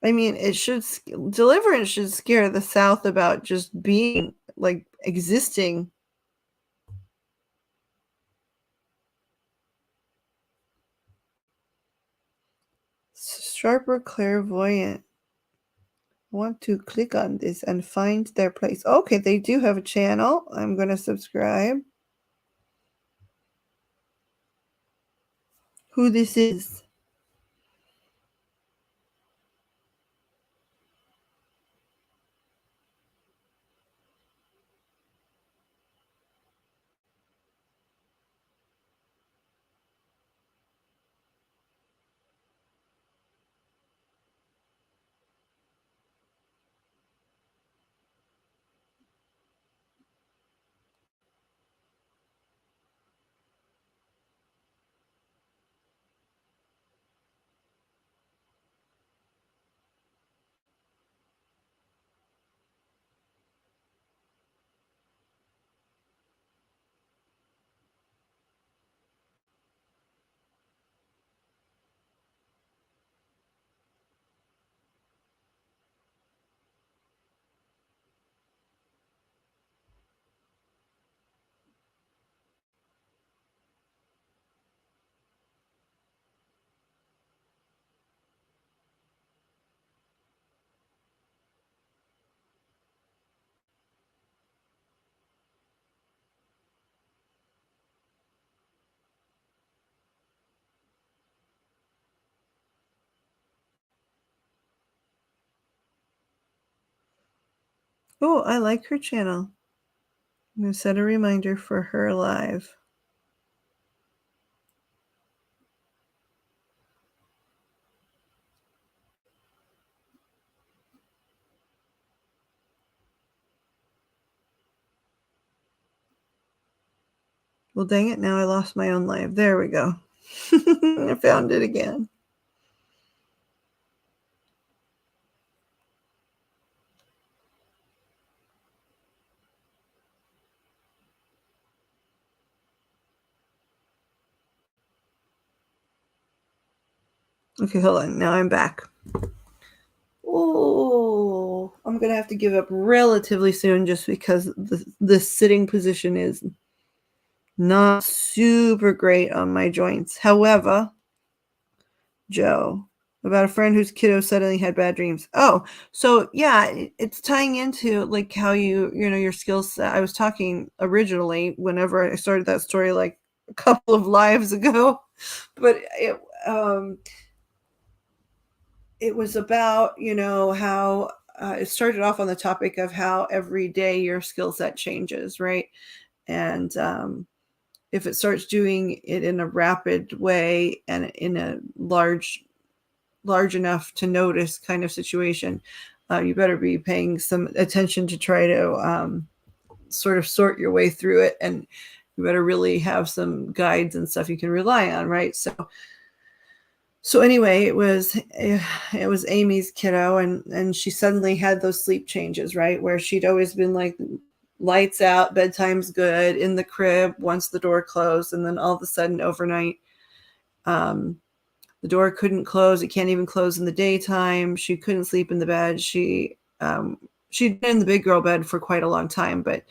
I mean, deliverance should scare the South about just being, like, existing. Sharper clairvoyant. I want to click on this and find their place. Okay, they do have a channel. I'm going to subscribe. Who this is? Oh, I like her channel. I'm going to set a reminder for her live. Well, dang it, now I lost my own live. There we go. I found it again. Okay, hold on. Now I'm back. Oh, I'm going to have to give up relatively soon just because the sitting position is not super great on my joints. However, Joe, about a friend whose kiddo suddenly had bad dreams. Oh, so yeah, it's tying into like how your skill set. I was talking originally whenever I started that story like a couple of lives ago, but it was about, how it started off on the topic of how every day your skill set changes, right? And if it starts doing it in a rapid way and in a large enough to notice kind of situation, you better be paying some attention to try to sort of sort your way through it. And you better really have some guides and stuff you can rely on, right? So anyway, it was Amy's kiddo, and she suddenly had those sleep changes, right? Where she'd always been like lights out, bedtime's good, in the crib once the door closed, and then all of a sudden overnight, the door couldn't close. It can't even close in the daytime. She couldn't sleep in the bed. She'd been in the big girl bed for quite a long time, but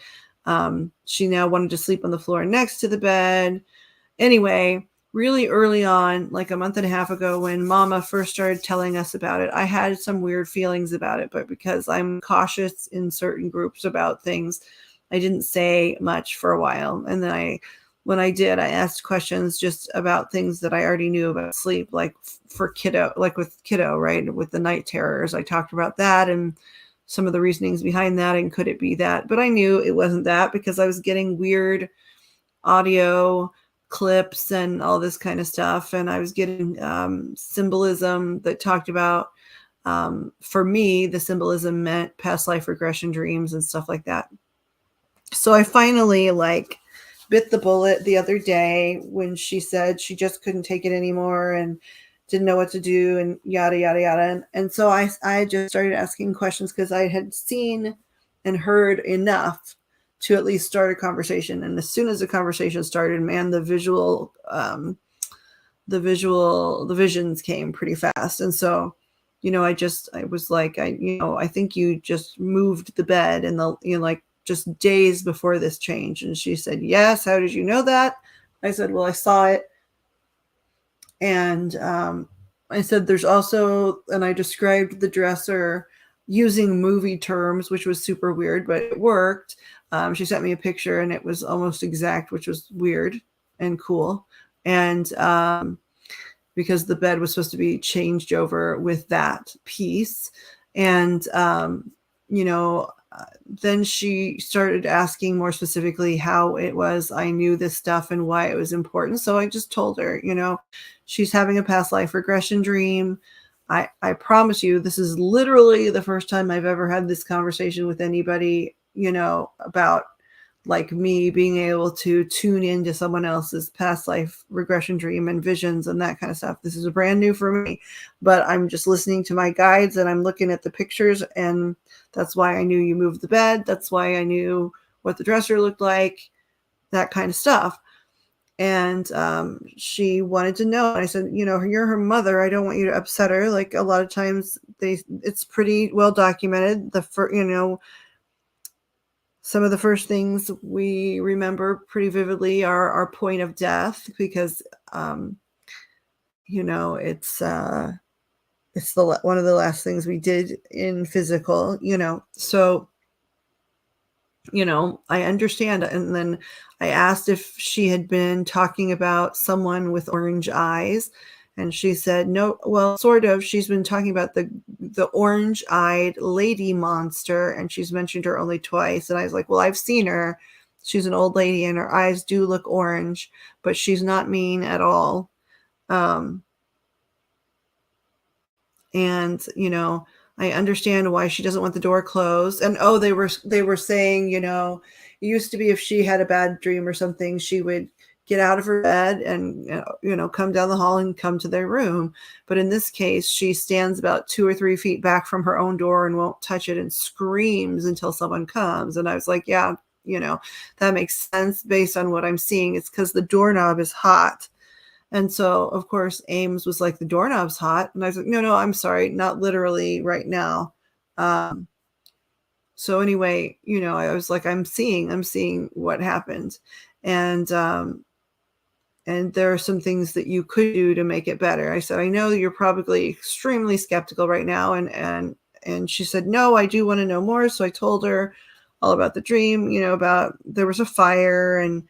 she now wanted to sleep on the floor next to the bed. Anyway, really early on, like a month and a half ago, when Mama first started telling us about it, I had some weird feelings about it, but because I'm cautious in certain groups about things, I didn't say much for a while. And then when I did, I asked questions just about things that I already knew about sleep, like for kiddo, like with kiddo, right? With the night terrors, I talked about that and some of the reasonings behind that. And could it be that? But I knew it wasn't that because I was getting weird audio clips and all this kind of stuff. And I was getting symbolism that talked about, for me, the symbolism meant past life regression dreams and stuff like that. So I finally bit the bullet the other day when she said she just couldn't take it anymore and didn't know what to do and yada, yada, yada. And so I just started asking questions because I had seen and heard enough to at least start a conversation. And as soon as the conversation started, man, the visions came pretty fast. And so, I was like, I think you just moved the bed and just days before this change. And she said, yes. How did you know that? I said, well, I saw it. And I said, there's also, and I described the dresser using movie terms, which was super weird, but it worked. She sent me a picture and it was almost exact, which was weird and cool. And because the bed was supposed to be changed over with that piece. And, then she started asking more specifically how it was I knew this stuff and why it was important. So I just told her, she's having a past life regression dream. I promise you, this is literally the first time I've ever had this conversation with anybody, about me being able to tune into someone else's past life regression dream and visions and that kind of stuff. This is brand new for me, but I'm just listening to my guides and I'm looking at the pictures, and that's why I knew you moved the bed. That's why I knew what the dresser looked like, that kind of stuff. And she wanted to know. I said, you're her mother. I don't want you to upset her. Like a lot of times it's pretty well documented. Some of the first things we remember pretty vividly are our point of death because, it's one of the last things we did in physical, so, I understand. And then I asked if she had been talking about someone with orange eyes. And she said, no, well, sort of. She's been talking about the orange-eyed lady monster, and she's mentioned her only twice. And I was like, well, I've seen her. She's an old lady, and her eyes do look orange, but she's not mean at all. And, I understand why she doesn't want the door closed. And, they were saying, it used to be if she had a bad dream or something, she would get out of her bed and, come down the hall and come to their room. But in this case, she stands about 2 or 3 feet back from her own door and won't touch it and screams until someone comes. And I was like, yeah, that makes sense based on what I'm seeing. It's because the doorknob is hot. And so, of course, Ames was like, the doorknob's hot. And I was like, no, I'm sorry, not literally right now. So anyway, I was like, I'm seeing what happened. And there are some things that you could do to make it better. I said, I know you're probably extremely skeptical right now. And she said, no, I do want to know more. So I told her all about the dream, about there was a fire and,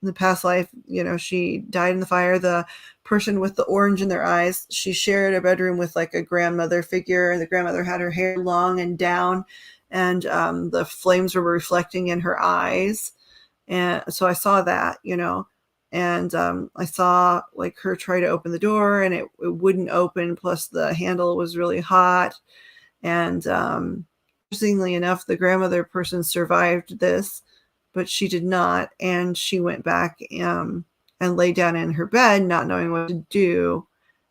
in the past life, she died in the fire. The person with the orange in their eyes, she shared a bedroom with like a grandmother figure. The grandmother had her hair long and down, and the flames were reflecting in her eyes. And so I saw that, and I saw like her try to open the door and it wouldn't open. Plus the handle was really hot. And interestingly enough, the grandmother person survived this, but she did not. And she went back and lay down in her bed, not knowing what to do.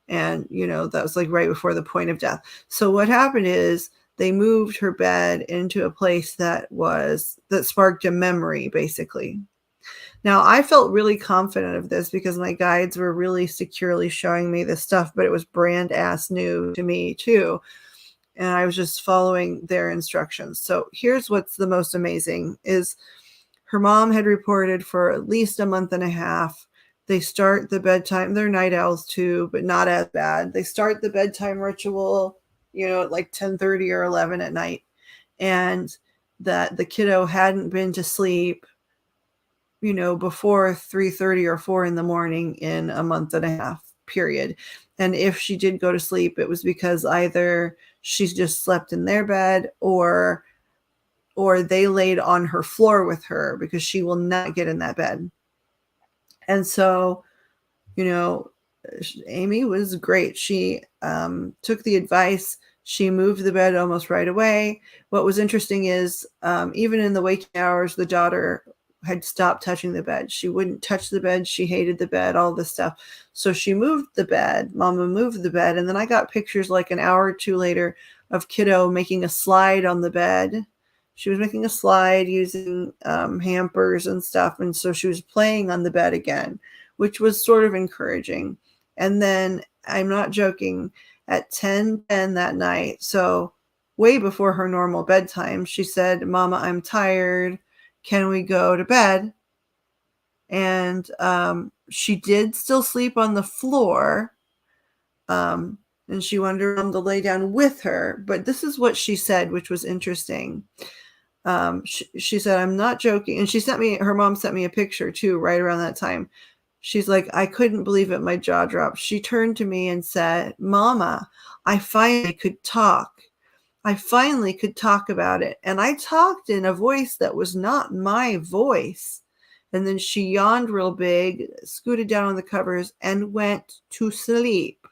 And, that was like right before the point of death. So what happened is they moved her bed into a place that sparked a memory, basically. Now, I felt really confident of this because my guides were really securely showing me this stuff, but it was brand ass new to me too. And I was just following their instructions. So here's what's the most amazing is her mom had reported for at least a month and a half. They start the bedtime, they're night owls too, but not as bad. They start the bedtime ritual, at like 10:30 or 11 at night. And that the kiddo hadn't been to sleep, before 3:30 or 4 in the morning in a month and a half period. And if she did go to sleep, it was because either she's just slept in their bed or they laid on her floor with her, because she will not get in that bed. And so, Amy was great. She took the advice. She moved the bed almost right away. What was interesting is even in the waking hours, the daughter had stopped touching the bed. She wouldn't touch the bed. She hated the bed, all this stuff. So she moved the bed. Mama moved the bed. And then I got pictures like an hour or two later of kiddo making a slide on the bed. She was making a slide using hampers and stuff. And so she was playing on the bed again, which was sort of encouraging. And then, I'm not joking, at 10:10 that night, so way before her normal bedtime, she said, "Mama, I'm tired. Can we go to bed?" And she did still sleep on the floor. And she wanted her mom to lay down with her. But this is what she said, which was interesting. She said, "I'm not joking." And her mom sent me a picture too, right around that time. She's like, "I couldn't believe it. My jaw dropped." She turned to me and said, "Mama, I finally could talk. I finally could talk about it. And I talked in a voice that was not my voice." And then she yawned real big, scooted down on the covers, and went to sleep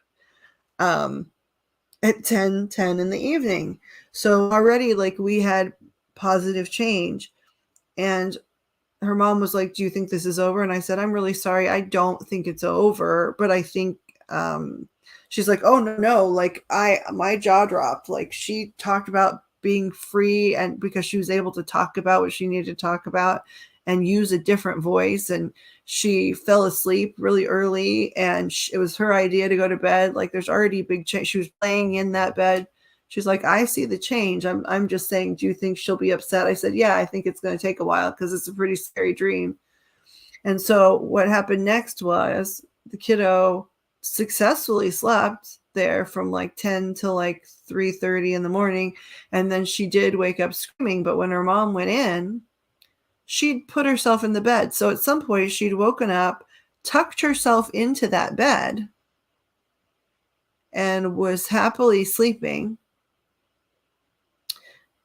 at 10:10 in the evening. So already, like, we had positive change. And her mom was like, "Do you think this is over?" And I said, "I'm really sorry. I don't think it's over, but I think," she's like, "Oh, no, like my jaw dropped." Like, she talked about being free, and because she was able to talk about what she needed to talk about and use a different voice. And she fell asleep really early, and it was her idea to go to bed. Like, there's already a big change. She was playing in that bed. She's like, "I see the change. I'm just saying, do you think she'll be upset?" I said, "Yeah, I think it's going to take a while because it's a pretty scary dream." And so what happened next was the kiddo successfully slept there from like 10 till like 3:30 in the morning. And then she did wake up screaming. But when her mom went in, she'd put herself in the bed. So at some point she'd woken up, tucked herself into that bed, and was happily sleeping.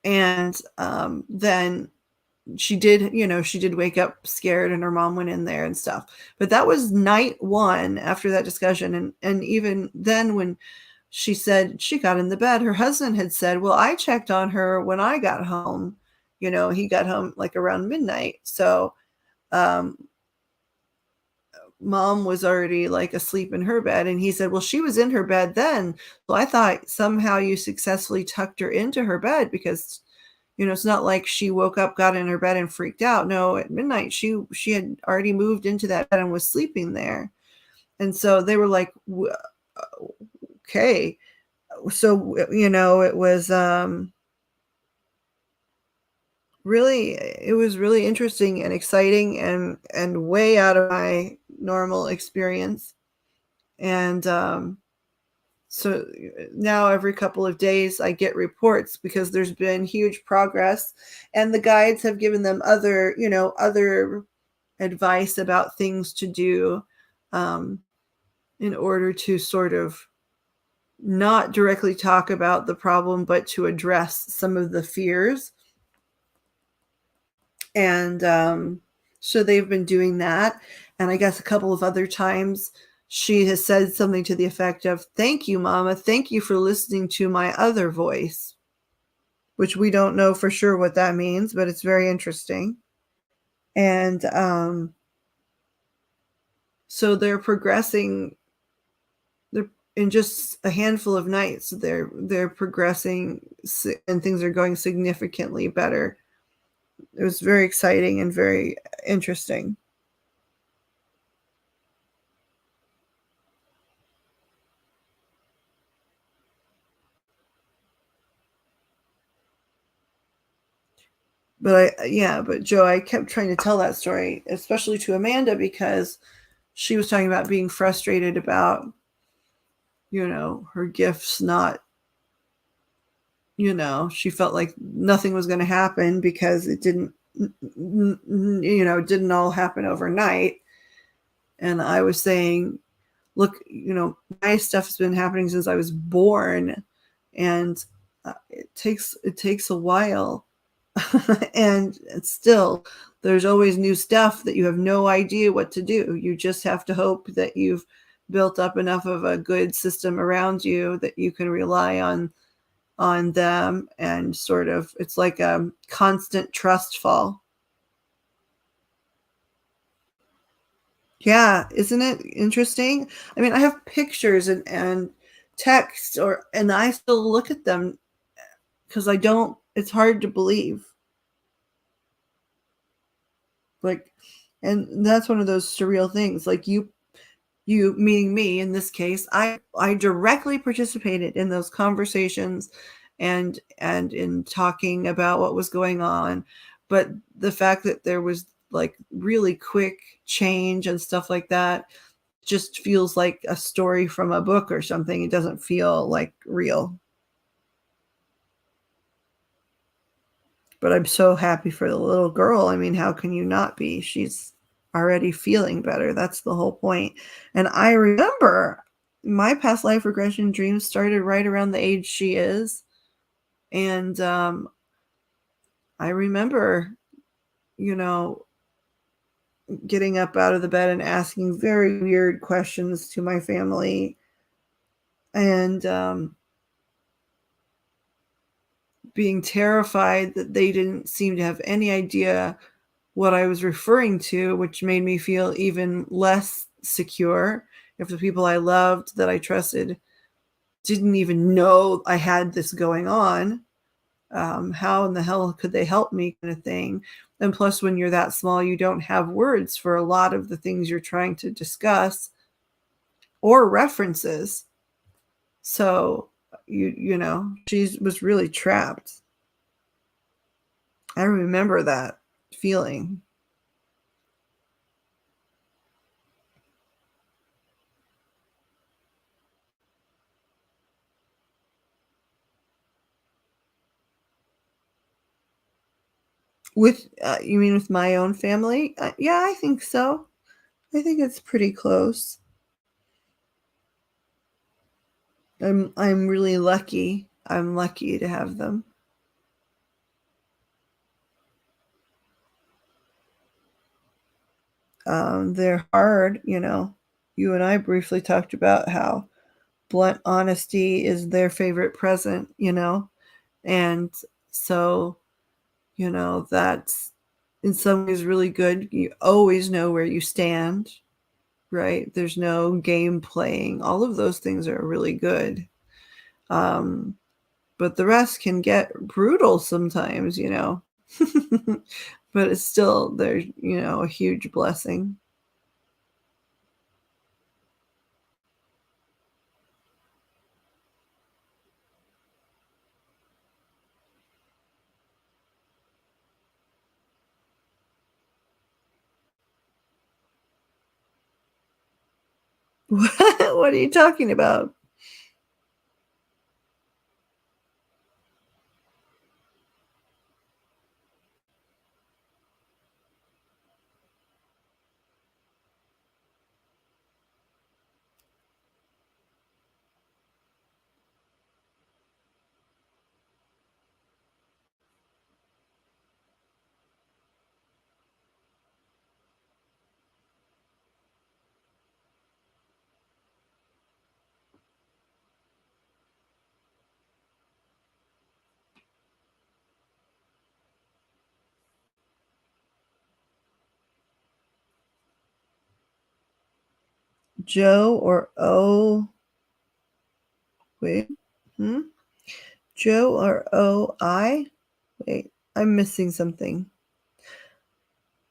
And then she did wake up scared, and her mom went in there and stuff. But that was night one after that discussion. And even then, when she said she got in the bed, her husband had said, "Well, I checked on her when I got home." He got home like around midnight. So mom was already like asleep in her bed. And he said, "Well, she was in her bed then. So I thought somehow you successfully tucked her into her bed, because it's not like she woke up, got in her bed, and freaked out. No, at midnight, she had already moved into that bed and was sleeping there." And so they were like, "Okay." So, it was really interesting and exciting, and way out of my normal experience. And so now every couple of days I get reports, because there's been huge progress, and the guides have given them other advice about things to do in order to sort of not directly talk about the problem, but to address some of the fears. And so they've been doing that. And I guess a couple of other times she has said something to the effect of, "Thank you, Mama. Thank you for listening to my other voice," which we don't know for sure what that means, but it's very interesting. And so they're progressing. They're in just a handful of nights. They're progressing, and things are going significantly better. It was very exciting and very interesting. But Joe, I kept trying to tell that story, especially to Amanda, because she was talking about being frustrated about, her gifts not she felt like nothing was going to happen because it didn't all happen overnight. And I was saying, look, my stuff has been happening since I was born, and it takes a while. And still, there's always new stuff that you have no idea what to do. You just have to hope that you've built up enough of a good system around you that you can rely on them, and sort of, it's like a constant trust fall. Yeah, isn't it interesting? I mean, I have pictures and text, and I still look at them because it's hard to believe. Like, and that's one of those surreal things. Like you meaning me in this case, I directly participated in those conversations and in talking about what was going on. But the fact that there was like really quick change and stuff like that just feels like a story from a book or something. It doesn't feel like real. But I'm so happy for the little girl. I mean, how can you not be? She's already feeling better. That's the whole point. And I remember my past life regression dreams started right around the age she is. And I remember, getting up out of the bed and asking very weird questions to my family. And being terrified that they didn't seem to have any idea what I was referring to, which made me feel even less secure. If the people I loved, that I trusted, didn't even know I had this going on, how in the hell could they help me, kind of thing. And plus, when you're that small, you don't have words for a lot of the things you're trying to discuss or references. So, she was really trapped. I remember that feeling. With you mean with my own family? Yeah, I think so. I think it's pretty close. I'm really lucky. I'm lucky to have them. They're hard, You and I briefly talked about how blunt honesty is their favorite present, and so, that's in some ways really good. You always know where you stand, right? There's no game playing. All of those things are really good. But the rest can get brutal sometimes, but it's still, there's, a huge blessing. What are you talking about? Joe or O? Wait. Joe or O-I? Wait, I'm missing something.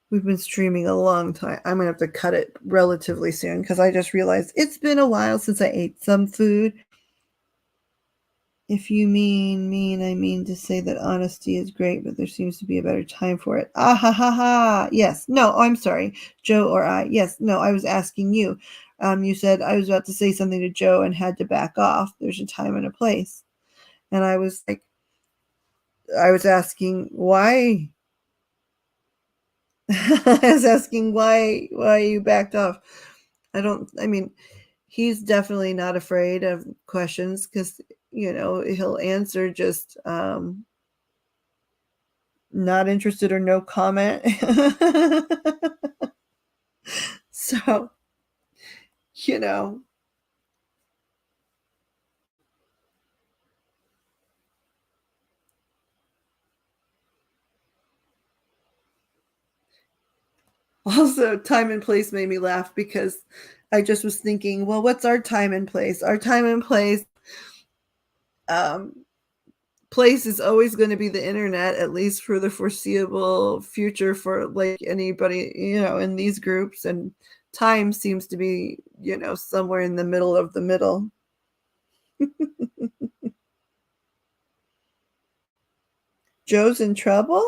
We've been streaming a long time. I'm going to have to cut it relatively soon because I just realized it's been a while since I ate some food. If you mean, I mean to say that honesty is great, but there seems to be a better time for it. Ah, ha, ha, ha. Yes. No, I'm sorry. Joe or I. Yes. No, I was asking you. You said I was about to say something to Joe and had to back off. There's a time and a place. And I was like, I was asking why. I was asking why you backed off. I mean, he's definitely not afraid of questions because, he'll answer just not interested or no comment. So, you know, also time and place made me laugh because I just was thinking, well, what's our time and place? Our time and um, place is always going to be the internet, at least for the foreseeable future for like anybody, in these groups. And time seems to be, somewhere in the middle of the middle. Joe's in trouble?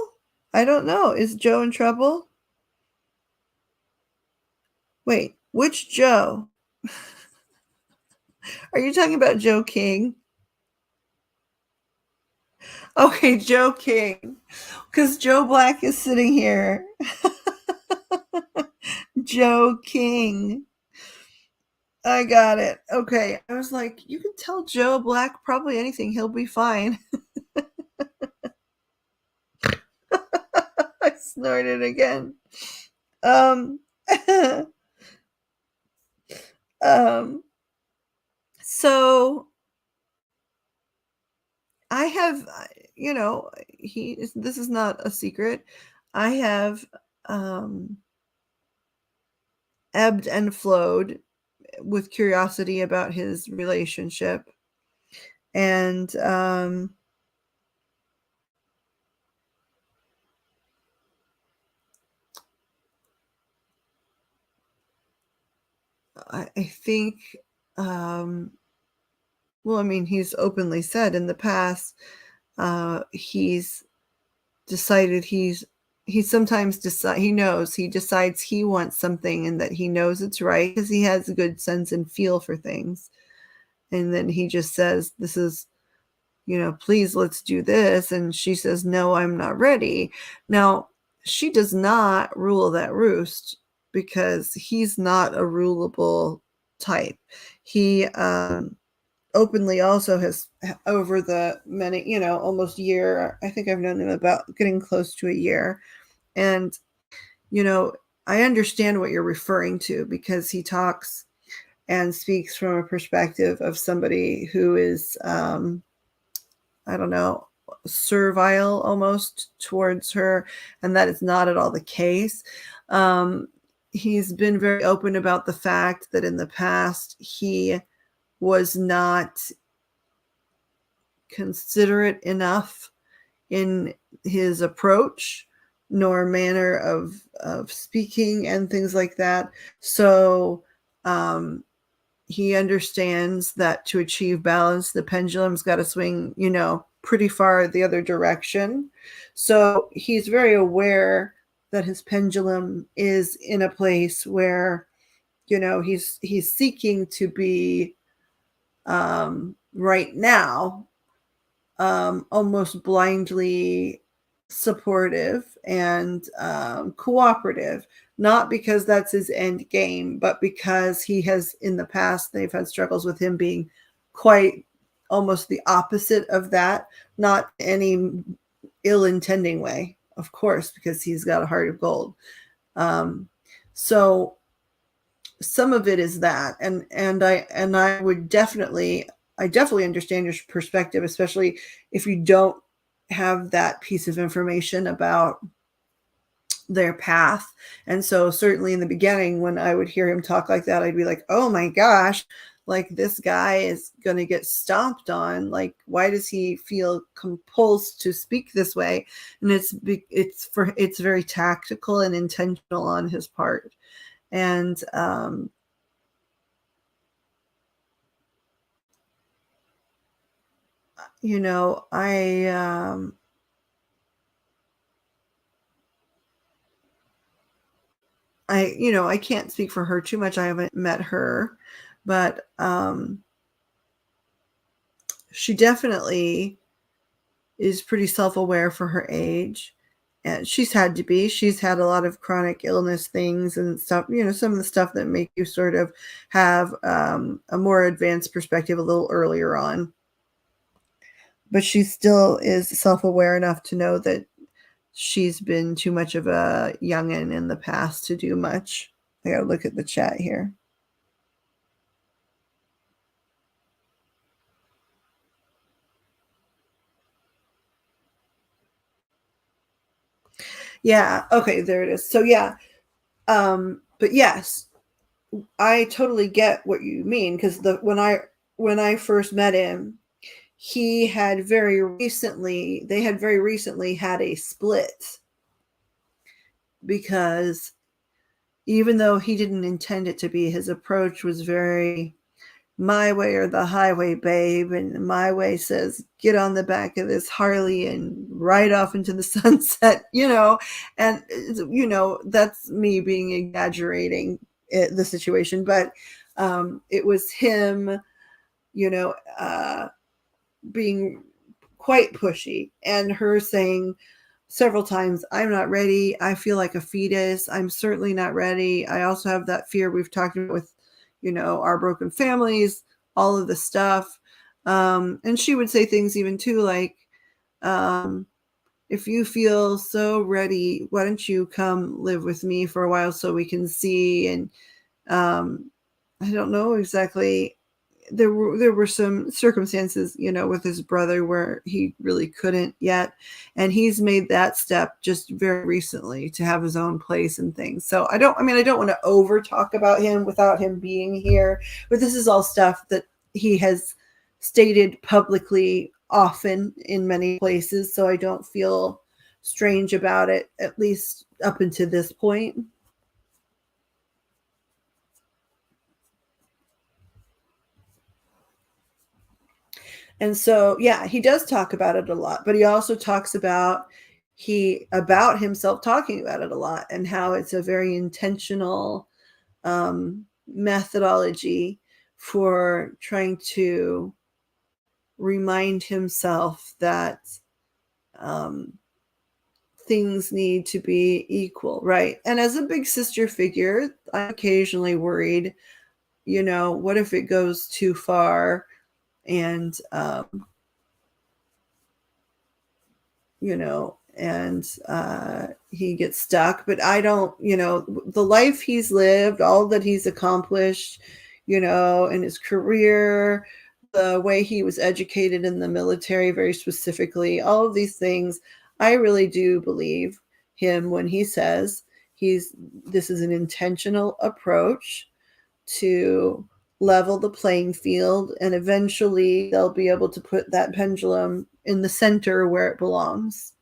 I don't know. Is Joe in trouble? Wait, which Joe? Are you talking about Joe King? Okay, Joe King. Because Joe Black is sitting here. Joe King. I got it. Okay. I was like, you can tell Joe Black probably anything. He'll be fine. I snorted again. Um, so I have, this is not a secret. I have, ebbed and flowed with curiosity about his relationship. And, I think, well, I mean, he's openly said in the past, he's decided he sometimes he decides he wants something and that he knows it's right because he has a good sense and feel for things. And then he just says, this is, please let's do this. And she says, no, I'm not ready. Now, she does not rule that roost because he's not a rulable type. He openly also has, over the many, almost year, I think I've known him about getting close to a year. And, I understand what you're referring to because he talks and speaks from a perspective of somebody who is, I don't know, servile almost towards her. And that is not at all the case. He's been very open about the fact that in the past he was not considerate enough in his approach nor manner of speaking and things like that. So he understands that to achieve balance, the pendulum's got to swing, pretty far the other direction. So he's very aware that his pendulum is in a place where, he's seeking to be right now almost blindly supportive and cooperative, not because that's his end game, but because he has in the past, they've had struggles with him being quite almost the opposite of that, not any ill-intending way, of course, because he's got a heart of gold. So some of it is that, and I would definitely understand your perspective, especially if you don't have that piece of information about their path. And so certainly in the beginning, when I would hear him talk like that, I'd be like, oh my gosh, like this guy is going to get stomped on. Like, why does he feel compulsed to speak this way? And it's very tactical and intentional on his part. And, I can't speak for her too much. I haven't met her, but she definitely is pretty self-aware for her age. And she's had to be. She's had a lot of chronic illness things and stuff, some of the stuff that make you sort of have a more advanced perspective a little earlier on. But she still is self-aware enough to know that she's been too much of a youngin' in the past to do much. I gotta look at the chat here. Yeah, okay, there it is. So yeah, but yes, I totally get what you mean, because when I first met him, they had very recently had a split, because even though he didn't intend it to be, his approach was very my way or the highway, babe. And my way says, get on the back of this Harley and ride off into the sunset, and, that's me being exaggerating the situation. But it was him, being quite pushy, and her saying several times, I'm not ready. I feel like a fetus. I'm certainly not ready. I also have that fear we've talked about with, our broken families, all of the stuff. And she would say things even too, like, if you feel so ready, why don't you come live with me for a while so we can see? And I don't know exactly. There were some circumstances, with his brother where he really couldn't yet. And he's made that step just very recently to have his own place and things. So I don't want to over talk about him without him being here, but this is all stuff that he has stated publicly often in many places. So I don't feel strange about it, at least up until this point. And so, yeah, he does talk about it a lot, but he also talks about himself talking about it a lot, and how it's a very intentional methodology for trying to remind himself that things need to be equal, right? And as a big sister figure, I'm occasionally worried, what if it goes too far? And he gets stuck. But I don't, the life he's lived, all that he's accomplished, in his career, the way he was educated in the military, very specifically, all of these things, I really do believe him when he says this is an intentional approach to level the playing field, and eventually they'll be able to put that pendulum in the center where it belongs.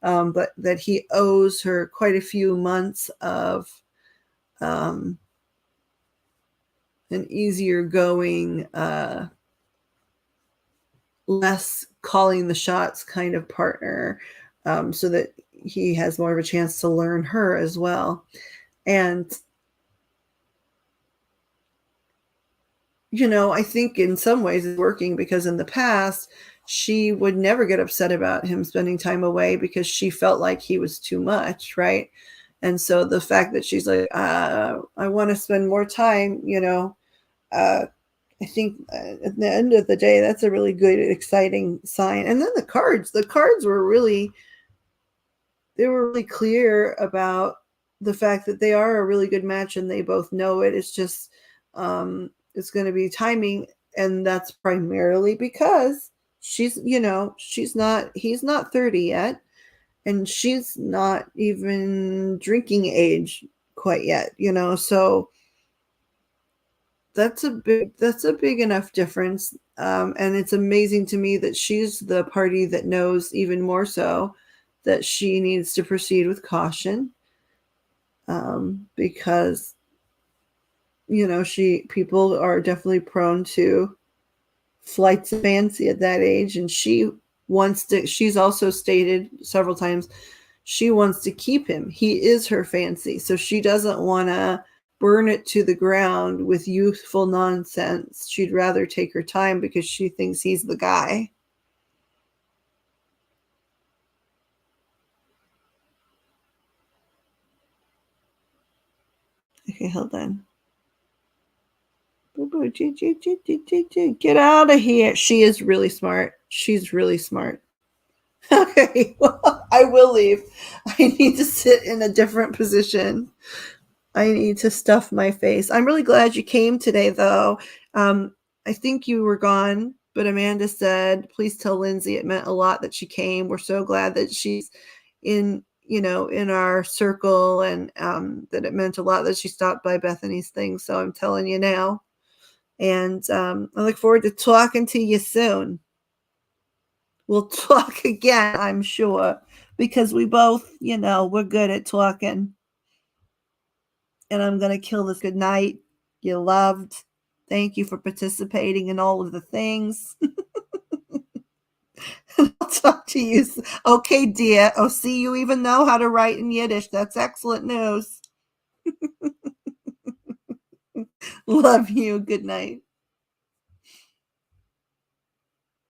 But that he owes her quite a few months of an easier going, less calling the shots kind of partner, so that he has more of a chance to learn her as well. And I think in some ways it's working, because in the past she would never get upset about him spending time away because she felt like he was too much, right? And so the fact that she's like, I want to spend more time, I think at the end of the day, that's a really good, exciting sign. And then the cards were really clear about the fact that they are a really good match, and they both know it. It's just, it's going to be timing. And that's primarily because he's not 30 yet, and she's not even drinking age quite yet, so that's a big enough difference. And it's amazing to me that she's the party that knows even more so that she needs to proceed with caution, because people are definitely prone to flights of fancy at that age, and she's also stated several times she wants to keep him. He is her fancy, so she doesn't want to burn it to the ground with youthful nonsense. She'd rather take her time because she thinks he's the guy. Okay, hold on. Get out of here. She is really smart. She's really smart. Okay, well, I will leave. I need to sit in a different position. I need to stuff my face. I'm really glad you came today, though. I think you were gone, but Amanda said, please tell Lindsay it meant a lot that she came. We're so glad that she's in our circle, and that it meant a lot that she stopped by Bethany's thing. So I'm telling you now. And I look forward to talking to you soon. We'll talk again, I'm sure, because we both, we're good at talking. And I'm going to kill this. Good night. You're loved. Thank you for participating in all of the things. I'll talk to you. Okay, dear. Oh, see, you even know how to write in Yiddish. That's excellent news. Love you. Good night.